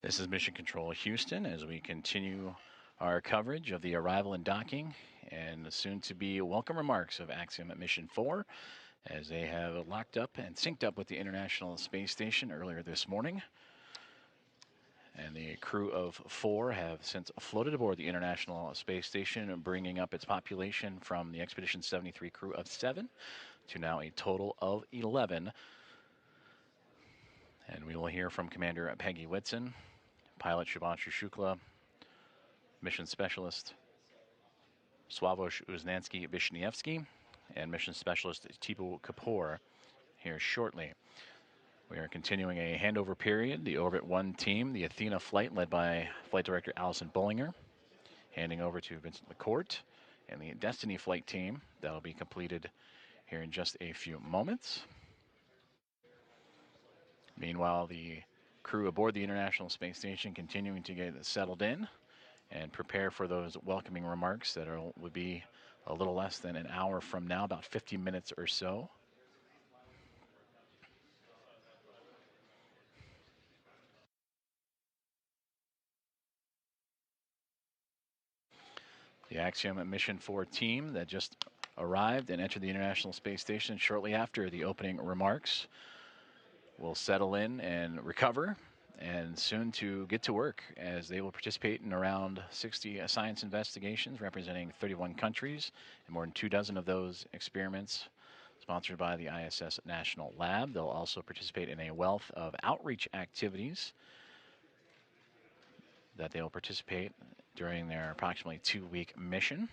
This is Mission Control Houston as we continue our coverage of the arrival and docking and the soon-to-be welcome remarks of Axiom Mission 4 as they have locked up and synced up with the International Space Station earlier this morning. And the crew of 4 have since floated aboard the International Space Station, bringing up its population from the Expedition 73 crew of 7 to now a total of 11. And we will hear from Commander Peggy Whitson, pilot Shubhanshu Shukla, mission specialist Sławosz Uznański-Wiśniewski, and mission specialist Tibor Kapu here shortly. We are continuing a handover period. The Orbit 1 team, the Athena flight led by Flight Director Allison Bollinger, handing over to Vincent LaCourte, and the Destiny flight team. That'll be completed here in just a few moments. Meanwhile, the crew aboard the International Space Station continuing to get settled in and prepare for those welcoming remarks that would be a little less than an hour from now, about 50 minutes or so. The Axiom Mission 4 team that just arrived and entered the International Space Station shortly after the opening remarks will settle in and recover, and soon to get to work, as they will participate in around 60 science investigations representing 31 countries, and more than 24 of those experiments sponsored by the ISS National Lab. They'll also participate in a wealth of outreach activities that they will participate during their approximately 2-week mission.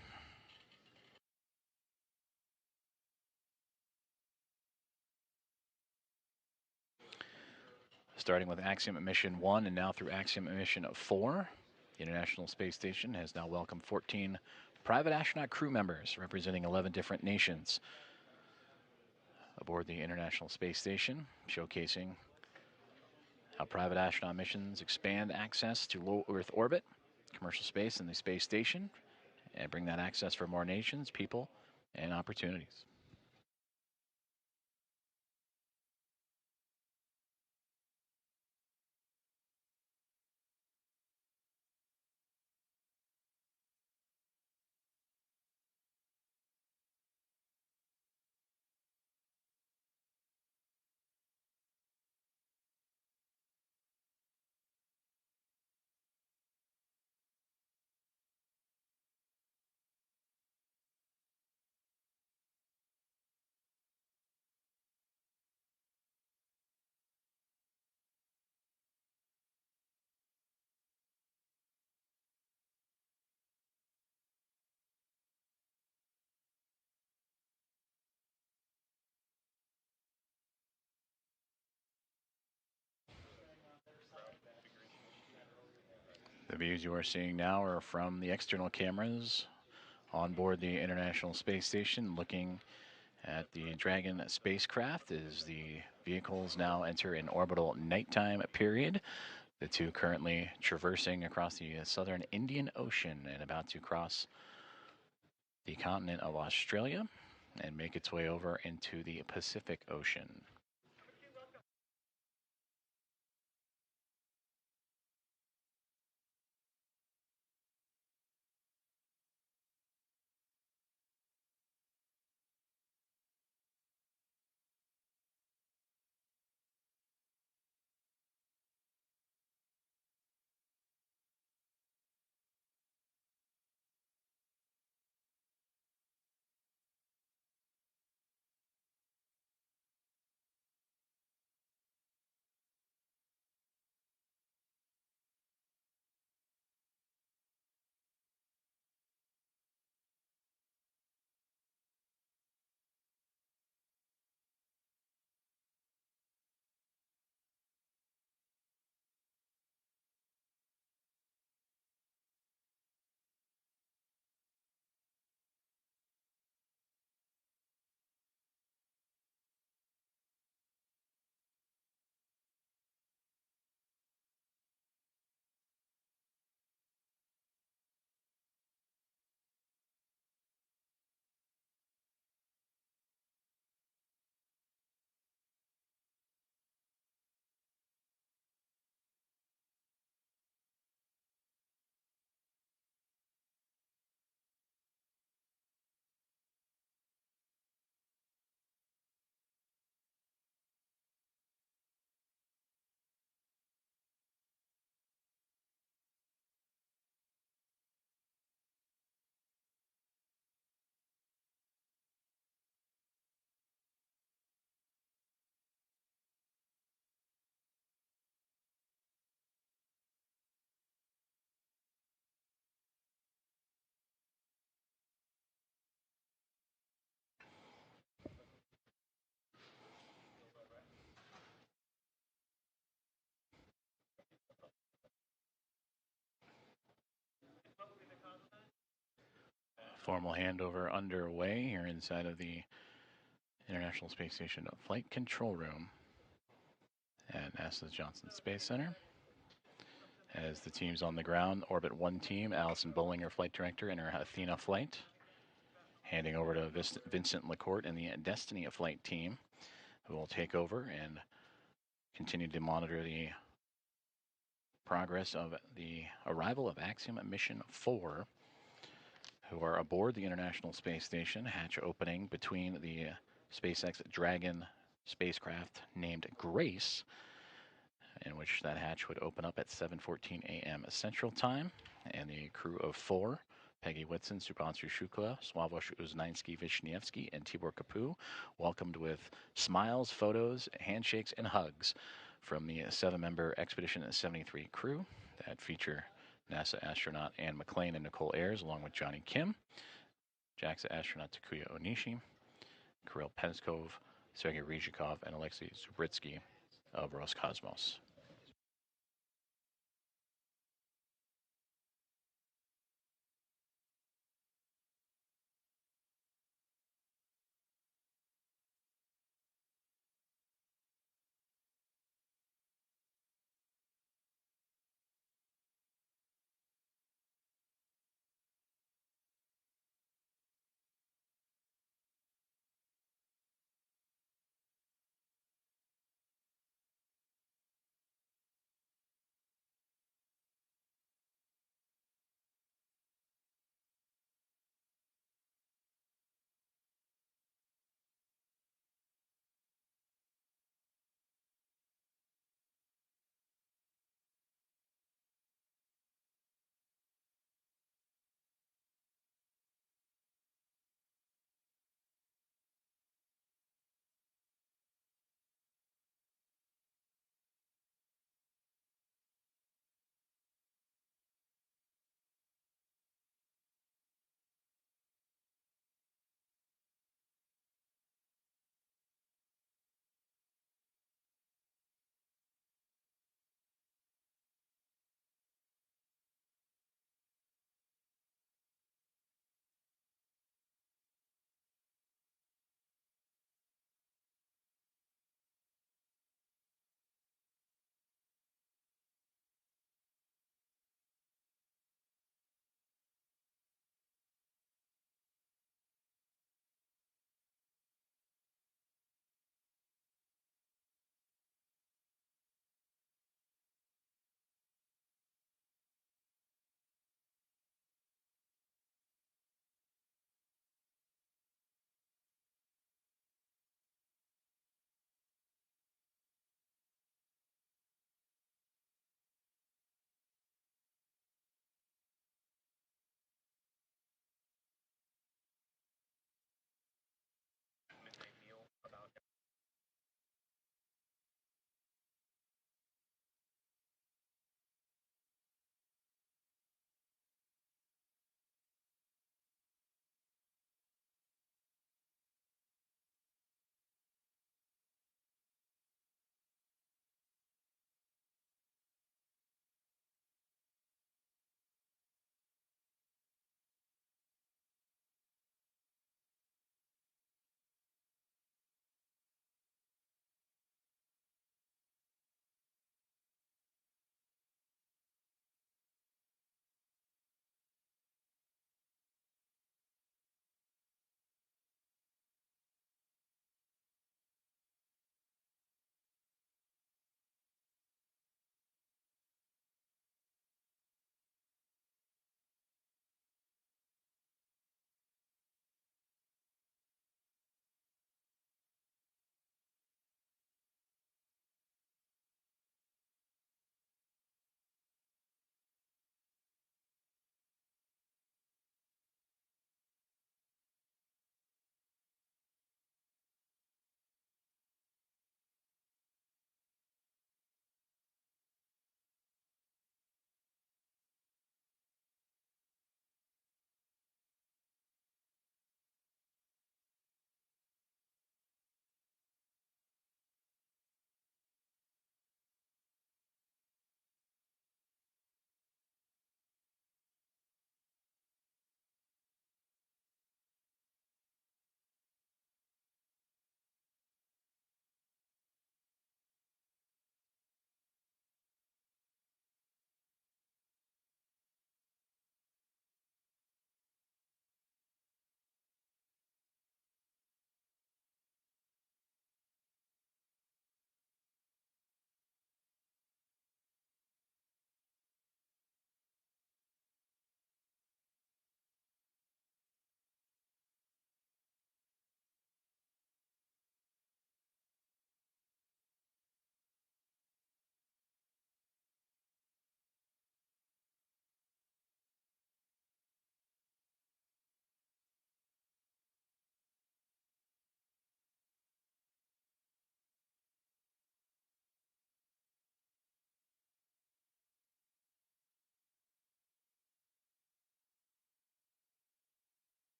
Starting with Axiom Mission 1 and now through Axiom Mission 4, the International Space Station has now welcomed 14 private astronaut crew members representing 11 different nations aboard the International Space Station, showcasing how private astronaut missions expand access to low Earth orbit, commercial space, and the space station, and bring that access for more nations, people, and opportunities. The views you are seeing now are from the external cameras on board the International Space Station, looking at the Dragon spacecraft as the vehicles now enter an orbital nighttime period. The two currently traversing across the southern Indian Ocean and about to cross the continent of Australia and make its way over into the Pacific Ocean. Formal handover underway here inside of the International Space Station Flight Control Room at NASA's Johnson Space Center. As the teams on the ground, Orbit 1 team, Allison Bollinger, Flight Director, in her Athena flight, handing over to Vincent LaCourte and the Destiny flight team, who will take over and continue to monitor the progress of the arrival of Axiom Mission 4, who are aboard the International Space Station, hatch opening between the SpaceX Dragon spacecraft named Grace, in which that hatch would open up at 7:14 a.m. Central Time, and the crew of 4, Peggy Whitson, Shubhanshu Shukla, Sławosz, Uznański-Wiśniewski, and Tibor Kapu, welcomed with smiles, photos, handshakes, and hugs from the 7-member Expedition 73 crew that feature NASA astronaut Anne McClain and Nicole Ayers, along with Johnny Kim, JAXA astronaut Takuya Onishi, Kirill Peskov, Sergei Ryzhikov, and Alexei Zubritsky of Roscosmos.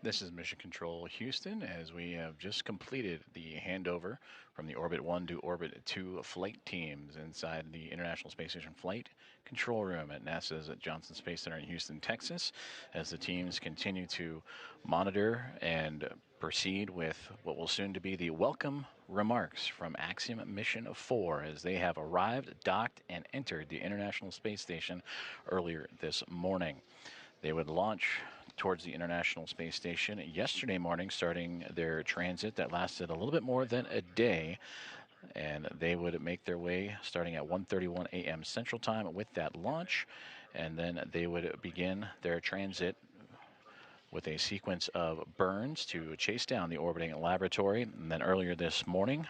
This is Mission Control Houston, as we have just completed the handover from the Orbit 1 to Orbit 2 flight teams inside the International Space Station Flight Control Room at NASA's Johnson Space Center in Houston, Texas, as the teams continue to monitor and proceed with what will soon to be the welcome remarks from Axiom Mission 4 as they have arrived, docked, and entered the International Space Station earlier this morning. They would launch towards the International Space Station yesterday morning, starting their transit that lasted a little bit more than a day. And they would make their way starting at 1:31 a.m. Central Time with that launch. And then they would begin their transit with a sequence of burns to chase down the orbiting laboratory. And then earlier this morning,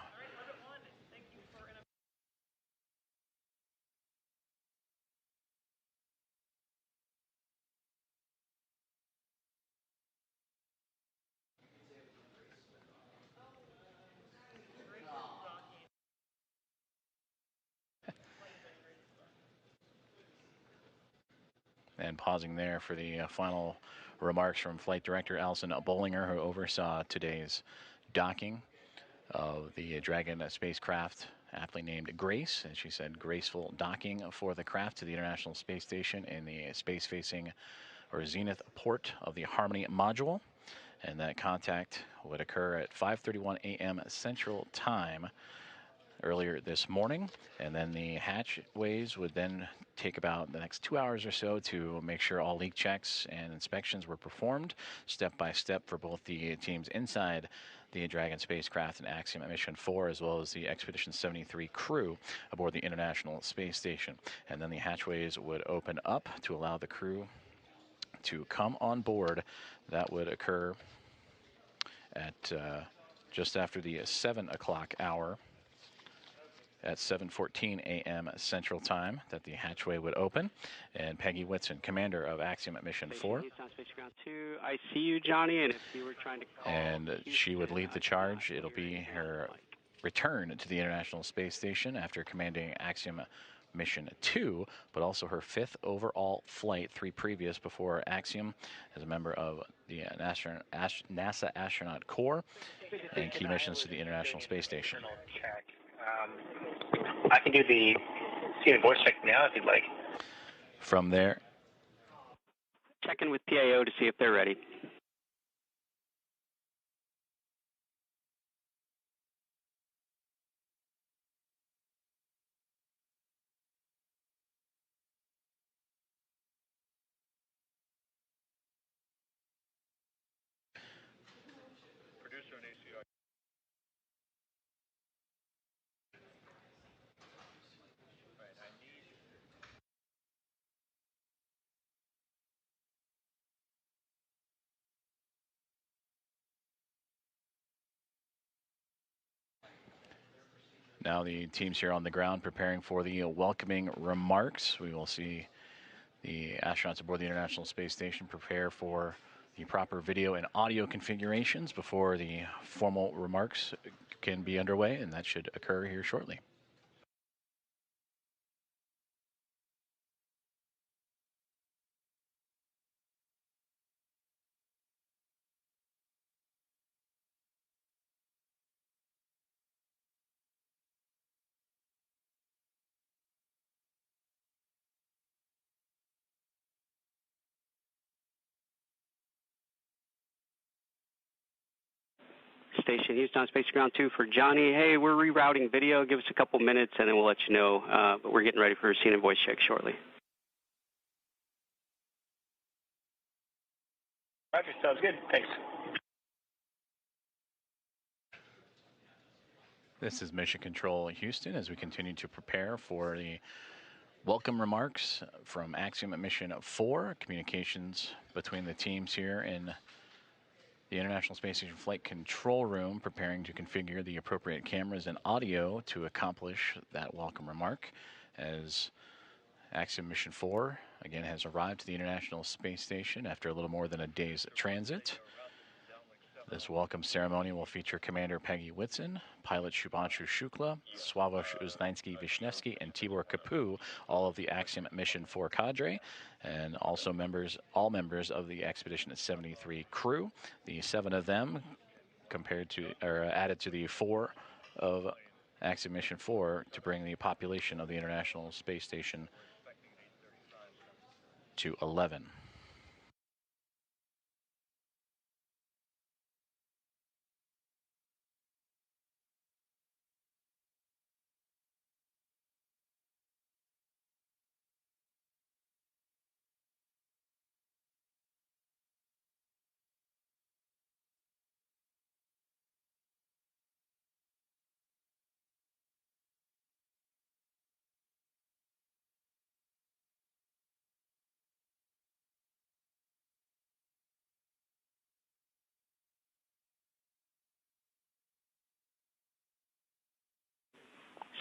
and pausing there for the final remarks from Flight Director Alison Bollinger, who oversaw today's docking of the Dragon spacecraft, aptly named Grace. As she said, graceful docking for the craft to the International Space Station in the space-facing or zenith port of the Harmony module. And that contact would occur at 5:31 a.m. Central Time earlier this morning, and then the hatchways would then take about the next 2 hours or so to make sure all leak checks and inspections were performed step by step for both the teams inside the Dragon spacecraft and Axiom Mission 4, as well as the Expedition 73 crew aboard the International Space Station. And then the hatchways would open up to allow the crew to come on board. That would occur at just after the 7 o'clock hour at 7:14 a.m. Central Time that the hatchway would open. And Peggy Whitson, commander of Axiom Mission 4.
I see you, Johnny, and if you were trying to call
and she would lead the charge. It'll be her return to the International Space Station after commanding Axiom Mission 2, but also her 5th overall flight, 3 previous before Axiom as a member of the NASA Astronaut Corps and key missions to the International Space Station.
I can do the voice check now if you'd like.
From there,
Check in with PAO to see if they're ready.
now the teams here on the ground preparing for the welcoming remarks. We will see the astronauts aboard the International Space Station prepare for the proper video and audio configurations before the formal remarks can be underway, and that should occur here shortly.
Station Houston on Space Ground 2 for Johnny. Hey, we're rerouting video. Give us a couple minutes and then we'll let you know. But we're getting ready for a scene and voice check shortly.
Roger, sounds good. Thanks.
This is Mission Control Houston as we continue to prepare for the welcome remarks from Axiom Mission 4. Communications between the teams here in the International Space Station Flight Control Room, preparing to configure the appropriate cameras and audio to accomplish that welcome remark, as Axiom Mission 4 again has arrived to the International Space Station after a little more than a day's transit. This welcome ceremony will feature Commander Peggy Whitson, pilot Shubhanshu Shukla, Sławosz Uznański-Wiśniewski, and Tibor Kapu, all of the Axiom Mission 4 cadre, and also all members of the Expedition 73 crew. The 7 of them added to the 4 of Axiom Mission 4 to bring the population of the International Space Station to 11.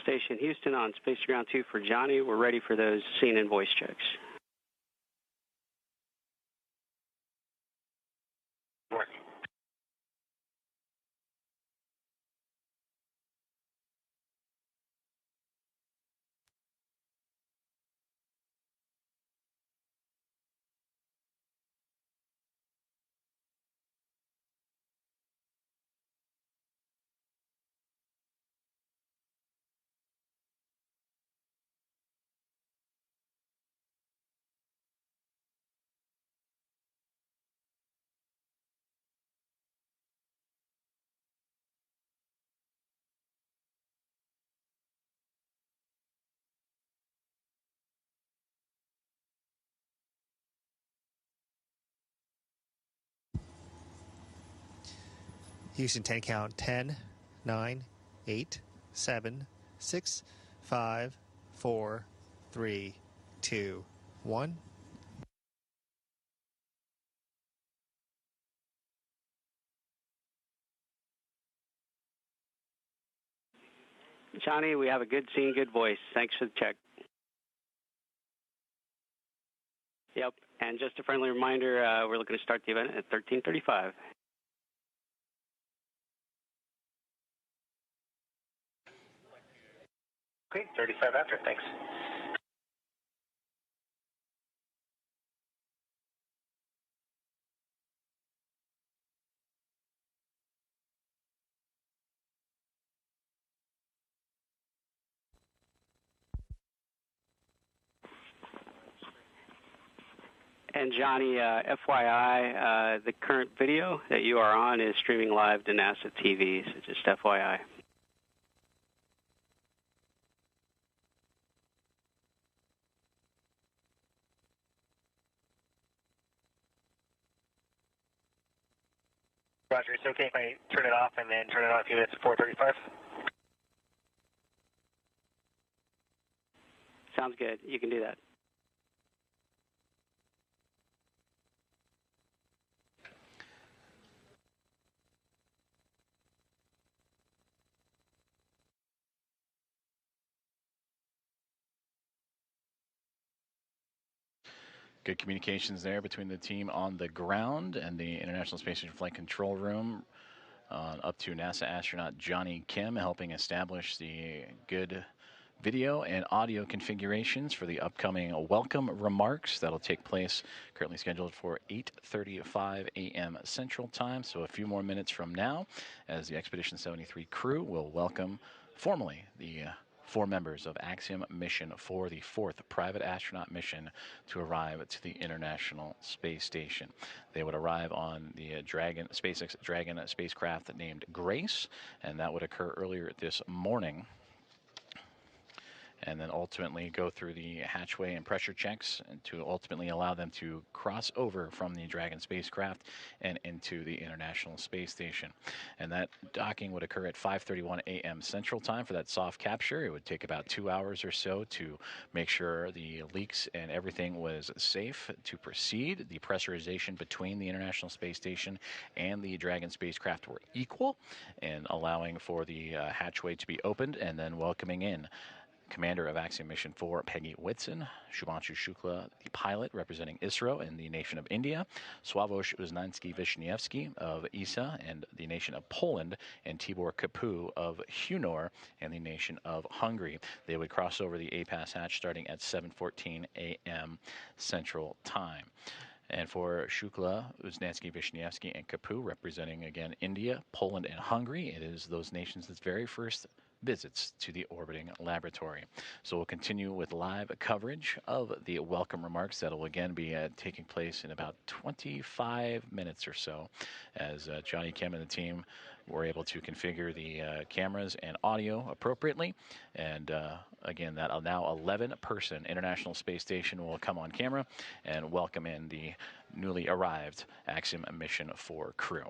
Station Houston on Space Ground 2 for Johnny. We're ready for those scene and voice checks.
Houston 10 count 10, 9, 8, 7, 6, 5, 4, 3, 2, 1.
Johnny, we have a good scene, good voice. Thanks for the check. Yep, and just a friendly reminder, we're looking to start the event at 13:35.
Okay, 35 after, thanks.
And Johnny, FYI, the current video that you are on is streaming live to NASA TV, so just FYI.
Roger, it's okay if I turn it off and then turn it on a few minutes at 4:35?
Sounds good. You can do that.
Good communications there between the team on the ground and the International Space Station Flight Control Room, up to NASA astronaut Johnny Kim, helping establish the good video and audio configurations for the upcoming welcome remarks that'll take place, currently scheduled for 8:35 a.m. Central Time, so a few more minutes from now, as the Expedition 73 crew will welcome formally the 4 members of Axiom Mission for the 4th private astronaut mission to arrive to the International Space Station. They would arrive on the SpaceX Dragon spacecraft named Grace, and that would occur earlier this morning, and then ultimately go through the hatchway and pressure checks and to ultimately allow them to cross over from the Dragon spacecraft and into the International Space Station. And that docking would occur at 5:31 a.m. Central Time for that soft capture. It would take about 2 hours or so to make sure the leaks and everything was safe to proceed. The pressurization between the International Space Station and the Dragon spacecraft were equal, and allowing for the hatchway to be opened and then welcoming in Commander of Axiom Mission 4, Peggy Whitson, Shubhanshu Shukla, the pilot representing ISRO in the nation of India, Sławosz Uznański-Wiśniewski of ESA and the nation of Poland, and Tibor Kapu of Hunor and the nation of Hungary. They would cross over the APAS hatch starting at 7:14 a.m. Central Time. And for Shukla, Uznański-Wiśniewski, and Kapu, representing again India, Poland, and Hungary, it is those nations' very first visits to the orbiting laboratory. So we'll continue with live coverage of the welcome remarks that will again be taking place in about 25 minutes or so, as Johnny Kim and the team were able to configure the cameras and audio appropriately. And again, that now 11-person International Space Station will come on camera and welcome in the newly arrived Axiom Mission 4 crew.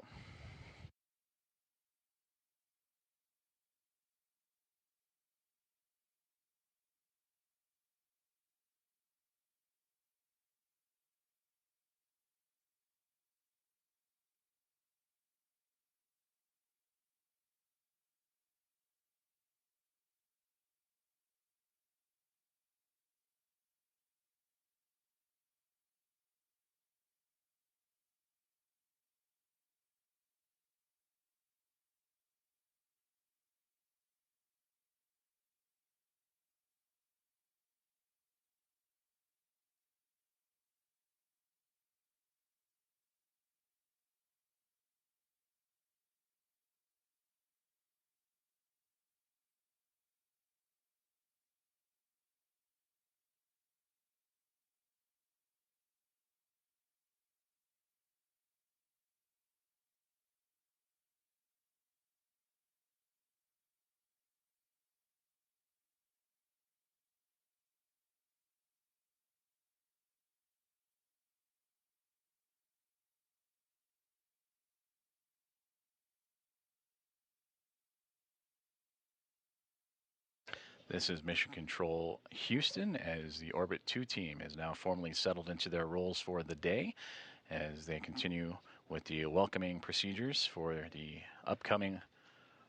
This is Mission Control Houston, as the Orbit 2 team has now formally settled into their roles for the day, as they continue with the welcoming procedures for the upcoming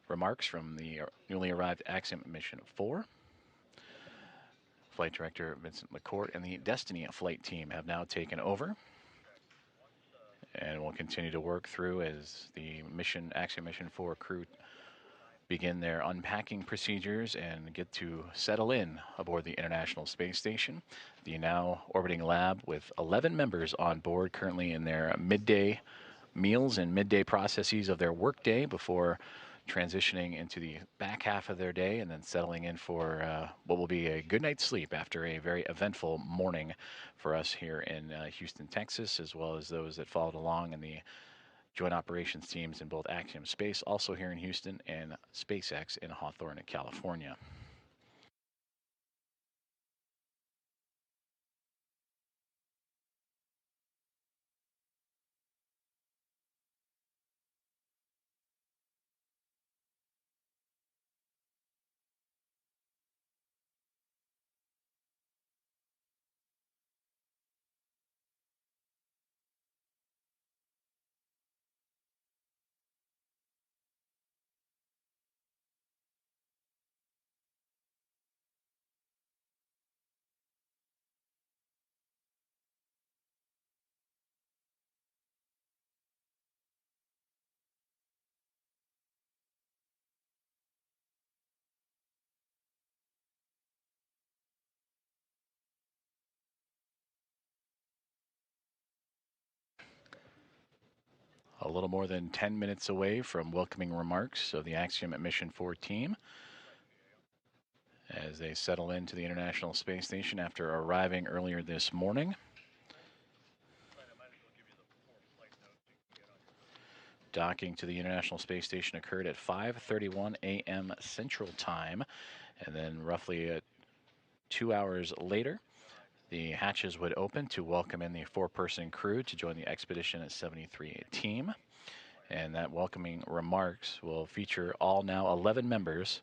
remarks from the newly arrived Axiom Mission 4. Flight Director Vincent McCourt and the Destiny flight team have now taken over, and will continue to work through as the Axiom Mission 4 crew begin their unpacking procedures and get to settle in aboard the International Space Station, the now orbiting lab with 11 members on board, currently in their midday meals and midday processes of their workday before transitioning into the back half of their day and then settling in for what will be a good night's sleep after a very eventful morning for us here in Houston, Texas, as well as those that followed along in the Joint Operations teams in both Axiom Space, also here in Houston, and SpaceX in Hawthorne, California. A little more than 10 minutes away from welcoming remarks of the Axiom Mission 4 team as they settle into the International Space Station after arriving earlier this morning. Docking to the International Space Station occurred at 5:31 a.m. Central Time, and then roughly 2 hours later, the hatches would open to welcome in the 4-person crew to join the Expedition 73 team. And that welcoming remarks will feature all now 11 members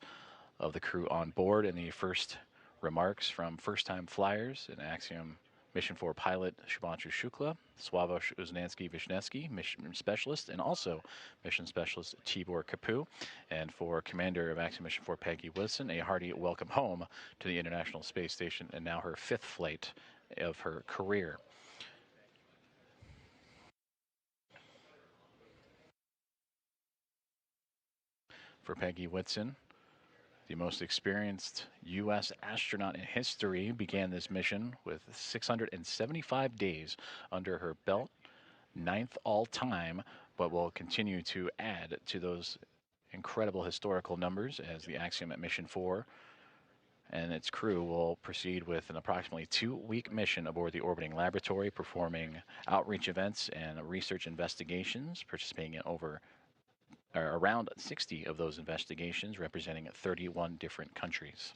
of the crew on board, and the first remarks from first-time flyers in Axiom Mission 4 pilot Shubhanshu Shukla, Sławosz Uznański-Wiśniewski, mission specialist, and also mission specialist Tibor Kapu. And for Commander of Axiom Mission 4 Peggy Whitson, a hearty welcome home to the International Space Station, and now her 5th flight of her career. For Peggy Whitson, the most experienced U.S. astronaut in history, began this mission with 675 days under her belt, 9th all-time, but will continue to add to those incredible historical numbers as the Axiom Mission 4 and its crew will proceed with an approximately 2-week mission aboard the orbiting laboratory, performing outreach events and research investigations, participating in around 60 of those investigations, representing 31 different countries.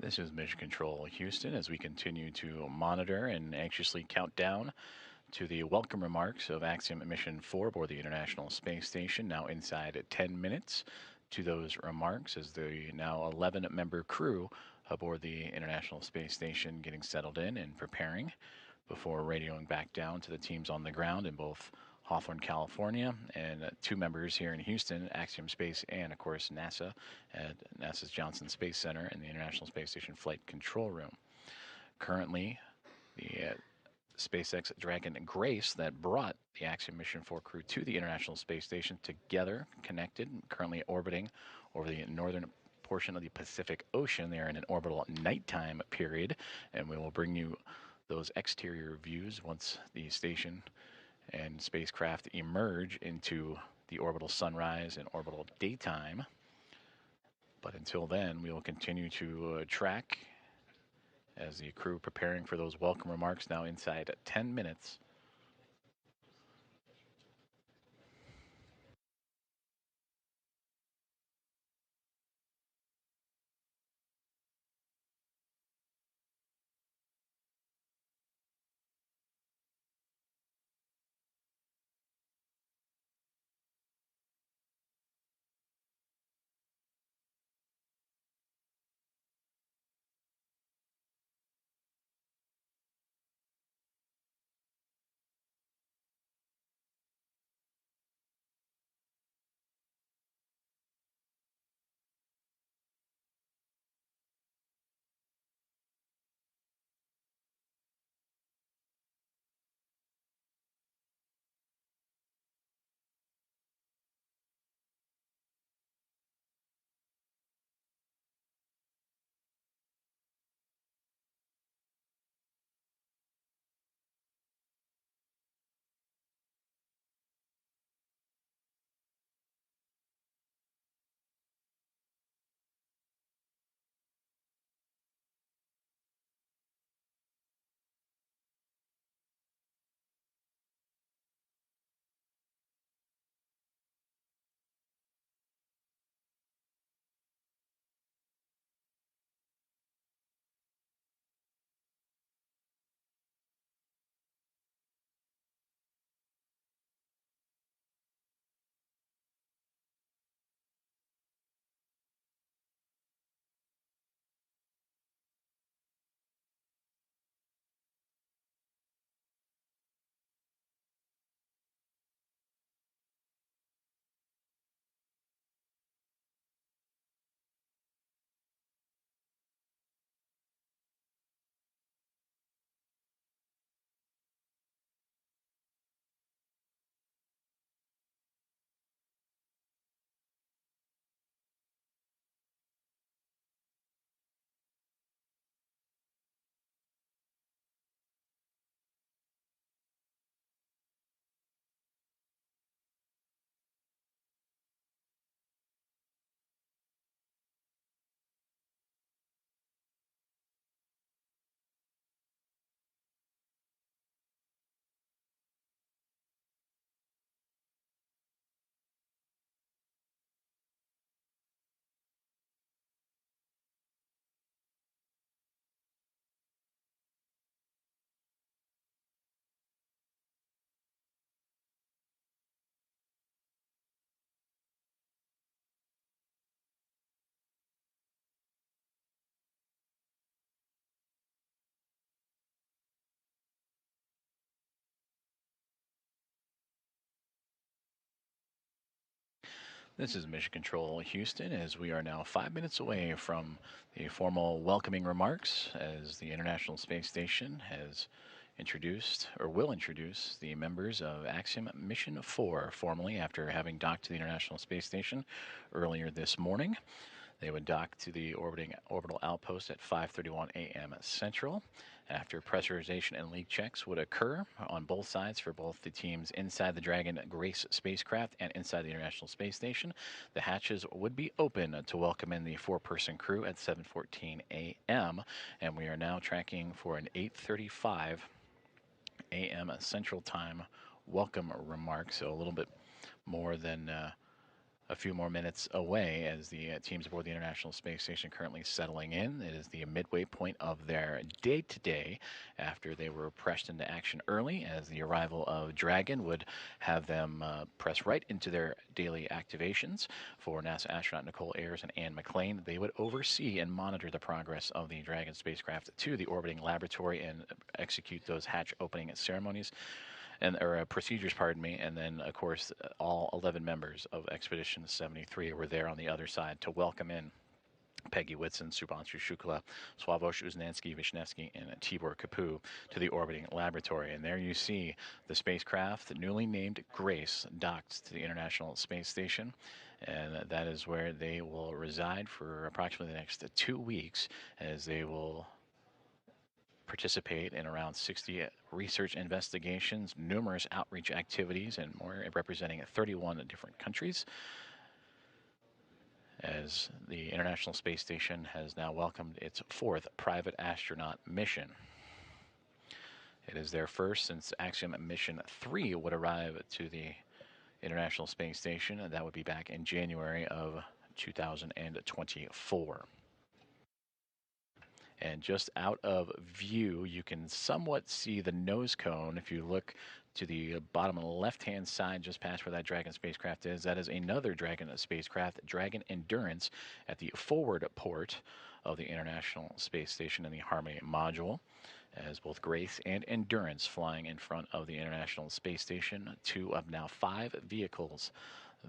This is Mission Control Houston as we continue to monitor and anxiously count down to the welcome remarks of Axiom Mission 4 aboard the International Space Station, now inside 10 minutes to those remarks as the now 11-member crew aboard the International Space Station getting settled in and preparing before radioing back down to the teams on the ground in both Hawthorne, California, and 2 members here in Houston, Axiom Space and, of course, NASA at NASA's Johnson Space Center and the International Space Station Flight Control Room. Currently, the SpaceX Dragon Grace that brought the Axiom Mission 4 crew to the International Space Station together, connected, currently orbiting over the northern portion of the Pacific Ocean. They are in an orbital nighttime period, and we will bring you those exterior views once the station and spacecraft emerge into the orbital sunrise and orbital daytime. But until then, we will continue to track as the crew preparing for those welcome remarks now inside 10 minutes. This is Mission Control Houston, as we are now 5 minutes away from the formal welcoming remarks, as the International Space Station has introduced, or will introduce, the members of Axiom Mission 4 formally after having docked to the International Space Station earlier this morning. They would dock to the orbital outpost at 5:31 a.m. Central. After pressurization and leak checks would occur on both sides for both the teams inside the Dragon Grace spacecraft and inside the International Space Station, the hatches would be open to welcome in the four-person crew at 7:14 a.m. And we are now tracking for an 8:35 a.m. Central Time welcome remark, so a little bit more than a few more minutes away as the teams aboard the International Space Station currently settling in. It is the midway point of their day today after they were pressed into action early, as the arrival of Dragon would have them press right into their daily activations. For NASA astronaut Nicole Ayers and Ann McLean, they would oversee and monitor the progress of the Dragon spacecraft to the orbiting laboratory and execute those hatch opening ceremonies. Procedures, pardon me, and then, of course, all 11 members of Expedition 73 were there on the other side to welcome in Peggy Whitson, Shubhanshu Shukla, Sławosz, Uznański-Wiśniewski, and Tibor Kapu to the orbiting laboratory. And there you see the spacecraft, newly named Grace, docked to the International Space Station. And that is where they will reside for approximately the next 2 weeks, as they will participate in around 60 research investigations, numerous outreach activities, and more, representing 31 different countries, as the International Space Station has now welcomed its fourth private astronaut mission. It is their first since Axiom Mission 3 would arrive to the International Space Station, and that would be back in January of 2024. And just out of view, you can somewhat see the nose cone. If you look to the bottom left-hand side, just past where that Dragon spacecraft is, that is another Dragon spacecraft, Dragon Endurance, at the forward port of the International Space Station in the Harmony module, as both Grace and Endurance flying in front of the International Space Station, 2 of now 5 vehicles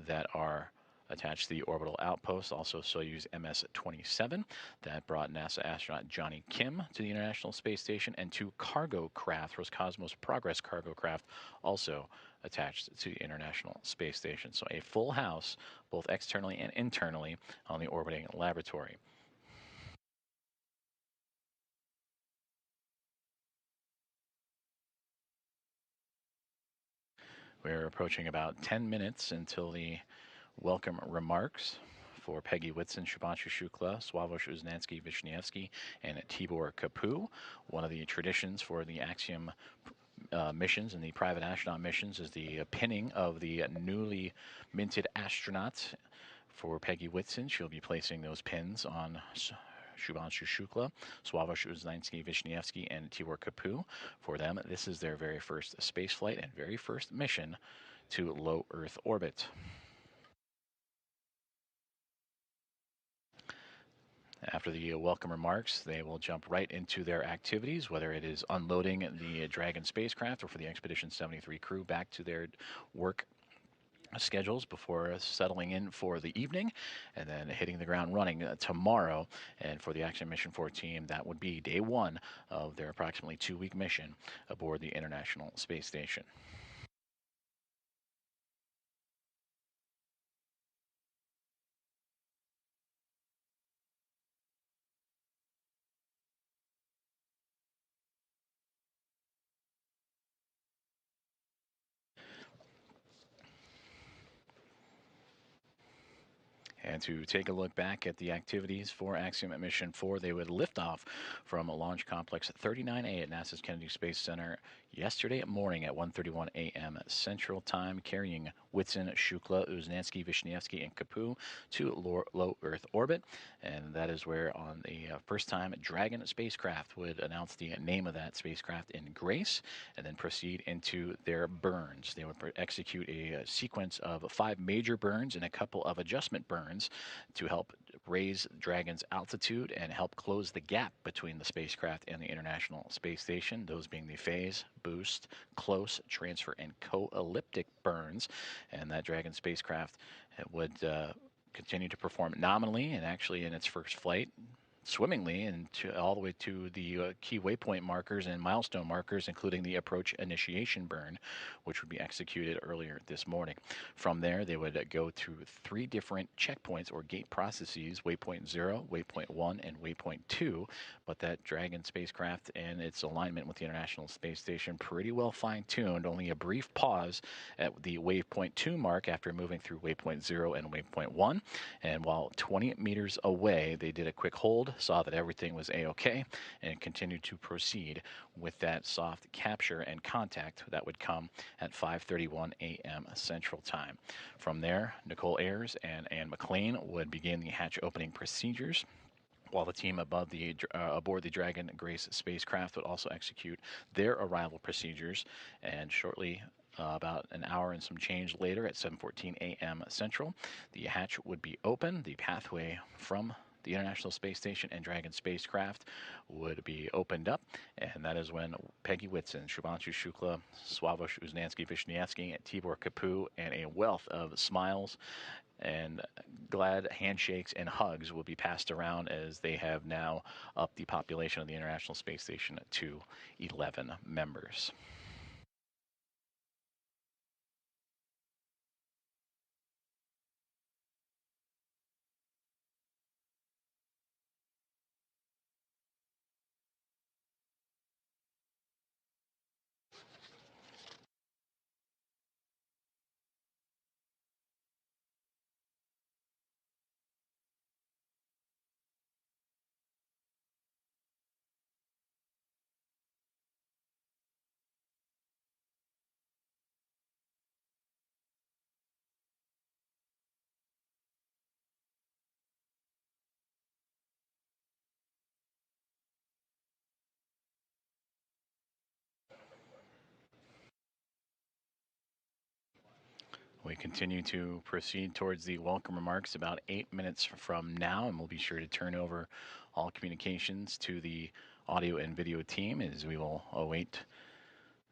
that are attached to the orbital outpost. Also Soyuz MS-27 that brought NASA astronaut Johnny Kim to the International Space Station, and 2 cargo craft, Roscosmos Progress cargo craft, also attached to the International Space Station. So a full house, both externally and internally, on the orbiting laboratory. We're approaching about 10 minutes until the welcome remarks for Peggy Whitson, Shubhanshu Shukla, Sławosz, Uznański-Wiśniewski, and Tibor Kapu. One of the traditions for the Axiom missions and the private astronaut missions is the pinning of the newly minted astronauts. For Peggy Whitson, she'll be placing those pins on Shubhanshu Shukla, Sławosz, Uznański-Wiśniewski, and Tibor Kapu. For them, this is their very first space flight and very first mission to low Earth orbit. After the welcome remarks, they will jump right into their activities, whether it is unloading the Dragon spacecraft or for the Expedition 73 crew back to their work schedules before settling in for the evening, and then hitting the ground running tomorrow. And for the Axiom Mission 4 team, that would be day 1 of their approximately 2-week mission aboard the International Space Station. And to take a look back at the activities for Axiom Mission 4, they would lift off from Launch Complex 39A at NASA's Kennedy Space Center yesterday morning at 1:31 a.m. Central Time, carrying Whitson, Shukla, Uznański-Wiśniewski, and Kapu to low Earth orbit. And that is where, on the first time, Dragon spacecraft would announce the name of that spacecraft in Grace, and then proceed into their burns. They would execute a sequence of 5 major burns and a couple of adjustment burns to help raise Dragon's altitude and help close the gap between the spacecraft and the International Space Station, those being the phase, boost, close, transfer, and co-elliptic burns. And that Dragon spacecraft would continue to perform nominally and actually in its first flight swimmingly and all the way to the key waypoint markers and milestone markers, including the approach initiation burn, which would be executed earlier this morning. From there, they would go through 3 different checkpoints or gate processes, waypoint 0, waypoint 1, and waypoint 2. But that Dragon spacecraft and its alignment with the International Space Station pretty well fine-tuned, only a brief pause at the waypoint 2 mark after moving through waypoint 0 and waypoint 1. And while 20 meters away, they did a quick hold, saw that everything was A-OK, and continued to proceed with that soft capture and contact that would come at 5:31 a.m. Central Time. From there, Nicole Ayers and Ann McLean would begin the hatch opening procedures, while the team aboard the Dragon Grace spacecraft would also execute their arrival procedures. And shortly, about an hour and some change later, at 7:14 a.m. Central, the hatch would be open. The pathway from the International Space Station and Dragon spacecraft would be opened up, and that is when Peggy Whitson, Shubhanshu Shukla, Sławosz, Uznański-Wiśniewski, Tibor, Kapu, and a wealth of smiles and glad handshakes and hugs will be passed around, as they have now upped the population of the International Space Station to 11 members. We continue to proceed towards the welcome remarks about 8 minutes from now, and we'll be sure to turn over all communications to the audio and video team as we will await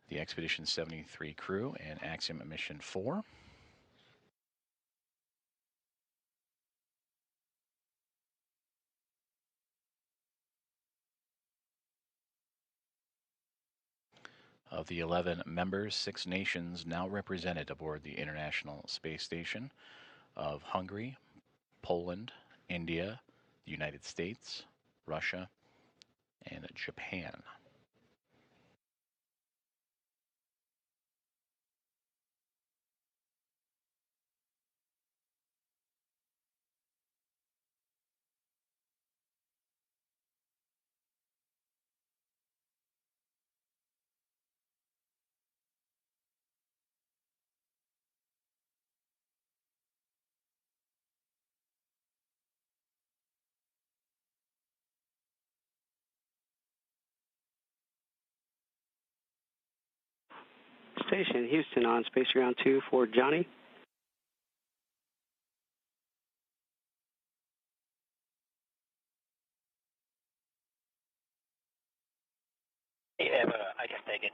the Expedition 73 crew and Axiom Mission 4. Of the 11 members, 6 nations now represented aboard the International Space Station of Hungary, Poland, India, the United States, Russia, and Japan.
Station Houston on Space Ground 2 for Johnny.
Yeah, I can take it.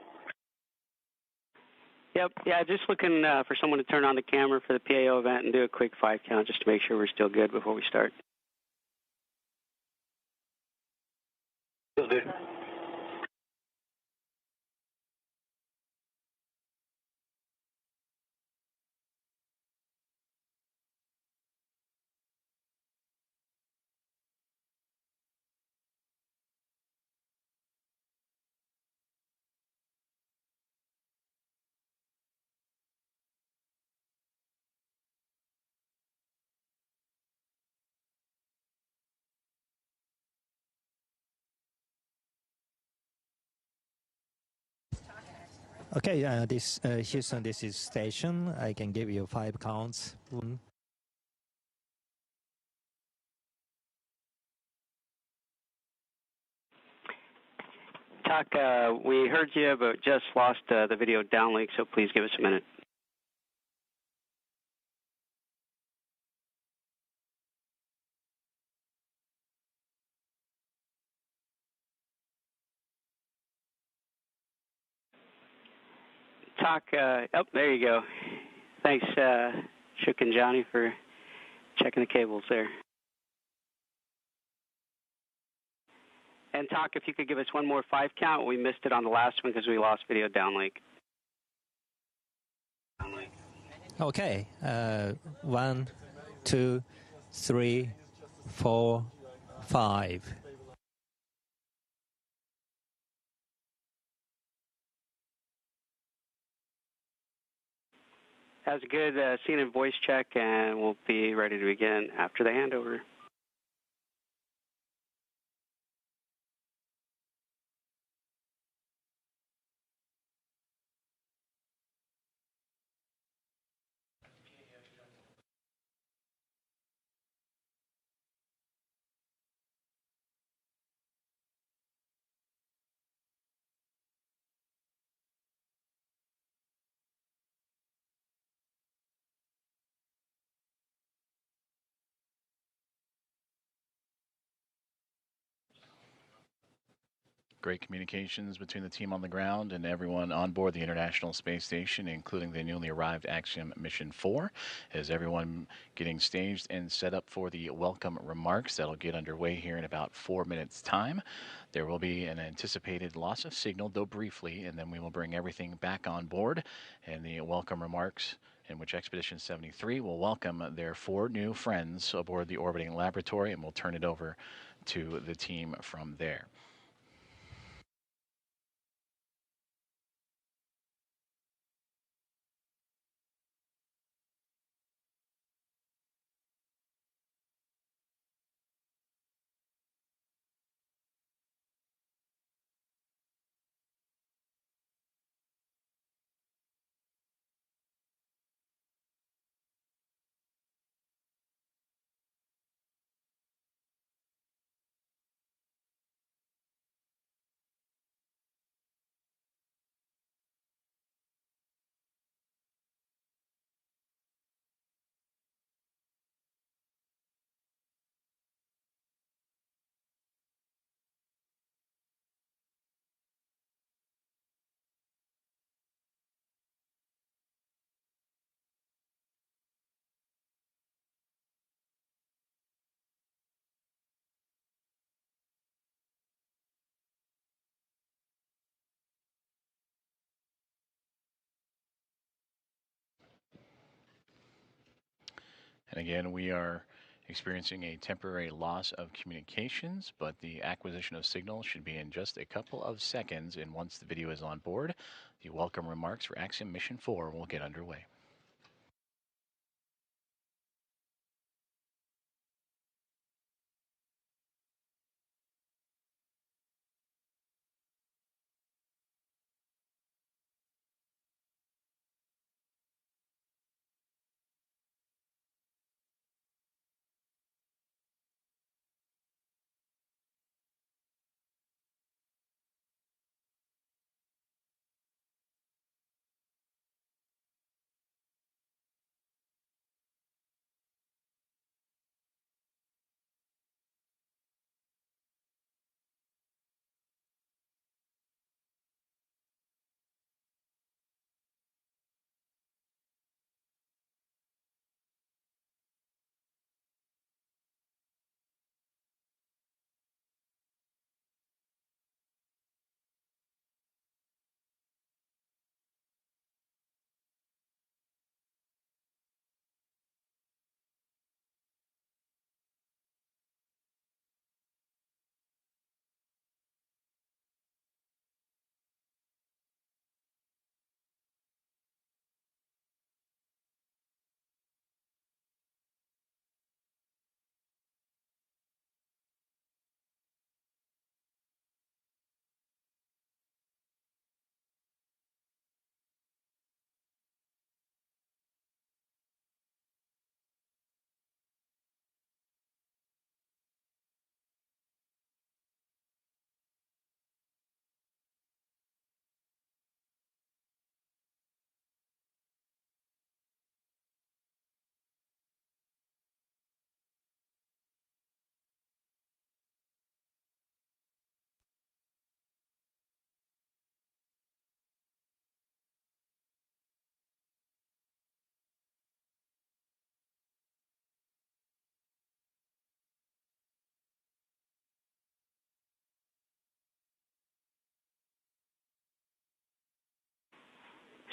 Yep, yeah, just looking for someone to turn on the camera for the PAO event and do a quick 5 count just to make sure we're still good before we start.
Still good.
Okay, this Houston, this is station. I can give you 5 counts. 1.
Talk, we heard you, but just lost the video downlink, so please give us a minute. talk. Oh, there you go. Thanks, Shook and Johnny, for checking the cables there. And talk, if you could give us one more 5 count. We missed it on the last one because we lost video downlink.
Okay. 1, 2, 3, 4, 5.
That was a good scene and voice check, and we'll be ready to begin after the handover.
Great communications between the team on the ground and everyone on board the International Space Station, including the newly arrived Axiom Mission 4, as everyone getting staged and set up for the welcome remarks that'll get underway here in about 4 minutes' time. There will be an anticipated loss of signal, though briefly, and then we will bring everything back on board, and the welcome remarks in which Expedition 73 will welcome their 4 new friends aboard the orbiting laboratory, and we'll turn it over to the team from there. And again, we are experiencing a temporary loss of communications, but the acquisition of signal should be in just a couple of seconds. And once the video is on board, the welcome remarks for Axiom Mission 4 will get underway.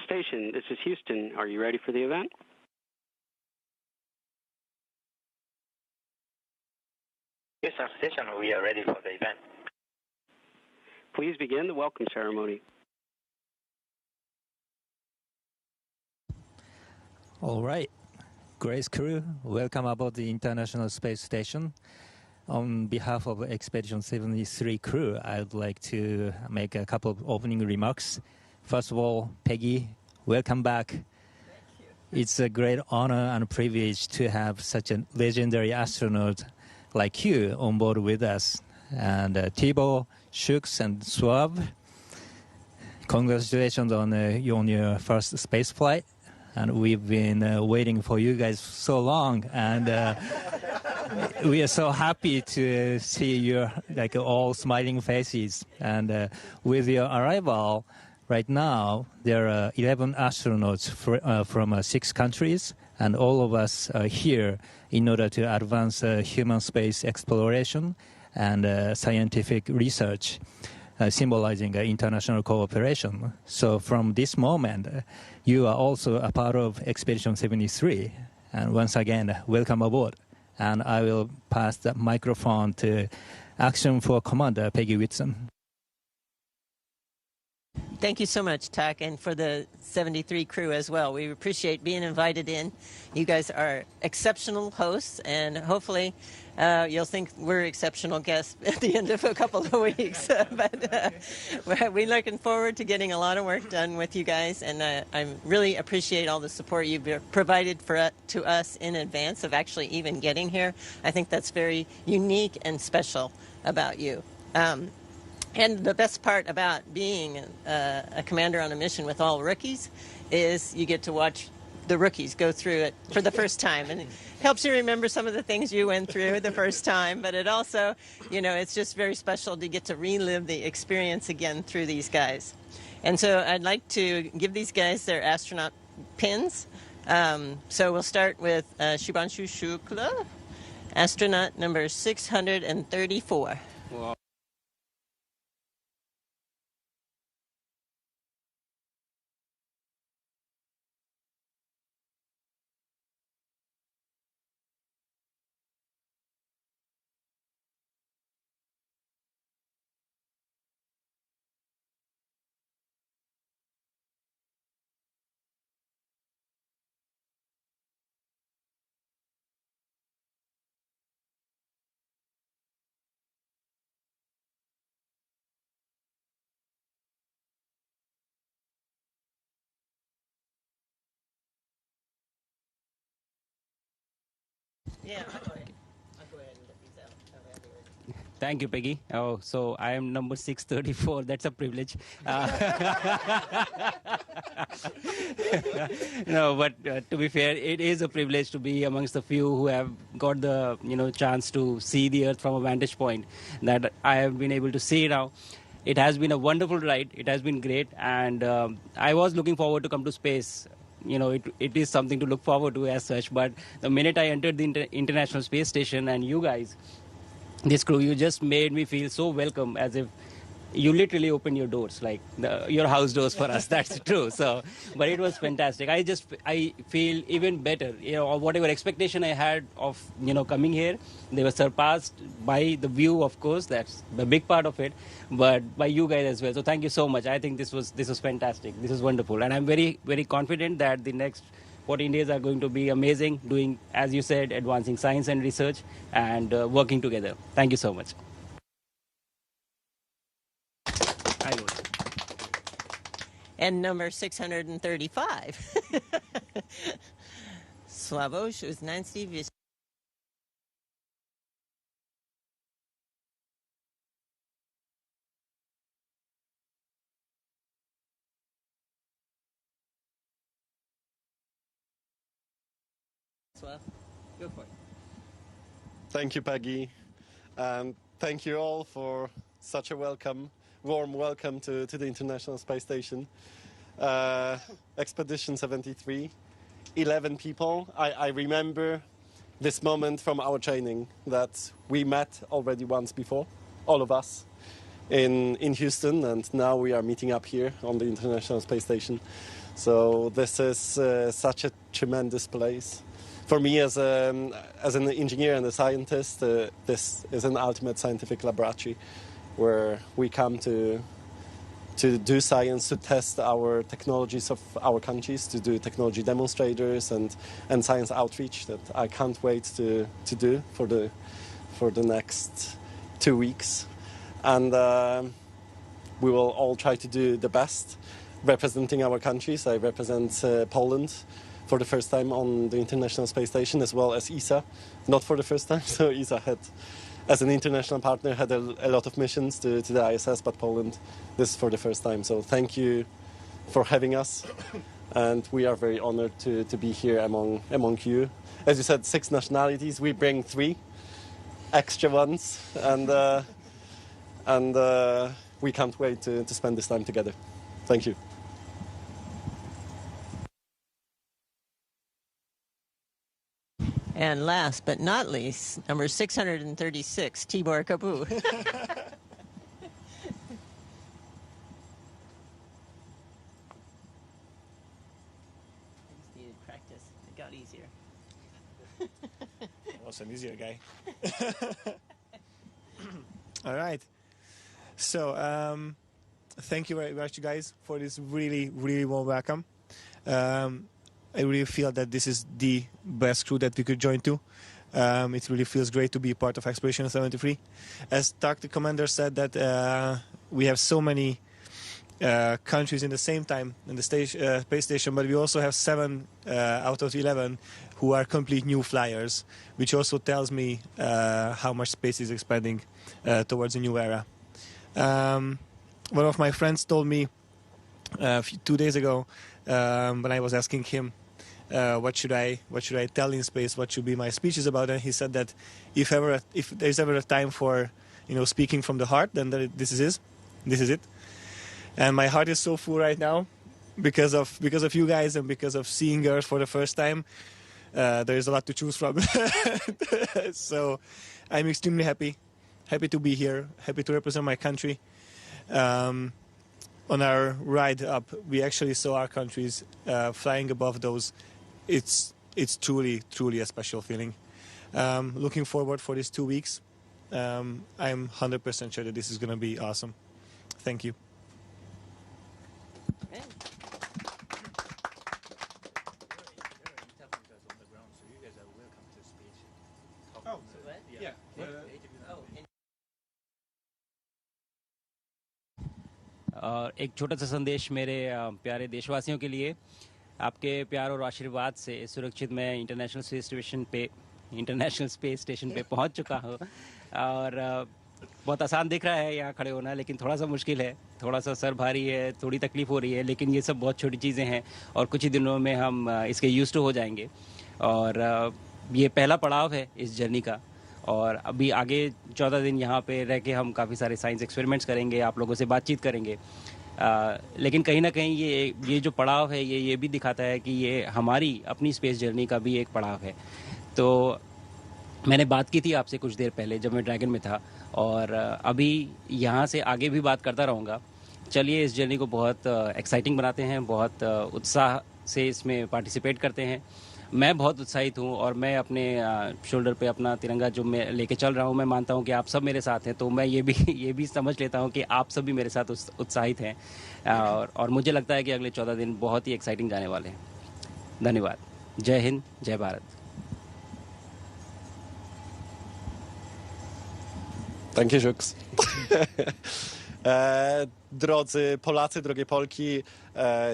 Station, this is Houston. Are you ready for the event?
Houston Station, we are ready for the event.
Please begin the welcome ceremony.
All right. Grace crew, welcome aboard the International Space Station. On behalf of Expedition 73 crew, I'd like to make a couple of opening remarks. First of all, Peggy, welcome back.
Thank you.
It's a great honor and privilege to have such a legendary astronaut like you on board with us. And Tibor, Shuks, and Sławosz, congratulations on your first space flight. And we've been waiting for you guys so long, and we are so happy to see your all smiling faces. And with your arrival, right now there are 11 astronauts from 6 countries, and all of us are here in order to advance human space exploration and scientific research, symbolizing international cooperation. So from this moment, you are also a part of Expedition 73. And once again, welcome aboard. And I will pass the microphone to Axiom for Commander Peggy Whitson.
Thank you so much, Tak, and for the 73 crew as well. We appreciate being invited in. You guys are exceptional hosts, and hopefully you'll think we're exceptional guests at the end of a couple of weeks. But we're looking forward to getting a lot of work done with you guys, and I really appreciate all the support you've provided to us in advance of actually even getting here. I think that's very unique and special about you. And the best part about being a commander on a mission with all rookies is you get to watch the rookies go through it for the first time. And it helps you remember some of the things you went through the first time. But it also, it's just very special to get to relive the experience again through these guys. And so I'd like to give these guys their astronaut pins. So we'll start with Shubhanshu Shukla, astronaut number 634.
Wow.
Yeah, I'll go ahead and get these out.
Thank you, Peggy. Oh, so I am number 634. That's a privilege. No, but to be fair, it is a privilege to be amongst the few who have got the chance to see the Earth from a vantage point that I have been able to see now. It has been a wonderful ride. It has been great, and I was looking forward to come to space. It is something to look forward to as such. But the minute I entered the International Space Station and you guys, this crew, you just made me feel so welcome, as if you literally opened your doors, like your house doors for us. That's true. So, but it was fantastic. I feel even better. Whatever expectation I had of coming here, they were surpassed by the view. Of course, that's the big part of it, but by you guys as well. So thank you so much. I think this was fantastic. This is wonderful, and I'm very, very confident that the next 14 days are going to be amazing. Doing, as you said, advancing science and research and working together. Thank you so much.
And number 635. Sławosz, Uznański-Wiśniewski. Go for it.
Thank you, Peggy. And thank you all for such a warm welcome to the International Space Station. Expedition 73, 11 people. I remember this moment from our training that we met already once before, all of us, in Houston, and now we are meeting up here on the International Space Station. So this is such a tremendous place. For me, as an engineer and a scientist, this is an ultimate scientific laboratory where we come to do science, to test our technologies of our countries, to do technology demonstrators and science outreach that I can't wait to do for the next 2 weeks. And we will all try to do the best representing our countries. I represent Poland for the first time on the International Space Station, as well as ESA, not for the first time. So ESA had, as an international partner, had a lot of missions to the ISS, but Poland, this is for the first time. So thank you for having us, and we are very honored to be here among you. As you said, 6 nationalities. We bring 3 extra ones, and we can't wait to spend this time together. Thank you.
And last but not least, number 636, Tibor Kapu. Needed practice. It got easier.
I was an easier guy. All right. So, thank you very much, guys, for this really, really warm welcome. I really feel that this is the best crew that we could join to. It really feels great to be part of Expedition 73. As the commander said, that we have so many countries in the same time in the space station, but we also have 7 out of 11 who are complete new flyers, which also tells me how much space is expanding towards a new era. One of my friends told me 2 days ago when I was asking him what should I tell in space, what should be my speeches about, and he said that if there's ever a time for speaking from the heart, then this is it. And my heart is so full right now because of you guys and because of seeing Earth for the first time. There is a lot to choose from. So I'm extremely happy to be here, happy to represent my country. On our ride up, we actually saw our countries flying above those. It's truly a special feeling. Looking forward for these 2 weeks. I'm 100% sure that this is going to be awesome. Thank you.
एक छोटा सा संदेश मेरे प्यारे देशवासियों के लिए। आपके प्यार और आशीर्वाद से सुरक्षित मैं इंटरनेशनल स्पेस स्टेशन पे पहुंच चुका हूं। और बहुत आसान दिख रहा है यहाँ खड़े होना, लेकिन थोड़ा सा मुश्किल है, थोड़ा सा सर भारी है, थोड़ी तकलीफ हो रही है, लेकिन ये सब बहुत छोटी चीज़ें हैं और कुछ ही दिनों में हम इसके यूज्ड टू हो जाएंगे। और ये पहला पड़ाव है इस जर्नी का, और अभी आगे 14 दिन यहाँ पे रह के हम काफ़ी सारे साइंस एक्सपेरिमेंट्स करेंगे, आप लोगों से बातचीत करेंगे। लेकिन कहीं ना कहीं ये जो पड़ाव है ये भी दिखाता है कि ये हमारी अपनी स्पेस जर्नी का भी एक पड़ाव है। तो मैंने बात की थी आपसे कुछ देर पहले जब मैं ड्रैगन में था, और अभी यहाँ से आगे भी बात करता रहूँगा। चलिए इस जर्नी को बहुत एक्साइटिंग बनाते हैं, बहुत उत्साह से इसमें पार्टिसिपेट करते हैं। मैं बहुत उत्साहित हूँ और मैं अपने शोल्डर पे अपना तिरंगा जो मैं लेके चल रहा हूँ, मैं मानता हूँ कि आप सब मेरे साथ हैं, तो मैं ये भी समझ लेता हूँ कि आप सब भी मेरे साथ उत्साहित हैं। और मुझे लगता है कि अगले 14 दिन बहुत ही एक्साइटिंग जाने वाले हैं। धन्यवाद। जय हिंद, जय Bharat.
Thank you, Shuks. Drodzy Polacy, drogie Polki,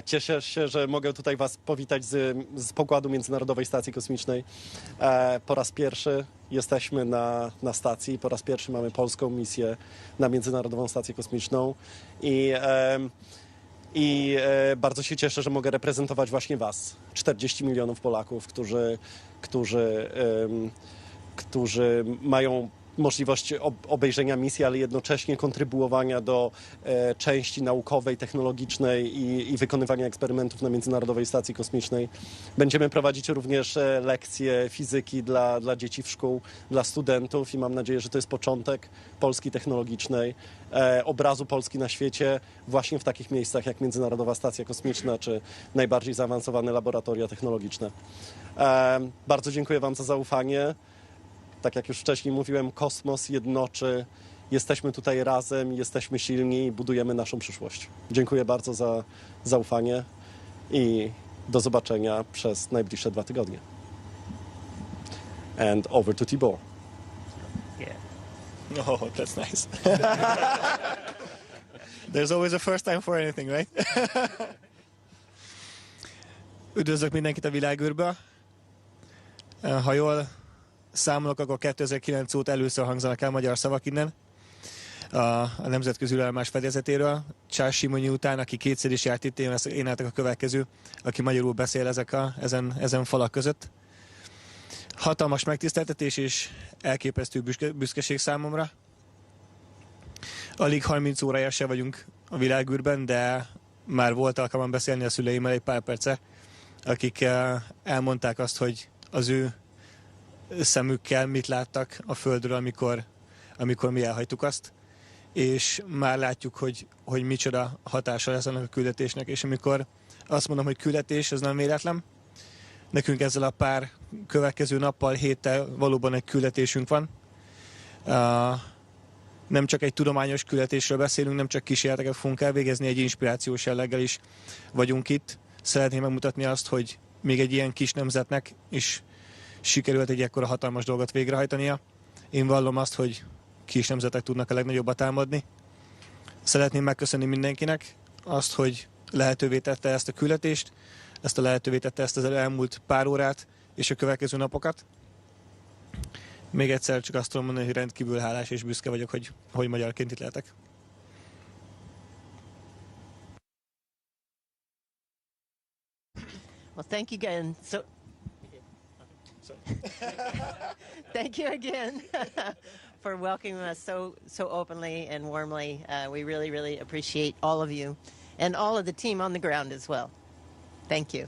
cieszę się, że mogę tutaj Was powitać z pokładu Międzynarodowej Stacji Kosmicznej. Po raz pierwszy jesteśmy na stacji, po raz pierwszy mamy polską misję na Międzynarodową Stację Kosmiczną i bardzo się cieszę, że mogę reprezentować właśnie Was, 40 milionów Polaków, którzy mają możliwość obejrzenia misji, ale jednocześnie kontrybuowania do części naukowej, technologicznej i wykonywania eksperymentów na Międzynarodowej Stacji Kosmicznej. Będziemy prowadzić również lekcje fizyki dla dzieci w szkół, dla studentów i mam nadzieję, że to jest początek Polski technologicznej, obrazu Polski na świecie właśnie w takich miejscach jak Międzynarodowa Stacja Kosmiczna czy najbardziej zaawansowane laboratoria technologiczne. Bardzo dziękuję Wam za zaufanie. Tak jak już wcześniej mówiłem, kosmos jednoczy. Jesteśmy tutaj razem, jesteśmy silni i budujemy naszą przyszłość. Dziękuję bardzo za zaufanie i do zobaczenia przez najbliższe 2 tygodnie. And over to Tibor.
Yeah. Oh, that's nice. There's always a first time for anything, right? Üdvözlök mindenkit a világűrből. Ha jól számolok, akkor 2009 óta először hangzanak el magyar szavak innen. A nemzetközi űrállomás fedezetéről. Charles Simonyi után, aki kétszer is járt itt, én álltak a következő, aki magyarul beszél ezen falak között. Hatalmas megtiszteltetés és elképesztő büszkeség számomra. Alig 30 órája se vagyunk a világűrben, de már volt alkalmam beszélni a szüleimmel egy pár perce, akik elmondták azt, hogy az ő szemükkel mit láttak a Földről, amikor mi elhagytuk azt, és már látjuk, hogy micsoda hatása lesz annak a küldetésnek, és amikor azt mondom, hogy küldetés, az nem véletlen. Nekünk ezzel a pár következő nappal, héttel valóban egy küldetésünk van. Nem csak egy tudományos küldetésről beszélünk, nem csak kísérleteket fogunk elvégezni, egy inspirációs jelleggel is vagyunk itt. Szeretném megmutatni azt, hogy még egy ilyen kis nemzetnek is sikerült egy ekkora hatalmas dolgot végrehajtania. Én vallom azt, hogy kis nemzetek tudnak a legnagyobbat támadni. Szeretném megköszönni mindenkinek azt, hogy lehetővé tette ezt a küldetést, lehetővé tette ezt az elmúlt pár órát és a következő napokat. Még egyszer csak azt tudom mondani, hogy rendkívül hálás és büszke vagyok, hogy magyarként itt lehetek.
Well, thank you again. Thank you again for welcoming us so openly and warmly. We really, really appreciate all of you and all of the team on the ground as well. Thank you.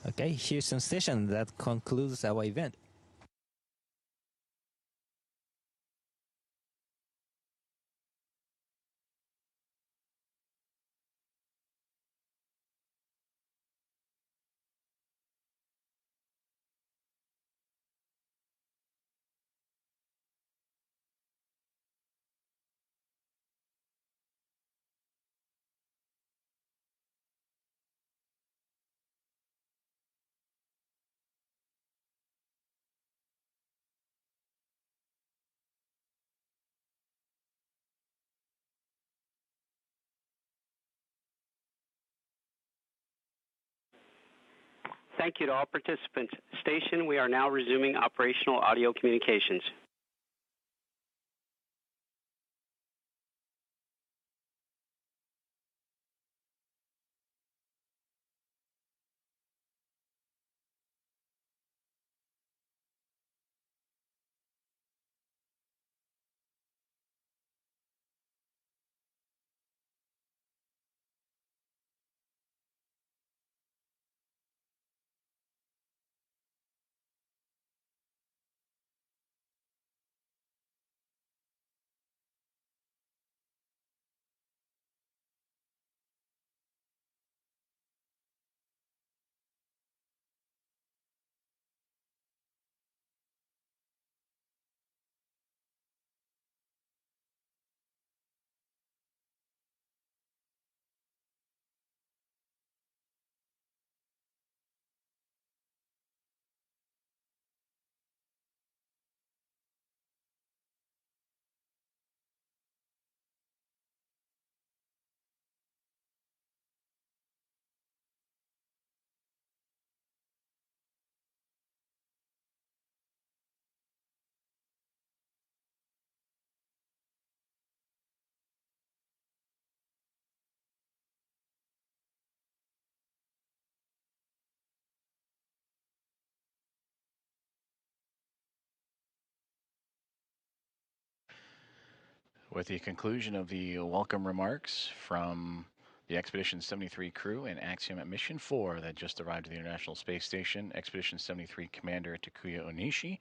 Okay, Houston Station, that concludes our event.
Thank you to all participants. Station, we are now resuming operational audio communications.
With the conclusion of the welcome remarks from the Expedition 73 crew and Axiom Mission 4 that just arrived at the International Space Station, Expedition 73 Commander Takuya Onishi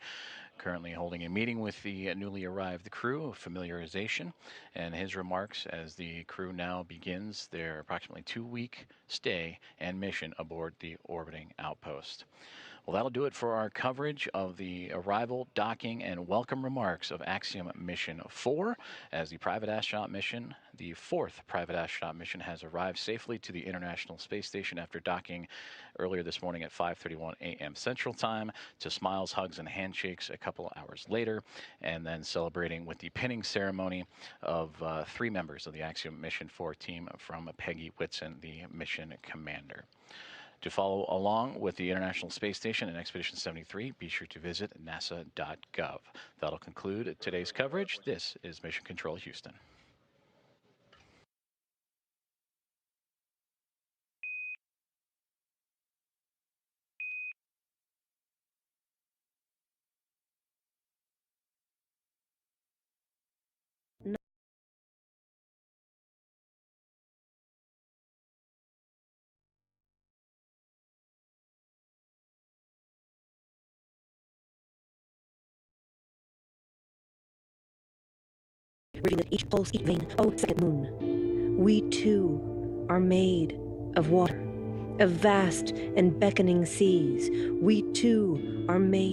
currently holding a meeting with the newly arrived crew, familiarization, and his remarks as the crew now begins their approximately 2-week stay and mission aboard the orbiting outpost. Well, that'll do it for our coverage of the arrival, docking, and welcome remarks of Axiom Mission 4 as the private astronaut mission, the 4th private astronaut mission, has arrived safely to the International Space Station after docking earlier this morning at 5:31 a.m. Central Time, to smiles, hugs, and handshakes a couple of hours later, and then celebrating with the pinning ceremony of 3 members of the Axiom Mission 4 team from Peggy Whitson, the mission commander. To follow along with the International Space Station and Expedition 73, be sure to visit nasa.gov. That'll conclude today's coverage. This is Mission Control Houston.
Reveal at each pulse, each vein, oh, second moon. We too are made of water, of vast and beckoning seas. We too are made